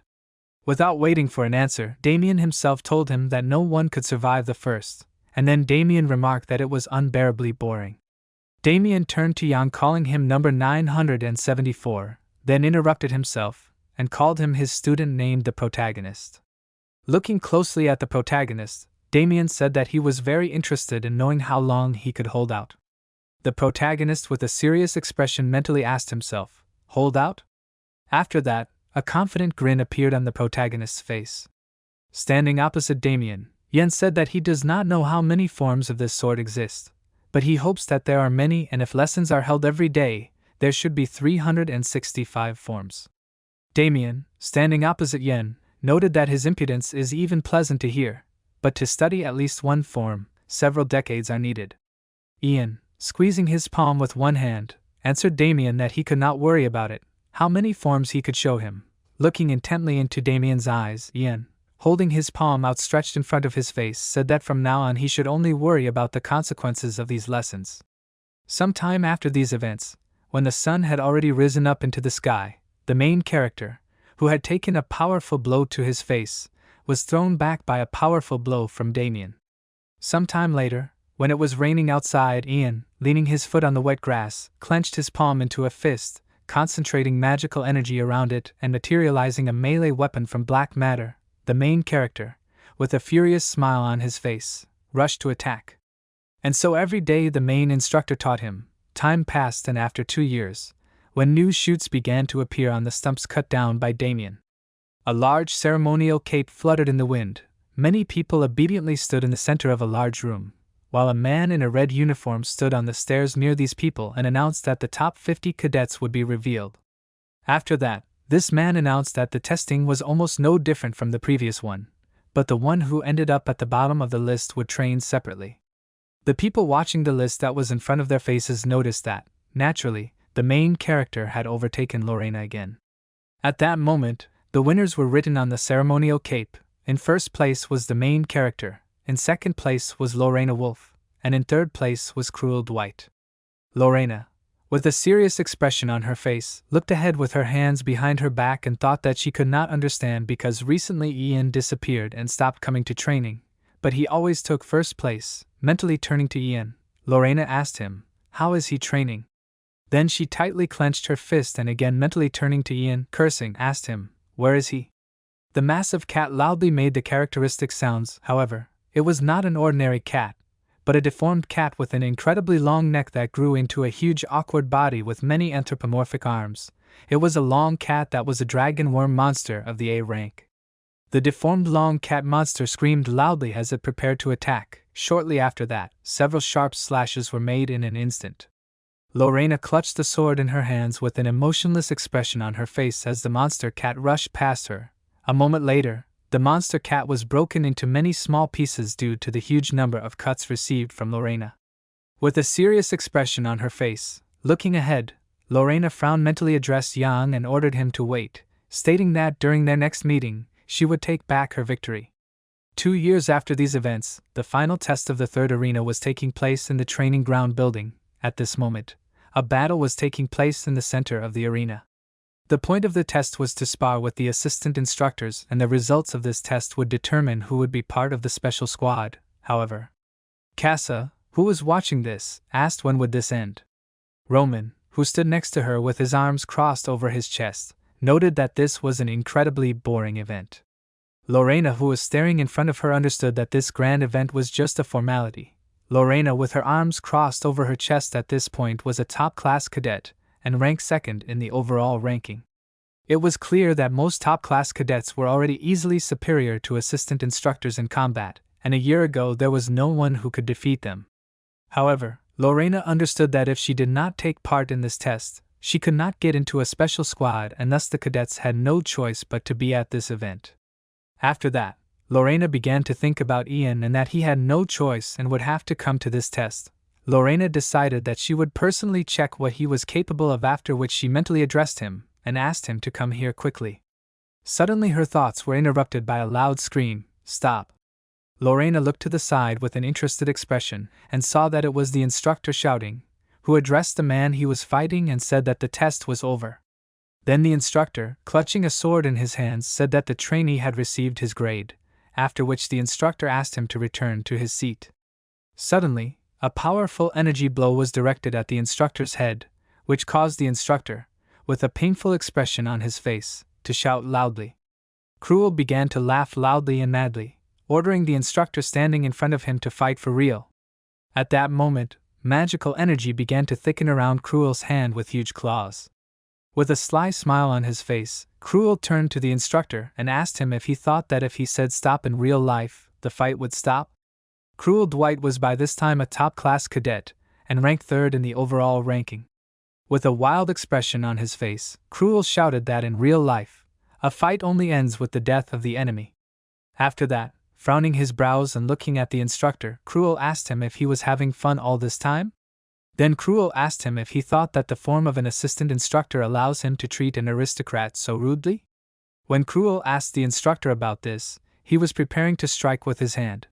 Without waiting for an answer, Damien himself told him that no one could survive the first, and then Damien remarked that it was unbearably boring. Damien turned to Yang, calling him number 974, then interrupted himself, and called him his student named the protagonist. Looking closely at the protagonist, Damien said that he was very interested in knowing how long he could hold out. The protagonist with a serious expression mentally asked himself, hold out? After that, a confident grin appeared on the protagonist's face. Standing opposite Damien, Yen said that he does not know how many forms of this sword exist, but he hopes that there are many, and if lessons are held every day, there should be 365 forms. Damien, standing opposite Yen, noted that his impudence is even pleasant to hear, but to study at least one form, several decades are needed. Ian, squeezing his palm with one hand, answered Damien that he could not worry about it, how many forms he could show him. Looking intently into Damien's eyes, Ian, holding his palm outstretched in front of his face, said that from now on he should only worry about the consequences of these lessons. Some time after these events, when the sun had already risen up into the sky, the main character, who had taken a powerful blow to his face, was thrown back by a powerful blow from Damien. Some time later, when it was raining outside, Ian, leaning his foot on the wet grass, clenched his palm into a fist, concentrating magical energy around it and materializing a melee weapon from black matter. The main character, with a furious smile on his face, rushed to attack. And so every day the main instructor taught him. Time passed, and after 2 years, when new shoots began to appear on the stumps cut down by Damien, a large ceremonial cape fluttered in the wind. Many people obediently stood in the center of a large room, while a man in a red uniform stood on the stairs near these people and announced that the top 50 cadets would be revealed. After that, this man announced that the testing was almost no different from the previous one, but the one who ended up at the bottom of the list would train separately. The people watching the list that was in front of their faces noticed that, naturally, the main character had overtaken Lorena again. At that moment, the winners were written on the ceremonial cape. In first place was the main character, in second place was Lorena Wolf, and in third place was Cruel Dwight. Lorena, with a serious expression on her face, looked ahead with her hands behind her back and thought that she could not understand because recently Ian disappeared and stopped coming to training, but he always took first place. Mentally turning to Ian, Lorena asked him, how is he training? Then she tightly clenched her fist and again mentally turning to Ian, cursing, asked him, where is he? The massive cat loudly made the characteristic sounds. However, it was not an ordinary cat, but a deformed cat with an incredibly long neck that grew into a huge awkward body with many anthropomorphic arms. It was a long cat that was a dragon worm monster of the A rank. The deformed long cat monster screamed loudly as it prepared to attack. Shortly after that, several sharp slashes were made in an instant. Lorena clutched the sword in her hands with an emotionless expression on her face as the monster cat rushed past her. A moment later, the monster cat was broken into many small pieces due to the huge number of cuts received from Lorena. With a serious expression on her face, looking ahead, Lorena frowned, mentally addressed Yang and ordered him to wait, stating that during their next meeting, she would take back her victory. 2 years after these events, the final test of the third arena was taking place in the training ground building. At this moment, a battle was taking place in the center of the arena. The point of the test was to spar with the assistant instructors, and the results of this test would determine who would be part of the special squad. However, Casa, who was watching this, asked when would this end. Roman, who stood next to her with his arms crossed over his chest, noted that this was an incredibly boring event. Lorena, who was staring in front of her, understood that this grand event was just a formality. Lorena, with her arms crossed over her chest at this point, was a top-class cadet, and ranked second in the overall ranking. It was clear that most top-class cadets were already easily superior to assistant instructors in combat, and a year ago there was no one who could defeat them. However, Lorena understood that if she did not take part in this test, she could not get into a special squad, and thus the cadets had no choice but to be at this event. After that, Lorena began to think about Ian and that he had no choice and would have to come to this test. Lorena decided that she would personally check what he was capable of, after which she mentally addressed him and asked him to come here quickly. Suddenly her thoughts were interrupted by a loud scream, "Stop!" Lorena looked to the side with an interested expression and saw that it was the instructor shouting, who addressed the man he was fighting and said that the test was over. Then the instructor, clutching a sword in his hands, said that the trainee had received his grade, after which the instructor asked him to return to his seat. Suddenly, a powerful energy blow was directed at the instructor's head, which caused the instructor, with a painful expression on his face, to shout loudly. Cruel began to laugh loudly and madly, ordering the instructor standing in front of him to fight for real. At that moment, magical energy began to thicken around Cruel's hand with huge claws. With a sly smile on his face, Cruel turned to the instructor and asked him if he thought that if he said stop in real life, the fight would stop. Cruel Dwight was by this time a top-class cadet, and ranked 3rd in the overall ranking. With a wild expression on his face, Cruel shouted that in real life, a fight only ends with the death of the enemy. After that, frowning his brows and looking at the instructor, Cruel asked him if he was having fun all this time. Then Cruel asked him if he thought that the form of an assistant instructor allows him to treat an aristocrat so rudely. When Cruel asked the instructor about this, he was preparing to strike with his hand.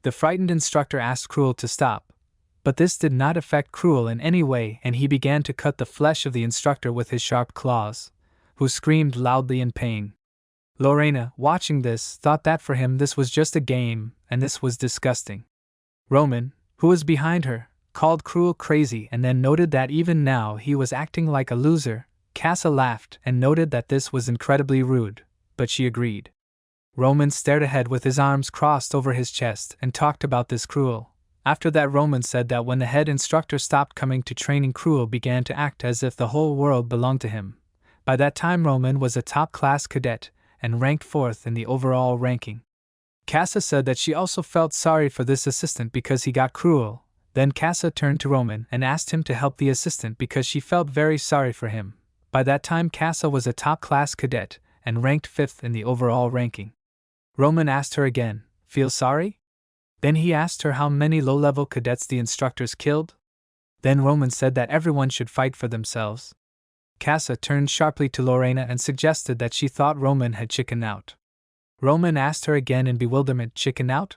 The frightened instructor asked Cruel to stop, but this did not affect Cruel in any way, and he began to cut the flesh of the instructor with his sharp claws, who screamed loudly in pain. Lorena, watching this, thought that for him this was just a game, and this was disgusting. Roman, who was behind her, called Cruel crazy and then noted that even now he was acting like a loser. Casa laughed and noted that this was incredibly rude, but she agreed. Roman stared ahead with his arms crossed over his chest and talked about this Cruel. After that, Roman said that when the head instructor stopped coming to training, Cruel began to act as if the whole world belonged to him. By that time Roman was a top-class cadet and ranked 4th in the overall ranking. Casa said that she also felt sorry for this assistant because he got Cruel. Then Casa turned to Roman and asked him to help the assistant because she felt very sorry for him. By that time Casa was a top-class cadet and ranked 5th in the overall ranking. Roman asked her again, "Feel sorry?" Then he asked her how many low-level cadets the instructors killed. Then Roman said that everyone should fight for themselves. Casa turned sharply to Lorena and suggested that she thought Roman had chickened out. Roman asked her again in bewilderment, "Chicken out?"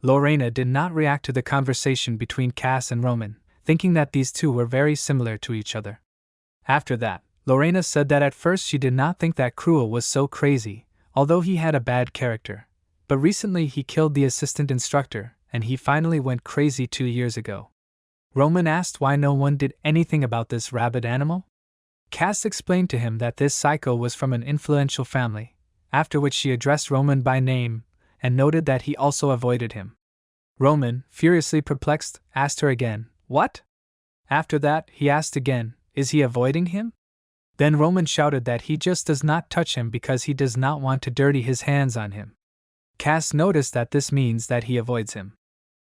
Lorena did not react to the conversation between Cass and Roman, thinking that these two were very similar to each other. After that, Lorena said that at first she did not think that Cruel was so crazy, although he had a bad character. But recently he killed the assistant instructor, and he finally went crazy 2 years ago. Roman asked why no one did anything about this rabid animal. Cass explained to him that this psycho was from an influential family, after which she addressed Roman by name, and noted that he also avoided him. Roman, furiously perplexed, asked her again, "What?" After that, he asked again, "Is he avoiding him?" Then Roman shouted that he just does not touch him because he does not want to dirty his hands on him. Cass noticed that this means that he avoids him.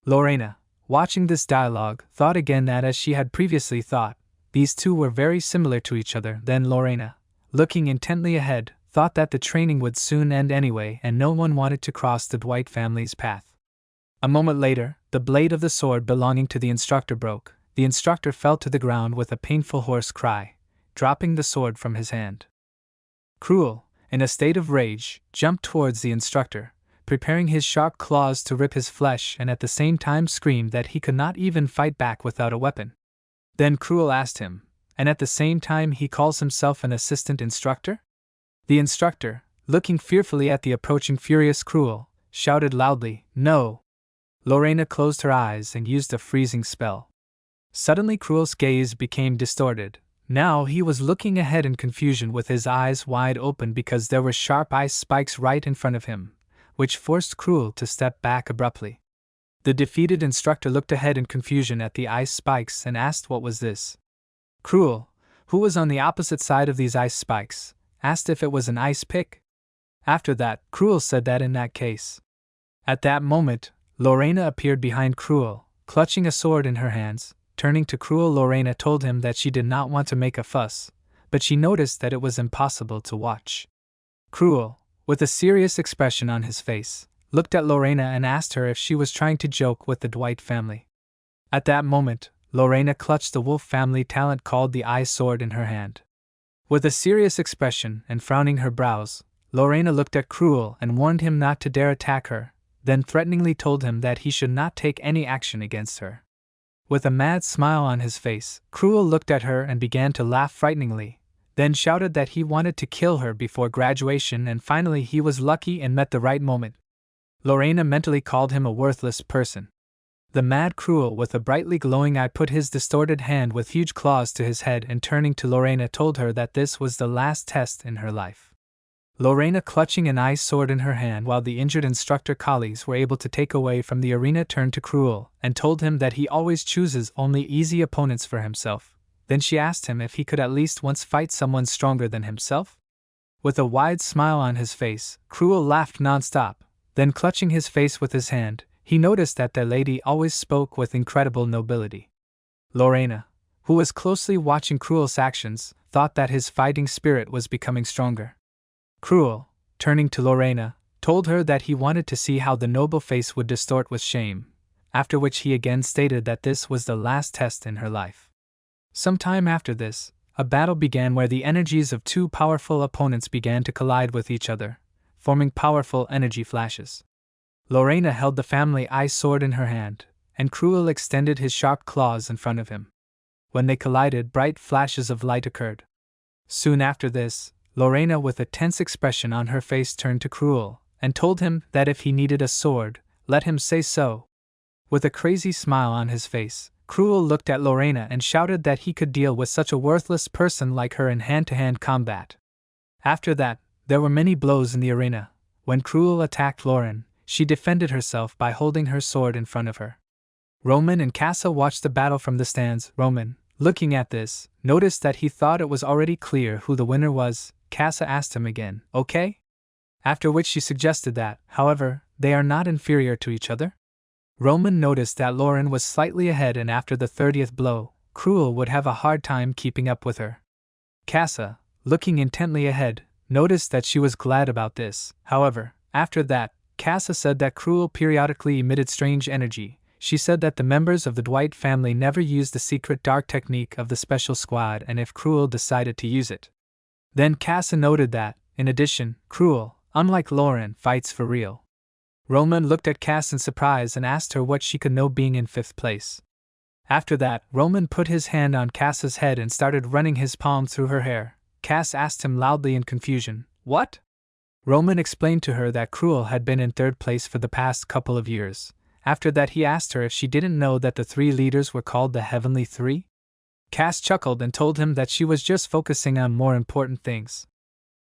Lorena, watching this dialogue, thought again that as she had previously thought, these two were very similar to each other. Then Lorena, looking intently ahead, thought that the training would soon end anyway and no one wanted to cross the Dwight family's path. A moment later, the blade of the sword belonging to the instructor broke. The instructor fell to the ground with a painful hoarse cry, dropping the sword from his hand. Cruel, in a state of rage, jumped towards the instructor, preparing his sharp claws to rip his flesh, and at the same time screamed that he could not even fight back without a weapon. Then Cruel asked him, "And at the same time he calls himself an assistant instructor?" The instructor, looking fearfully at the approaching furious Cruel, shouted loudly, "No!" Lorena closed her eyes and used a freezing spell. Suddenly Cruel's gaze became distorted. Now he was looking ahead in confusion with his eyes wide open because there were sharp ice spikes right in front of him, which forced Cruel to step back abruptly. The defeated instructor looked ahead in confusion at the ice spikes and asked what was this. Cruel, who was on the opposite side of these ice spikes, asked if it was an ice pick. After that, Cruel said that in that case. At that moment, Lorena appeared behind Cruel, clutching a sword in her hands. Turning to Cruel, Lorena told him that she did not want to make a fuss, but she noticed that it was impossible to watch. Cruel, with a serious expression on his face, looked at Lorena and asked her if she was trying to joke with the Dwight family. At that moment, Lorena clutched the Wolf family talent called the Eye Sword in her hand. With a serious expression and frowning her brows, Lorena looked at Cruel and warned him not to dare attack her, then threateningly told him that he should not take any action against her. With a mad smile on his face, Cruel looked at her and began to laugh frighteningly, then shouted that he wanted to kill her before graduation and finally he was lucky and met the right moment. Lorena mentally called him a worthless person. The mad Cruel with a brightly glowing eye put his distorted hand with huge claws to his head and turning to Lorena told her that this was the last test in her life. Lorena, clutching an ice sword in her hand while the injured instructor colleagues were able to take away from the arena, turned to Cruel and told him that he always chooses only easy opponents for himself. Then she asked him if he could at least once fight someone stronger than himself. With a wide smile on his face, Cruel laughed non-stop, then clutching his face with his hand, he noticed that the lady always spoke with incredible nobility. Lorena, who was closely watching Cruel's actions, thought that his fighting spirit was becoming stronger. Cruel, turning to Lorena, told her that he wanted to see how the noble face would distort with shame, after which he again stated that this was the last test in her life. Sometime after this, a battle began where the energies of two powerful opponents began to collide with each other, forming powerful energy flashes. Lorena held the family Eye Sword in her hand, and Cruel extended his sharp claws in front of him. When they collided, bright flashes of light occurred. Soon after this, Lorena, with a tense expression on her face, turned to Cruel and told him that if he needed a sword, let him say so. With a crazy smile on his face, Cruel looked at Lorena and shouted that he could deal with such a worthless person like her in hand-to-hand combat. After that, there were many blows in the arena. When Cruel attacked Lauren, she defended herself by holding her sword in front of her. Roman and Casa watched the battle from the stands. Roman, looking at this, noticed that he thought it was already clear who the winner was. Casa asked him again, "Okay?" After which she suggested that, however, they are not inferior to each other. Roman noticed that Lauren was slightly ahead and after the 30th blow, Cruel would have a hard time keeping up with her. Casa, looking intently ahead, noticed that she was glad about this. However, after that, Casa said that Cruel periodically emitted strange energy. She said that the members of the Dwight family never used the secret dark technique of the special squad and if Cruel decided to use it. Then Casa noted that, in addition, Cruel, unlike Lauren, fights for real. Roman looked at Cass in surprise and asked her what she could know being in 5th place. After that, Roman put his hand on Cass's head and started running his palm through her hair. Cass asked him loudly in confusion, "What?" Roman explained to her that Cruel had been in 3rd place for the past couple of years. After that he asked her if she didn't know that the 3 leaders were called the Heavenly Three. Cass chuckled and told him that she was just focusing on more important things.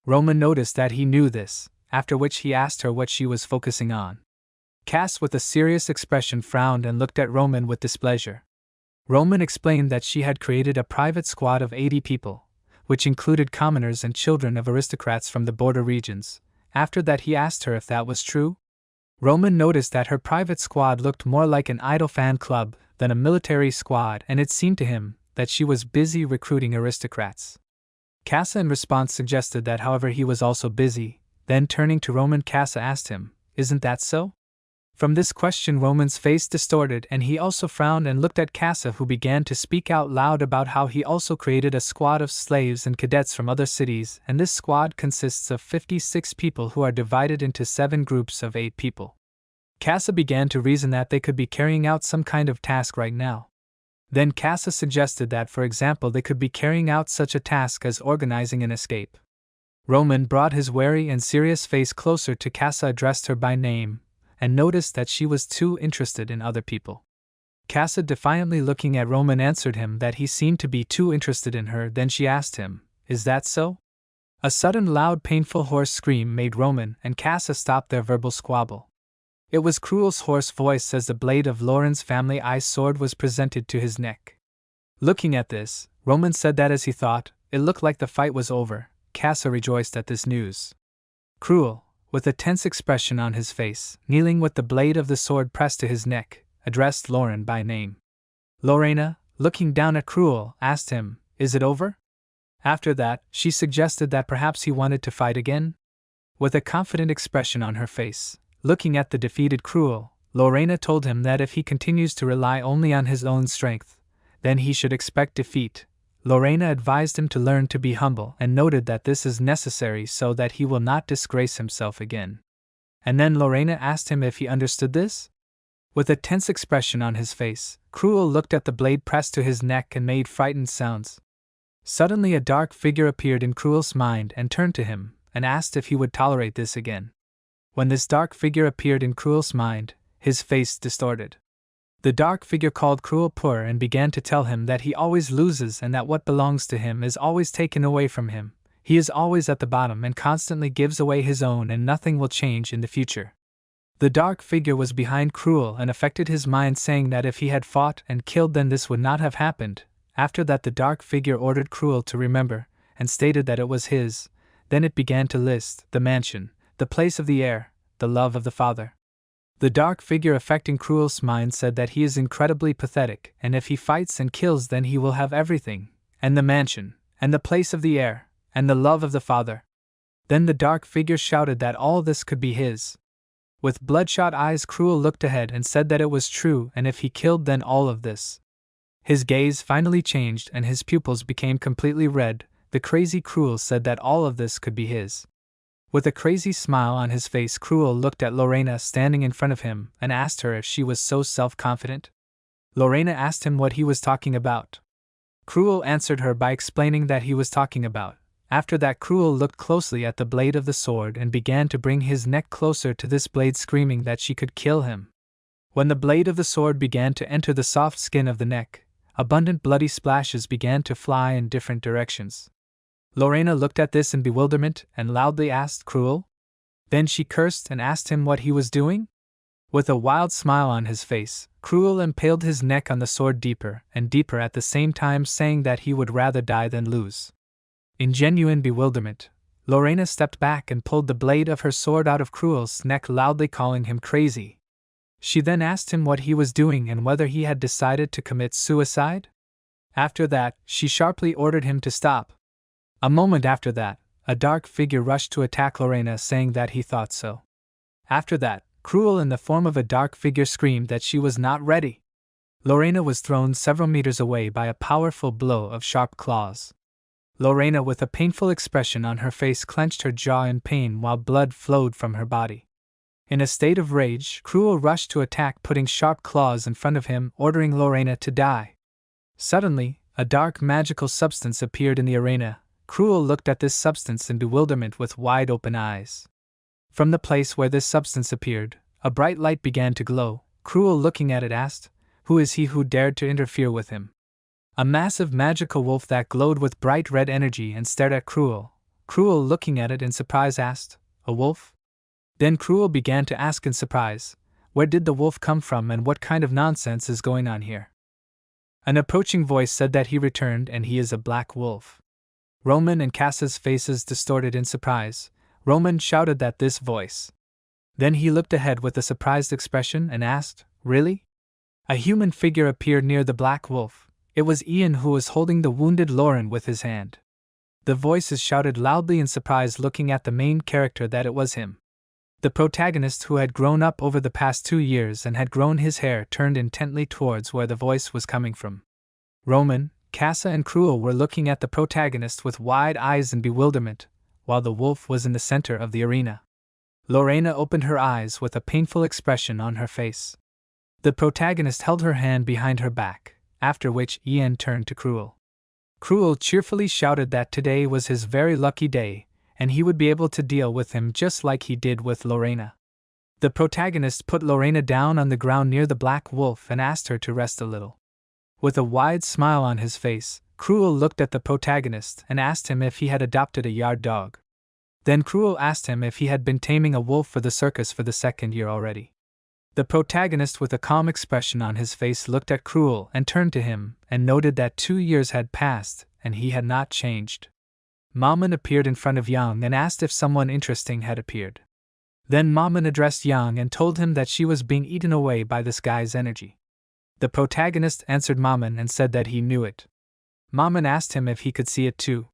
Roman noticed that he knew this, after which he asked her what she was focusing on. Cass, with a serious expression, frowned and looked at Roman with displeasure. Roman explained that she had created a private squad of 80 people, which included commoners and children of aristocrats from the border regions. After that he asked her if that was true. Roman noticed that her private squad looked more like an idol fan club than a military squad and it seemed to him that she was busy recruiting aristocrats. Casa in response suggested that however he was also busy, then turning to Roman, Casa asked him, "Isn't that so?" From this question Roman's face distorted and he also frowned and looked at Casa, who began to speak out loud about how he also created a squad of slaves and cadets from other cities, and this squad consists of 56 people who are divided into 7 groups of 8 people. Casa began to reason that they could be carrying out some kind of task right now. Then Casa suggested that, for example, they could be carrying out such a task as organizing an escape. Roman brought his wary and serious face closer to Casa, addressed her by name, and noticed that she was too interested in other people. Casa, defiantly looking at Roman, answered him that he seemed to be too interested in her. Then she asked him, "Is that so?" A sudden loud painful hoarse scream made Roman and Casa stop their verbal squabble. It was Cruel's hoarse voice as the blade of Lauren's family Eye Sword was presented to his neck. Looking at this, Roman said that as he thought, it looked like the fight was over. Casa rejoiced at this news. Cruel, with a tense expression on his face, kneeling with the blade of the sword pressed to his neck, addressed Lauren by name. Lorena, looking down at Cruel, asked him, "Is it over?" After that, she suggested that perhaps he wanted to fight again. With a confident expression on her face, looking at the defeated Cruel, Lorena told him that if he continues to rely only on his own strength, then he should expect defeat. Lorena advised him to learn to be humble and noted that this is necessary so that he will not disgrace himself again. And then Lorena asked him if he understood this? With a tense expression on his face, Cruel looked at the blade pressed to his neck and made frightened sounds. Suddenly a dark figure appeared in Cruel's mind and turned to him, and asked if he would tolerate this again. When this dark figure appeared in Cruel's mind, his face distorted. The dark figure called Cruel poor and began to tell him that he always loses and that what belongs to him is always taken away from him. He is always at the bottom and constantly gives away his own, and nothing will change in the future. The dark figure was behind Cruel and affected his mind, saying that if he had fought and killed, then this would not have happened. After that, the dark figure ordered Cruel to remember, and stated that it was his. Then it began to list the mansion, the place of the heir, the love of the father. The dark figure affecting Cruel's mind said that he is incredibly pathetic, and if he fights and kills, then he will have everything, and the mansion, and the place of the heir, and the love of the father. Then the dark figure shouted that all this could be his. With bloodshot eyes, Cruel looked ahead and said that it was true, and if he killed, then all of this. His gaze finally changed and his pupils became completely red. The crazy Cruel said that all of this could be his. With a crazy smile on his face, Cruel looked at Lorena standing in front of him and asked her if she was so self-confident. Lorena asked him what he was talking about. Cruel answered her by explaining that he was talking about. After that, Cruel looked closely at the blade of the sword and began to bring his neck closer to this blade, screaming that she could kill him. When the blade of the sword began to enter the soft skin of the neck, abundant bloody splashes began to fly in different directions. Lorena looked at this in bewilderment and loudly asked Cruel. Then she cursed and asked him what he was doing. With a wild smile on his face, Cruel impaled his neck on the sword deeper and deeper, at the same time saying that he would rather die than lose. In genuine bewilderment, Lorena stepped back and pulled the blade of her sword out of Cruel's neck, loudly calling him crazy. She then asked him what he was doing and whether he had decided to commit suicide. After that, she sharply ordered him to stop. A moment after that, a dark figure rushed to attack Lorena, saying that he thought so. After that, Cruel in the form of a dark figure screamed that she was not ready. Lorena was thrown several meters away by a powerful blow of sharp claws. Lorena, with a painful expression on her face, clenched her jaw in pain while blood flowed from her body. In a state of rage, Cruel rushed to attack, putting sharp claws in front of him, ordering Lorena to die. Suddenly, a dark magical substance appeared in the arena. Cruel looked at this substance in bewilderment with wide open eyes. From the place where this substance appeared, a bright light began to glow. Cruel, looking at it, asked, "Who is he who dared to interfere with him?" A massive magical wolf that glowed with bright red energy and stared at Cruel. Cruel, looking at it in surprise, asked, "A wolf?" Then Cruel began to ask in surprise, "Where did the wolf come from and what kind of nonsense is going on here?" An approaching voice said that he returned and he is a black wolf. Roman and Cassa's faces distorted in surprise. Roman shouted at this voice. Then he looked ahead with a surprised expression and asked, "Really?" A human figure appeared near the black wolf. It was Ian, who was holding the wounded Lauren with his hand. The voices shouted loudly in surprise, looking at the main character, that it was him. The protagonist, who had grown up over the past 2 years and had grown his hair, turned intently towards where the voice was coming from. Roman, Cassa and Cruel were looking at the protagonist with wide eyes in bewilderment, while the wolf was in the center of the arena. Lorena opened her eyes with a painful expression on her face. The protagonist held her hand behind her back, after which Ian turned to Cruel. Cruel cheerfully shouted that today was his very lucky day, and he would be able to deal with him just like he did with Lorena. The protagonist put Lorena down on the ground near the black wolf and asked her to rest a little. With a wide smile on his face, Cruel looked at the protagonist and asked him if he had adopted a yard dog. Then Cruel asked him if he had been taming a wolf for the circus for the 2nd year already. The protagonist, with a calm expression on his face, looked at Cruel and turned to him and noted that 2 years had passed and he had not changed. Maman appeared in front of Yang and asked if someone interesting had appeared. Then Maman addressed Yang and told him that she was being eaten away by this guy's energy. The protagonist answered Maman and said that he knew it. Maman asked him if he could see it too.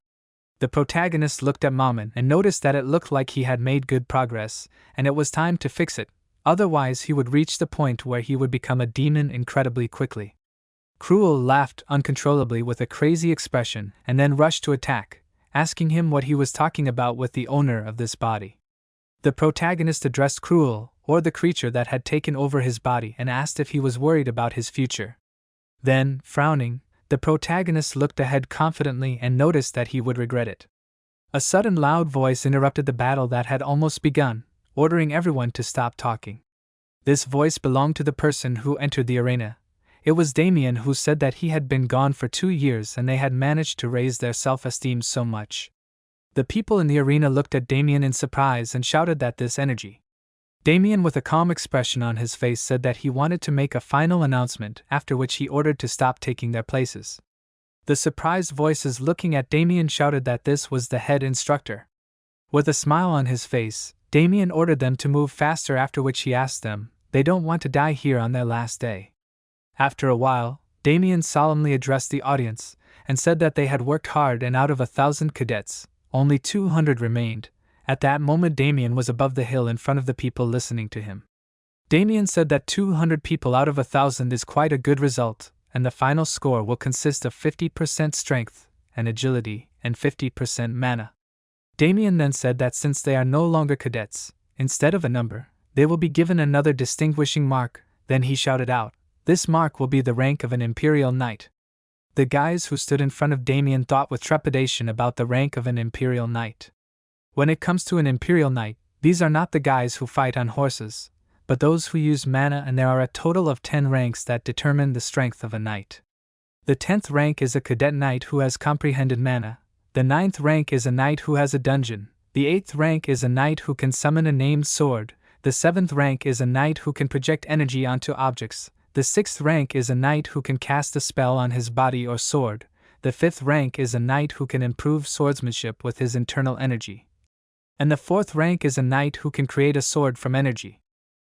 The protagonist looked at Maman and noticed that it looked like he had made good progress, and it was time to fix it, otherwise he would reach the point where he would become a demon incredibly quickly. Cruel laughed uncontrollably with a crazy expression and then rushed to attack, asking him what he was talking about with the owner of this body. The protagonist addressed Cruel, or the creature that had taken over his body, and asked if he was worried about his future. Then, frowning, the protagonist looked ahead confidently and noticed that he would regret it. A sudden loud voice interrupted the battle that had almost begun, ordering everyone to stop talking. This voice belonged to the person who entered the arena. It was Damien, who said that he had been gone for 2 years and they had managed to raise their self-esteem so much. The people in the arena looked at Damien in surprise and shouted at this energy. Damien, with a calm expression on his face, said that he wanted to make a final announcement, after which he ordered to stop taking their places. The surprised voices looking at Damien shouted that this was the head instructor. With a smile on his face, Damien ordered them to move faster, after which he asked them, they don't want to die here on their last day. After a while, Damien solemnly addressed the audience, and said that they had worked hard and out of 1,000 cadets, only 200 remained. At that moment Damien was above the hill in front of the people listening to him. Damien said that 200 people out of 1,000 is quite a good result, and the final score will consist of 50% strength and agility and 50% mana. Damien then said that since they are no longer cadets, instead of a number, they will be given another distinguishing mark. Then he shouted out, this mark will be the rank of an Imperial Knight. The guys who stood in front of Damien thought with trepidation about the rank of an Imperial Knight. When it comes to an Imperial Knight, these are not the guys who fight on horses, but those who use mana, and there are a total of 10 ranks that determine the strength of a knight. The 10th rank is a cadet knight who has comprehended mana, the 9th rank is a knight who has a dungeon, the 8th rank is a knight who can summon a named sword, the 7th rank is a knight who can project energy onto objects, the 6th rank is a knight who can cast a spell on his body or sword, the 5th rank is a knight who can improve swordsmanship with his internal energy, and the 4th rank is a knight who can create a sword from energy.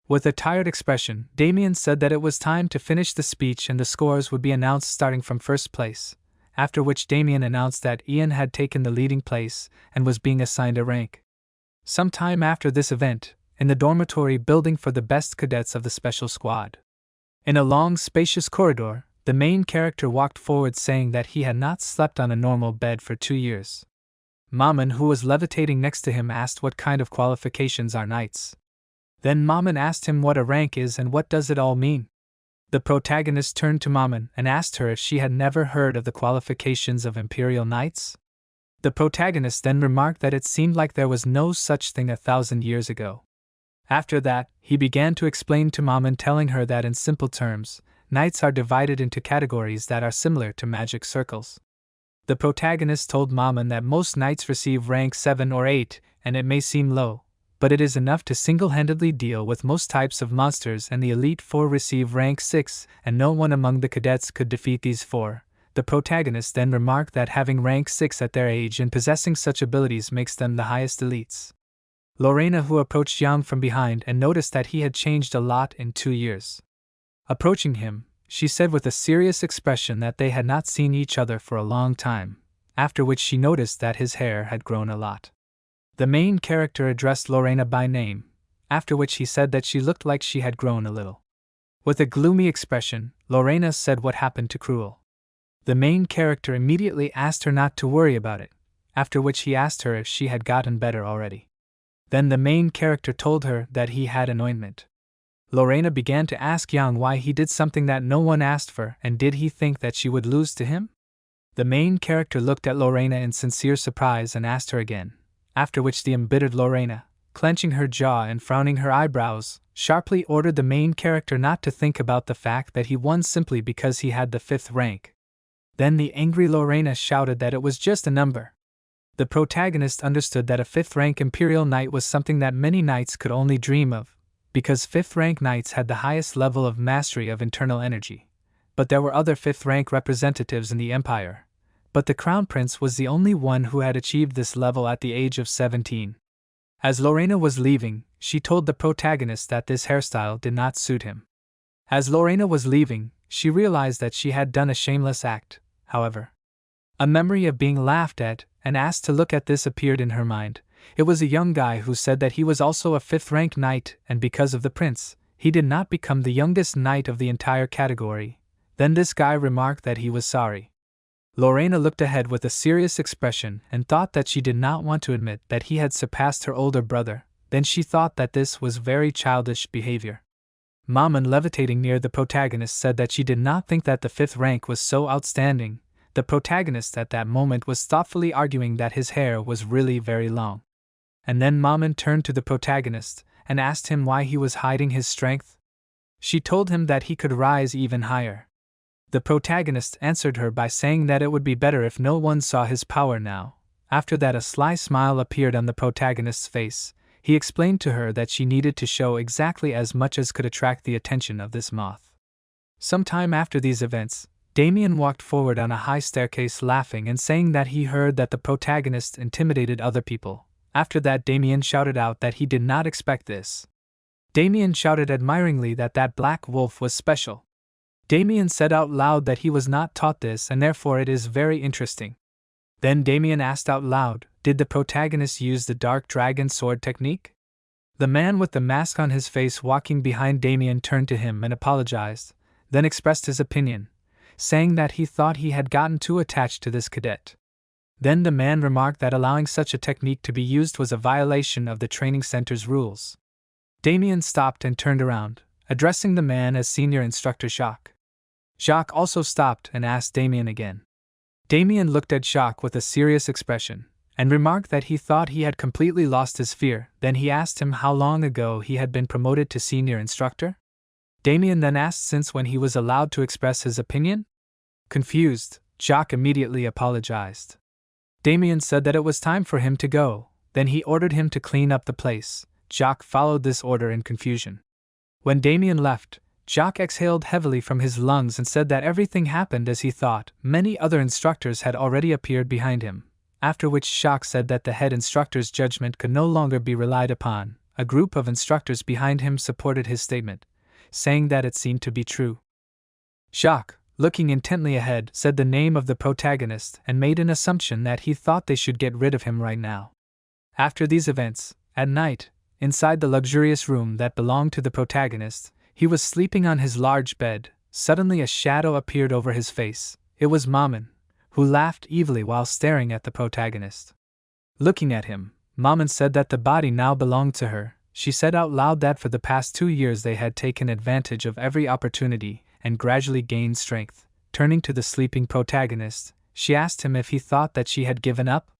With a tired expression, Damien said that it was time to finish the speech and the scores would be announced starting from first place, after which Damien announced that Ian had taken the leading place and was being assigned a rank. Some time after this event, in the dormitory building for the best cadets of the special squad. In a long, spacious corridor, the main character walked forward saying that he had not slept on a normal bed for 2 years. Maman, who was levitating next to him, asked what kind of qualifications are knights. Then Maman asked him what a rank is and what does it all mean. The protagonist turned to Maman and asked her if she had never heard of the qualifications of Imperial Knights. The protagonist then remarked that it seemed like there was no such thing 1,000 years ago. After that, he began to explain to Maman, telling her that in simple terms, knights are divided into categories that are similar to magic circles. The protagonist told Maman that most knights receive rank 7 or 8, and it may seem low, but it is enough to single-handedly deal with most types of monsters, and the Elite 4 receive rank 6, and no one among the cadets could defeat these 4. The protagonist then remarked that having rank 6 at their age and possessing such abilities makes them the highest elites. Lorena, who approached Yang from behind and noticed that he had changed a lot in 2 years. Approaching him, she said with a serious expression that they had not seen each other for a long time, after which she noticed that his hair had grown a lot. The main character addressed Lorena by name, after which he said that she looked like she had grown a little. With a gloomy expression, Lorena said what happened to Cruel. The main character immediately asked her not to worry about it, after which he asked her if she had gotten better already. Then the main character told her that he had an ointment. Lorena began to ask Yang why he did something that no one asked for, and did he think that she would lose to him? The main character looked at Lorena in sincere surprise and asked her again, after which the embittered Lorena, clenching her jaw and frowning her eyebrows, sharply ordered the main character not to think about the fact that he won simply because he had the 5th rank. Then the angry Lorena shouted that it was just a number. The protagonist understood that a 5th rank Imperial Knight was something that many knights could only dream of, because 5th rank knights had the highest level of mastery of internal energy. But there were other 5th rank representatives in the Empire. But the Crown Prince was the only one who had achieved this level at the age of 17. As Lorena was leaving, she told the protagonist that this hairstyle did not suit him. As Lorena was leaving, she realized that she had done a shameless act, however. A memory of being laughed at and asked to look at this appeared in her mind. It was a young guy who said that he was also a 5th-rank knight, and because of the prince, he did not become the youngest knight of the entire category. Then this guy remarked that he was sorry. Lorena looked ahead with a serious expression and thought that she did not want to admit that he had surpassed her older brother. Then she thought that this was very childish behavior. Maman, levitating near the protagonist, said that she did not think that the 5th rank was so outstanding. The protagonist at that moment was thoughtfully arguing that his hair was really very long. And then Maman turned to the protagonist and asked him why he was hiding his strength. She told him that he could rise even higher. The protagonist answered her by saying that it would be better if no one saw his power now. After that, a sly smile appeared on the protagonist's face. He explained to her that she needed to show exactly as much as could attract the attention of this moth. Sometime after these events, Damien walked forward on a high staircase laughing and saying that he heard that the protagonist intimidated other people. After that, Damien shouted out that he did not expect this. Damien shouted admiringly that that black wolf was special. Damien said out loud that he was not taught this and therefore it is very interesting. Then Damien asked out loud, did the protagonist use the dark dragon sword technique? The man with the mask on his face walking behind Damien turned to him and apologized, then expressed his opinion, saying that he thought he had gotten too attached to this cadet. Then the man remarked that allowing such a technique to be used was a violation of the training center's rules. Damien stopped and turned around, addressing the man as Senior Instructor Jacques. Jacques also stopped and asked Damien again. Damien looked at Jacques with a serious expression, and remarked that he thought he had completely lost his fear. Then he asked him how long ago he had been promoted to Senior Instructor. Damien then asked since when he was allowed to express his opinion. Confused, Jacques immediately apologized. Damien said that it was time for him to go, then he ordered him to clean up the place. Jacques followed this order in confusion. When Damien left, Jacques exhaled heavily from his lungs and said that everything happened as he thought. Many other instructors had already appeared behind him, after which Jacques said that the head instructor's judgment could no longer be relied upon. A group of instructors behind him supported his statement, saying that it seemed to be true. Jacques, looking intently ahead, said the name of the protagonist and made an assumption that he thought they should get rid of him right now. After these events, at night, inside the luxurious room that belonged to the protagonist, he was sleeping on his large bed. Suddenly a shadow appeared over his face. It was Maman, who laughed evilly while staring at the protagonist. Looking at him, Maman said that the body now belonged to her. She said out loud that for the past 2 years they had taken advantage of every opportunity and gradually gained strength. Turning to the sleeping protagonist, she asked him if he thought that she had given up.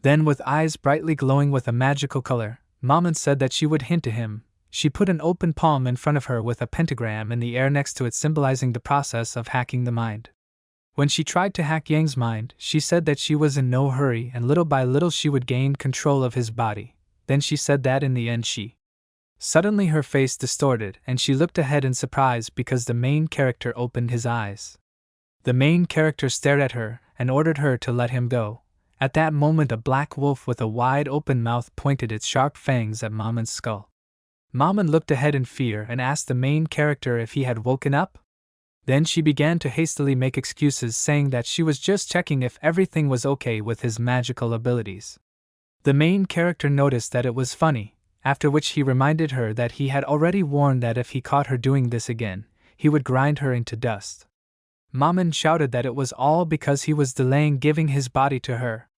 Then, with eyes brightly glowing with a magical color, Maman said that she would hint to him. She put an open palm in front of her with a pentagram in the air next to it, symbolizing the process of hacking the mind. When she tried to hack Yang's mind, she said that she was in no hurry and little by little she would gain control of his body. Then she said that in the end she. Suddenly her face distorted and she looked ahead in surprise because the main character opened his eyes. The main character stared at her and ordered her to let him go. At that moment a black wolf with a wide open mouth pointed its sharp fangs at Maman's skull. Maman looked ahead in fear and asked the main character if he had woken up. Then she began to hastily make excuses, saying that she was just checking if everything was okay with his magical abilities. The main character noticed that it was funny, after which he reminded her that he had already warned that if he caught her doing this again, he would grind her into dust. Maman shouted that it was all because he was delaying giving his body to her.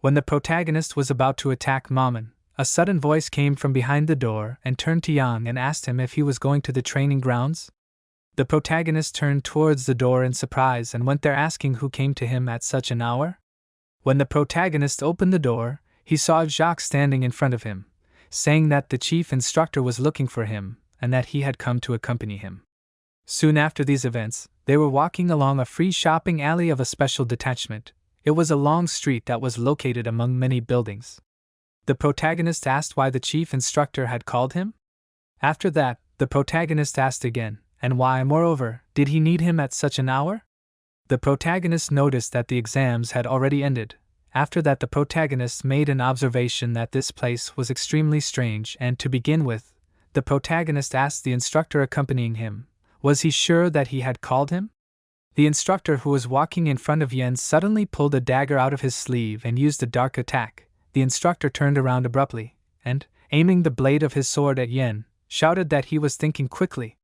When the protagonist was about to attack Maman, a sudden voice came from behind the door and turned to Yang and asked him if he was going to the training grounds. The protagonist turned towards the door in surprise and went there, asking who came to him at such an hour. When the protagonist opened the door, he saw Jacques standing in front of him, saying that the chief instructor was looking for him and that he had come to accompany him. Soon after these events, they were walking along a free shopping alley of a special detachment. It was a long street that was located among many buildings. The protagonist asked why the chief instructor had called him. After that, the protagonist asked again, and why, moreover, did he need him at such an hour? The protagonist noticed that the exams had already ended, After that, the protagonist made an observation that this place was extremely strange, and to begin with, the protagonist asked the instructor accompanying him, was he sure that he had called him? The instructor, who was walking in front of Yen, suddenly pulled a dagger out of his sleeve and used a dark attack. The instructor turned around abruptly, and, aiming the blade of his sword at Yen, shouted that he was thinking quickly.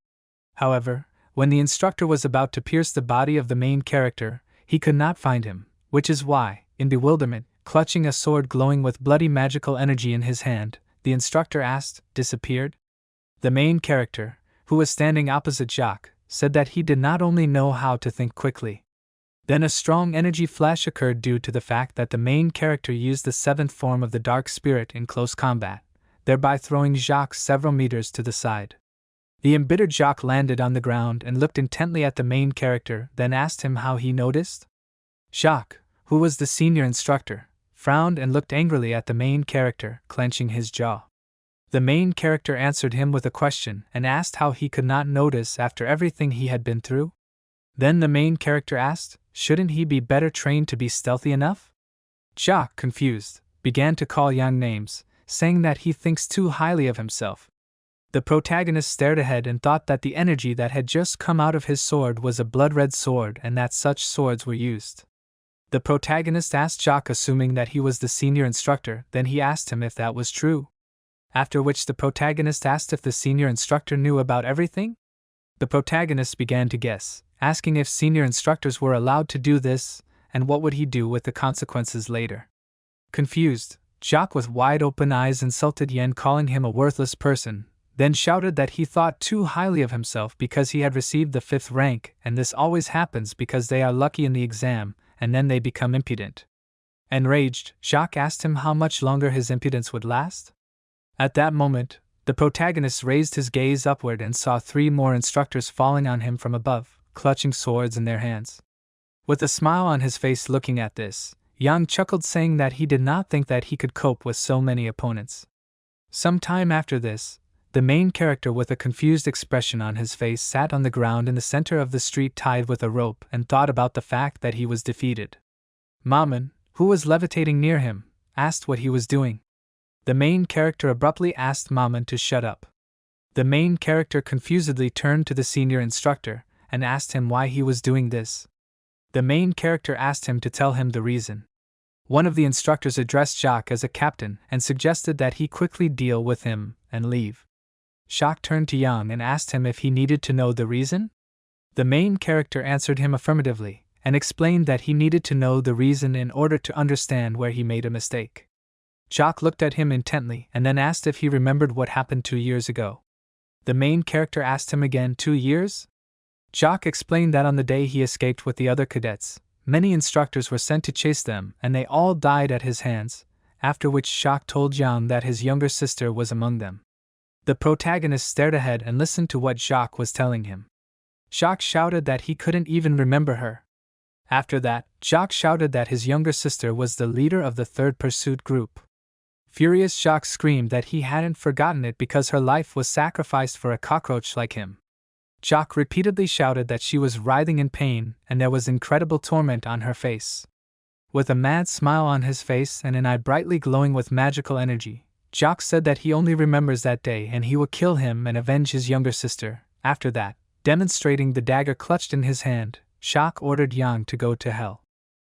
However, when the instructor was about to pierce the body of the main character, he could not find him, which is why, in bewilderment, clutching a sword glowing with bloody magical energy in his hand, the instructor asked, "Disappeared?" The main character, who was standing opposite Jacques, said that he did not only know how to think quickly. Then a strong energy flash occurred due to the fact that the main character used the seventh form of the dark spirit in close combat, thereby throwing Jacques several meters to the side. The embittered Jacques landed on the ground and looked intently at the main character, then asked him how he noticed. Jacques, who was the senior instructor, frowned and looked angrily at the main character, clenching his jaw. The main character answered him with a question and asked how he could not notice after everything he had been through. Then the main character asked, shouldn't he be better trained to be stealthy enough? Jacques, confused, began to call Yang names, saying that he thinks too highly of himself. The protagonist stared ahead and thought that the energy that had just come out of his sword was a blood-red sword and that such swords were used. The protagonist asked Jacques, assuming that he was the senior instructor, then he asked him if that was true. After which the protagonist asked if the senior instructor knew about everything. The protagonist began to guess, asking if senior instructors were allowed to do this, and what would he do with the consequences later. Confused, Jacques with wide-open eyes insulted Yen, calling him a worthless person, then shouted that he thought too highly of himself because he had received the 5th rank, and this always happens because they are lucky in the exam, and then they become impudent. Enraged, Jacques asked him how much longer his impudence would last. At that moment, the protagonist raised his gaze upward and saw 3 more instructors falling on him from above, clutching swords in their hands. With a smile on his face looking at this, Yang chuckled, saying that he did not think that he could cope with so many opponents. Some time after this, the main character with a confused expression on his face sat on the ground in the center of the street tied with a rope and thought about the fact that he was defeated. Maman, who was levitating near him, asked what he was doing. The main character abruptly asked Maman to shut up. The main character confusedly turned to the senior instructor and asked him why he was doing this. The main character asked him to tell him the reason. One of the instructors addressed Jacques as a captain and suggested that he quickly deal with him and leave. Jacques turned to Yang and asked him if he needed to know the reason. The main character answered him affirmatively and explained that he needed to know the reason in order to understand where he made a mistake. Jacques looked at him intently and then asked if he remembered what happened 2 years ago. The main character asked him again, 2 years? Jacques explained that on the day he escaped with the other cadets, many instructors were sent to chase them and they all died at his hands, after which Jacques told Yang that his younger sister was among them. The protagonist stared ahead and listened to what Jacques was telling him. Jacques shouted that he couldn't even remember her. After that, Jacques shouted that his younger sister was the leader of the 3rd pursuit group. Furious, Jacques screamed that he hadn't forgotten it because her life was sacrificed for a cockroach like him. Jacques repeatedly shouted that she was writhing in pain and there was incredible torment on her face. With a mad smile on his face and an eye brightly glowing with magical energy, Jacques said that he only remembers that day and he will kill him and avenge his younger sister. After that, demonstrating the dagger clutched in his hand, Jacques ordered Yang to go to hell.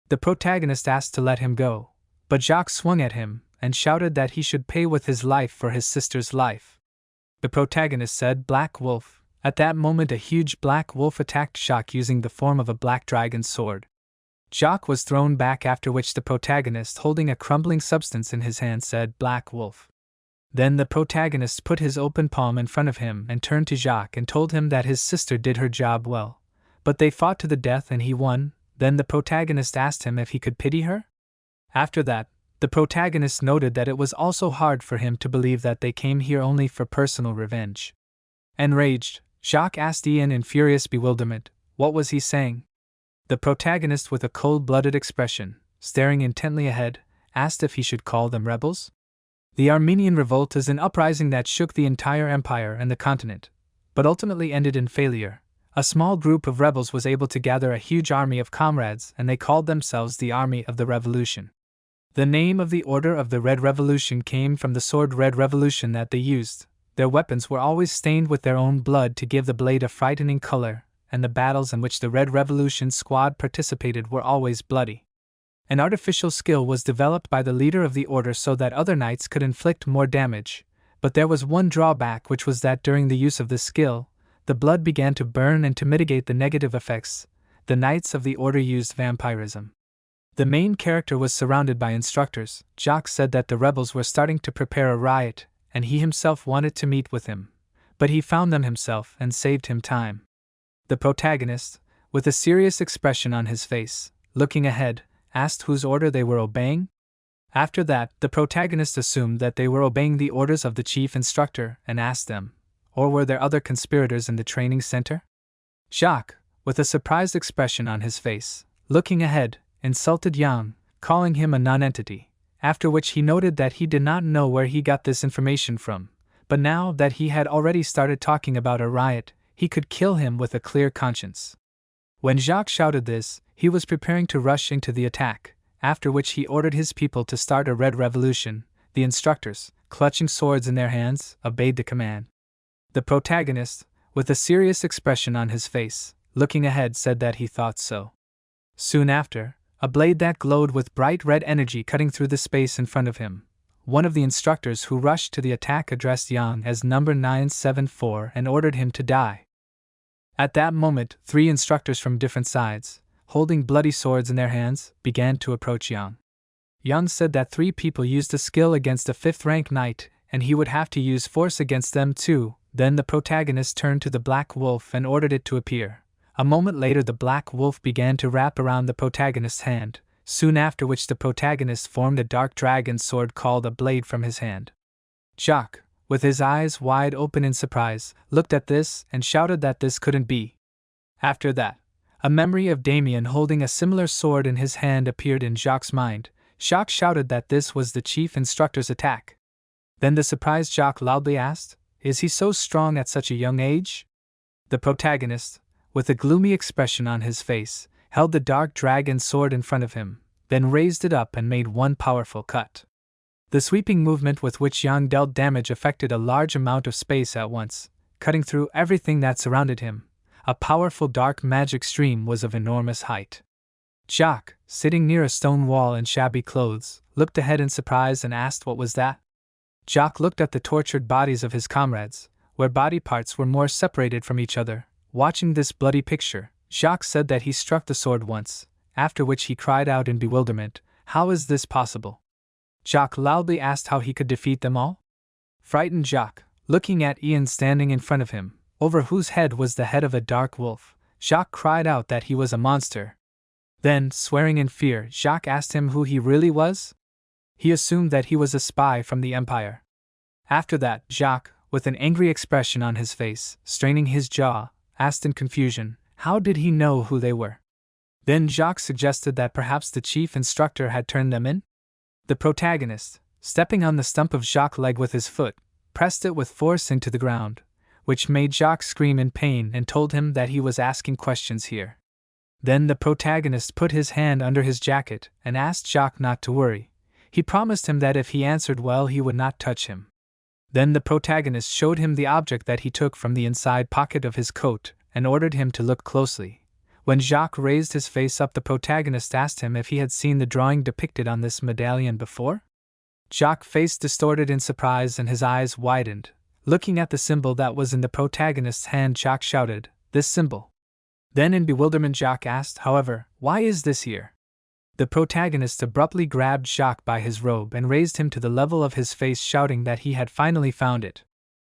The protagonist asked to let him go, but Jacques swung at him and shouted that he should pay with his life for his sister's life. The protagonist said, "Black Wolf." At that moment a huge black wolf attacked Jacques using the form of a black dragon's sword. Jacques was thrown back, after which the protagonist, holding a crumbling substance in his hand, said, "Black Wolf." Then the protagonist put his open palm in front of him and turned to Jacques and told him that his sister did her job well. But they fought to the death and he won. Then the protagonist asked him if he could pity her. After that, the protagonist noted that it was also hard for him to believe that they came here only for personal revenge. Enraged, Jacques asked Ian in furious bewilderment, what was he saying? The protagonist, with a cold-blooded expression, staring intently ahead, asked if he should call them rebels. The Armenian Revolt is an uprising that shook the entire empire and the continent, but ultimately ended in failure. A small group of rebels was able to gather a huge army of comrades and they called themselves the Army of the Revolution. The name of the Order of the Red Revolution came from the sword Red Revolution that they used. Their weapons were always stained with their own blood to give the blade a frightening color, and the battles in which the Red Revolution squad participated were always bloody. An artificial skill was developed by the leader of the order so that other knights could inflict more damage, but there was one drawback, which was that during the use of this skill, the blood began to burn, and to mitigate the negative effects, the knights of the order used vampirism. The main character was surrounded by instructors. Jacques said that the rebels were starting to prepare a riot, and he himself wanted to meet with him, but he found them himself and saved him time. The protagonist, with a serious expression on his face, looking ahead, asked whose order they were obeying. After that, the protagonist assumed that they were obeying the orders of the chief instructor and asked them, or were there other conspirators in the training center? Jacques, with a surprised expression on his face, looking ahead, insulted Yang, calling him a non-entity, after which he noted that he did not know where he got this information from, but now that he had already started talking about a riot, he could kill him with a clear conscience. When Jacques shouted this, he was preparing to rush into the attack, after which he ordered his people to start a red revolution. The instructors, clutching swords in their hands, obeyed the command. The protagonist, with a serious expression on his face, looking ahead, said that he thought so. Soon after, a blade that glowed with bright red energy cutting through the space in front of him. One of the instructors who rushed to the attack addressed Yang as number 974 and ordered him to die. At that moment, 3 instructors from different sides, holding bloody swords in their hands, began to approach Yang. Yang said that 3 people used a skill against a 5th-rank knight, and he would have to use force against them too. Then the protagonist turned to the black wolf and ordered it to appear. A moment later the black wolf began to wrap around the protagonist's hand, soon after which the protagonist formed a dark dragon sword called a blade from his hand. Jacques, with his eyes wide open in surprise, looked at this and shouted that this couldn't be. After that, a memory of Damien holding a similar sword in his hand appeared in Jacques' mind. Jacques shouted that this was the chief instructor's attack. Then the surprised Jacques loudly asked, "Is he so strong at such a young age?" The protagonist, with a gloomy expression on his face, held the dark dragon sword in front of him, then raised it up and made one powerful cut. The sweeping movement with which Yang dealt damage affected a large amount of space at once, cutting through everything that surrounded him. A powerful dark magic stream was of enormous height. Jacques, sitting near a stone wall in shabby clothes, looked ahead in surprise and asked what was that. Jacques looked at the tortured bodies of his comrades, where body parts were more separated from each other. Watching this bloody picture, Jacques said that he struck the sword once, after which he cried out in bewilderment, "How is this possible?" Jacques loudly asked how he could defeat them all. Frightened Jacques, looking at Ian standing in front of him, over whose head was the head of a dark wolf, Jacques cried out that he was a monster. Then, swearing in fear, Jacques asked him who he really was. He assumed that he was a spy from the Empire. After that, Jacques, with an angry expression on his face, straining his jaw, asked in confusion, how did he know who they were? Then Jacques suggested that perhaps the chief instructor had turned them in. The protagonist, stepping on the stump of Jacques' leg with his foot, pressed it with force into the ground, which made Jacques scream in pain and told him that he was asking questions here. Then the protagonist put his hand under his jacket and asked Jacques not to worry. He promised him that if he answered well he would not touch him. Then the protagonist showed him the object that he took from the inside pocket of his coat and ordered him to look closely. When Jacques raised his face up, the protagonist asked him if he had seen the drawing depicted on this medallion before. Jacques' face distorted in surprise and his eyes widened. Looking at the symbol that was in the protagonist's hand, Jacques shouted, "This symbol." Then in bewilderment Jacques asked, however, "Why is this here?" The protagonist abruptly grabbed Jacques by his robe and raised him to the level of his face, shouting that he had finally found it.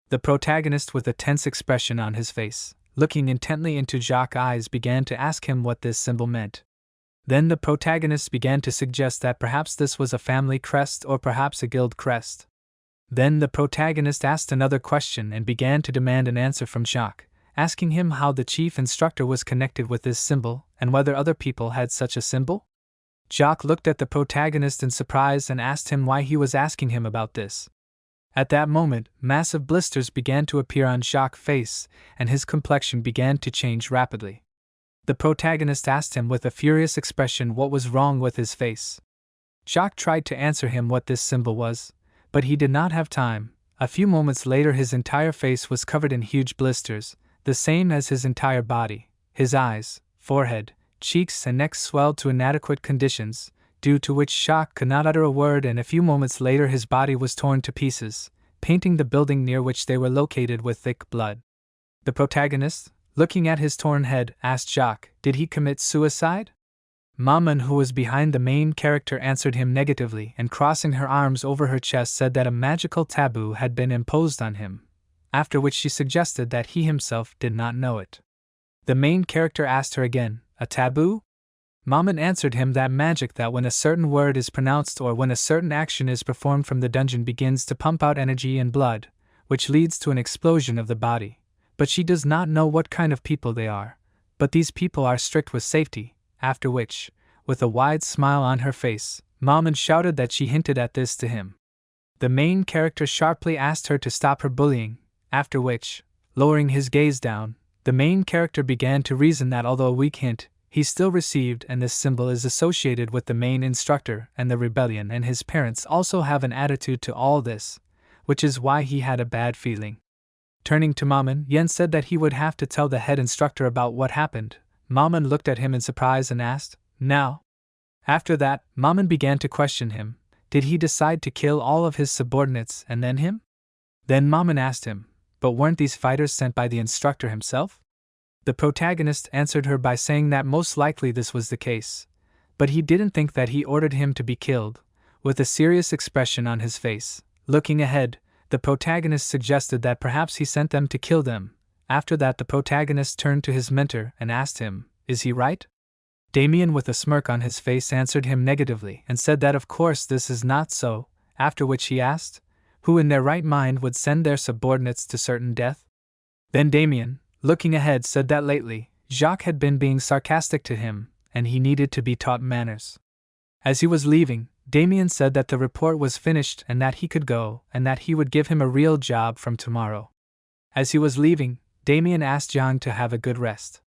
The protagonist, with a tense expression on his face, looking intently into Jacques' eyes, began to ask him what this symbol meant. Then the protagonist began to suggest that perhaps this was a family crest or perhaps a guild crest. Then the protagonist asked another question and began to demand an answer from Jacques, asking him how the chief instructor was connected with this symbol and whether other people had such a symbol. Jacques looked at the protagonist in surprise and asked him why he was asking him about this. At that moment, massive blisters began to appear on Jacques' face, and his complexion began to change rapidly. The protagonist asked him with a furious expression what was wrong with his face. Jacques tried to answer him what this symbol was, but he did not have time. A few moments later his entire face was covered in huge blisters, the same as his entire body. His eyes, forehead, cheeks and neck swelled to inadequate conditions, due to which Jacques could not utter a word, and a few moments later his body was torn to pieces, painting the building near which they were located with thick blood. The protagonist, looking at his torn head, asked Jacques, did he commit suicide? Maman, who was behind the main character, answered him negatively and crossing her arms over her chest said that a magical taboo had been imposed on him, after which she suggested that he himself did not know it. The main character asked her again, a taboo? Maman answered him that magic that when a certain word is pronounced or when a certain action is performed from the dungeon begins to pump out energy and blood, which leads to an explosion of the body. But she does not know what kind of people they are. But these people are strict with safety, after which, with a wide smile on her face, Maman shouted that she hinted at this to him. The main character sharply asked her to stop her bullying, after which, lowering his gaze down, the main character began to reason that although a weak hint, he still received, and this symbol is associated with the main instructor and the rebellion, and his parents also have an attitude to all this, which is why he had a bad feeling. Turning to Maman, Yen said that he would have to tell the head instructor about what happened. Maman looked at him in surprise and asked, now? After that, Maman began to question him. Did he decide to kill all of his subordinates and then him? Then Maman asked him, but weren't these fighters sent by the instructor himself? The protagonist answered her by saying that most likely this was the case, but he didn't think that he ordered him to be killed. With a serious expression on his face, looking ahead, the protagonist suggested that perhaps he sent them to kill them. After that the protagonist turned to his mentor and asked him, is he right? Damien with a smirk on his face answered him negatively and said that of course this is not so, after which he asked, who in their right mind would send their subordinates to certain death? Then Damien, looking ahead, said that lately, Jacques had been being sarcastic to him, and he needed to be taught manners. As he was leaving, Damien said that the report was finished and that he could go, and that he would give him a real job from tomorrow. As he was leaving, Damien asked Yang to have a good rest.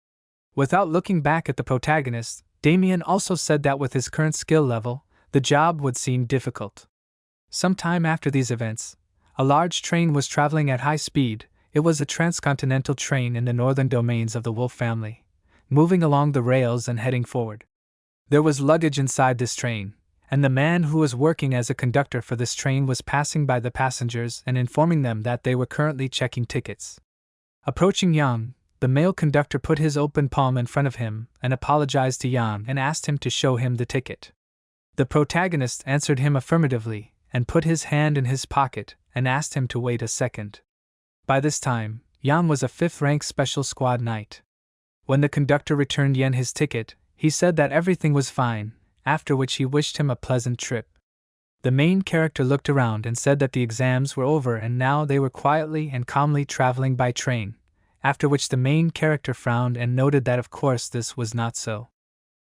Without looking back at the protagonist, Damien also said that with his current skill level, the job would seem difficult. Some time after these events, a large train was traveling at high speed. It was a transcontinental train in the northern domains of the wolf family, moving along the rails and heading forward. There was luggage inside this train, and the man who was working as a conductor for this train was passing by the passengers and informing them that they were currently checking tickets. Approaching Yang, the male conductor put his open palm in front of him and apologized to Yang and asked him to show him the ticket. The protagonist answered him affirmatively and put his hand in his pocket and asked him to wait a second. By this time, Yan was a 5th-rank Special Squad Knight. When the conductor returned Yen his ticket, he said that everything was fine, after which he wished him a pleasant trip. The main character looked around and said that the exams were over and now they were quietly and calmly traveling by train, after which the main character frowned and noted that of course this was not so.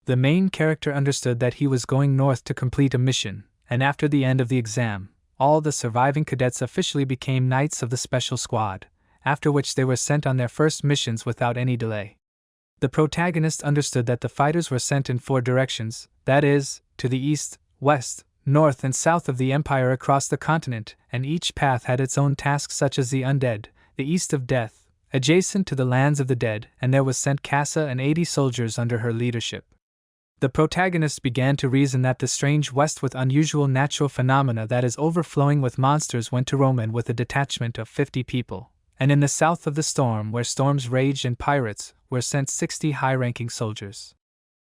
The main character understood that he was going north to complete a mission, and after the end of the exam, all the surviving cadets officially became Knights of the Special Squad, after which they were sent on their first missions without any delay. The protagonist understood that the fighters were sent in 4 directions, that is, to the east, west, north and south of the Empire across the continent, and each path had its own tasks such as the undead, the east of death, adjacent to the lands of the dead, and there was sent Casa and 80 soldiers under her leadership. The protagonist began to reason that the strange west with unusual natural phenomena that is overflowing with monsters went to Roman with a detachment of 50 people, and in the south of the storm where storms raged and pirates were sent 60 high-ranking soldiers.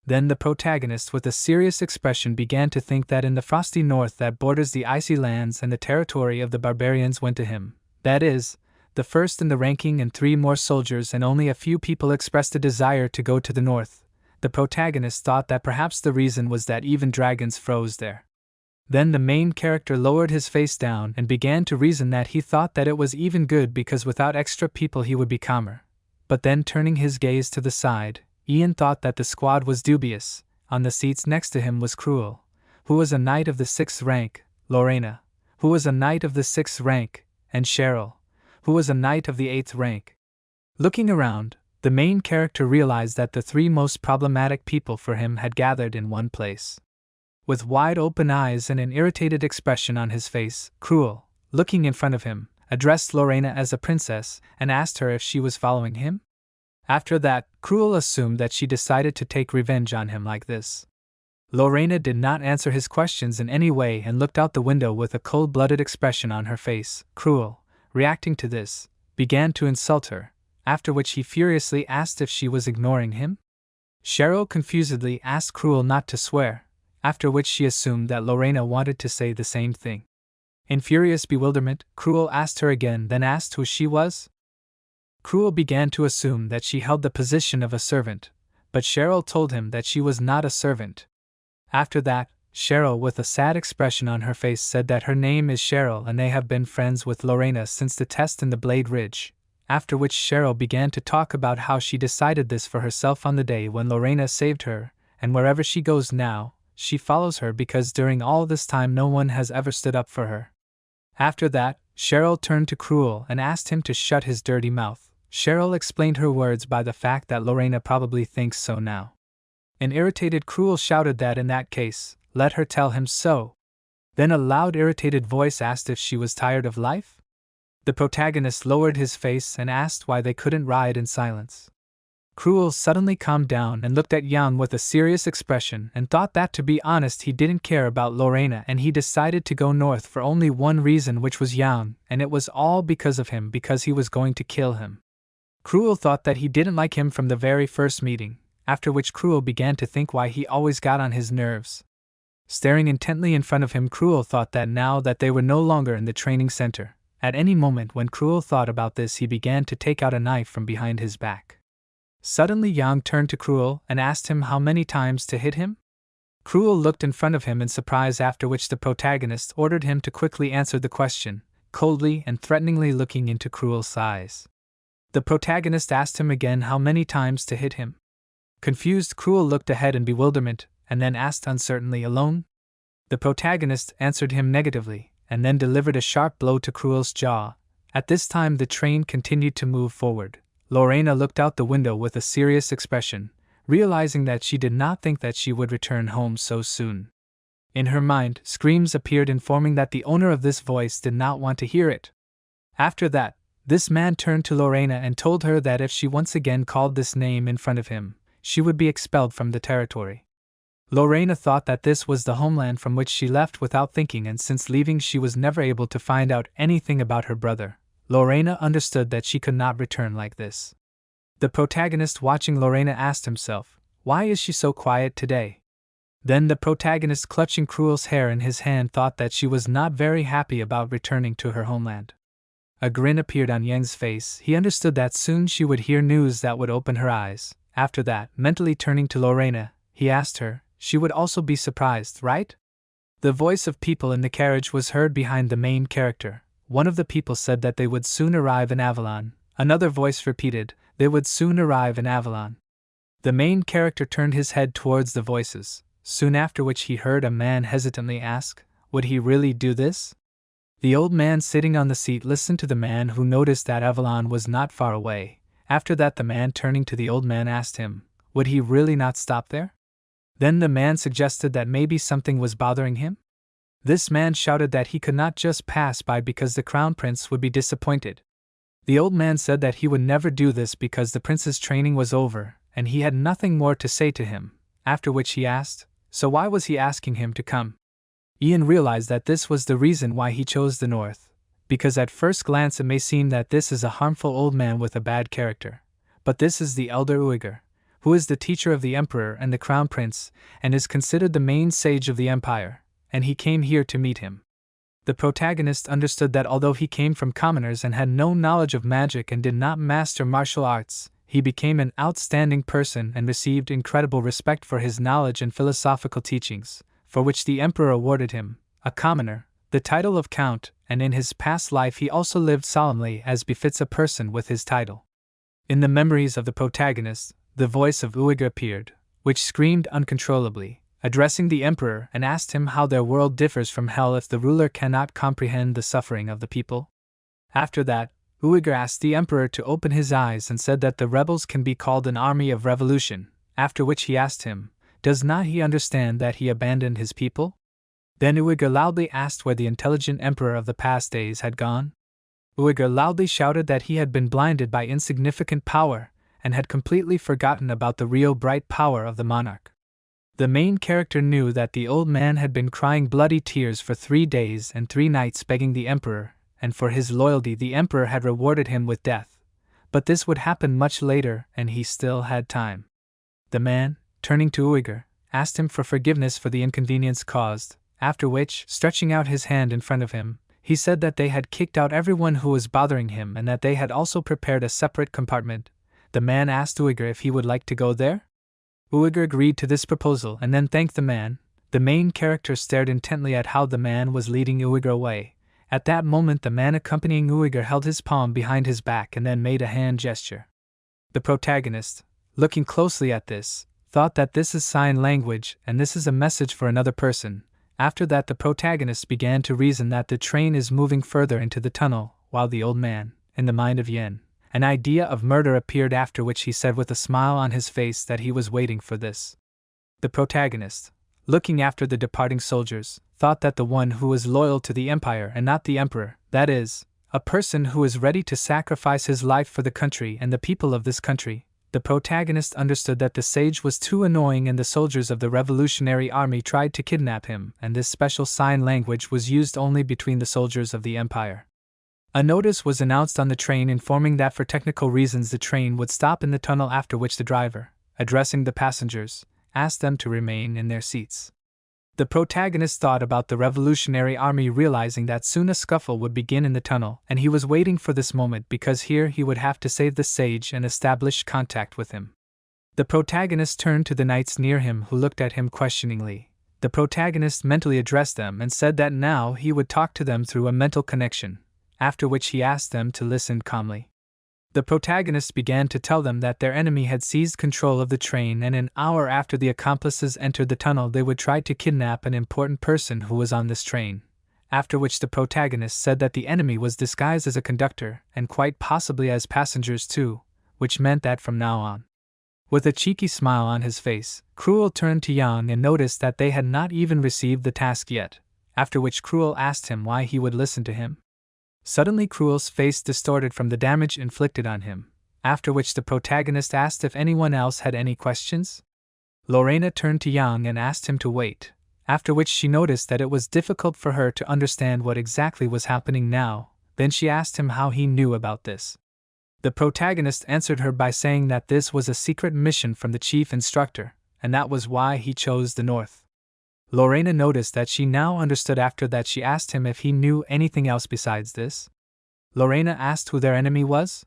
Then the protagonist with a serious expression began to think that in the frosty north that borders the icy lands and the territory of the barbarians went to him, that is, the first in the ranking and 3 more soldiers, and only a few people expressed a desire to go to the north. The protagonist thought that perhaps the reason was that even dragons froze there. Then the main character lowered his face down and began to reason that he thought that it was even good because without extra people he would be calmer. But then turning his gaze to the side, Ian thought that the squad was dubious. On the seats next to him was Cruel, who was a knight of the 6th rank, Lorena, who was a knight of the 6th rank, and Cheryl, who was a knight of the 8th rank. Looking around, the main character realized that the 3 most problematic people for him had gathered in one place. With wide open eyes and an irritated expression on his face, Cruel, looking in front of him, addressed Lorena as a princess and asked her if she was following him. After that, Cruel assumed that she decided to take revenge on him like this. Lorena did not answer his questions in any way and looked out the window with a cold-blooded expression on her face. Cruel, reacting to this, began to insult her, after which he furiously asked if she was ignoring him. Cheryl confusedly asked Cruel not to swear, after which she assumed that Lorena wanted to say the same thing. In furious bewilderment, Cruel asked her again, then asked who she was. Cruel began to assume that she held the position of a servant, but Cheryl told him that she was not a servant. After that, Cheryl, with a sad expression on her face, said that her name is Cheryl and they have been friends with Lorena since the test in the Blade Ridge, after which Cheryl began to talk about how she decided this for herself on the day when Lorena saved her, and wherever she goes now, she follows her because during all this time no one has ever stood up for her. After that, Cheryl turned to Cruel and asked him to shut his dirty mouth. Cheryl explained her words by the fact that Lorena probably thinks so now. An irritated Cruel shouted that in that case, let her tell him so. Then a loud irritated voice asked if she was tired of life. The protagonist lowered his face and asked why they couldn't ride in silence. Cruel suddenly calmed down and looked at Yang with a serious expression and thought that, to be honest, he didn't care about Lorena, and he decided to go north for only one reason, which was Yang, and it was all because of him, because he was going to kill him. Cruel thought that he didn't like him from the very first meeting, after which Cruel began to think why he always got on his nerves. Staring intently in front of him, Cruel thought that now that they were no longer in the training center, at any moment when Cruel thought about this, he began to take out a knife from behind his back. Suddenly Yang turned to Cruel and asked him how many times to hit him. Cruel looked in front of him in surprise, after which the protagonist ordered him to quickly answer the question, coldly and threateningly looking into Cruel's eyes. The protagonist asked him again how many times to hit him. Confused, Cruel looked ahead in bewilderment, and then asked uncertainly, alone? The protagonist answered him negatively, and then delivered a sharp blow to Cruel's jaw. At this time the train continued to move forward. Lorena looked out the window with a serious expression, realizing that she did not think that she would return home so soon. In her mind, screams appeared informing that the owner of this voice did not want to hear it. After that, this man turned to Lorena and told her that if she once again called this name in front of him, she would be expelled from the territory. Lorena thought that this was the homeland from which she left without thinking, and since leaving she was never able to find out anything about her brother. Lorena understood that she could not return like this. The protagonist, watching Lorena, asked himself, why is she so quiet today? Then the protagonist, clutching Cruel's hair in his hand, thought that she was not very happy about returning to her homeland. A grin appeared on Yang's face. He understood that soon she would hear news that would open her eyes. After that, mentally turning to Lorena, he asked her, she would also be surprised, right? The voice of people in the carriage was heard behind the main character. One of the people said that they would soon arrive in Avalon. Another voice repeated, they would soon arrive in Avalon. The main character turned his head towards the voices, soon after which he heard a man hesitantly ask, would he really do this? The old man sitting on the seat listened to the man, who noticed that Avalon was not far away. After that, the man, turning to the old man, asked him, would he really not stop there? Then the man suggested that maybe something was bothering him. This man shouted that he could not just pass by because the crown prince would be disappointed. The old man said that he would never do this because the prince's training was over, and he had nothing more to say to him, after which he asked, so why was he asking him to come? Ian realized that this was the reason why he chose the north, because at first glance it may seem that this is a harmful old man with a bad character, but this is the elder Uyghur, who is the teacher of the emperor and the crown prince, and is considered the main sage of the empire, and he came here to meet him. The protagonist understood that although he came from commoners and had no knowledge of magic and did not master martial arts, he became an outstanding person and received incredible respect for his knowledge and philosophical teachings, for which the emperor awarded him, a commoner, the title of count, and in his past life he also lived solemnly as befits a person with his title. In the memories of the protagonist, the voice of Uyghur appeared, which screamed uncontrollably, addressing the emperor, and asked him how their world differs from hell if the ruler cannot comprehend the suffering of the people. After that, Uyghur asked the emperor to open his eyes and said that the rebels can be called an army of revolution, after which he asked him, Does not he understand that he abandoned his people? Then Uyghur loudly asked where the intelligent emperor of the past days had gone. Uyghur loudly shouted that he had been blinded by insignificant power, and had completely forgotten about the real bright power of the monarch. The main character knew that the old man had been crying bloody tears for 3 days and 3 nights begging the emperor, and for his loyalty the emperor had rewarded him with death. But this would happen much later, and he still had time. The man, turning to Uyghur, asked him for forgiveness for the inconvenience caused, after which, stretching out his hand in front of him, he said that they had kicked out everyone who was bothering him and that they had also prepared a separate compartment. The man asked Uyghur if he would like to go there. Uyghur agreed to this proposal and then thanked the man. The main character stared intently at how the man was leading Uyghur away. At that moment the man accompanying Uyghur held his palm behind his back and then made a hand gesture. The protagonist, looking closely at this, thought that this is sign language and this is a message for another person. After that the protagonist began to reason that the train is moving further into the tunnel, while the old man, in the mind of Yin, an idea of murder appeared, after which he said with a smile on his face that he was waiting for this. The protagonist, looking after the departing soldiers, thought that the one who is loyal to the empire and not the emperor, that is, a person who is ready to sacrifice his life for the country and the people of this country. The protagonist understood that the sage was too annoying and the soldiers of the revolutionary army tried to kidnap him, and this special sign language was used only between the soldiers of the empire. A notice was announced on the train informing that for technical reasons the train would stop in the tunnel, after which the driver, addressing the passengers, asked them to remain in their seats. The protagonist thought about the revolutionary army, realizing that soon a scuffle would begin in the tunnel, and he was waiting for this moment because here he would have to save the sage and establish contact with him. The protagonist turned to the knights near him, who looked at him questioningly. The protagonist mentally addressed them and said that now he would talk to them through a mental connection, after which he asked them to listen calmly. The protagonist began to tell them that their enemy had seized control of the train, and an hour after the accomplices entered the tunnel they would try to kidnap an important person who was on this train, after which the protagonist said that the enemy was disguised as a conductor and quite possibly as passengers too, which meant that from now on. With a cheeky smile on his face, Cruel turned to Yang and noticed that they had not even received the task yet, after which Cruel asked him why he would listen to him. Suddenly Cruel's face distorted from the damage inflicted on him, after which the protagonist asked if anyone else had any questions. Lorena turned to Yang and asked him to wait, after which she noticed that it was difficult for her to understand what exactly was happening now. Then she asked him how he knew about this. The protagonist answered her by saying that this was a secret mission from the chief instructor, and that was why he chose the north. Lorena noticed that she now understood. After that she asked him if he knew anything else besides this. Lorena asked who their enemy was.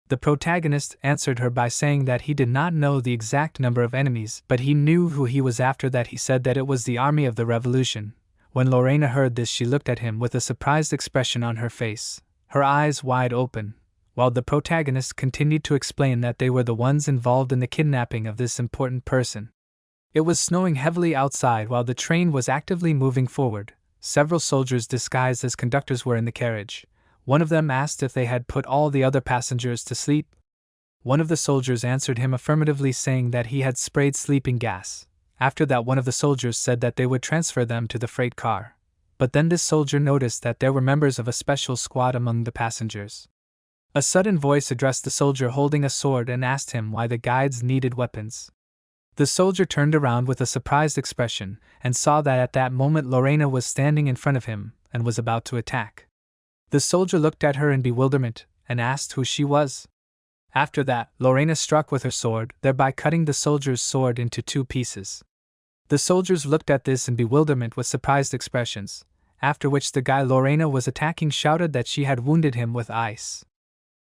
The protagonist answered her by saying that he did not know the exact number of enemies, but he knew who he was. After that he said that it was the army of the revolution. When Lorena heard this she looked at him with a surprised expression on her face, her eyes wide open, while the protagonist continued to explain that they were the ones involved in the kidnapping of this important person. It was snowing heavily outside while the train was actively moving forward. Several soldiers disguised as conductors were in the carriage. One of them asked if they had put all the other passengers to sleep. One of the soldiers answered him affirmatively, saying that he had sprayed sleeping gas. After that one of the soldiers said that they would transfer them to the freight car. But then this soldier noticed that there were members of a special squad among the passengers. A sudden voice addressed the soldier holding a sword and asked him why the guides needed weapons. The soldier turned around with a surprised expression and saw that at that moment Lorena was standing in front of him and was about to attack. The soldier looked at her in bewilderment and asked who she was. After that, Lorena struck with her sword, thereby cutting the soldier's sword into 2 pieces. The soldiers looked at this in bewilderment with surprised expressions, after which the guy Lorena was attacking shouted that she had wounded him with ice.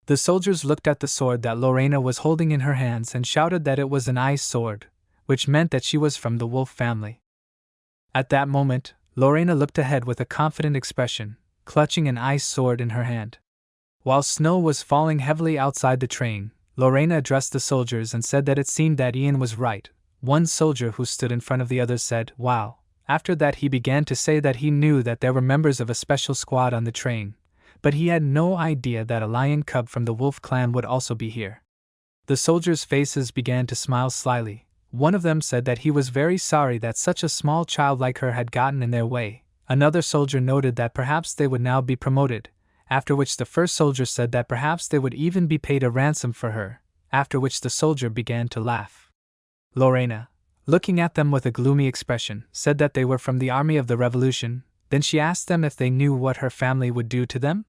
The soldiers looked at the sword that Lorena was holding in her hands and shouted that it was an ice sword, which meant that she was from the wolf family. At that moment, Lorena looked ahead with a confident expression, clutching an ice sword in her hand. While snow was falling heavily outside the train, Lorena addressed the soldiers and said that it seemed that Ian was right. One soldier who stood in front of the others said, "Wow." After that he began to say that he knew that there were members of a special squad on the train, but he had no idea that a lion cub from the wolf clan would also be here. The soldiers' faces began to smile slyly, One of them said that he was very sorry that such a small child like her had gotten in their way. Another soldier noted that perhaps they would now be promoted, after which the first soldier said that perhaps they would even be paid a ransom for her, after which the soldier began to laugh. Lorena, looking at them with a gloomy expression, said that they were from the army of the revolution. Then she asked them if they knew what her family would do to them.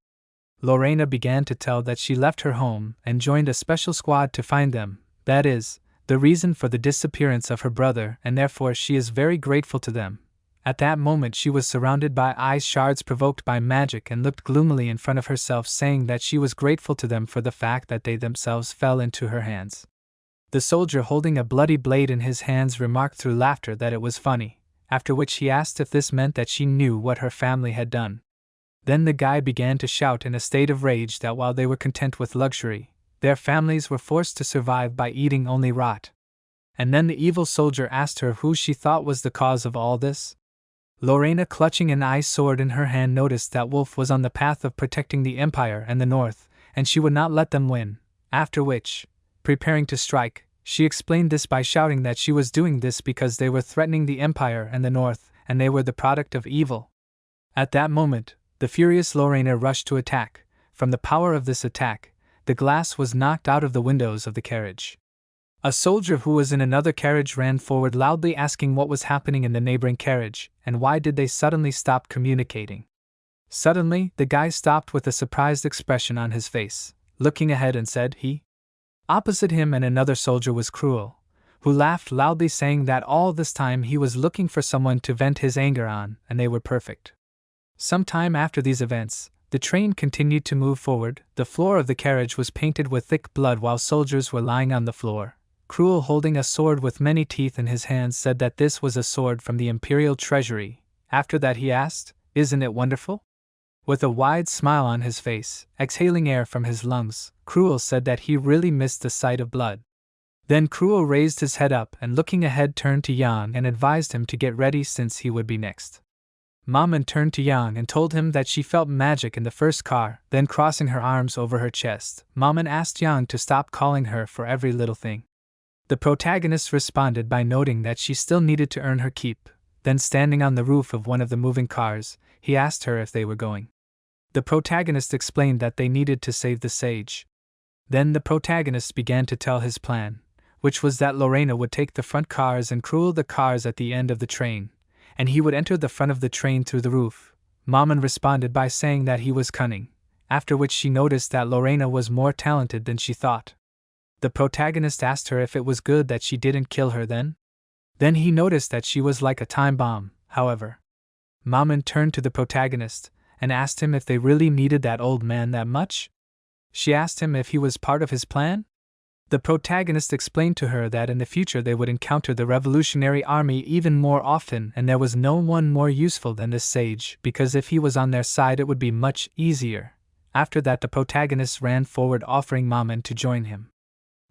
Lorena began to tell that she left her home and joined a special squad to find them, that is, the reason for the disappearance of her brother, and therefore she is very grateful to them. At that moment she was surrounded by ice shards provoked by magic and looked gloomily in front of herself, saying that she was grateful to them for the fact that they themselves fell into her hands. The soldier holding a bloody blade in his hands remarked through laughter that it was funny, after which he asked if this meant that she knew what her family had done. Then the guy began to shout in a state of rage that while they were content with luxury, their families were forced to survive by eating only rot. And then the evil soldier asked her who she thought was the cause of all this. Lorena, clutching an ice sword in her hand, noticed that Wolf was on the path of protecting the Empire and the North, and she would not let them win, after which, preparing to strike, she explained this by shouting that she was doing this because they were threatening the Empire and the North, and they were the product of evil. At that moment, the furious Lorena rushed to attack. From the power of this attack, the glass was knocked out of the windows of the carriage. A soldier who was in another carriage ran forward loudly asking what was happening in the neighboring carriage, and why did they suddenly stop communicating. Suddenly, the guy stopped with a surprised expression on his face, looking ahead, and said he. Opposite him and another soldier was Cruel, who laughed loudly, saying that all this time he was looking for someone to vent his anger on, and they were perfect. Some time after these events, the train continued to move forward. The floor of the carriage was painted with thick blood while soldiers were lying on the floor. Cruel, holding a sword with many teeth in his hands, said that this was a sword from the Imperial Treasury. After that he asked, "Isn't it wonderful?" With a wide smile on his face, exhaling air from his lungs, Cruel said that he really missed the sight of blood. Then Cruel raised his head up and, looking ahead, turned to Yang and advised him to get ready since he would be next. Maman turned to Yang and told him that she felt magic in the first car. Then, crossing her arms over her chest, Maman asked Yang to stop calling her for every little thing. The protagonist responded by noting that she still needed to earn her keep. Then, standing on the roof of one of the moving cars, he asked her if they were going. The protagonist explained that they needed to save the sage. Then the protagonist began to tell his plan, which was that Lorena would take the front cars and Cruel the cars at the end of the train, and he would enter the front of the train through the roof. Maman responded by saying that he was cunning, after which she noticed that Lorena was more talented than she thought. The protagonist asked her if it was good that she didn't kill her then. Then he noticed that she was like a time bomb, however. Maman turned to the protagonist and asked him if they really needed that old man that much. She asked him if he was part of his plan. The protagonist explained to her that in the future they would encounter the revolutionary army even more often, and there was no one more useful than this sage, because if he was on their side it would be much easier. After that the protagonist ran forward, offering Maman to join him.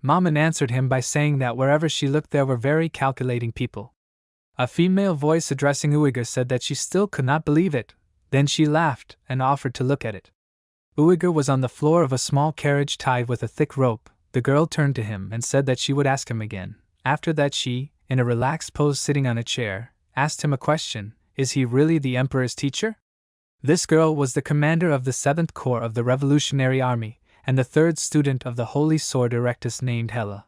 Maman answered him by saying that wherever she looked there were very calculating people. A female voice addressing Uyghur said that she still could not believe it. Then she laughed and offered to look at it. Uyghur was on the floor of a small carriage tied with a thick rope. The girl turned to him and said that she would ask him again. After that she, in a relaxed pose sitting on a chair, asked him a question: "Is he really the Emperor's teacher?" This girl was the commander of the 7th Corps of the Revolutionary Army, and the 3rd student of the Holy Sword Erectus named Hella.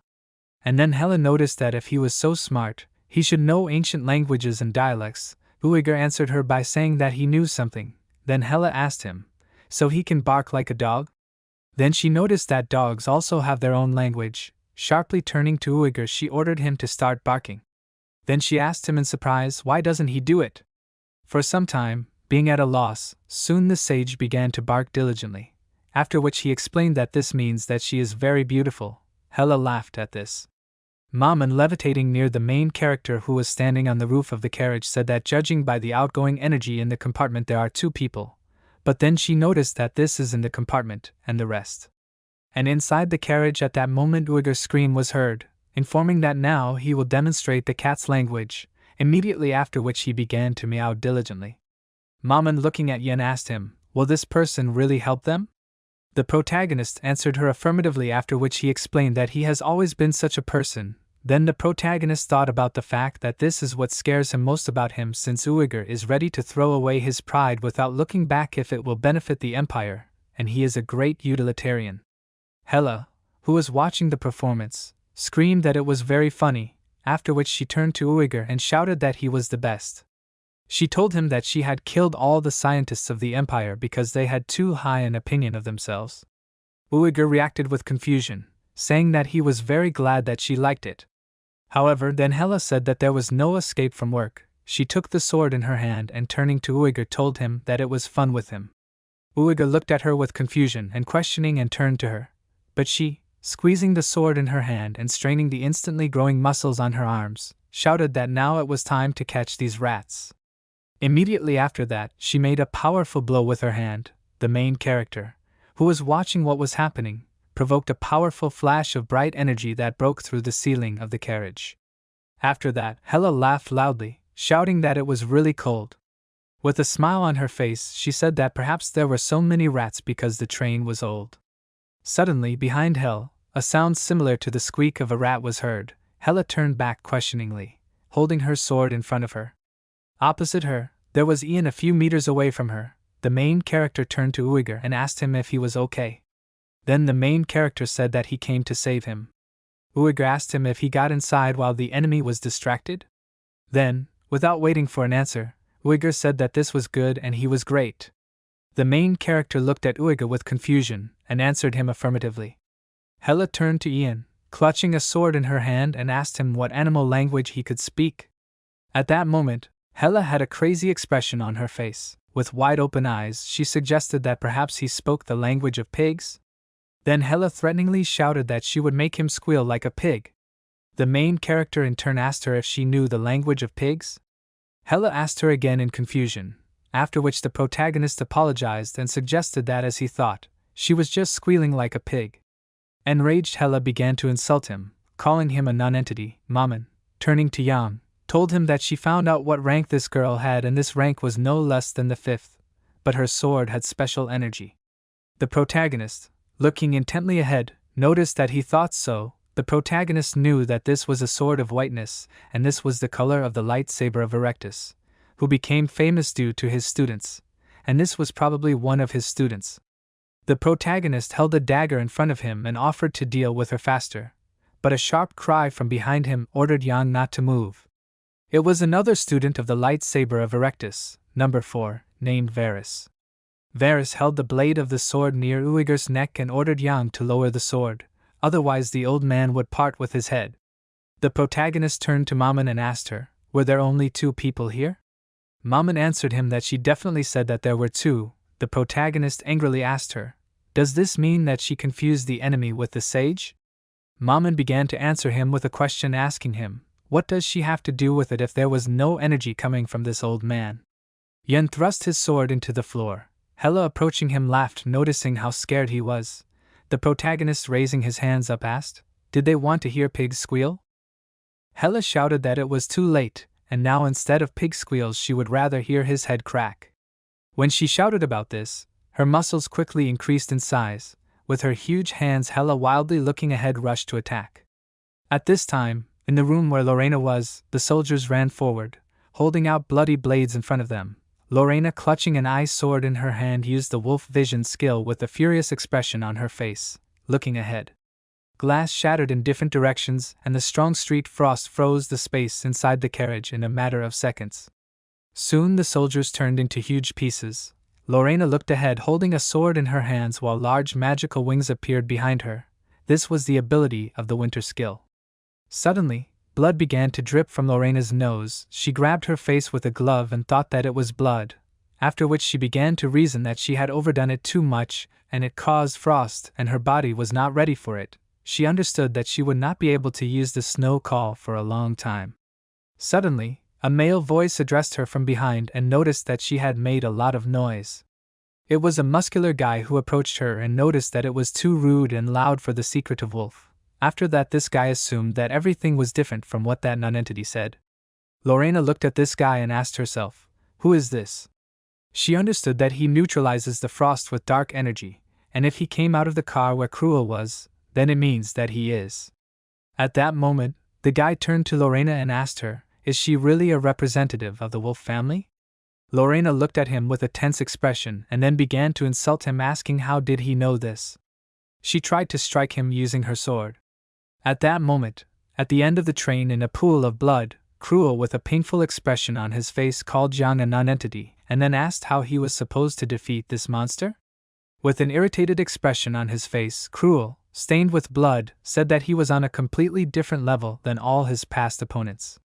And then Hella noticed that if he was so smart, he should know ancient languages and dialects. Uyghur answered her by saying that he knew something. Then Hella asked him, "So he can bark like a dog?" Then she noticed that dogs also have their own language. Sharply turning to Uyghur, she ordered him to start barking. Then she asked him in surprise, why doesn't he do it? For some time, being at a loss, soon the sage began to bark diligently, after which he explained that this means that she is very beautiful. Hella laughed at this. Maman, levitating near the main character who was standing on the roof of the carriage, said that judging by the outgoing energy in the compartment there are 2 people. But then she noticed that this is in the compartment, and the rest. And inside the carriage at that moment Uyghur's scream was heard, informing that now he will demonstrate the cat's language, immediately after which he began to meow diligently. Maman, looking at Yen, asked him, "Will this person really help them?" The protagonist answered her affirmatively, after which he explained that he has always been such a person. Then the protagonist thought about the fact that this is what scares him most about him, since Uyghur is ready to throw away his pride without looking back if it will benefit the empire, and he is a great utilitarian. Hella, who was watching the performance, screamed that it was very funny, after which she turned to Uyghur and shouted that he was the best. She told him that she had killed all the scientists of the empire because they had too high an opinion of themselves. Uyghur reacted with confusion, saying that he was very glad that she liked it. However, then Hella said that there was no escape from work. She took the sword in her hand and turning to Uyghur told him that it was fun with him. Uyghur looked at her with confusion and questioning and turned to her. But she, squeezing the sword in her hand and straining the instantly growing muscles on her arms, shouted that now it was time to catch these rats. Immediately after that, she made a powerful blow with her hand. The main character, who was watching what was happening, provoked a powerful flash of bright energy that broke through the ceiling of the carriage. After that, Hella laughed loudly, shouting that it was really cold. With a smile on her face, she said that perhaps there were so many rats because the train was old. Suddenly, behind Hell, a sound similar to the squeak of a rat was heard. Hella turned back questioningly, holding her sword in front of her. Opposite her, there was Ian a few meters away from her. The main character turned to Uyghur and asked him if he was okay. Then the main character said that he came to save him. Uyghur asked him if he got inside while the enemy was distracted. Then, without waiting for an answer, Uyghur said that this was good and he was great. The main character looked at Uyghur with confusion and answered him affirmatively. Hella turned to Ian, clutching a sword in her hand, and asked him what animal language he could speak. At that moment, Hella had a crazy expression on her face. With wide open eyes, she suggested that perhaps he spoke the language of pigs. Then Hella threateningly shouted that she would make him squeal like a pig. The main character in turn asked her if she knew the language of pigs. Hella asked her again in confusion, after which the protagonist apologized and suggested that, as he thought, she was just squealing like a pig. Enraged, Hella began to insult him, calling him a non-entity. Maman, turning to Yang, told him that she found out what rank this girl had, and this rank was no less than the 5th, but her sword had special energy. The protagonist, looking intently ahead, noticed that he thought so. The protagonist knew that this was a sword of whiteness, and this was the color of the lightsaber of Erectus, who became famous due to his students, and this was probably one of his students. The protagonist held a dagger in front of him and offered to deal with her faster, but a sharp cry from behind him ordered Yang not to move. It was another student of the lightsaber of Erectus, number 4, named Varys. Varys held the blade of the sword near Uyghur's neck and ordered Yang to lower the sword, otherwise the old man would part with his head. The protagonist turned to Maman and asked her, were there only 2 people here? Maman answered him that she definitely said that there were 2. The protagonist angrily asked her, does this mean that she confused the enemy with the sage? Maman began to answer him with a question, asking him, what does she have to do with it if there was no energy coming from this old man? Yen thrust his sword into the floor. Hella, approaching him, laughed, noticing how scared he was. The protagonist, raising his hands up, asked, did they want to hear pigs squeal? Hella shouted that it was too late, and now instead of pig squeals she would rather hear his head crack. When she shouted about this, her muscles quickly increased in size. With her huge hands, Hella, wildly looking ahead, rushed to attack. At this time, in the room where Lorena was, the soldiers ran forward, holding out bloody blades in front of them. Lorena, clutching an ice sword in her hand, used the wolf vision skill with a furious expression on her face, looking ahead. Glass shattered in different directions, and the strong street frost froze the space inside the carriage in a matter of seconds. Soon the soldiers turned into huge pieces. Lorena looked ahead, holding a sword in her hands, while large magical wings appeared behind her. This was the ability of the winter skill. Suddenly, blood began to drip from Lorena's nose. She grabbed her face with a glove and thought that it was blood, after which she began to reason that she had overdone it too much, and it caused frost, and her body was not ready for it. She understood that she would not be able to use the snow call for a long time. Suddenly, a male voice addressed her from behind and noticed that she had made a lot of noise. It was a muscular guy who approached her and noticed that it was too rude and loud for the secretive wolf. After that, this guy assumed that everything was different from what that nonentity said. Lorena looked at this guy and asked herself, who is this? She understood that he neutralizes the frost with dark energy, and if he came out of the car where Cruel was, then it means that he is. At that moment, The guy turned to Lorena and asked her, is she really a representative of the wolf family? Lorena looked at him with a tense expression and then began to insult him, asking how did he know this. She tried to strike him using her sword. At that moment, at the end of the train in a pool of blood, Cruel with a painful expression on his face called Jiang a non-entity and then asked how he was supposed to defeat this monster? With an irritated expression on his face, Cruel, stained with blood, said that he was on a completely different level than all his past opponents.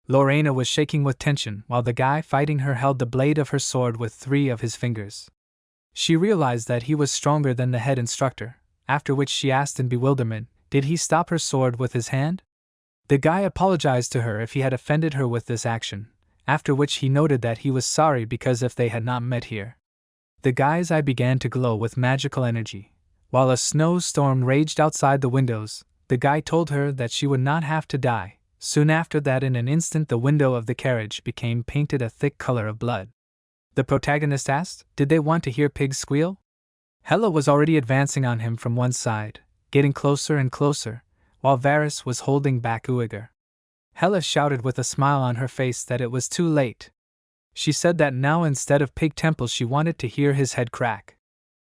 Lorena was shaking with tension while the guy fighting her held the blade of her sword with 3 of his fingers. She realized that he was stronger than the head instructor, after which she asked in bewilderment, did he stop her sword with his hand? The guy apologized to her if he had offended her with this action, after which he noted that he was sorry because if they had not met here. The guy's eye began to glow with magical energy. While a snowstorm raged outside the windows, the guy told her that she would not have to die. Soon after that, in an instant, the window of the carriage became painted a thick color of blood. The protagonist asked, did they want to hear pigs squeal? Yahello was already advancing on him from one side, getting closer and closer, while Varys was holding back Uighur. Yahello shouted with a smile on her face that it was too late. She said that now instead of pig temples she wanted to hear his head crack.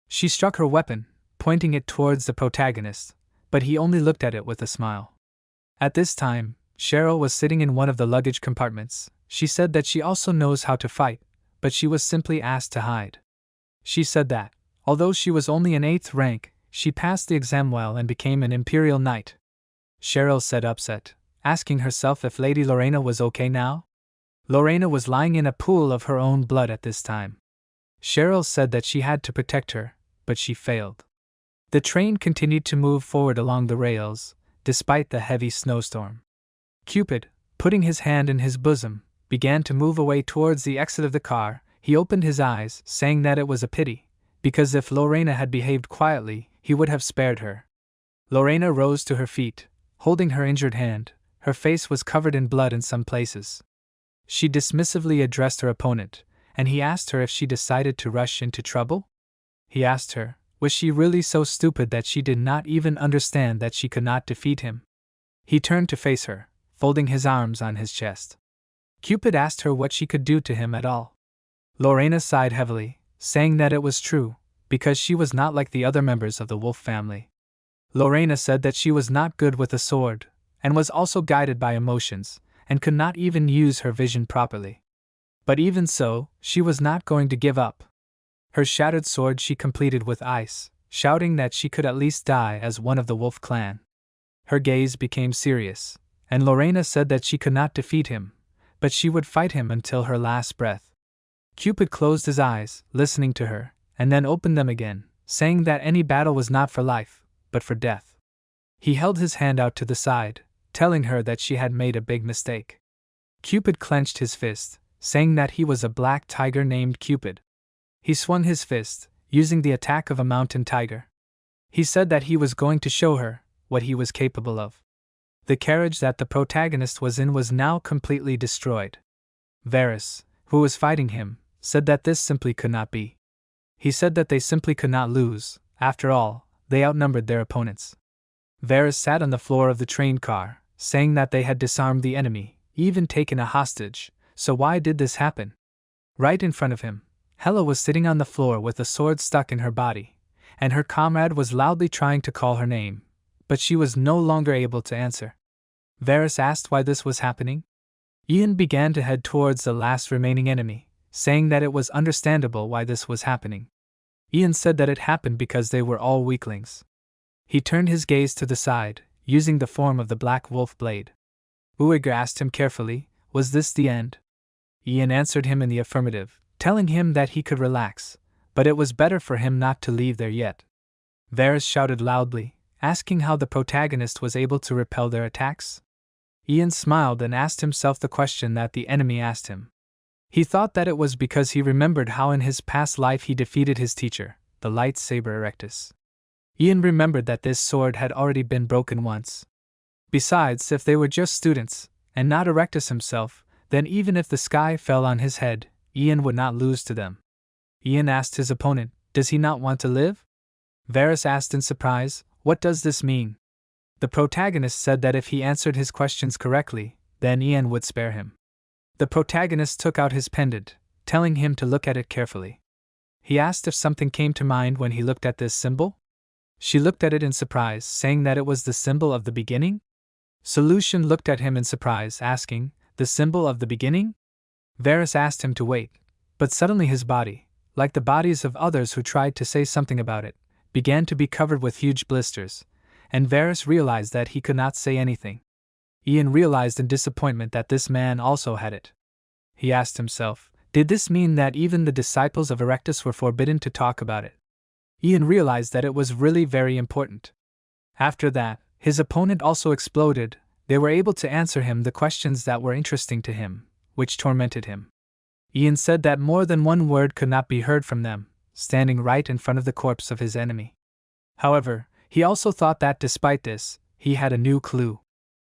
She struck her weapon, pointing it towards the protagonist, but he only looked at it with a smile. At this time, Cheryl was sitting in one of the luggage compartments. She said that she also knows how to fight, but she was simply asked to hide. She said that, although she was only an 8th rank, she passed the exam well and became an Imperial Knight. Cheryl said upset, asking herself if Lady Lorena was okay now. Lorena was lying in a pool of her own blood at this time. Cheryl said that she had to protect her, but she failed. The train continued to move forward along the rails, despite the heavy snowstorm. Cupid, putting his hand in his bosom, began to move away towards the exit of the car. He opened his eyes, saying that it was a pity, because if Lorena had behaved quietly, he would have spared her. Lorena rose to her feet, holding her injured hand. Her face was covered in blood in some places. She dismissively addressed her opponent, and he asked her if she decided to rush into trouble. He asked her, was she really so stupid that she did not even understand that she could not defeat him? He turned to face her, folding his arms on his chest. Cupid asked her what she could do to him at all. Lorena sighed heavily, saying that it was true, because she was not like the other members of the wolf family. Lorena said that she was not good with a sword, and was also guided by emotions, and could not even use her vision properly. But even so, she was not going to give up. Her shattered sword she completed with ice, shouting that she could at least die as one of the wolf clan. Her gaze became serious, and Lorena said that she could not defeat him, but she would fight him until her last breath. Cupid closed his eyes, listening to her, and then opened them again, saying that any battle was not for life, but for death. He held his hand out to the side, telling her that she had made a big mistake. Cupid clenched his fist, saying that he was a black tiger named Cupid. He swung his fist, using the attack of a mountain tiger. He said that he was going to show her what he was capable of. The carriage that the protagonist was in was now completely destroyed. Varys, who was fighting him, said that this simply could not be. He said that they simply could not lose. After all, they outnumbered their opponents. Varys sat on the floor of the train car, saying that they had disarmed the enemy, even taken a hostage, so why did this happen? Right in front of him, Yahello was sitting on the floor with a sword stuck in her body, and her comrade was loudly trying to call her name, but she was no longer able to answer. Varys asked why this was happening. Ian began to head towards the last remaining enemy, saying that it was understandable why this was happening. Ian said that it happened because they were all weaklings. He turned his gaze to the side, using the form of the black wolf blade. Uighur asked him carefully, was this the end? Ian answered him in the affirmative, telling him that he could relax, but it was better for him not to leave there yet. Varys shouted loudly, asking how the protagonist was able to repel their attacks. Ian smiled and asked himself the question that the enemy asked him. He thought that it was because he remembered how in his past life he defeated his teacher, the lightsaber Erectus. Ian remembered that this sword had already been broken once. Besides, if they were just students, and not Erectus himself, then even if the sky fell on his head, Ian would not lose to them. Ian asked his opponent, does he not want to live? Varys asked in surprise, what does this mean? The protagonist said that if he answered his questions correctly, then Ian would spare him. The protagonist took out his pendant, telling him to look at it carefully. He asked if something came to mind when he looked at this symbol. She looked at it in surprise, saying that it was the symbol of the beginning. Solution looked at him in surprise, asking, "The symbol of the beginning?" Varys asked him to wait, but suddenly his body, like the bodies of others who tried to say something about it, began to be covered with huge blisters, and Varys realized that he could not say anything. Ian realized in disappointment that this man also had it. He asked himself, did this mean that even the disciples of Erectus were forbidden to talk about it? Ian realized that it was really very important. After that, his opponent also exploded. They were able to answer him the questions that were interesting to him, which tormented him. Ian said that more than one word could not be heard from them, standing right in front of the corpse of his enemy. However, he also thought that despite this, he had a new clue.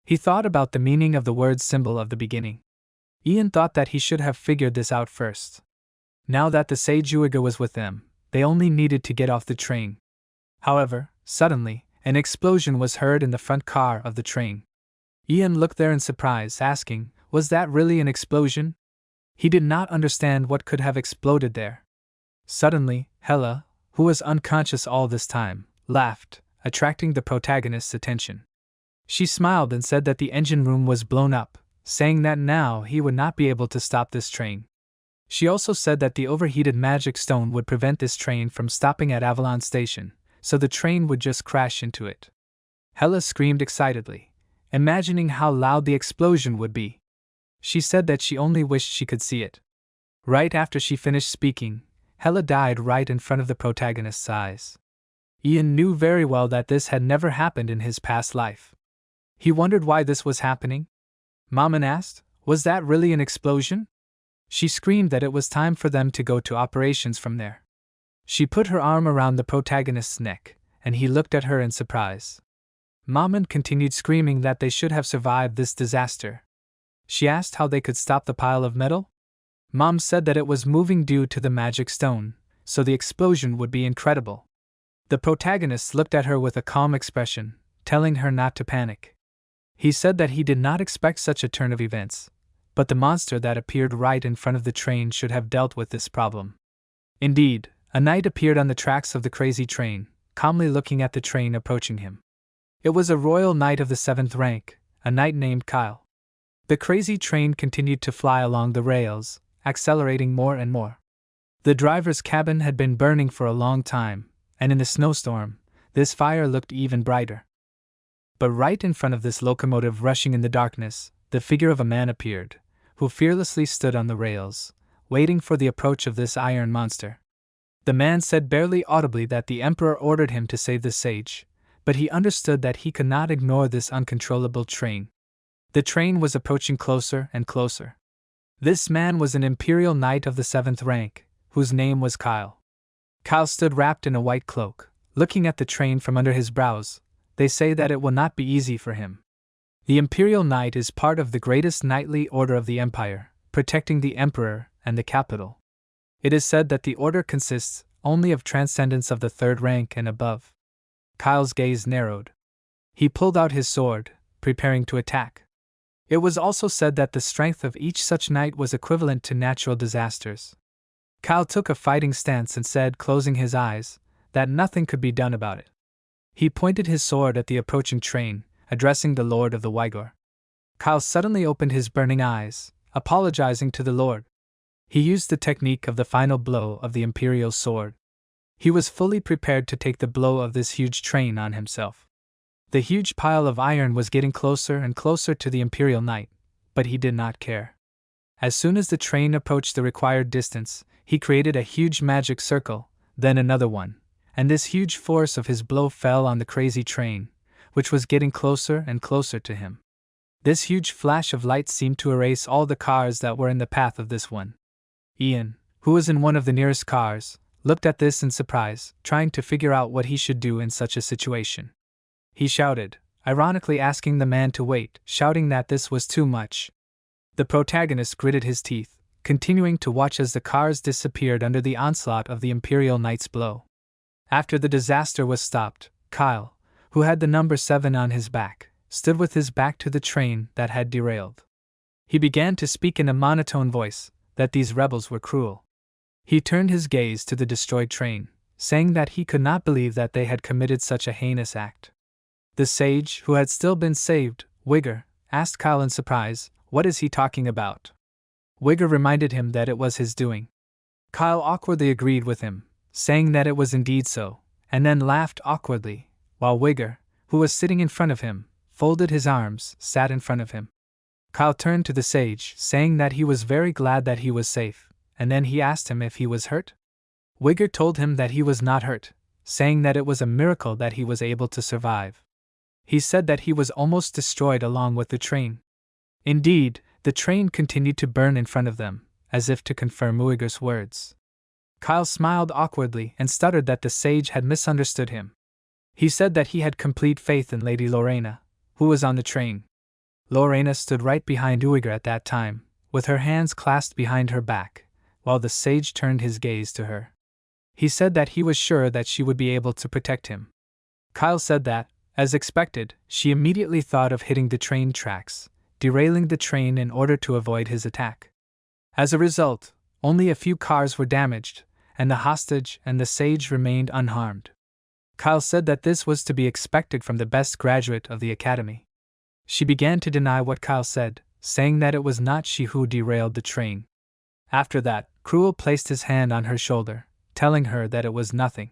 He thought about the meaning of the word symbol of the beginning. Ian thought that he should have figured this out first. Now that the sage Uiga was with them, they only needed to get off the train. However, suddenly, an explosion was heard in the front car of the train. Ian looked there in surprise, asking, was that really an explosion? He did not understand what could have exploded there. Suddenly, Hela, who was unconscious all this time, laughed, attracting the protagonist's attention. She smiled and said that the engine room was blown up, saying that now he would not be able to stop this train. She also said that the overheated magic stone would prevent this train from stopping at Avalon Station, so the train would just crash into it. Hela screamed excitedly, imagining how loud the explosion would be. She said that she only wished she could see it. Right after she finished speaking, Hela died right in front of the protagonist's eyes. Ian knew very well that this had never happened in his past life. He wondered why this was happening. Maman asked, was that really an explosion? She screamed that it was time for them to go to operations from there. She put her arm around the protagonist's neck, and he looked at her in surprise. Maman continued screaming that they should have survived this disaster. She asked how they could stop the pile of metal. Mom said that it was moving due to the magic stone, so the explosion would be incredible. The protagonist looked at her with a calm expression, telling her not to panic. He said that he did not expect such a turn of events, but the monster that appeared right in front of the train should have dealt with this problem. Indeed, a knight appeared on the tracks of the crazy train, calmly looking at the train approaching him. It was a royal knight of the 7th rank, a knight named Kyle. The crazy train continued to fly along the rails, accelerating more and more. The driver's cabin had been burning for a long time, and in the snowstorm, this fire looked even brighter. But right in front of this locomotive rushing in the darkness, the figure of a man appeared, who fearlessly stood on the rails, waiting for the approach of this iron monster. The man said barely audibly that the emperor ordered him to save the sage, but he understood that he could not ignore this uncontrollable train. The train was approaching closer and closer. This man was an imperial knight of the 7th rank, whose name was Kyle. Kyle stood wrapped in a white cloak, looking at the train from under his brows. They say that it will not be easy for him. The Imperial Knight is part of the greatest knightly order of the Empire, protecting the Emperor and the capital. It is said that the order consists only of transcendents of the 3rd rank and above. Kyle's gaze narrowed. He pulled out his sword, preparing to attack. It was also said that the strength of each such knight was equivalent to natural disasters. Kyle took a fighting stance and said, closing his eyes, that nothing could be done about it. He pointed his sword at the approaching train, addressing the Lord of the Wygor. Kyle suddenly opened his burning eyes, apologizing to the Lord. He used the technique of the final blow of the Imperial sword. He was fully prepared to take the blow of this huge train on himself. The huge pile of iron was getting closer and closer to the Imperial Knight, but he did not care. As soon as the train approached the required distance, he created a huge magic circle, then another one, and this huge force of his blow fell on the crazy train, which was getting closer and closer to him. This huge flash of light seemed to erase all the cars that were in the path of this one. Ian, who was in one of the nearest cars, looked at this in surprise, trying to figure out what he should do in such a situation. He shouted, ironically asking the man to wait, shouting that this was too much. The protagonist gritted his teeth, continuing to watch as the cars disappeared under the onslaught of the Imperial Knight's blow. After the disaster was stopped, Kyle, who had the number 7 on his back, stood with his back to the train that had derailed. He began to speak in a monotone voice that these rebels were cruel. He turned his gaze to the destroyed train, saying that he could not believe that they had committed such a heinous act. The sage, who had still been saved, Wigger, asked Kyle in surprise, "What is he talking about?" Wigger reminded him that it was his doing. Kyle awkwardly agreed with him, saying that it was indeed so, and then laughed awkwardly, while Wigger, who was sitting in front of him, folded his arms, sat in front of him. Kyle turned to the sage, saying that he was very glad that he was safe, and then he asked him if he was hurt. Wigger told him that he was not hurt, saying that it was a miracle that he was able to survive. He said that he was almost destroyed along with the train. Indeed, the train continued to burn in front of them, as if to confirm Wigger's words. Kyle smiled awkwardly and stuttered that the sage had misunderstood him. He said that he had complete faith in Lady Lorena, who was on the train. Lorena stood right behind Wigger at that time, with her hands clasped behind her back, while the sage turned his gaze to her. He said that he was sure that she would be able to protect him. Kyle said that, as expected, she immediately thought of hitting the train tracks, derailing the train in order to avoid his attack. As a result, only a few cars were damaged, and the hostage and the sage remained unharmed. Kyle said that this was to be expected from the best graduate of the academy. She began to deny what Kyle said, saying that it was not she who derailed the train. After that, Cruel placed his hand on her shoulder, telling her that it was nothing.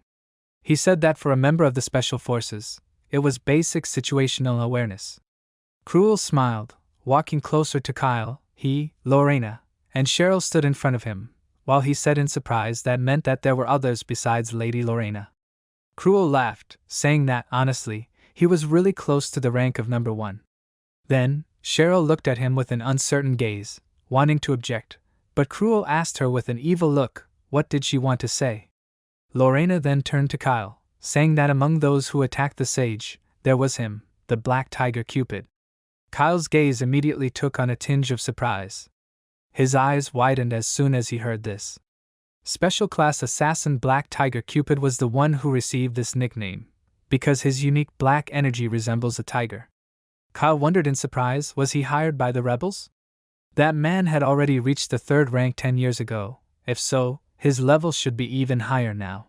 He said that for a member of the Special Forces, it was basic situational awareness. Cruel smiled, walking closer to Kyle. He, Lorena, and Cheryl stood in front of him, while he said in surprise that meant that there were others besides Lady Lorena. Cruel laughed, saying that, honestly, he was really close to the rank of number 1. Then, Cheryl looked at him with an uncertain gaze, wanting to object, but Cruel asked her with an evil look, what did she want to say? Lorena then turned to Kyle, saying that among those who attacked the sage, there was him, the Black Tiger Cupid. Kyle's gaze immediately took on a tinge of surprise. His eyes widened as soon as he heard this. Special Class Assassin Black Tiger Cupid was the one who received this nickname, because his unique black energy resembles a tiger. Kyle wondered in surprise, was he hired by the rebels? That man had already reached the 3rd rank 10 years ago. If so, his level should be even higher now.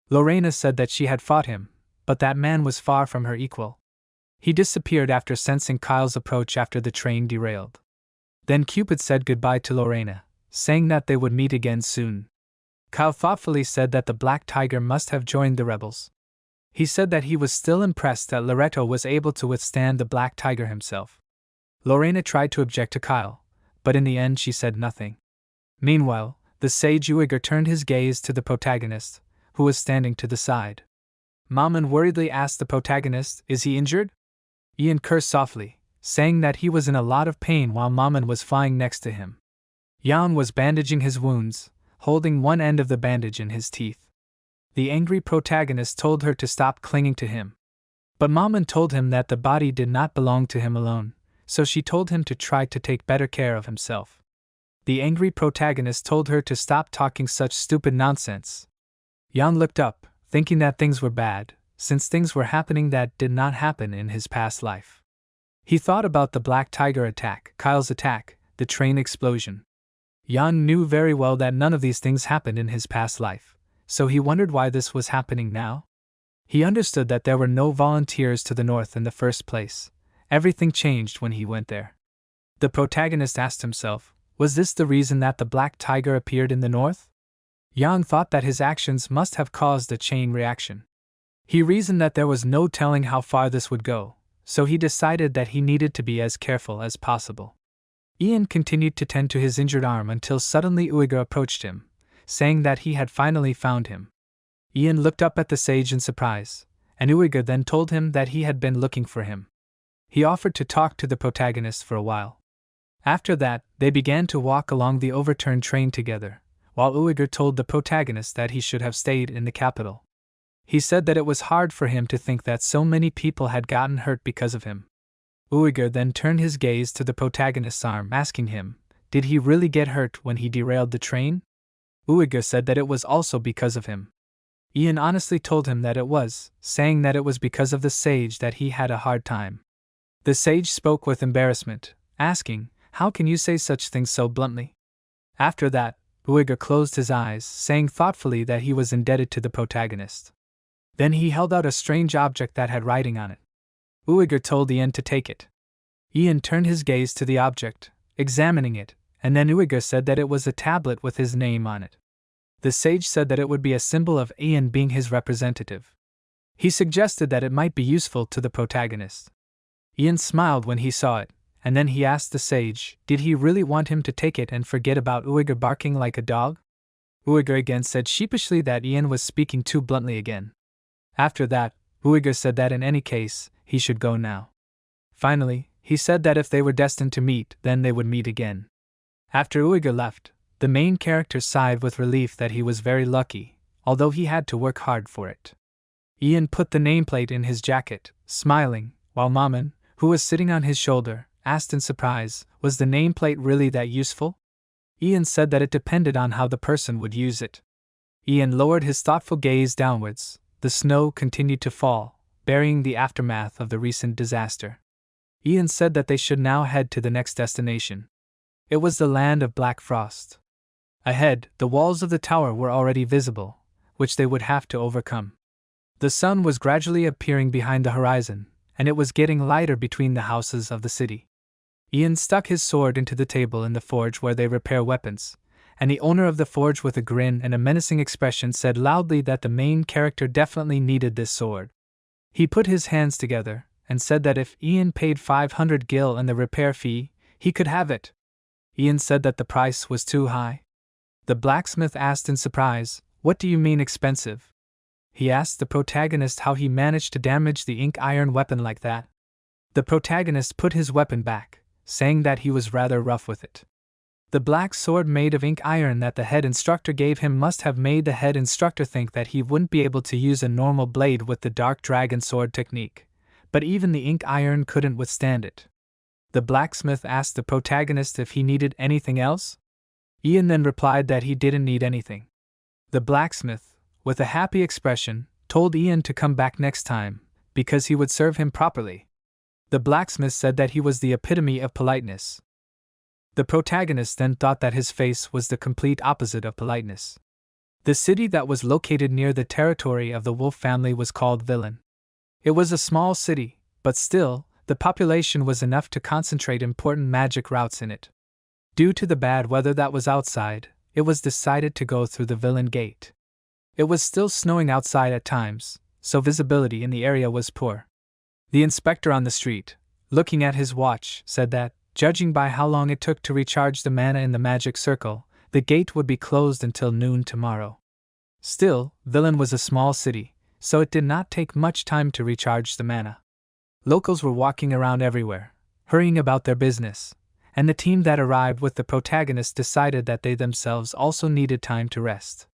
Lorena said that she had fought him, but that man was far from her equal. He disappeared after sensing Kyle's approach after the train derailed. Then Cupid said goodbye to Lorena, saying that they would meet again soon. Kyle thoughtfully said that the Black Tiger must have joined the rebels. He said that he was still impressed that Loretto was able to withstand the Black Tiger himself. Lorena tried to object to Kyle, but in the end she said nothing. Meanwhile, the sage Uiger turned his gaze to the protagonist, who was standing to the side. Maman worriedly asked the protagonist, "Is he injured?" Ian cursed softly, saying that he was in a lot of pain while Maman was flying next to him. Jan was bandaging his wounds, holding one end of the bandage in his teeth. The angry protagonist told her to stop clinging to him. But Maman told him that the body did not belong to him alone, so she told him to try to take better care of himself. The angry protagonist told her to stop talking such stupid nonsense. Jan looked up, thinking that things were bad, since things were happening that did not happen in his past life. He thought about the Black Tiger attack, Kyle's attack, the train explosion. Jan knew very well that none of these things happened in his past life, so he wondered why this was happening now. He understood that there were no volunteers to the north in the first place. Everything changed when he went there. The protagonist asked himself, was this the reason that the Black Tiger appeared in the north? Jan thought that his actions must have caused a chain reaction. He reasoned that there was no telling how far this would go, so he decided that he needed to be as careful as possible. Ian continued to tend to his injured arm until suddenly Uiger approached him, saying that he had finally found him. Ian looked up at the sage in surprise, and Uiger then told him that he had been looking for him. He offered to talk to the protagonist for a while. After that, they began to walk along the overturned train together, while Uiger told the protagonist that he should have stayed in the capital. He said that it was hard for him to think that so many people had gotten hurt because of him. Uiger then turned his gaze to the protagonist's arm, asking him, did he really get hurt when he derailed the train? Uiger said that it was also because of him. Ian honestly told him that it was, saying that it was because of the sage that he had a hard time. The sage spoke with embarrassment, asking, "How can you say such things so bluntly?" After that, Uyghur closed his eyes, saying thoughtfully that he was indebted to the protagonist. Then he held out a strange object that had writing on it. Uyghur told Ian to take it. Ian turned his gaze to the object, examining it, and then Uyghur said that it was a tablet with his name on it. The sage said that it would be a symbol of Ian being his representative. He suggested that it might be useful to the protagonist. Ian smiled when he saw it, and then he asked the sage, did he really want him to take it and forget about Uyghur barking like a dog? Uyghur again said sheepishly that Ian was speaking too bluntly again. After that, Uyghur said that in any case, he should go now. Finally, he said that if they were destined to meet, then they would meet again. After Uyghur left, the main character sighed with relief that he was very lucky, although he had to work hard for it. Ian put the nameplate in his jacket, smiling, while Maman, who was sitting on his shoulder, asked in surprise, was the nameplate really that useful? Ian said that it depended on how the person would use it. Ian lowered his thoughtful gaze downwards. The snow continued to fall, burying the aftermath of the recent disaster. Ian said that they should now head to the next destination. It was the land of black frost. Ahead, the walls of the tower were already visible, which they would have to overcome. The sun was gradually appearing behind the horizon, and it was getting lighter between the houses of the city. Ian stuck his sword into the table in the forge where they repair weapons, and the owner of the forge with a grin and a menacing expression said loudly that the main character definitely needed this sword. He put his hands together, and said that if Ian paid 500 gil and the repair fee, he could have it. Ian said that the price was too high. The blacksmith asked in surprise, "What do you mean expensive?" He asked the protagonist how he managed to damage the ink iron weapon like that. The protagonist put his weapon back, saying that he was rather rough with it. The black sword made of ink iron that the head instructor gave him must have made the head instructor think that he wouldn't be able to use a normal blade with the dark dragon sword technique, but even the ink iron couldn't withstand it. The blacksmith asked the protagonist if he needed anything else. Ian then replied that he didn't need anything. The blacksmith, with a happy expression, told Ian to come back next time, because he would serve him properly. The blacksmith said that he was the epitome of politeness. The protagonist then thought that his face was the complete opposite of politeness. The city that was located near the territory of the wolf family was called Villain. It was a small city, but still, the population was enough to concentrate important magic routes in it. Due to the bad weather that was outside, it was decided to go through the Villain Gate. It was still snowing outside at times, so visibility in the area was poor. The inspector on the street, looking at his watch, said that, judging by how long it took to recharge the mana in the magic circle, the gate would be closed until noon tomorrow. Still, Villain was a small city, so it did not take much time to recharge the mana. Locals were walking around everywhere, hurrying about their business, and the team that arrived with the protagonist decided that they themselves also needed time to rest.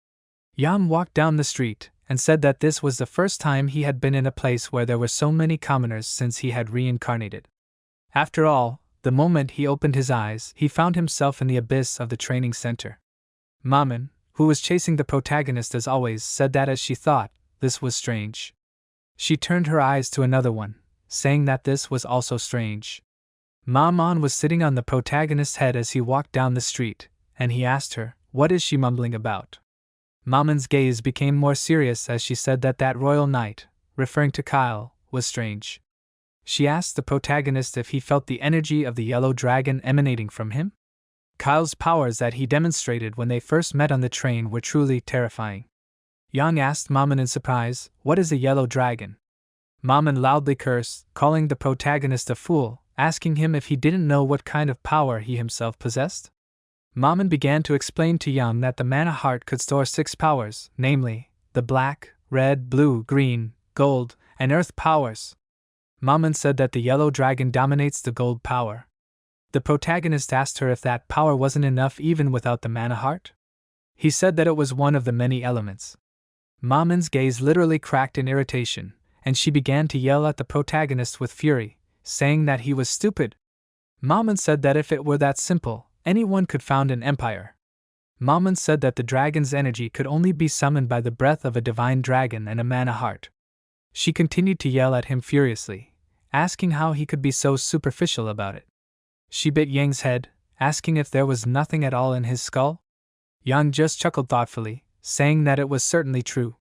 Yam walked down the street, and said that this was the first time he had been in a place where there were so many commoners since he had reincarnated. After all, the moment he opened his eyes, he found himself in the abyss of the training center. Maman, who was chasing the protagonist as always, said that as she thought, this was strange. She turned her eyes to another one, saying that this was also strange. Maman was sitting on the protagonist's head as he walked down the street, and he asked her, "What is she mumbling about?" Maman's gaze became more serious as she said that that royal knight, referring to Kyle, was strange. She asked the protagonist if he felt the energy of the yellow dragon emanating from him. Kyle's powers that he demonstrated when they first met on the train were truly terrifying. Yang asked Maman in surprise, "What is a yellow dragon?" Maman loudly cursed, calling the protagonist a fool, asking him if he didn't know what kind of power he himself possessed. Maman began to explain to Yang that the mana heart could store 6 powers, namely, the black, red, blue, green, gold, and earth powers. Maman said that the yellow dragon dominates the gold power. The protagonist asked her if that power wasn't enough even without the mana heart. He said that it was one of the many elements. Maman's gaze literally cracked in irritation, and she began to yell at the protagonist with fury, saying that he was stupid. Maman said that if it were that simple, anyone could found an empire. Maman said that the dragon's energy could only be summoned by the breath of a divine dragon and a mana heart. She continued to yell at him furiously, asking how he could be so superficial about it. She bit Yang's head, asking if there was nothing at all in his skull. Yang just chuckled thoughtfully, saying that it was certainly true.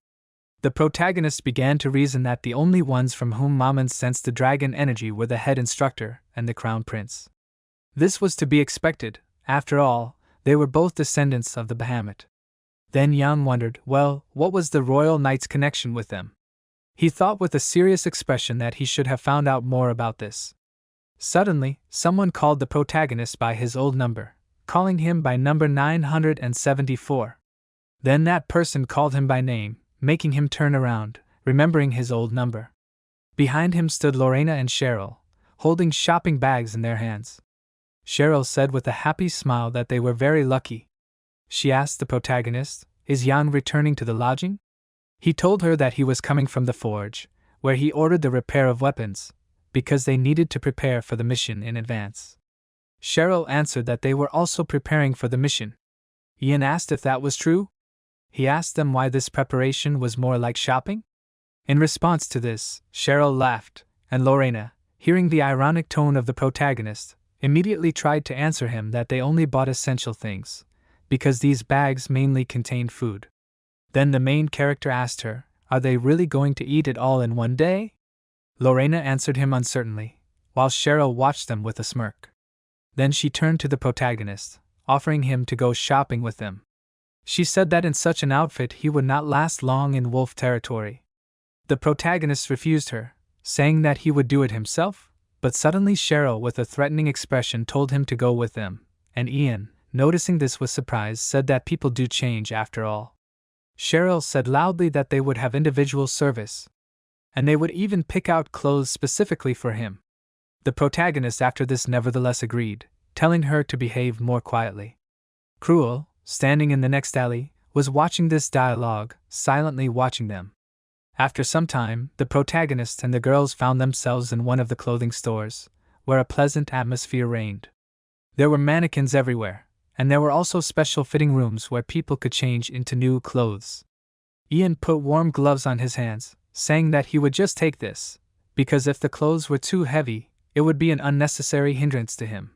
The protagonist began to reason that the only ones from whom Maman sensed the dragon energy were the head instructor and the crown prince. This was to be expected, after all, they were both descendants of the Bahamut. Then Yang wondered, well, what was the royal knight's connection with them? He thought with a serious expression that he should have found out more about this. Suddenly, someone called the protagonist by his old number, calling him by number 974. Then that person called him by name, making him turn around, remembering his old number. Behind him stood Lorena and Cheryl, holding shopping bags in their hands. Cheryl said with a happy smile that they were very lucky. She asked the protagonist, "Is Yang returning to the lodging?" He told her that he was coming from the forge, where he ordered the repair of weapons, because they needed to prepare for the mission in advance. Cheryl answered that they were also preparing for the mission. Ian asked if that was true. He asked them why this preparation was more like shopping. In response to this, Cheryl laughed, and Lorena, hearing the ironic tone of the protagonist, immediately tried to answer him that they only bought essential things, because these bags mainly contained food. Then the main character asked her, "Are they really going to eat it all in one day?" Lorena answered him uncertainly, while Cheryl watched them with a smirk. Then she turned to the protagonist, offering him to go shopping with them. She said that in such an outfit he would not last long in wolf territory. The protagonist refused her, saying that he would do it himself, but suddenly Cheryl with a threatening expression told him to go with them, and Ian, noticing this with surprise, said that people do change after all. Cheryl said loudly that they would have individual service, and they would even pick out clothes specifically for him. The protagonist after this nevertheless agreed, telling her to behave more quietly. Cruel, standing in the next alley, was watching this dialogue, silently watching them. After some time, the protagonist and the girls found themselves in one of the clothing stores, where a pleasant atmosphere reigned. There were mannequins everywhere, and there were also special fitting rooms where people could change into new clothes. Ian put warm gloves on his hands, saying that he would just take this, because if the clothes were too heavy, it would be an unnecessary hindrance to him.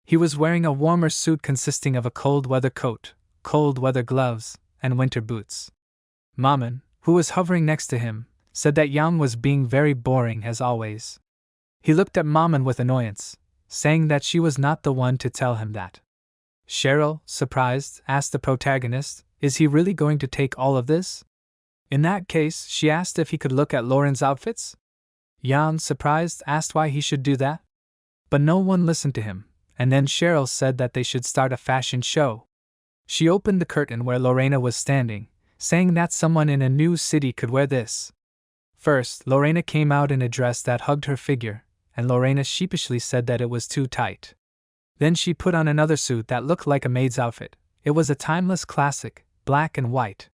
He was wearing a warmer suit consisting of a cold weather coat, cold weather gloves, and winter boots. Maman, who was hovering next to him, said that Yang was being very boring as always. He looked at Maman with annoyance, saying that she was not the one to tell him that. Cheryl, surprised, asked the protagonist, "Is he really going to take all of this?" In that case, she asked if he could look at Lauren's outfits. Yang, surprised, asked why he should do that. But no one listened to him, and then Cheryl said that they should start a fashion show. She opened the curtain where Lorena was standing, saying that someone in a new city could wear this. First, Lorena came out in a dress that hugged her figure, and Lorena sheepishly said that it was too tight. Then she put on another suit that looked like a maid's outfit. It was a timeless classic, black and white.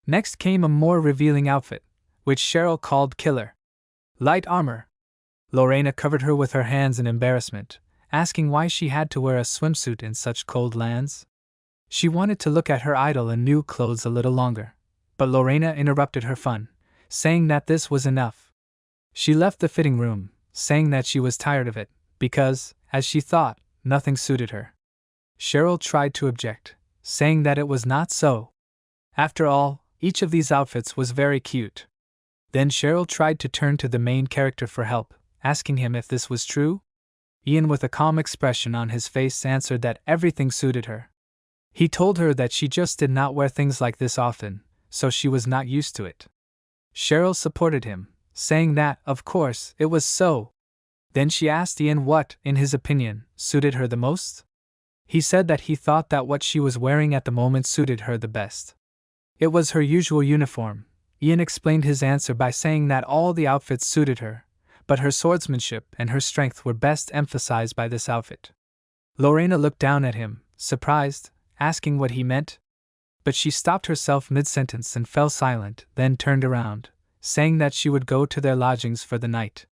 Next came a more revealing outfit, which Cheryl called Killer. Light armor. Lorena covered her with her hands in embarrassment, asking why she had to wear a swimsuit in such cold lands. She wanted to look at her idol in new clothes a little longer, but Lorena interrupted her fun, saying that this was enough. She left the fitting room, saying that she was tired of it, because, as she thought, nothing suited her. Cheryl tried to object, saying that it was not so. After all, each of these outfits was very cute. Then Cheryl tried to turn to the main character for help, asking him if this was true. Ian, with a calm expression on his face, answered that everything suited her. He told her that she just did not wear things like this often, so she was not used to it. Cheryl supported him, saying that, of course, it was so. Then she asked Ian what, in his opinion, suited her the most. He said that he thought that what she was wearing at the moment suited her the best. It was her usual uniform. Ian explained his answer by saying that all the outfits suited her, but her swordsmanship and her strength were best emphasized by this outfit. Lorena looked down at him, surprised, asking what he meant. But she stopped herself mid-sentence and fell silent, then turned around, saying that she would go to their lodgings for the night.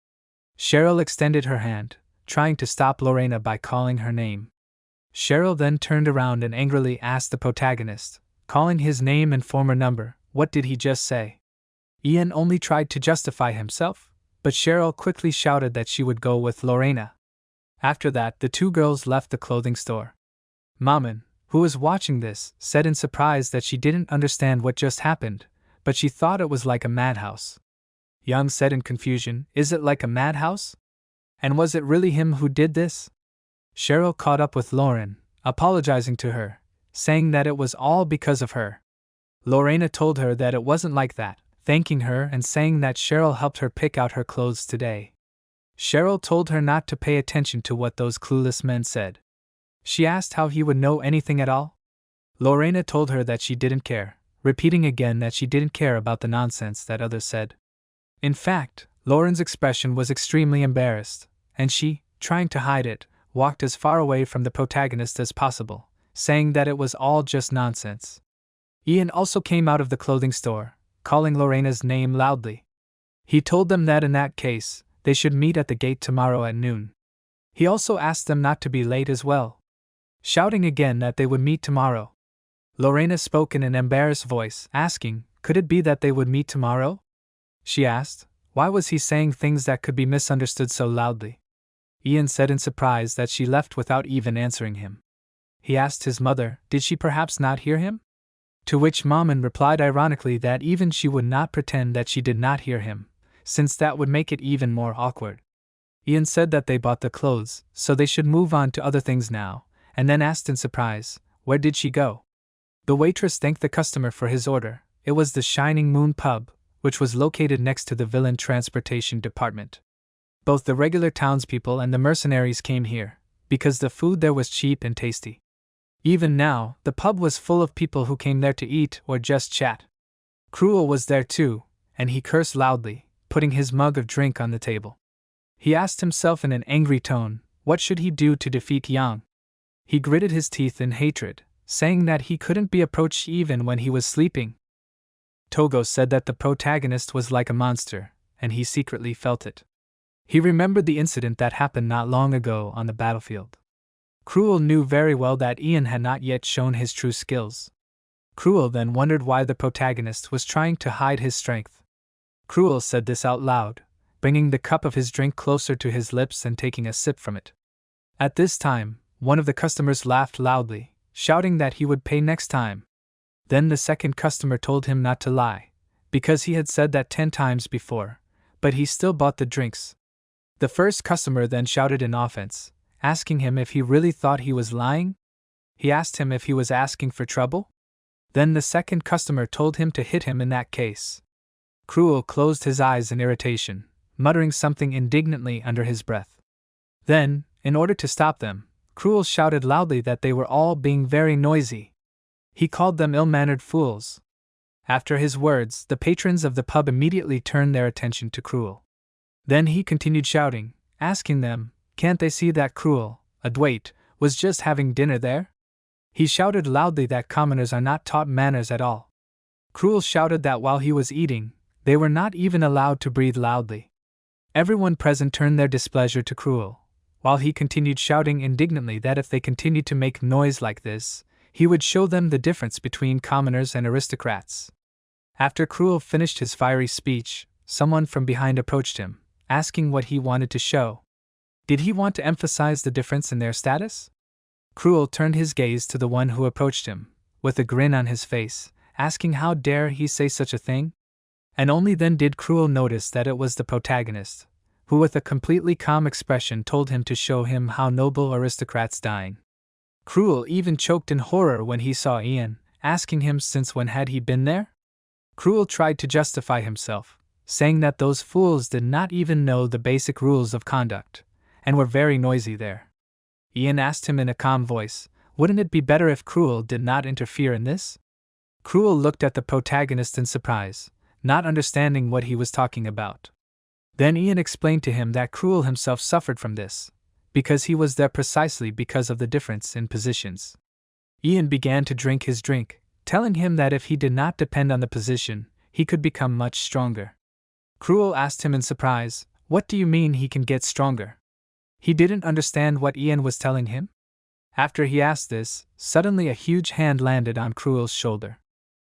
Cheryl extended her hand, trying to stop Lorena by calling her name. Cheryl then turned around and angrily asked the protagonist, calling his name and former number, "What did he just say?" Ian only tried to justify himself, but Cheryl quickly shouted that she would go with Lorena. After that, the two girls left the clothing store. Maman, who was watching this, said in surprise that she didn't understand what just happened, but she thought it was like a madhouse. Young said in confusion, "Is it like a madhouse? And was it really him who did this?" Cheryl caught up with Lauren, apologizing to her, saying that it was all because of her. Lorena told her that it wasn't like that, thanking her and saying that Cheryl helped her pick out her clothes today. Cheryl told her not to pay attention to what those clueless men said. She asked how he would know anything at all. Lorena told her that she didn't care, repeating again that she didn't care about the nonsense that others said. In fact, Lauren's expression was extremely embarrassed, and she, trying to hide it, walked as far away from the protagonist as possible, saying that it was all just nonsense. Ian also came out of the clothing store, calling Lorena's name loudly. He told them that in that case, they should meet at the gate tomorrow at noon. He also asked them not to be late as well, shouting again that they would meet tomorrow. Lorena spoke in an embarrassed voice, asking, "Could it be that they would meet tomorrow?" She asked, why was he saying things that could be misunderstood so loudly? Ian said in surprise that she left without even answering him. He asked his mother, did she perhaps not hear him? To which Maman replied ironically that even she would not pretend that she did not hear him, since that would make it even more awkward. Ian said that they bought the clothes, so they should move on to other things now, and then asked in surprise, where did she go? The waitress thanked the customer for his order. It was the Shining Moon pub, which was located next to the villain transportation department. Both the regular townspeople and the mercenaries came here, because the food there was cheap and tasty. Even now, the pub was full of people who came there to eat or just chat. Cruel was there too, and he cursed loudly, putting his mug of drink on the table. He asked himself in an angry tone, what should he do to defeat Yang? He gritted his teeth in hatred, saying that he couldn't be approached even when he was sleeping. Togo said that the protagonist was like a monster, and he secretly felt it. He remembered the incident that happened not long ago on the battlefield. Cruel knew very well that Ian had not yet shown his true skills. Cruel then wondered why the protagonist was trying to hide his strength. Cruel said this out loud, bringing the cup of his drink closer to his lips and taking a sip from it. At this time, one of the customers laughed loudly, shouting that he would pay next time. Then the second customer told him not to lie, because he had said that 10 times before, but he still bought the drinks. The first customer then shouted in offense, asking him if he really thought he was lying. He asked him if he was asking for trouble. Then the second customer told him to hit him in that case. Cruel closed his eyes in irritation, muttering something indignantly under his breath. Then, in order to stop them, Cruel shouted loudly that they were all being very noisy. He called them ill-mannered fools. After his words, the patrons of the pub immediately turned their attention to Cruel. Then he continued shouting, asking them, can't they see that Cruel, Adwait, was just having dinner there? He shouted loudly that commoners are not taught manners at all. Cruel shouted that while he was eating, they were not even allowed to breathe loudly. Everyone present turned their displeasure to Cruel, while he continued shouting indignantly that if they continued to make noise like this, he would show them the difference between commoners and aristocrats. After Cruel finished his fiery speech, someone from behind approached him, asking what he wanted to show. Did he want to emphasize the difference in their status? Cruel turned his gaze to the one who approached him, with a grin on his face, asking how dare he say such a thing? And only then did Cruel notice that it was the protagonist, who with a completely calm expression told him to show him how noble aristocrats dine. Cruel even choked in horror when he saw Ian, asking him since when had he been there? Cruel tried to justify himself, saying that those fools did not even know the basic rules of conduct, and were very noisy there. Ian asked him in a calm voice, wouldn't it be better if Cruel did not interfere in this? Cruel looked at the protagonist in surprise, not understanding what he was talking about. Then Ian explained to him that Cruel himself suffered from this, because he was there precisely because of the difference in positions. Ian began to drink his drink, telling him that if he did not depend on the position, he could become much stronger. Cruel asked him in surprise, what do you mean he can get stronger? He didn't understand what Ian was telling him. After he asked this, suddenly a huge hand landed on Cruel's shoulder.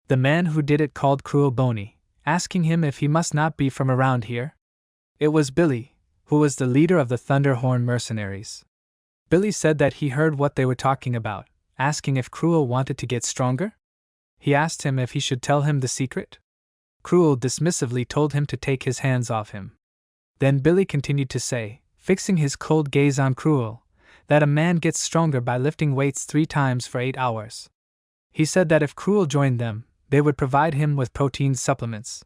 The man who did it called Cruel Bony, asking him if he must not be from around here. It was Billy, who was the leader of the Thunderhorn mercenaries. Billy said that he heard what they were talking about, asking if Cruel wanted to get stronger. He asked him if he should tell him the secret. Cruel dismissively told him to take his hands off him. Then Billy continued to say, fixing his cold gaze on Cruel, that a man gets stronger by lifting weights 3 times for 8 hours. He said that if Cruel joined them, they would provide him with protein supplements.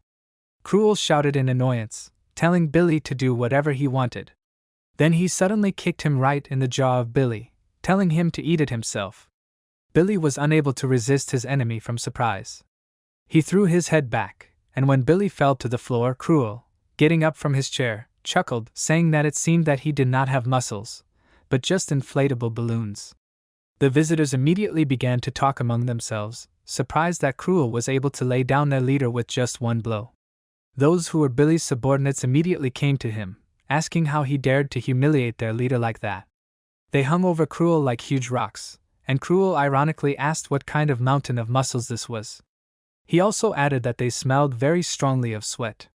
Cruel shouted in annoyance, telling Billy to do whatever he wanted. Then he suddenly kicked him right in the jaw of Billy, telling him to eat it himself. Billy was unable to resist his enemy from surprise. He threw his head back, and when Billy fell to the floor, Cruel, getting up from his chair, chuckled, saying that it seemed that he did not have muscles, but just inflatable balloons. The visitors immediately began to talk among themselves, surprised that Cruel was able to lay down their leader with just one blow. Those who were Billy's subordinates immediately came to him, asking how he dared to humiliate their leader like that. They hung over Cruel like huge rocks, and Cruel ironically asked what kind of mountain of muscles this was. He also added that they smelled very strongly of sweat.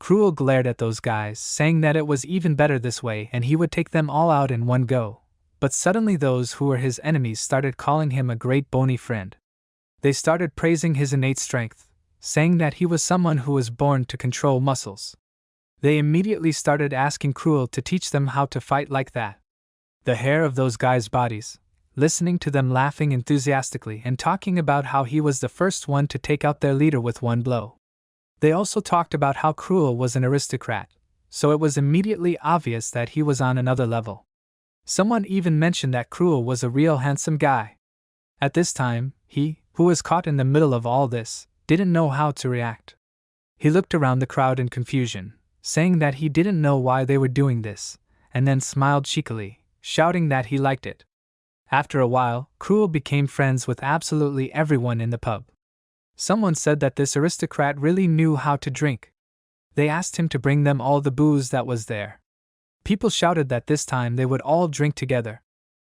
Cruel glared at those guys, saying that it was even better this way and he would take them all out in one go. But suddenly those who were his enemies started calling him a great bony friend. They started praising his innate strength, saying that he was someone who was born to control muscles. They immediately started asking Cruel to teach them how to fight like that. The hair of those guys' bodies, listening to them laughing enthusiastically and talking about how he was the first one to take out their leader with one blow. They also talked about how Cruel was an aristocrat, so it was immediately obvious that he was on another level. Someone even mentioned that Cruel was a real handsome guy. At this time, he, who was caught in the middle of all this, didn't know how to react. He looked around the crowd in confusion, saying that he didn't know why they were doing this, and then smiled cheekily, shouting that he liked it. After a while, Cruel became friends with absolutely everyone in the pub. Someone said that this aristocrat really knew how to drink. They asked him to bring them all the booze that was there. People shouted that this time they would all drink together.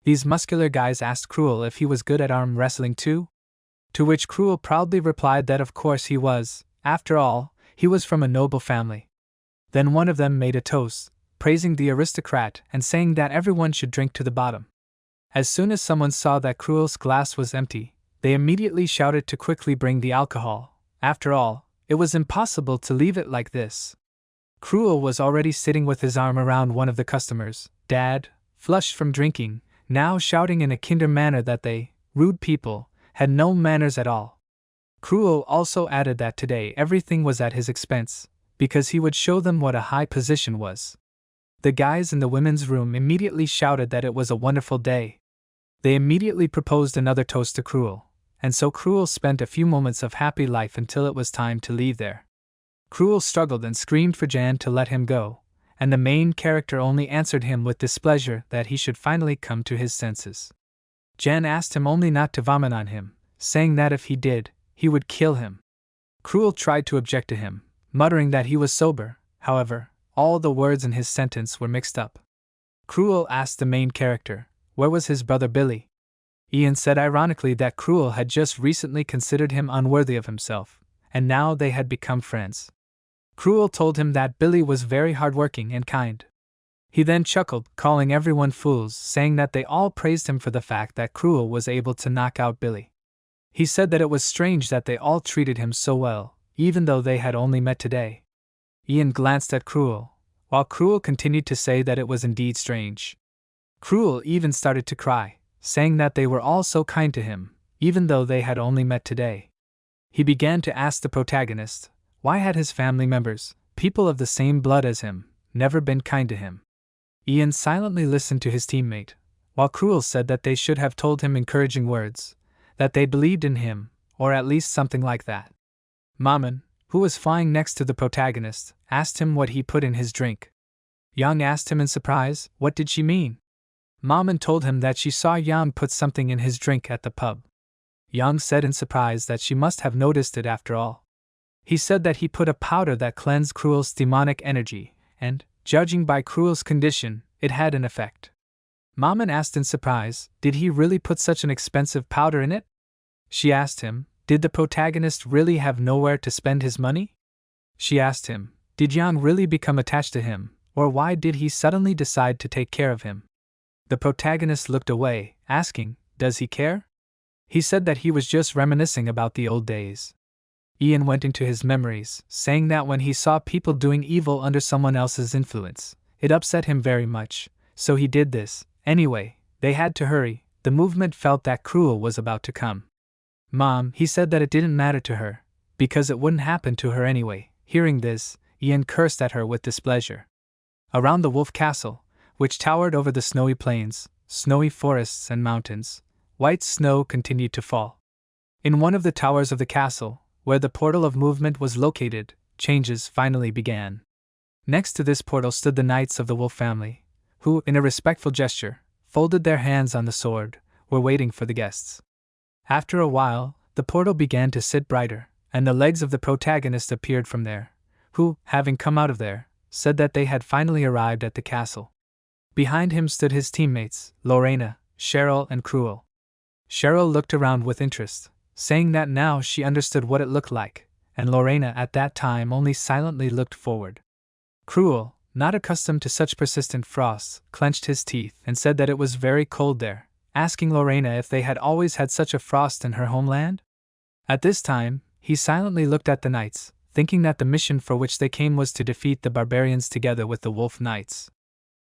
These muscular guys asked Cruel if he was good at arm wrestling too, to which Cruel proudly replied that of course he was. After all, he was from a noble family. Then one of them made a toast, praising the aristocrat and saying that everyone should drink to the bottom. As soon as someone saw that Cruel's glass was empty, they immediately shouted to quickly bring the alcohol. After all, it was impossible to leave it like this. Cruel was already sitting with his arm around one of the customers, Dad, flushed from drinking, now shouting in a kinder manner that they, rude people, had no manners at all. Cruel also added that today everything was at his expense, because he would show them what a high position was. The guys in the women's room immediately shouted that it was a wonderful day. They immediately proposed another toast to Cruel, and so Cruel spent a few moments of happy life until it was time to leave there. Cruel struggled and screamed for Jan to let him go, and the main character only answered him with displeasure that he should finally come to his senses. Jan asked him only not to vomit on him, saying that if he did, he would kill him. Cruel tried to object to him, muttering that he was sober. However, all the words in his sentence were mixed up. Cruel asked the main character, where was his brother Billy? Ian said ironically that Cruel had just recently considered him unworthy of himself, and now they had become friends. Cruel told him that Billy was very hardworking and kind. He then chuckled, calling everyone fools, saying that they all praised him for the fact that Cruel was able to knock out Billy. He said that it was strange that they all treated him so well, even though they had only met today. Ian glanced at Cruel, while Cruel continued to say that it was indeed strange. Cruel even started to cry, saying that they were all so kind to him, even though they had only met today. He began to ask the protagonist, why had his family members, people of the same blood as him, never been kind to him? Ian silently listened to his teammate, while Cruel said that they should have told him encouraging words, that they believed in him, or at least something like that. Maman, who was flying next to the protagonist, asked him what he put in his drink. Yang asked him in surprise, what did she mean? Maman told him that she saw Yang put something in his drink at the pub. Yang said in surprise that she must have noticed it after all. He said that he put a powder that cleansed Cruel's demonic energy, and, judging by Cruel's condition, it had an effect. Maman asked in surprise, did he really put such an expensive powder in it? She asked him, did the protagonist really have nowhere to spend his money? She asked him, did Yang really become attached to him, or why did he suddenly decide to take care of him? The protagonist looked away, asking, does he care? He said that he was just reminiscing about the old days. Ian went into his memories, saying that when he saw people doing evil under someone else's influence, it upset him very much, so he did this. Anyway, they had to hurry. The movement felt that Cruel was about to come. Mom, he said that it didn't matter to her, because it wouldn't happen to her anyway. Hearing this, Ian cursed at her with displeasure. Around the wolf castle, which towered over the snowy plains, snowy forests and mountains, white snow continued to fall. In one of the towers of the castle, where the portal of movement was located, changes finally began. Next to this portal stood the knights of the wolf family, who, in a respectful gesture, folded their hands on the sword, were waiting for the guests. After a while, the portal began to sit brighter, and the legs of the protagonist appeared from there, who, having come out of there, said that they had finally arrived at the castle. Behind him stood his teammates, Lorena, Cheryl and Cruel. Cheryl looked around with interest, saying that now she understood what it looked like, and Lorena at that time only silently looked forward. Cruel, not accustomed to such persistent frosts, clenched his teeth and said that it was very cold there, asking Lorena if they had always had such a frost in her homeland. At this time, he silently looked at the knights, thinking that the mission for which they came was to defeat the barbarians together with the wolf knights.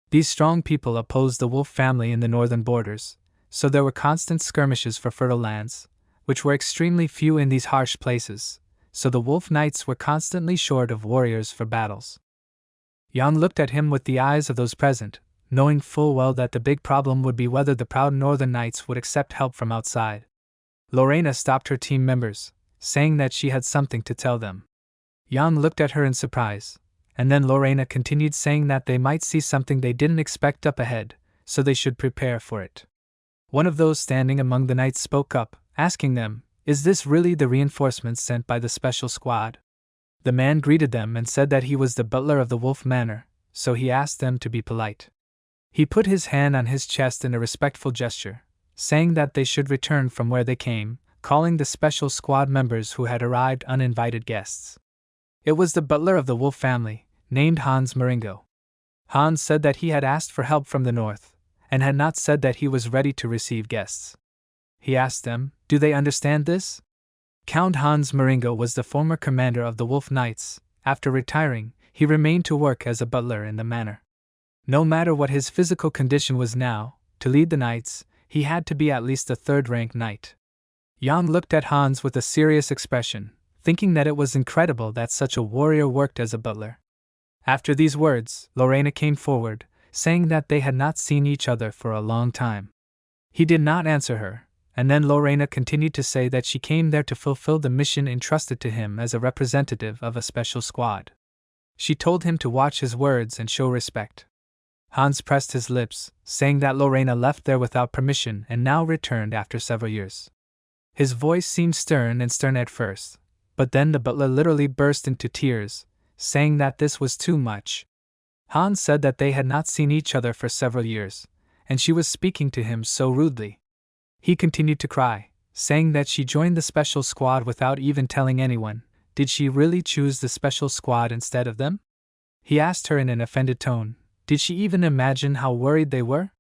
These strong people opposed the wolf family in the northern borders, so there were constant skirmishes for fertile lands, which were extremely few in these harsh places, so the wolf knights were constantly short of warriors for battles. Yang looked at him with the eyes of those present, knowing full well that the big problem would be whether the proud northern knights would accept help from outside. Lorena stopped her team members, saying that she had something to tell them. Yang looked at her in surprise, and then Lorena continued saying that they might see something they didn't expect up ahead, so they should prepare for it. One of those standing among the knights spoke up, asking them, "Is this really the reinforcements sent by the special squad?" The man greeted them and said that he was the butler of the Wolf Manor, so he asked them to be polite. He put his hand on his chest in a respectful gesture, saying that they should return from where they came, calling the special squad members who had arrived uninvited guests. It was the butler of the Wolf family, named Hans Maringo. Hans said that he had asked for help from the north, and had not said that he was ready to receive guests. He asked them, "Do they understand this?" Count Hans Maringo was the former commander of the Wolf Knights. After retiring, he remained to work as a butler in the manor. No matter what his physical condition was now, to lead the knights, he had to be at least a third-rank knight. Yang looked at Hans with a serious expression, thinking that it was incredible that such a warrior worked as a butler. After these words, Lorena came forward, saying that they had not seen each other for a long time. He did not answer her, and then Lorena continued to say that she came there to fulfill the mission entrusted to him as a representative of a special squad. She told him to watch his words and show respect. Hans pressed his lips, saying that Lorena left there without permission and now returned after several years. His voice seemed stern at first, but then the butler literally burst into tears, saying that this was too much. Hans said that they had not seen each other for several years, and she was speaking to him so rudely. He continued to cry, saying that she joined the special squad without even telling anyone. Did she really choose the special squad instead of them? He asked her in an offended tone. Did she even imagine how worried they were?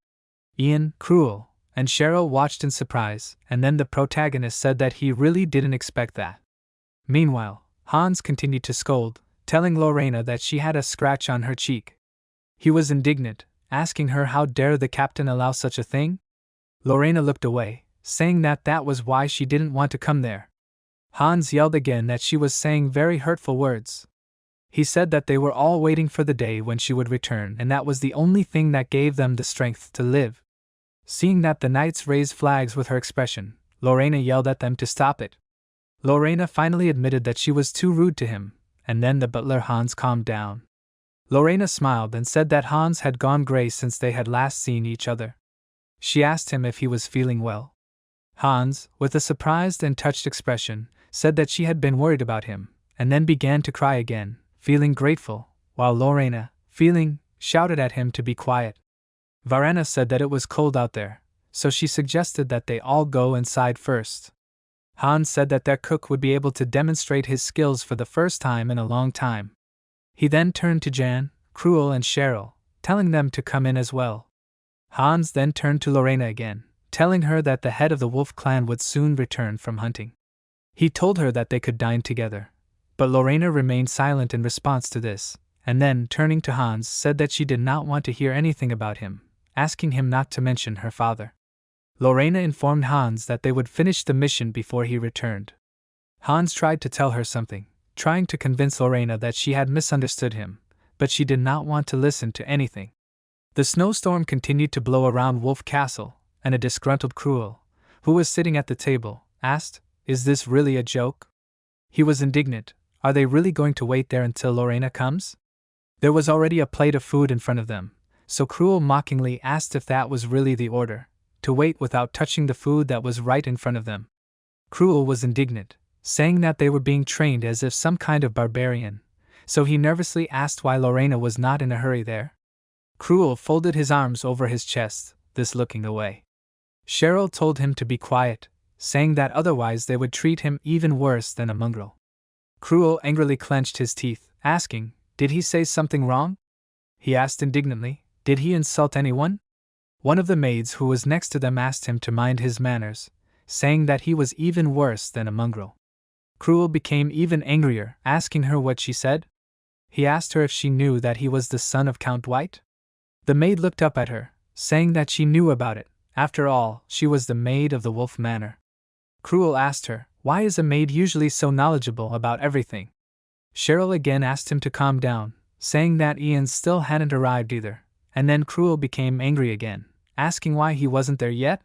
Ian, Cruel, and Cheryl watched in surprise, and then the protagonist said that he really didn't expect that. Meanwhile, Hans continued to scold, telling Lorena that she had a scratch on her cheek. He was indignant, asking her how dare the captain allow such a thing? Lorena looked away, saying that was why she didn't want to come there. Hans yelled again that she was saying very hurtful words. He said that they were all waiting for the day when she would return, and that was the only thing that gave them the strength to live. Seeing that the knights raised flags with her expression, Lorena yelled at them to stop it. Lorena finally admitted that she was too rude to him, and then the butler Hans calmed down. Lorena smiled and said that Hans had gone gray since they had last seen each other. She asked him if he was feeling well. Hans, with a surprised and touched expression, said that she had been worried about him, and then began to cry again, feeling grateful, while Lorena, shouted at him to be quiet. Varana said that it was cold out there, so she suggested that they all go inside first. Han said that their cook would be able to demonstrate his skills for the first time in a long time. He then turned to Jan, Cruel and Cheryl, telling them to come in as well. Hans then turned to Lorena again, telling her that the head of the wolf clan would soon return from hunting. He told her that they could dine together, but Lorena remained silent in response to this, and then, turning to Hans, said that she did not want to hear anything about him, asking him not to mention her father. Lorena informed Hans that they would finish the mission before he returned. Hans tried to tell her something, trying to convince Lorena that she had misunderstood him, but she did not want to listen to anything. The snowstorm continued to blow around Wolf Castle, and a disgruntled Cruel, who was sitting at the table, asked, "Is this really a joke?" He was indignant. Are they really going to wait there until Lorena comes? There was already a plate of food in front of them, so Cruel mockingly asked if that was really the order, to wait without touching the food that was right in front of them. Cruel was indignant, saying that they were being trained as if some kind of barbarian, so he nervously asked why Lorena was not in a hurry there. Cruel folded his arms over his chest, this looking away. Cheryl told him to be quiet, saying that otherwise they would treat him even worse than a mongrel. Cruel angrily clenched his teeth, asking, "Did he say something wrong?" He asked indignantly, "Did he insult anyone?" One of the maids who was next to them asked him to mind his manners, saying that he was even worse than a mongrel. Cruel became even angrier, asking her what she said. He asked her if she knew that he was the son of Count White. The maid looked up at her, saying that she knew about it. After all, she was the maid of the Wolf Manor. Cruel asked her, why is a maid usually so knowledgeable about everything? Cheryl again asked him to calm down, saying that Ian still hadn't arrived either, and then Cruel became angry again, asking why he wasn't there yet.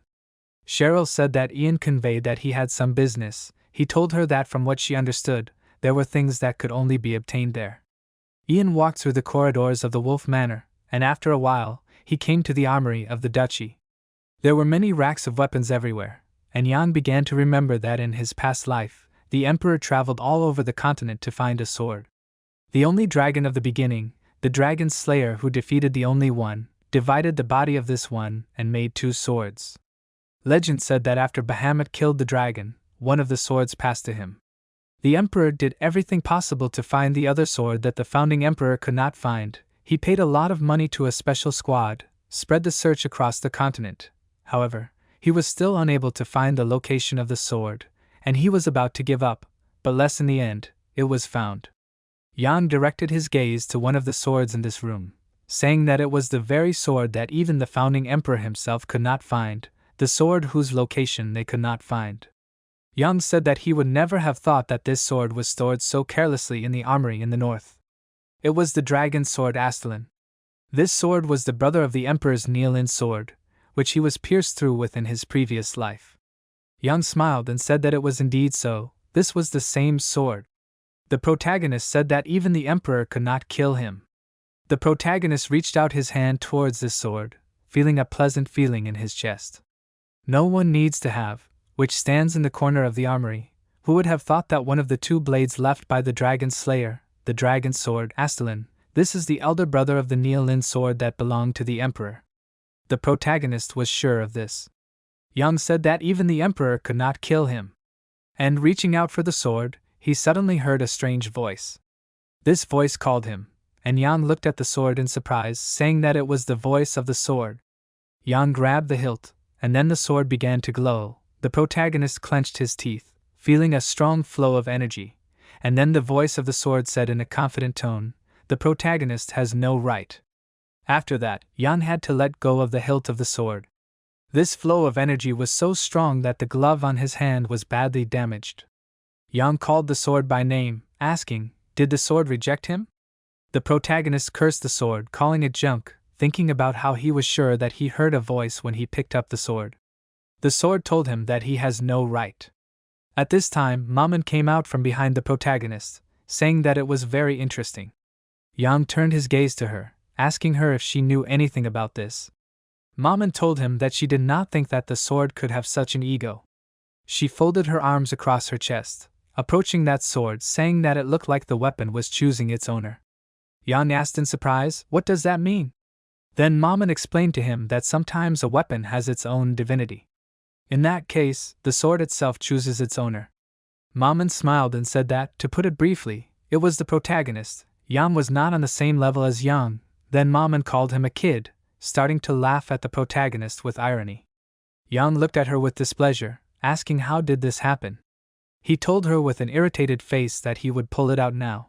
Cheryl said that Ian conveyed that he had some business. He told her that from what she understood, there were things that could only be obtained there. Ian walked through the corridors of the Wolf Manor, and after a while, he came to the armory of the duchy. There were many racks of weapons everywhere, and Jan began to remember that in his past life, the Emperor traveled all over the continent to find a sword. The only dragon of the beginning, the dragon slayer who defeated the only one, divided the body of this one and made 2 swords. Legend said that after Bahamut killed the dragon, one of the swords passed to him. The Emperor did everything possible to find the other sword that the founding Emperor could not find. He paid a lot of money to a special squad, spread the search across the continent. However, he was still unable to find the location of the sword, and he was about to give up, but in the end, it was found. Jan directed his gaze to one of the swords in this room, saying that it was the very sword that even the founding Emperor himself could not find, the sword whose location they could not find. Jan said that he would never have thought that this sword was stored so carelessly in the armory in the north. It was the dragon sword Astalin. This sword was the brother of the Emperor's Nielin sword, which he was pierced through with in his previous life. Jan smiled and said that it was indeed so. This was the same sword. The protagonist said that even the Emperor could not kill him. The protagonist reached out his hand towards this sword, feeling a pleasant feeling in his chest. No one needs to have, which stands in the corner of the armory. Who would have thought that one of the 2 blades left by the dragon slayer, the dragon sword Astalin, this is the elder brother of the Nielin sword that belonged to the Emperor. The protagonist was sure of this. Yang said that even the Emperor could not kill him. And reaching out for the sword, he suddenly heard a strange voice. This voice called him, and Yang looked at the sword in surprise, saying that it was the voice of the sword. Yang grabbed the hilt, and then the sword began to glow. The protagonist clenched his teeth, feeling a strong flow of energy, and then the voice of the sword said in a confident tone, "The protagonist has no right." After that, Jan had to let go of the hilt of the sword. This flow of energy was so strong that the glove on his hand was badly damaged. Jan called the sword by name, asking, "Did the sword reject him?" The protagonist cursed the sword, calling it junk, thinking about how he was sure that he heard a voice when he picked up the sword. The sword told him that he has no right. At this time, Maman came out from behind the protagonist, saying that it was very interesting. Jan turned his gaze to her, asking her if she knew anything about this. Maman told him that she did not think that the sword could have such an ego. She folded her arms across her chest, approaching that sword, saying that it looked like the weapon was choosing its owner. Jan asked in surprise, "What does that mean?" Then Maman explained to him that sometimes a weapon has its own divinity. In that case, the sword itself chooses its owner. Maman smiled and said that, to put it briefly, it was the protagonist. Yan was not on the same level as Yang. Then Maman called him a kid, starting to laugh at the protagonist with irony. Yang looked at her with displeasure, asking how did this happen. He told her with an irritated face that he would pull it out now.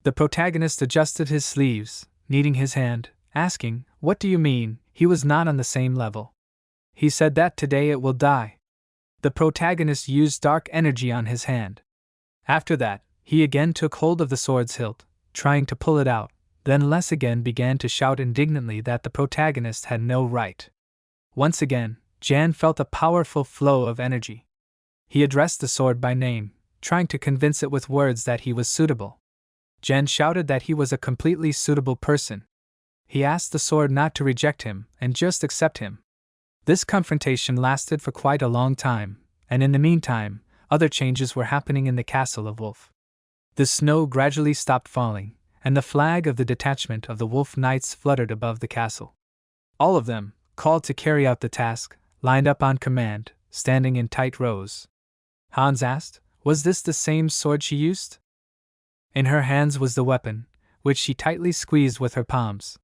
The protagonist adjusted his sleeves, kneading his hand, asking, "What do you mean, he was not on the same level?" He said that today it will die. The protagonist used dark energy on his hand. After that, he again took hold of the sword's hilt, trying to pull it out, then Les again began to shout indignantly that the protagonist had no right. Once again, Jan felt a powerful flow of energy. He addressed the sword by name, trying to convince it with words that he was suitable. Jan shouted that he was a completely suitable person. He asked the sword not to reject him and just accept him. This confrontation lasted for quite a long time, and in the meantime, other changes were happening in the castle of Wolf. The snow gradually stopped falling, and the flag of the detachment of the Wolf Knights fluttered above the castle. All of them, called to carry out the task, lined up on command, standing in tight rows. Hans asked, was this the same sword she used? In her hands was the weapon, which she tightly squeezed with her palms.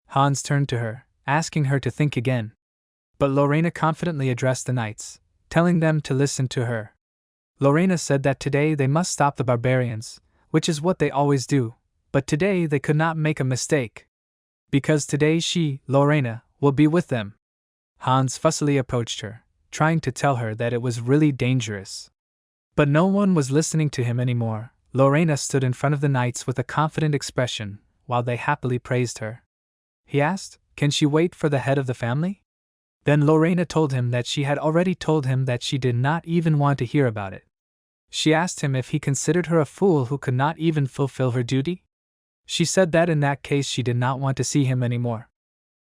Hans turned to her, asking her to think again. But Lorena confidently addressed the knights, telling them to listen to her. Lorena said that today they must stop the barbarians, which is what they always do, but today they could not make a mistake. Because today she, Lorena, will be with them. Hans fussily approached her, trying to tell her that it was really dangerous. But no one was listening to him anymore. Lorena stood in front of the knights with a confident expression, while they happily praised her. He asked, can she wait for the head of the family? Then Lorena told him that she had already told him that she did not even want to hear about it. She asked him if he considered her a fool who could not even fulfill her duty. She said that in that case she did not want to see him anymore.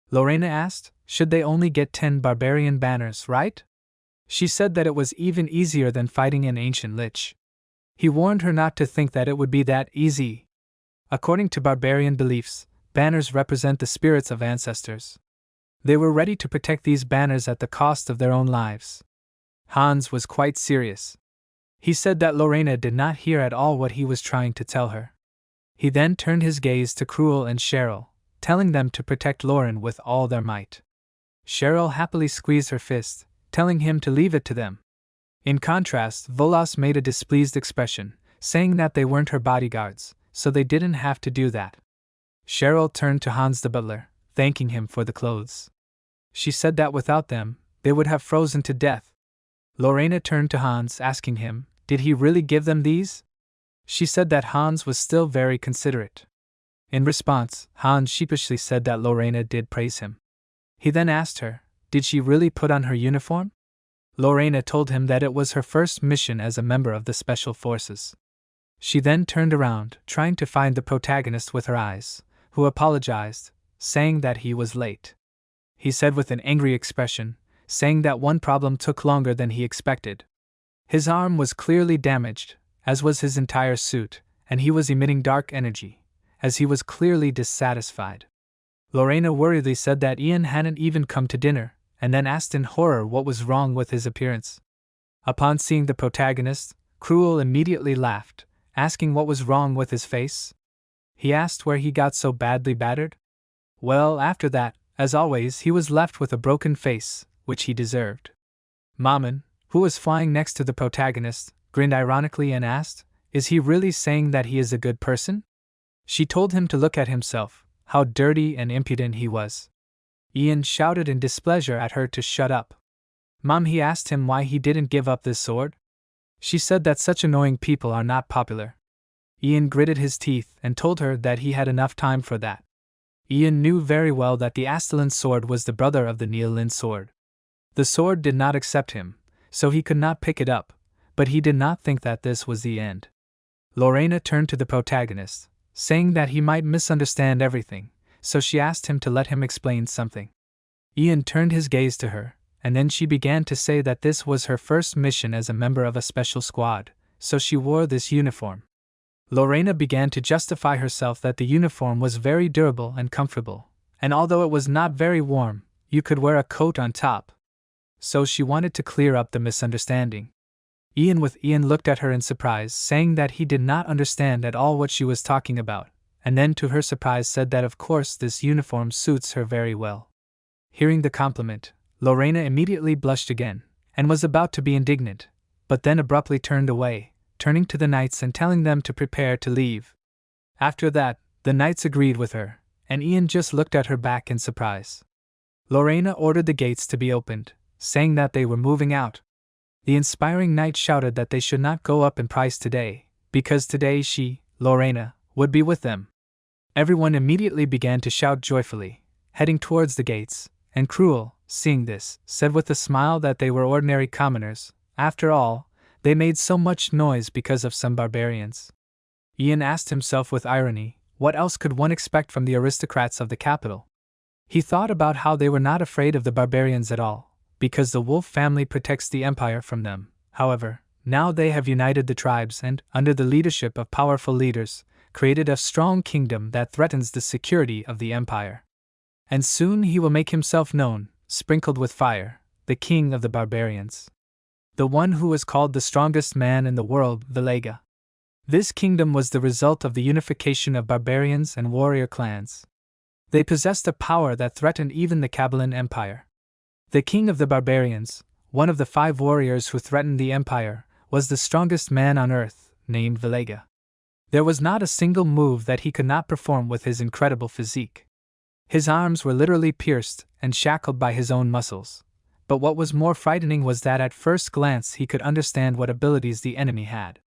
Lorena asked, should they only get 10 barbarian banners, right? She said that it was even easier than fighting an ancient lich. He warned her not to think that it would be that easy. According to barbarian beliefs, banners represent the spirits of ancestors. They were ready to protect these banners at the cost of their own lives. Hans was quite serious. He said that Lorena did not hear at all what he was trying to tell her. He then turned his gaze to Cruel and Cheryl, telling them to protect Lauren with all their might. Cheryl happily squeezed her fist, telling him to leave it to them. In contrast, Volas made a displeased expression, saying that they weren't her bodyguards, so they didn't have to do that. Cheryl turned to Hans the butler, thanking him for the clothes. She said that without them, they would have frozen to death. Lorena turned to Hans, asking him, did he really give them these? She said that Hans was still very considerate. In response, Hans sheepishly said that Lorena did praise him. He then asked her, did she really put on her uniform? Lorena told him that it was her first mission as a member of the Special Forces. She then turned around, trying to find the protagonist with her eyes, who apologized, saying that he was late. He said with an angry expression, saying that one problem took longer than he expected. His arm was clearly damaged, as was his entire suit, and he was emitting dark energy, as he was clearly dissatisfied. Lorena worriedly said that Ian hadn't even come to dinner, and then asked in horror what was wrong with his appearance. Upon seeing the protagonist, Cruel immediately laughed, asking what was wrong with his face. He asked where he got so badly battered. Well, after that, as always, he was left with a broken face, which he deserved. Maman, who was flying next to the protagonist, grinned ironically and asked, is he really saying that he is a good person? She told him to look at himself, how dirty and impudent he was. Ian shouted in displeasure at her to shut up. Mom, he asked him why he didn't give up this sword. She said that such annoying people are not popular. Ian gritted his teeth and told her that he had enough time for that. Ian knew very well that the Astalin sword was the brother of the Neolin sword. The sword did not accept him, so he could not pick it up, but he did not think that this was the end. Lorena turned to the protagonist, saying that he might misunderstand everything, so she asked him to let him explain something. Ian turned his gaze to her, and then she began to say that this was her first mission as a member of a special squad, so she wore this uniform. Lorena began to justify herself that the uniform was very durable and comfortable, and although it was not very warm, you could wear a coat on top. So she wanted to clear up the misunderstanding. Ian looked at her in surprise, saying that he did not understand at all what she was talking about, and then to her surprise said that of course this uniform suits her very well. Hearing the compliment, Lorena immediately blushed again, and was about to be indignant, but then abruptly turned away, turning to the knights and telling them to prepare to leave. After that, the knights agreed with her, and Ian just looked at her back in surprise. Lorena ordered the gates to be opened, saying that they were moving out. The inspiring knight shouted that they should not go up in price today, because today she, Lorena, would be with them. Everyone immediately began to shout joyfully, heading towards the gates, and Cruel, seeing this, said with a smile that they were ordinary commoners. After all, they made so much noise because of some barbarians. Ian asked himself with irony, what else could one expect from the aristocrats of the capital? He thought about how they were not afraid of the barbarians at all, because the wolf family protects the empire from them. However, now they have united the tribes and, under the leadership of powerful leaders, created a strong kingdom that threatens the security of the empire. And soon he will make himself known, sprinkled with fire, the king of the barbarians. The one who is called the strongest man in the world, Vilega. This kingdom was the result of the unification of barbarians and warrior clans. They possessed a power that threatened even the Kabalan Empire. The king of the barbarians, one of the 5 warriors who threatened the empire, was the strongest man on earth, named Vilega. There was not a single move that he could not perform with his incredible physique. His arms were literally pierced and shackled by his own muscles. But what was more frightening was that at first glance he could understand what abilities the enemy had.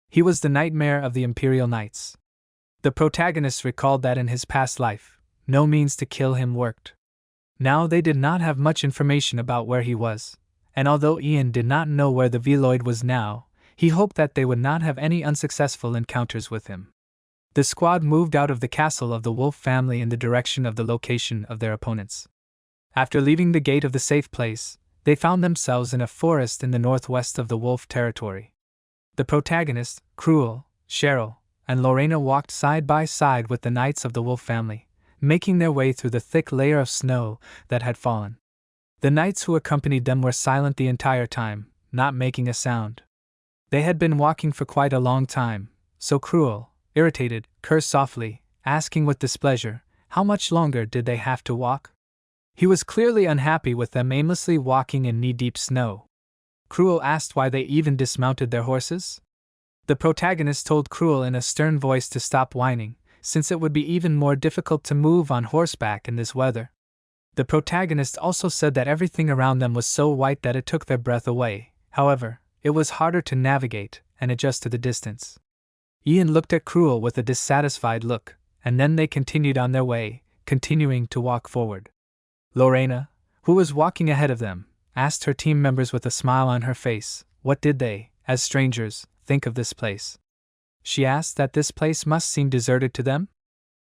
He was the nightmare of the Imperial Knights. The protagonist recalled that in his past life, no means to kill him worked. Now they did not have much information about where he was, and although Ian did not know where the Veloid was now, he hoped that they would not have any unsuccessful encounters with him. The squad moved out of the castle of the Wolf family in the direction of the location of their opponents. After leaving the gate of the safe place, they found themselves in a forest in the northwest of the Wolf territory. The protagonists, Cruel, Cheryl, and Lorena walked side by side with the knights of the Wolf family, making their way through the thick layer of snow that had fallen. The knights who accompanied them were silent the entire time, not making a sound. They had been walking for quite a long time, so Cruel, irritated, cursed softly, asking with displeasure, how much longer did they have to walk? He was clearly unhappy with them aimlessly walking in knee-deep snow. Cruel asked why they even dismounted their horses. The protagonist told Cruel in a stern voice to stop whining, since it would be even more difficult to move on horseback in this weather. The protagonist also said that everything around them was so white that it took their breath away. However, it was harder to navigate and adjust to the distance. Ian looked at Cruel with a dissatisfied look, and then they continued on their way, continuing to walk forward. Lorena, who was walking ahead of them, asked her team members with a smile on her face, what did they, as strangers, think of this place? She asked that this place must seem deserted to them?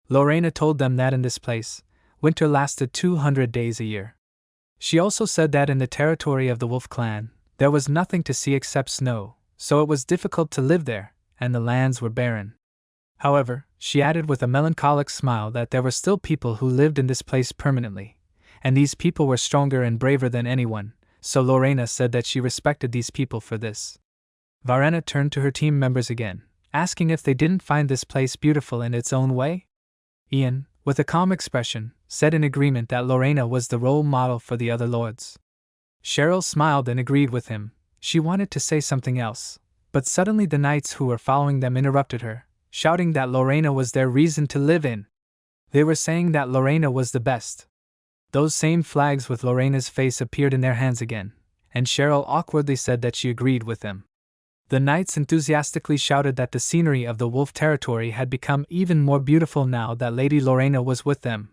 Lorena told them that in this place, winter lasted 200 days a year. She also said that in the territory of the Wolf clan, there was nothing to see except snow, so it was difficult to live there, and the lands were barren. However, she added with a melancholic smile that there were still people who lived in this place permanently, and these people were stronger and braver than anyone, so Lorena said that she respected these people for this. Varena turned to her team members again, asking if they didn't find this place beautiful in its own way. Ian, with a calm expression, said in agreement that Lorena was the role model for the other lords. Cheryl smiled and agreed with him. She wanted to say something else, but suddenly the knights who were following them interrupted her, shouting that Lorena was their reason to live in. They were saying that Lorena was the best. Those same flags with Lorena's face appeared in their hands again, and Cheryl awkwardly said that she agreed with them. The knights enthusiastically shouted that the scenery of the Wolf territory had become even more beautiful now that Lady Lorena was with them.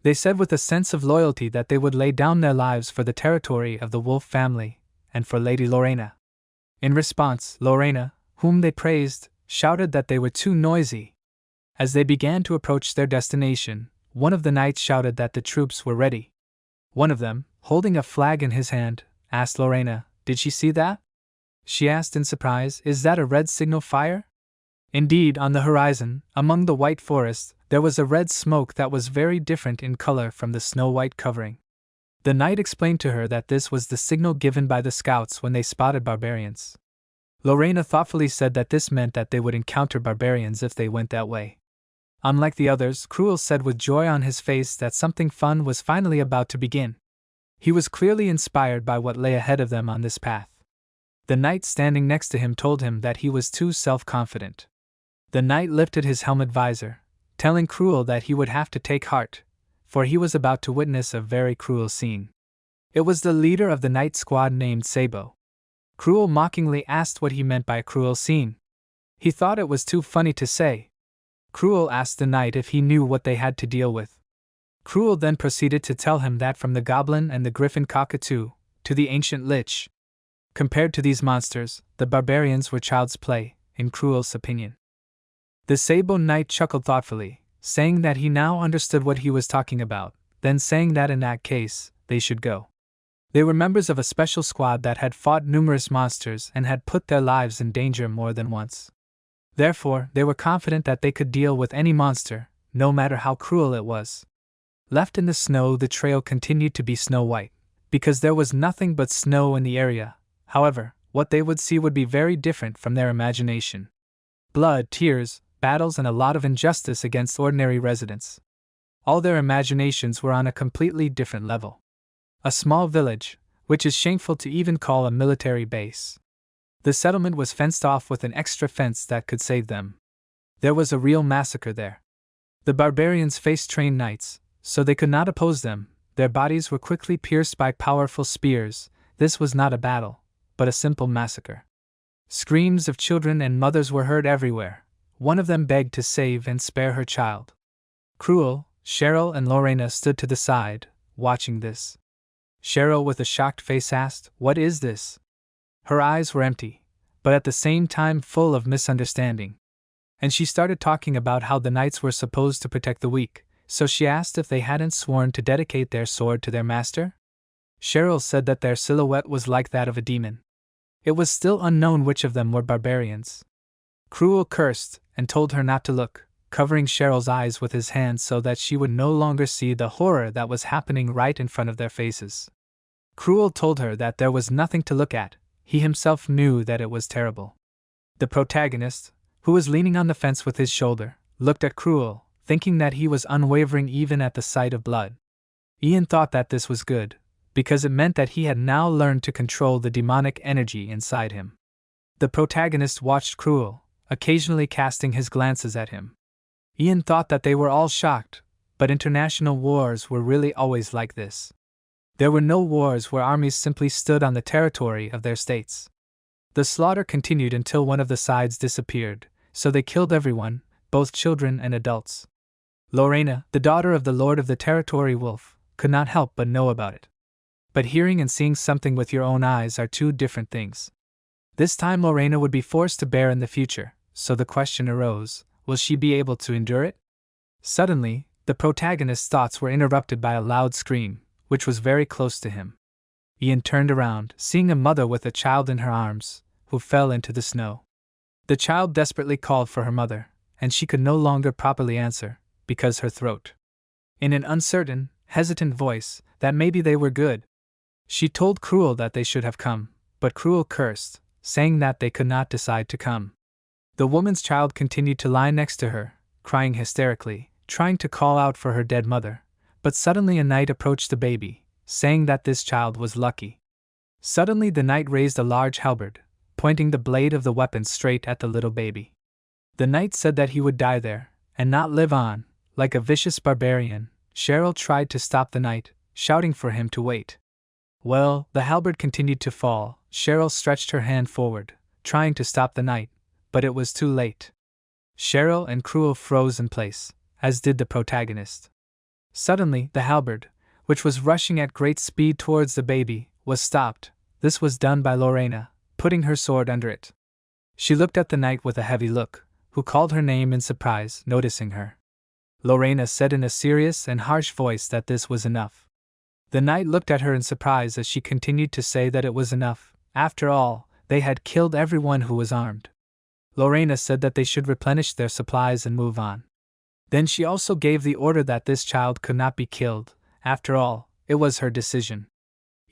They said with a sense of loyalty that they would lay down their lives for the territory of the Wolf family, and for Lady Lorena. In response, Lorena, whom they praised, shouted that they were too noisy. As they began to approach their destination, one of the knights shouted that the troops were ready. One of them, holding a flag in his hand, asked Lorena, "Did she see that?" She asked in surprise, "Is that a red signal fire?" Indeed, on the horizon, among the white forest, There was a red smoke that was very different in color from the snow-white covering. The knight explained to her that this was the signal given by the scouts when they spotted barbarians. Lorena thoughtfully said that this meant that they would encounter barbarians if they went that way. Unlike the others, Cruel said with joy on his face that something fun was finally about to begin. He was clearly inspired by what lay ahead of them on this path. The knight standing next to him told him that he was too self-confident. The knight lifted his helmet visor, telling Cruel that he would have to take heart, for he was about to witness a very cruel scene. It was the leader of the night squad named Sabo. Cruel mockingly asked what he meant by a cruel scene. He thought it was too funny to say. Cruel asked the knight if he knew what they had to deal with. Cruel then proceeded to tell him that from the goblin and the griffin cockatoo, to the ancient lich. Compared to these monsters, the barbarians were child's play, in Cruel's opinion. The Sabo knight chuckled thoughtfully, saying that he now understood what he was talking about, then saying that in that case, they should go. They were members of a special squad that had fought numerous monsters and had put their lives in danger more than once. Therefore, they were confident that they could deal with any monster, no matter how cruel it was. Left in the snow, the trail continued to be snow-white, because there was nothing but snow in the area. However, what they would see would be very different from their imagination. Blood, tears, battles, and a lot of injustice against ordinary residents. All their imaginations were on a completely different level. A small village, which is shameful to even call a military base. The settlement was fenced off with an extra fence that could save them. There was a real massacre there. The barbarians faced trained knights, so they could not oppose them. Their bodies were quickly pierced by powerful spears. This was not a battle, but a simple massacre. Screams of children and mothers were heard everywhere. One of them begged to save and spare her child. Cruel, Cheryl, and Lorena stood to the side, watching this. Cheryl with a shocked face asked, "What is this?" Her eyes were empty, but at the same time full of misunderstanding. And she started talking about how the knights were supposed to protect the weak, so she asked if they hadn't sworn to dedicate their sword to their master. Cheryl said that their silhouette was like that of a demon. It was still unknown which of them were barbarians. Cruel cursed and told her not to look, covering Cheryl's eyes with his hand so that she would no longer see the horror that was happening right in front of their faces. Cruel told her that there was nothing to look at. He himself knew that it was terrible. The protagonist, who was leaning on the fence with his shoulder, looked at Cruel, thinking that he was unwavering even at the sight of blood. Ian thought that this was good, because it meant that he had now learned to control the demonic energy inside him. The protagonist watched Cruel, occasionally casting his glances at him. Ian thought that they were all shocked, but international wars were really always like this. There were no wars where armies simply stood on the territory of their states. The slaughter continued until one of the sides disappeared, so they killed everyone, both children and adults. Lorena, the daughter of the lord of the territory Wolf, could not help but know about it. But hearing and seeing something with your own eyes are two different things. This time Lorena would be forced to bear in the future, so the question arose, will she be able to endure it? Suddenly, the protagonist's thoughts were interrupted by a loud scream, which was very close to him. Ian turned around, seeing a mother with a child in her arms, who fell into the snow. The child desperately called for her mother, and she could no longer properly answer, because her throat. In an uncertain, hesitant voice, that maybe they were good. She told Cruel that they should have come, but Cruel cursed, saying that they could not decide to come. The woman's child continued to lie next to her, crying hysterically, trying to call out for her dead mother, but suddenly a knight approached the baby, saying that this child was lucky. Suddenly the knight raised a large halberd, pointing the blade of the weapon straight at the little baby. The knight said that he would die there, and not live on, like a vicious barbarian. Cheryl tried to stop the knight, shouting for him to wait. Well, the halberd continued to fall. Cheryl stretched her hand forward, trying to stop the knight, but it was too late. Cheryl and Cruel froze in place, as did the protagonist. Suddenly, the halberd, which was rushing at great speed towards the baby, was stopped. This was done by Lorena, putting her sword under it. She looked at the knight with a heavy look, who called her name in surprise, noticing her. Lorena said in a serious and harsh voice that this was enough. The knight looked at her in surprise as she continued to say that it was enough. After all, they had killed everyone who was armed. Lorena said that they should replenish their supplies and move on. Then she also gave the order that this child could not be killed. After all, it was her decision.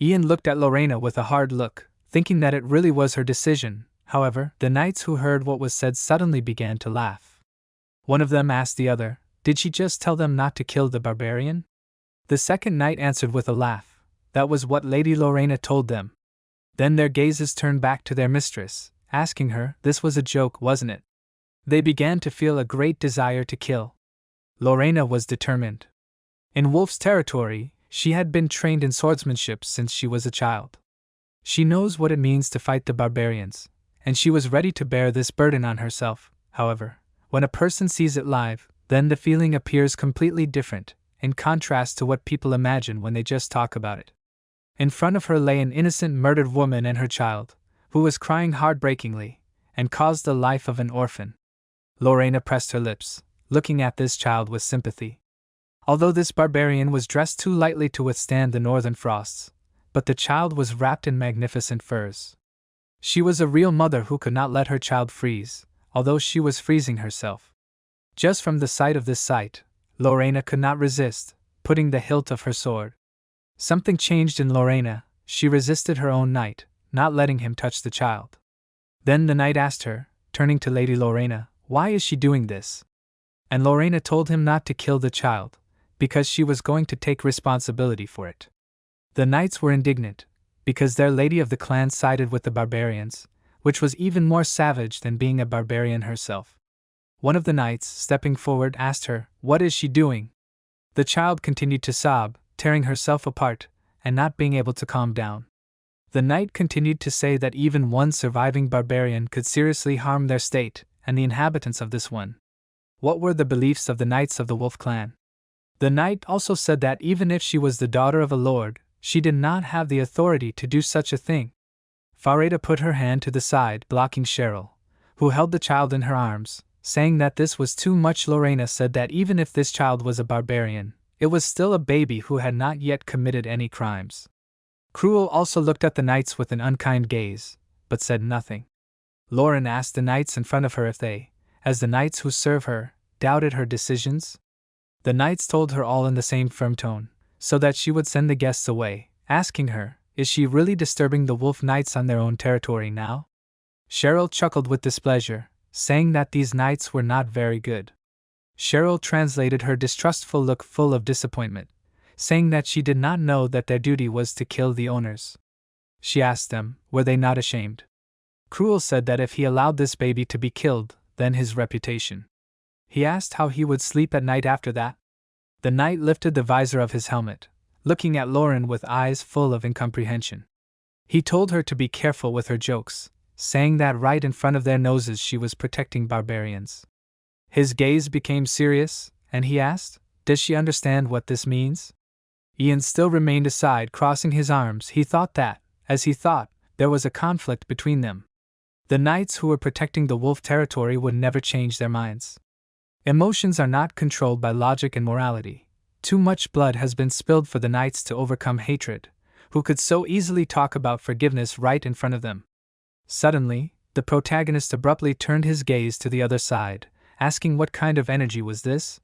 Ian looked at Lorena with a hard look, thinking that it really was her decision. However, the knights who heard what was said suddenly began to laugh. One of them asked the other, "Did she just tell them not to kill the barbarian?" The second knight answered with a laugh, "That was what Lady Lorena told them." Then their gazes turned back to their mistress, asking her, "This was a joke, wasn't it?" They began to feel a great desire to kill. Lorena was determined. In Wolf's territory, she had been trained in swordsmanship since she was a child. She knows what it means to fight the barbarians, and she was ready to bear this burden on herself. However, when a person sees it live, then the feeling appears completely different, in contrast to what people imagine when they just talk about it. In front of her lay an innocent murdered woman and her child, who was crying heartbreakingly, and caused the life of an orphan. Lorena pressed her lips, looking at this child with sympathy. Although this barbarian was dressed too lightly to withstand the northern frosts, but the child was wrapped in magnificent furs. She was a real mother who could not let her child freeze, although she was freezing herself. Just from the sight of this sight, Lorena could not resist, putting the hilt of her sword. Something changed in Lorena. She resisted her own knight, not letting him touch the child. Then the knight asked her, turning to Lady Lorena, "Why is she doing this?" And Lorena told him not to kill the child, because she was going to take responsibility for it. The knights were indignant, because their lady of the clan sided with the barbarians, which was even more savage than being a barbarian herself. One of the knights, stepping forward, asked her, "What is she doing?" The child continued to sob, tearing herself apart, and not being able to calm down. The knight continued to say that even one surviving barbarian could seriously harm their state, and the inhabitants of this one. What were the beliefs of the knights of the Wolf clan? The knight also said that even if she was the daughter of a lord, she did not have the authority to do such a thing. Fareda put her hand to the side, blocking Cheryl, who held the child in her arms, saying that this was too much. Lorena said that even if this child was a barbarian, it was still a baby who had not yet committed any crimes. Cruel also looked at the knights with an unkind gaze, but said nothing. Lauren asked the knights in front of her if they, as the knights who serve her, doubted her decisions. The knights told her all in the same firm tone, so that she would send the guests away, asking her, "Is she really disturbing the Wolf Knights on their own territory now?" Cheryl chuckled with displeasure, saying that these knights were not very good. Cheryl translated her distrustful look full of disappointment, saying that she did not know that their duty was to kill the owners. She asked them, were they not ashamed? Cruel said that if he allowed this baby to be killed, then his reputation. He asked how he would sleep at night after that. The knight lifted the visor of his helmet, looking at Lauren with eyes full of incomprehension. He told her to be careful with her jokes, saying that right in front of their noses she was protecting barbarians. His gaze became serious, and he asked, "Does she understand what this means?" Ian still remained aside, crossing his arms. He thought that, as he thought, there was a conflict between them. The knights who were protecting the wolf territory would never change their minds. Emotions are not controlled by logic and morality. Too much blood has been spilled for the knights to overcome hatred, who could so easily talk about forgiveness right in front of them. Suddenly, the protagonist abruptly turned his gaze to the other side, asking what kind of energy was this?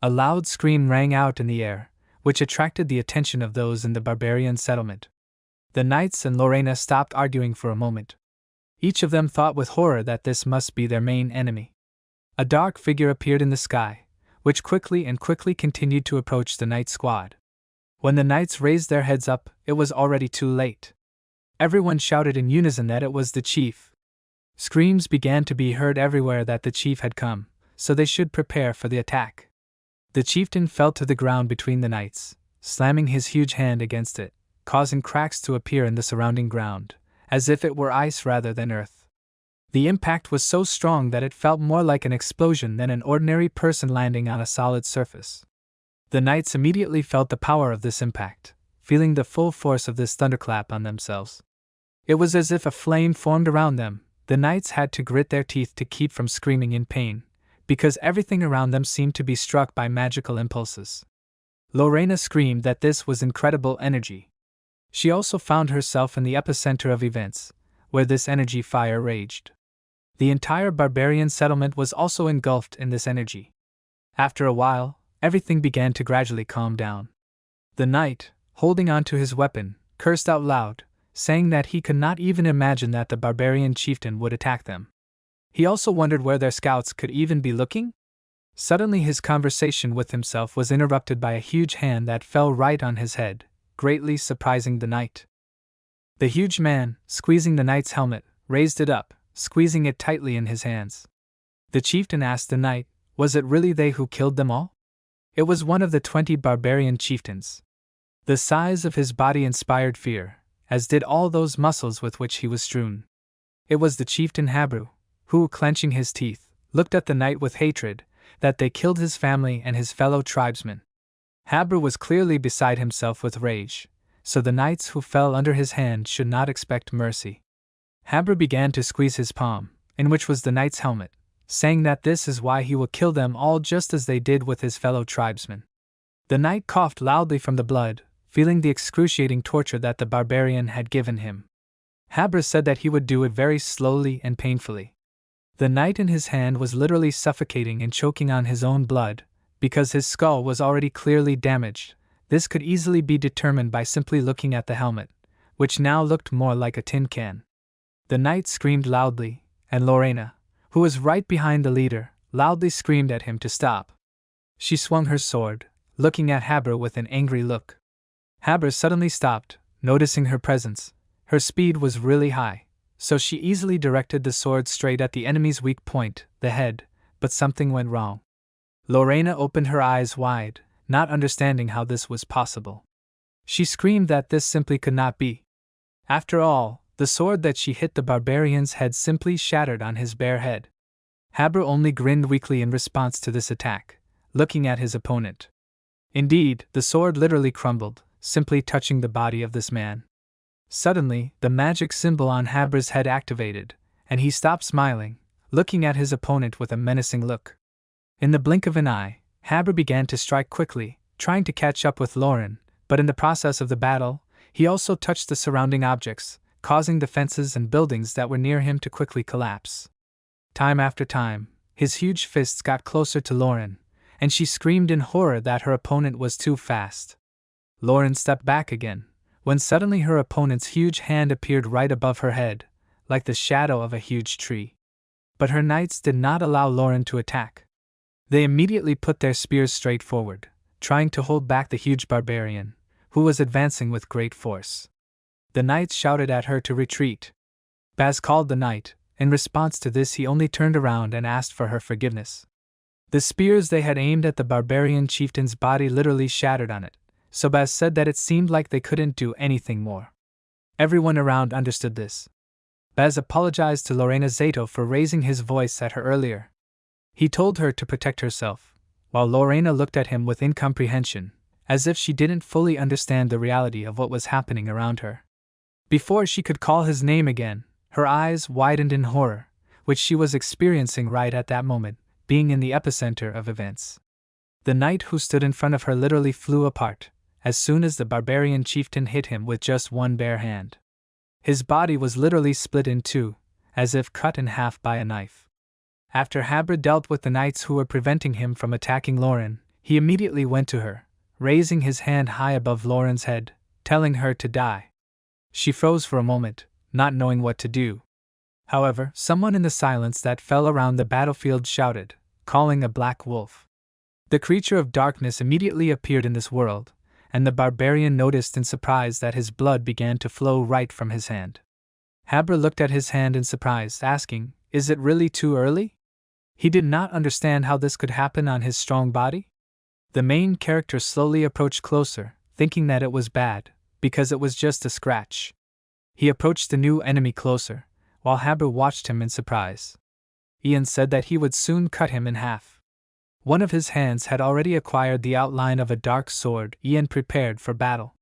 A loud scream rang out in the air, which attracted the attention of those in the barbarian settlement. The knights and Lorena stopped arguing for a moment. Each of them thought with horror that this must be their main enemy. A dark figure appeared in the sky, which quickly continued to approach the knight squad. When the knights raised their heads up, it was already too late. Everyone shouted in unison that it was the chief. Screams began to be heard everywhere that the chief had come, so they should prepare for the attack. The chieftain fell to the ground between the knights, slamming his huge hand against it, causing cracks to appear in the surrounding ground, as if it were ice rather than earth. The impact was so strong that it felt more like an explosion than an ordinary person landing on a solid surface. The knights immediately felt the power of this impact, feeling the full force of this thunderclap on themselves. It was as if a flame formed around them. The knights had to grit their teeth to keep from screaming in pain, because everything around them seemed to be struck by magical impulses. Lorena screamed that this was incredible energy. She also found herself in the epicenter of events, where this energy fire raged. The entire barbarian settlement was also engulfed in this energy. After a while, everything began to gradually calm down. The knight, holding onto his weapon, cursed out loud, saying that he could not even imagine that the barbarian chieftain would attack them. He also wondered where their scouts could even be looking. Suddenly his conversation with himself was interrupted by a huge hand that fell right on his head, greatly surprising the knight. The huge man, squeezing the knight's helmet, raised it up, squeezing it tightly in his hands. The chieftain asked the knight, was it really they who killed them all? It was one of the 20 barbarian chieftains. The size of his body inspired fear, as did all those muscles with which he was strewn. It was the chieftain Habru, who, clenching his teeth, looked at the knight with hatred, that they killed his family and his fellow tribesmen. Habru was clearly beside himself with rage, so the knights who fell under his hand should not expect mercy. Habru began to squeeze his palm, in which was the knight's helmet, saying that this is why he will kill them all just as they did with his fellow tribesmen. The knight coughed loudly from the blood, feeling the excruciating torture that the barbarian had given him. Habru said that he would do it very slowly and painfully. The knight in his hand was literally suffocating and choking on his own blood, because his skull was already clearly damaged. This could easily be determined by simply looking at the helmet, which now looked more like a tin can. The knight screamed loudly, and Lorena, who was right behind the leader, loudly screamed at him to stop. She swung her sword, looking at Habru with an angry look. Habru suddenly stopped, noticing her presence. Her speed was really high, so she easily directed the sword straight at the enemy's weak point, the head, but something went wrong. Lorena opened her eyes wide, not understanding how this was possible. She screamed that this simply could not be. After all, the sword that she hit the barbarian's head simply shattered on his bare head. Habru only grinned weakly in response to this attack, looking at his opponent. Indeed, the sword literally crumbled, simply touching the body of this man. Suddenly, the magic symbol on Habru's head activated, and he stopped smiling, looking at his opponent with a menacing look. In the blink of an eye, Habru began to strike quickly, trying to catch up with Lauren, but in the process of the battle, he also touched the surrounding objects, causing the fences and buildings that were near him to quickly collapse. Time after time, his huge fists got closer to Lauren, and she screamed in horror that her opponent was too fast. Lauren stepped back again, when suddenly her opponent's huge hand appeared right above her head, like the shadow of a huge tree. But her knights did not allow Lauren to attack. They immediately put their spears straight forward, trying to hold back the huge barbarian, who was advancing with great force. The knights shouted at her to retreat. Baz called the knight. In response to this, he only turned around and asked for her forgiveness. The spears they had aimed at the barbarian chieftain's body literally shattered on it, so Baz said that it seemed like they couldn't do anything more. Everyone around understood this. Baz apologized to Lorena Zato for raising his voice at her earlier. He told her to protect herself, while Lorena looked at him with incomprehension, as if she didn't fully understand the reality of what was happening around her. Before she could call his name again, her eyes widened in horror, which she was experiencing right at that moment, being in the epicenter of events. The knight who stood in front of her literally flew apart, as soon as the barbarian chieftain hit him with just one bare hand. His body was literally split in two, as if cut in half by a knife. After Habru dealt with the knights who were preventing him from attacking Lauren, he immediately went to her, raising his hand high above Lauren's head, telling her to die. She froze for a moment, not knowing what to do. However, someone in the silence that fell around the battlefield shouted, calling a black wolf. The creature of darkness immediately appeared in this world, and the barbarian noticed in surprise that his blood began to flow right from his hand. Habru looked at his hand in surprise, asking, "Is it really too early?" He did not understand how this could happen on his strong body. The main character slowly approached closer, thinking that it was bad, because it was just a scratch. He approached the new enemy closer, while Habru watched him in surprise. Ian said that he would soon cut him in half. One of his hands had already acquired the outline of a dark sword. Ian prepared for battle.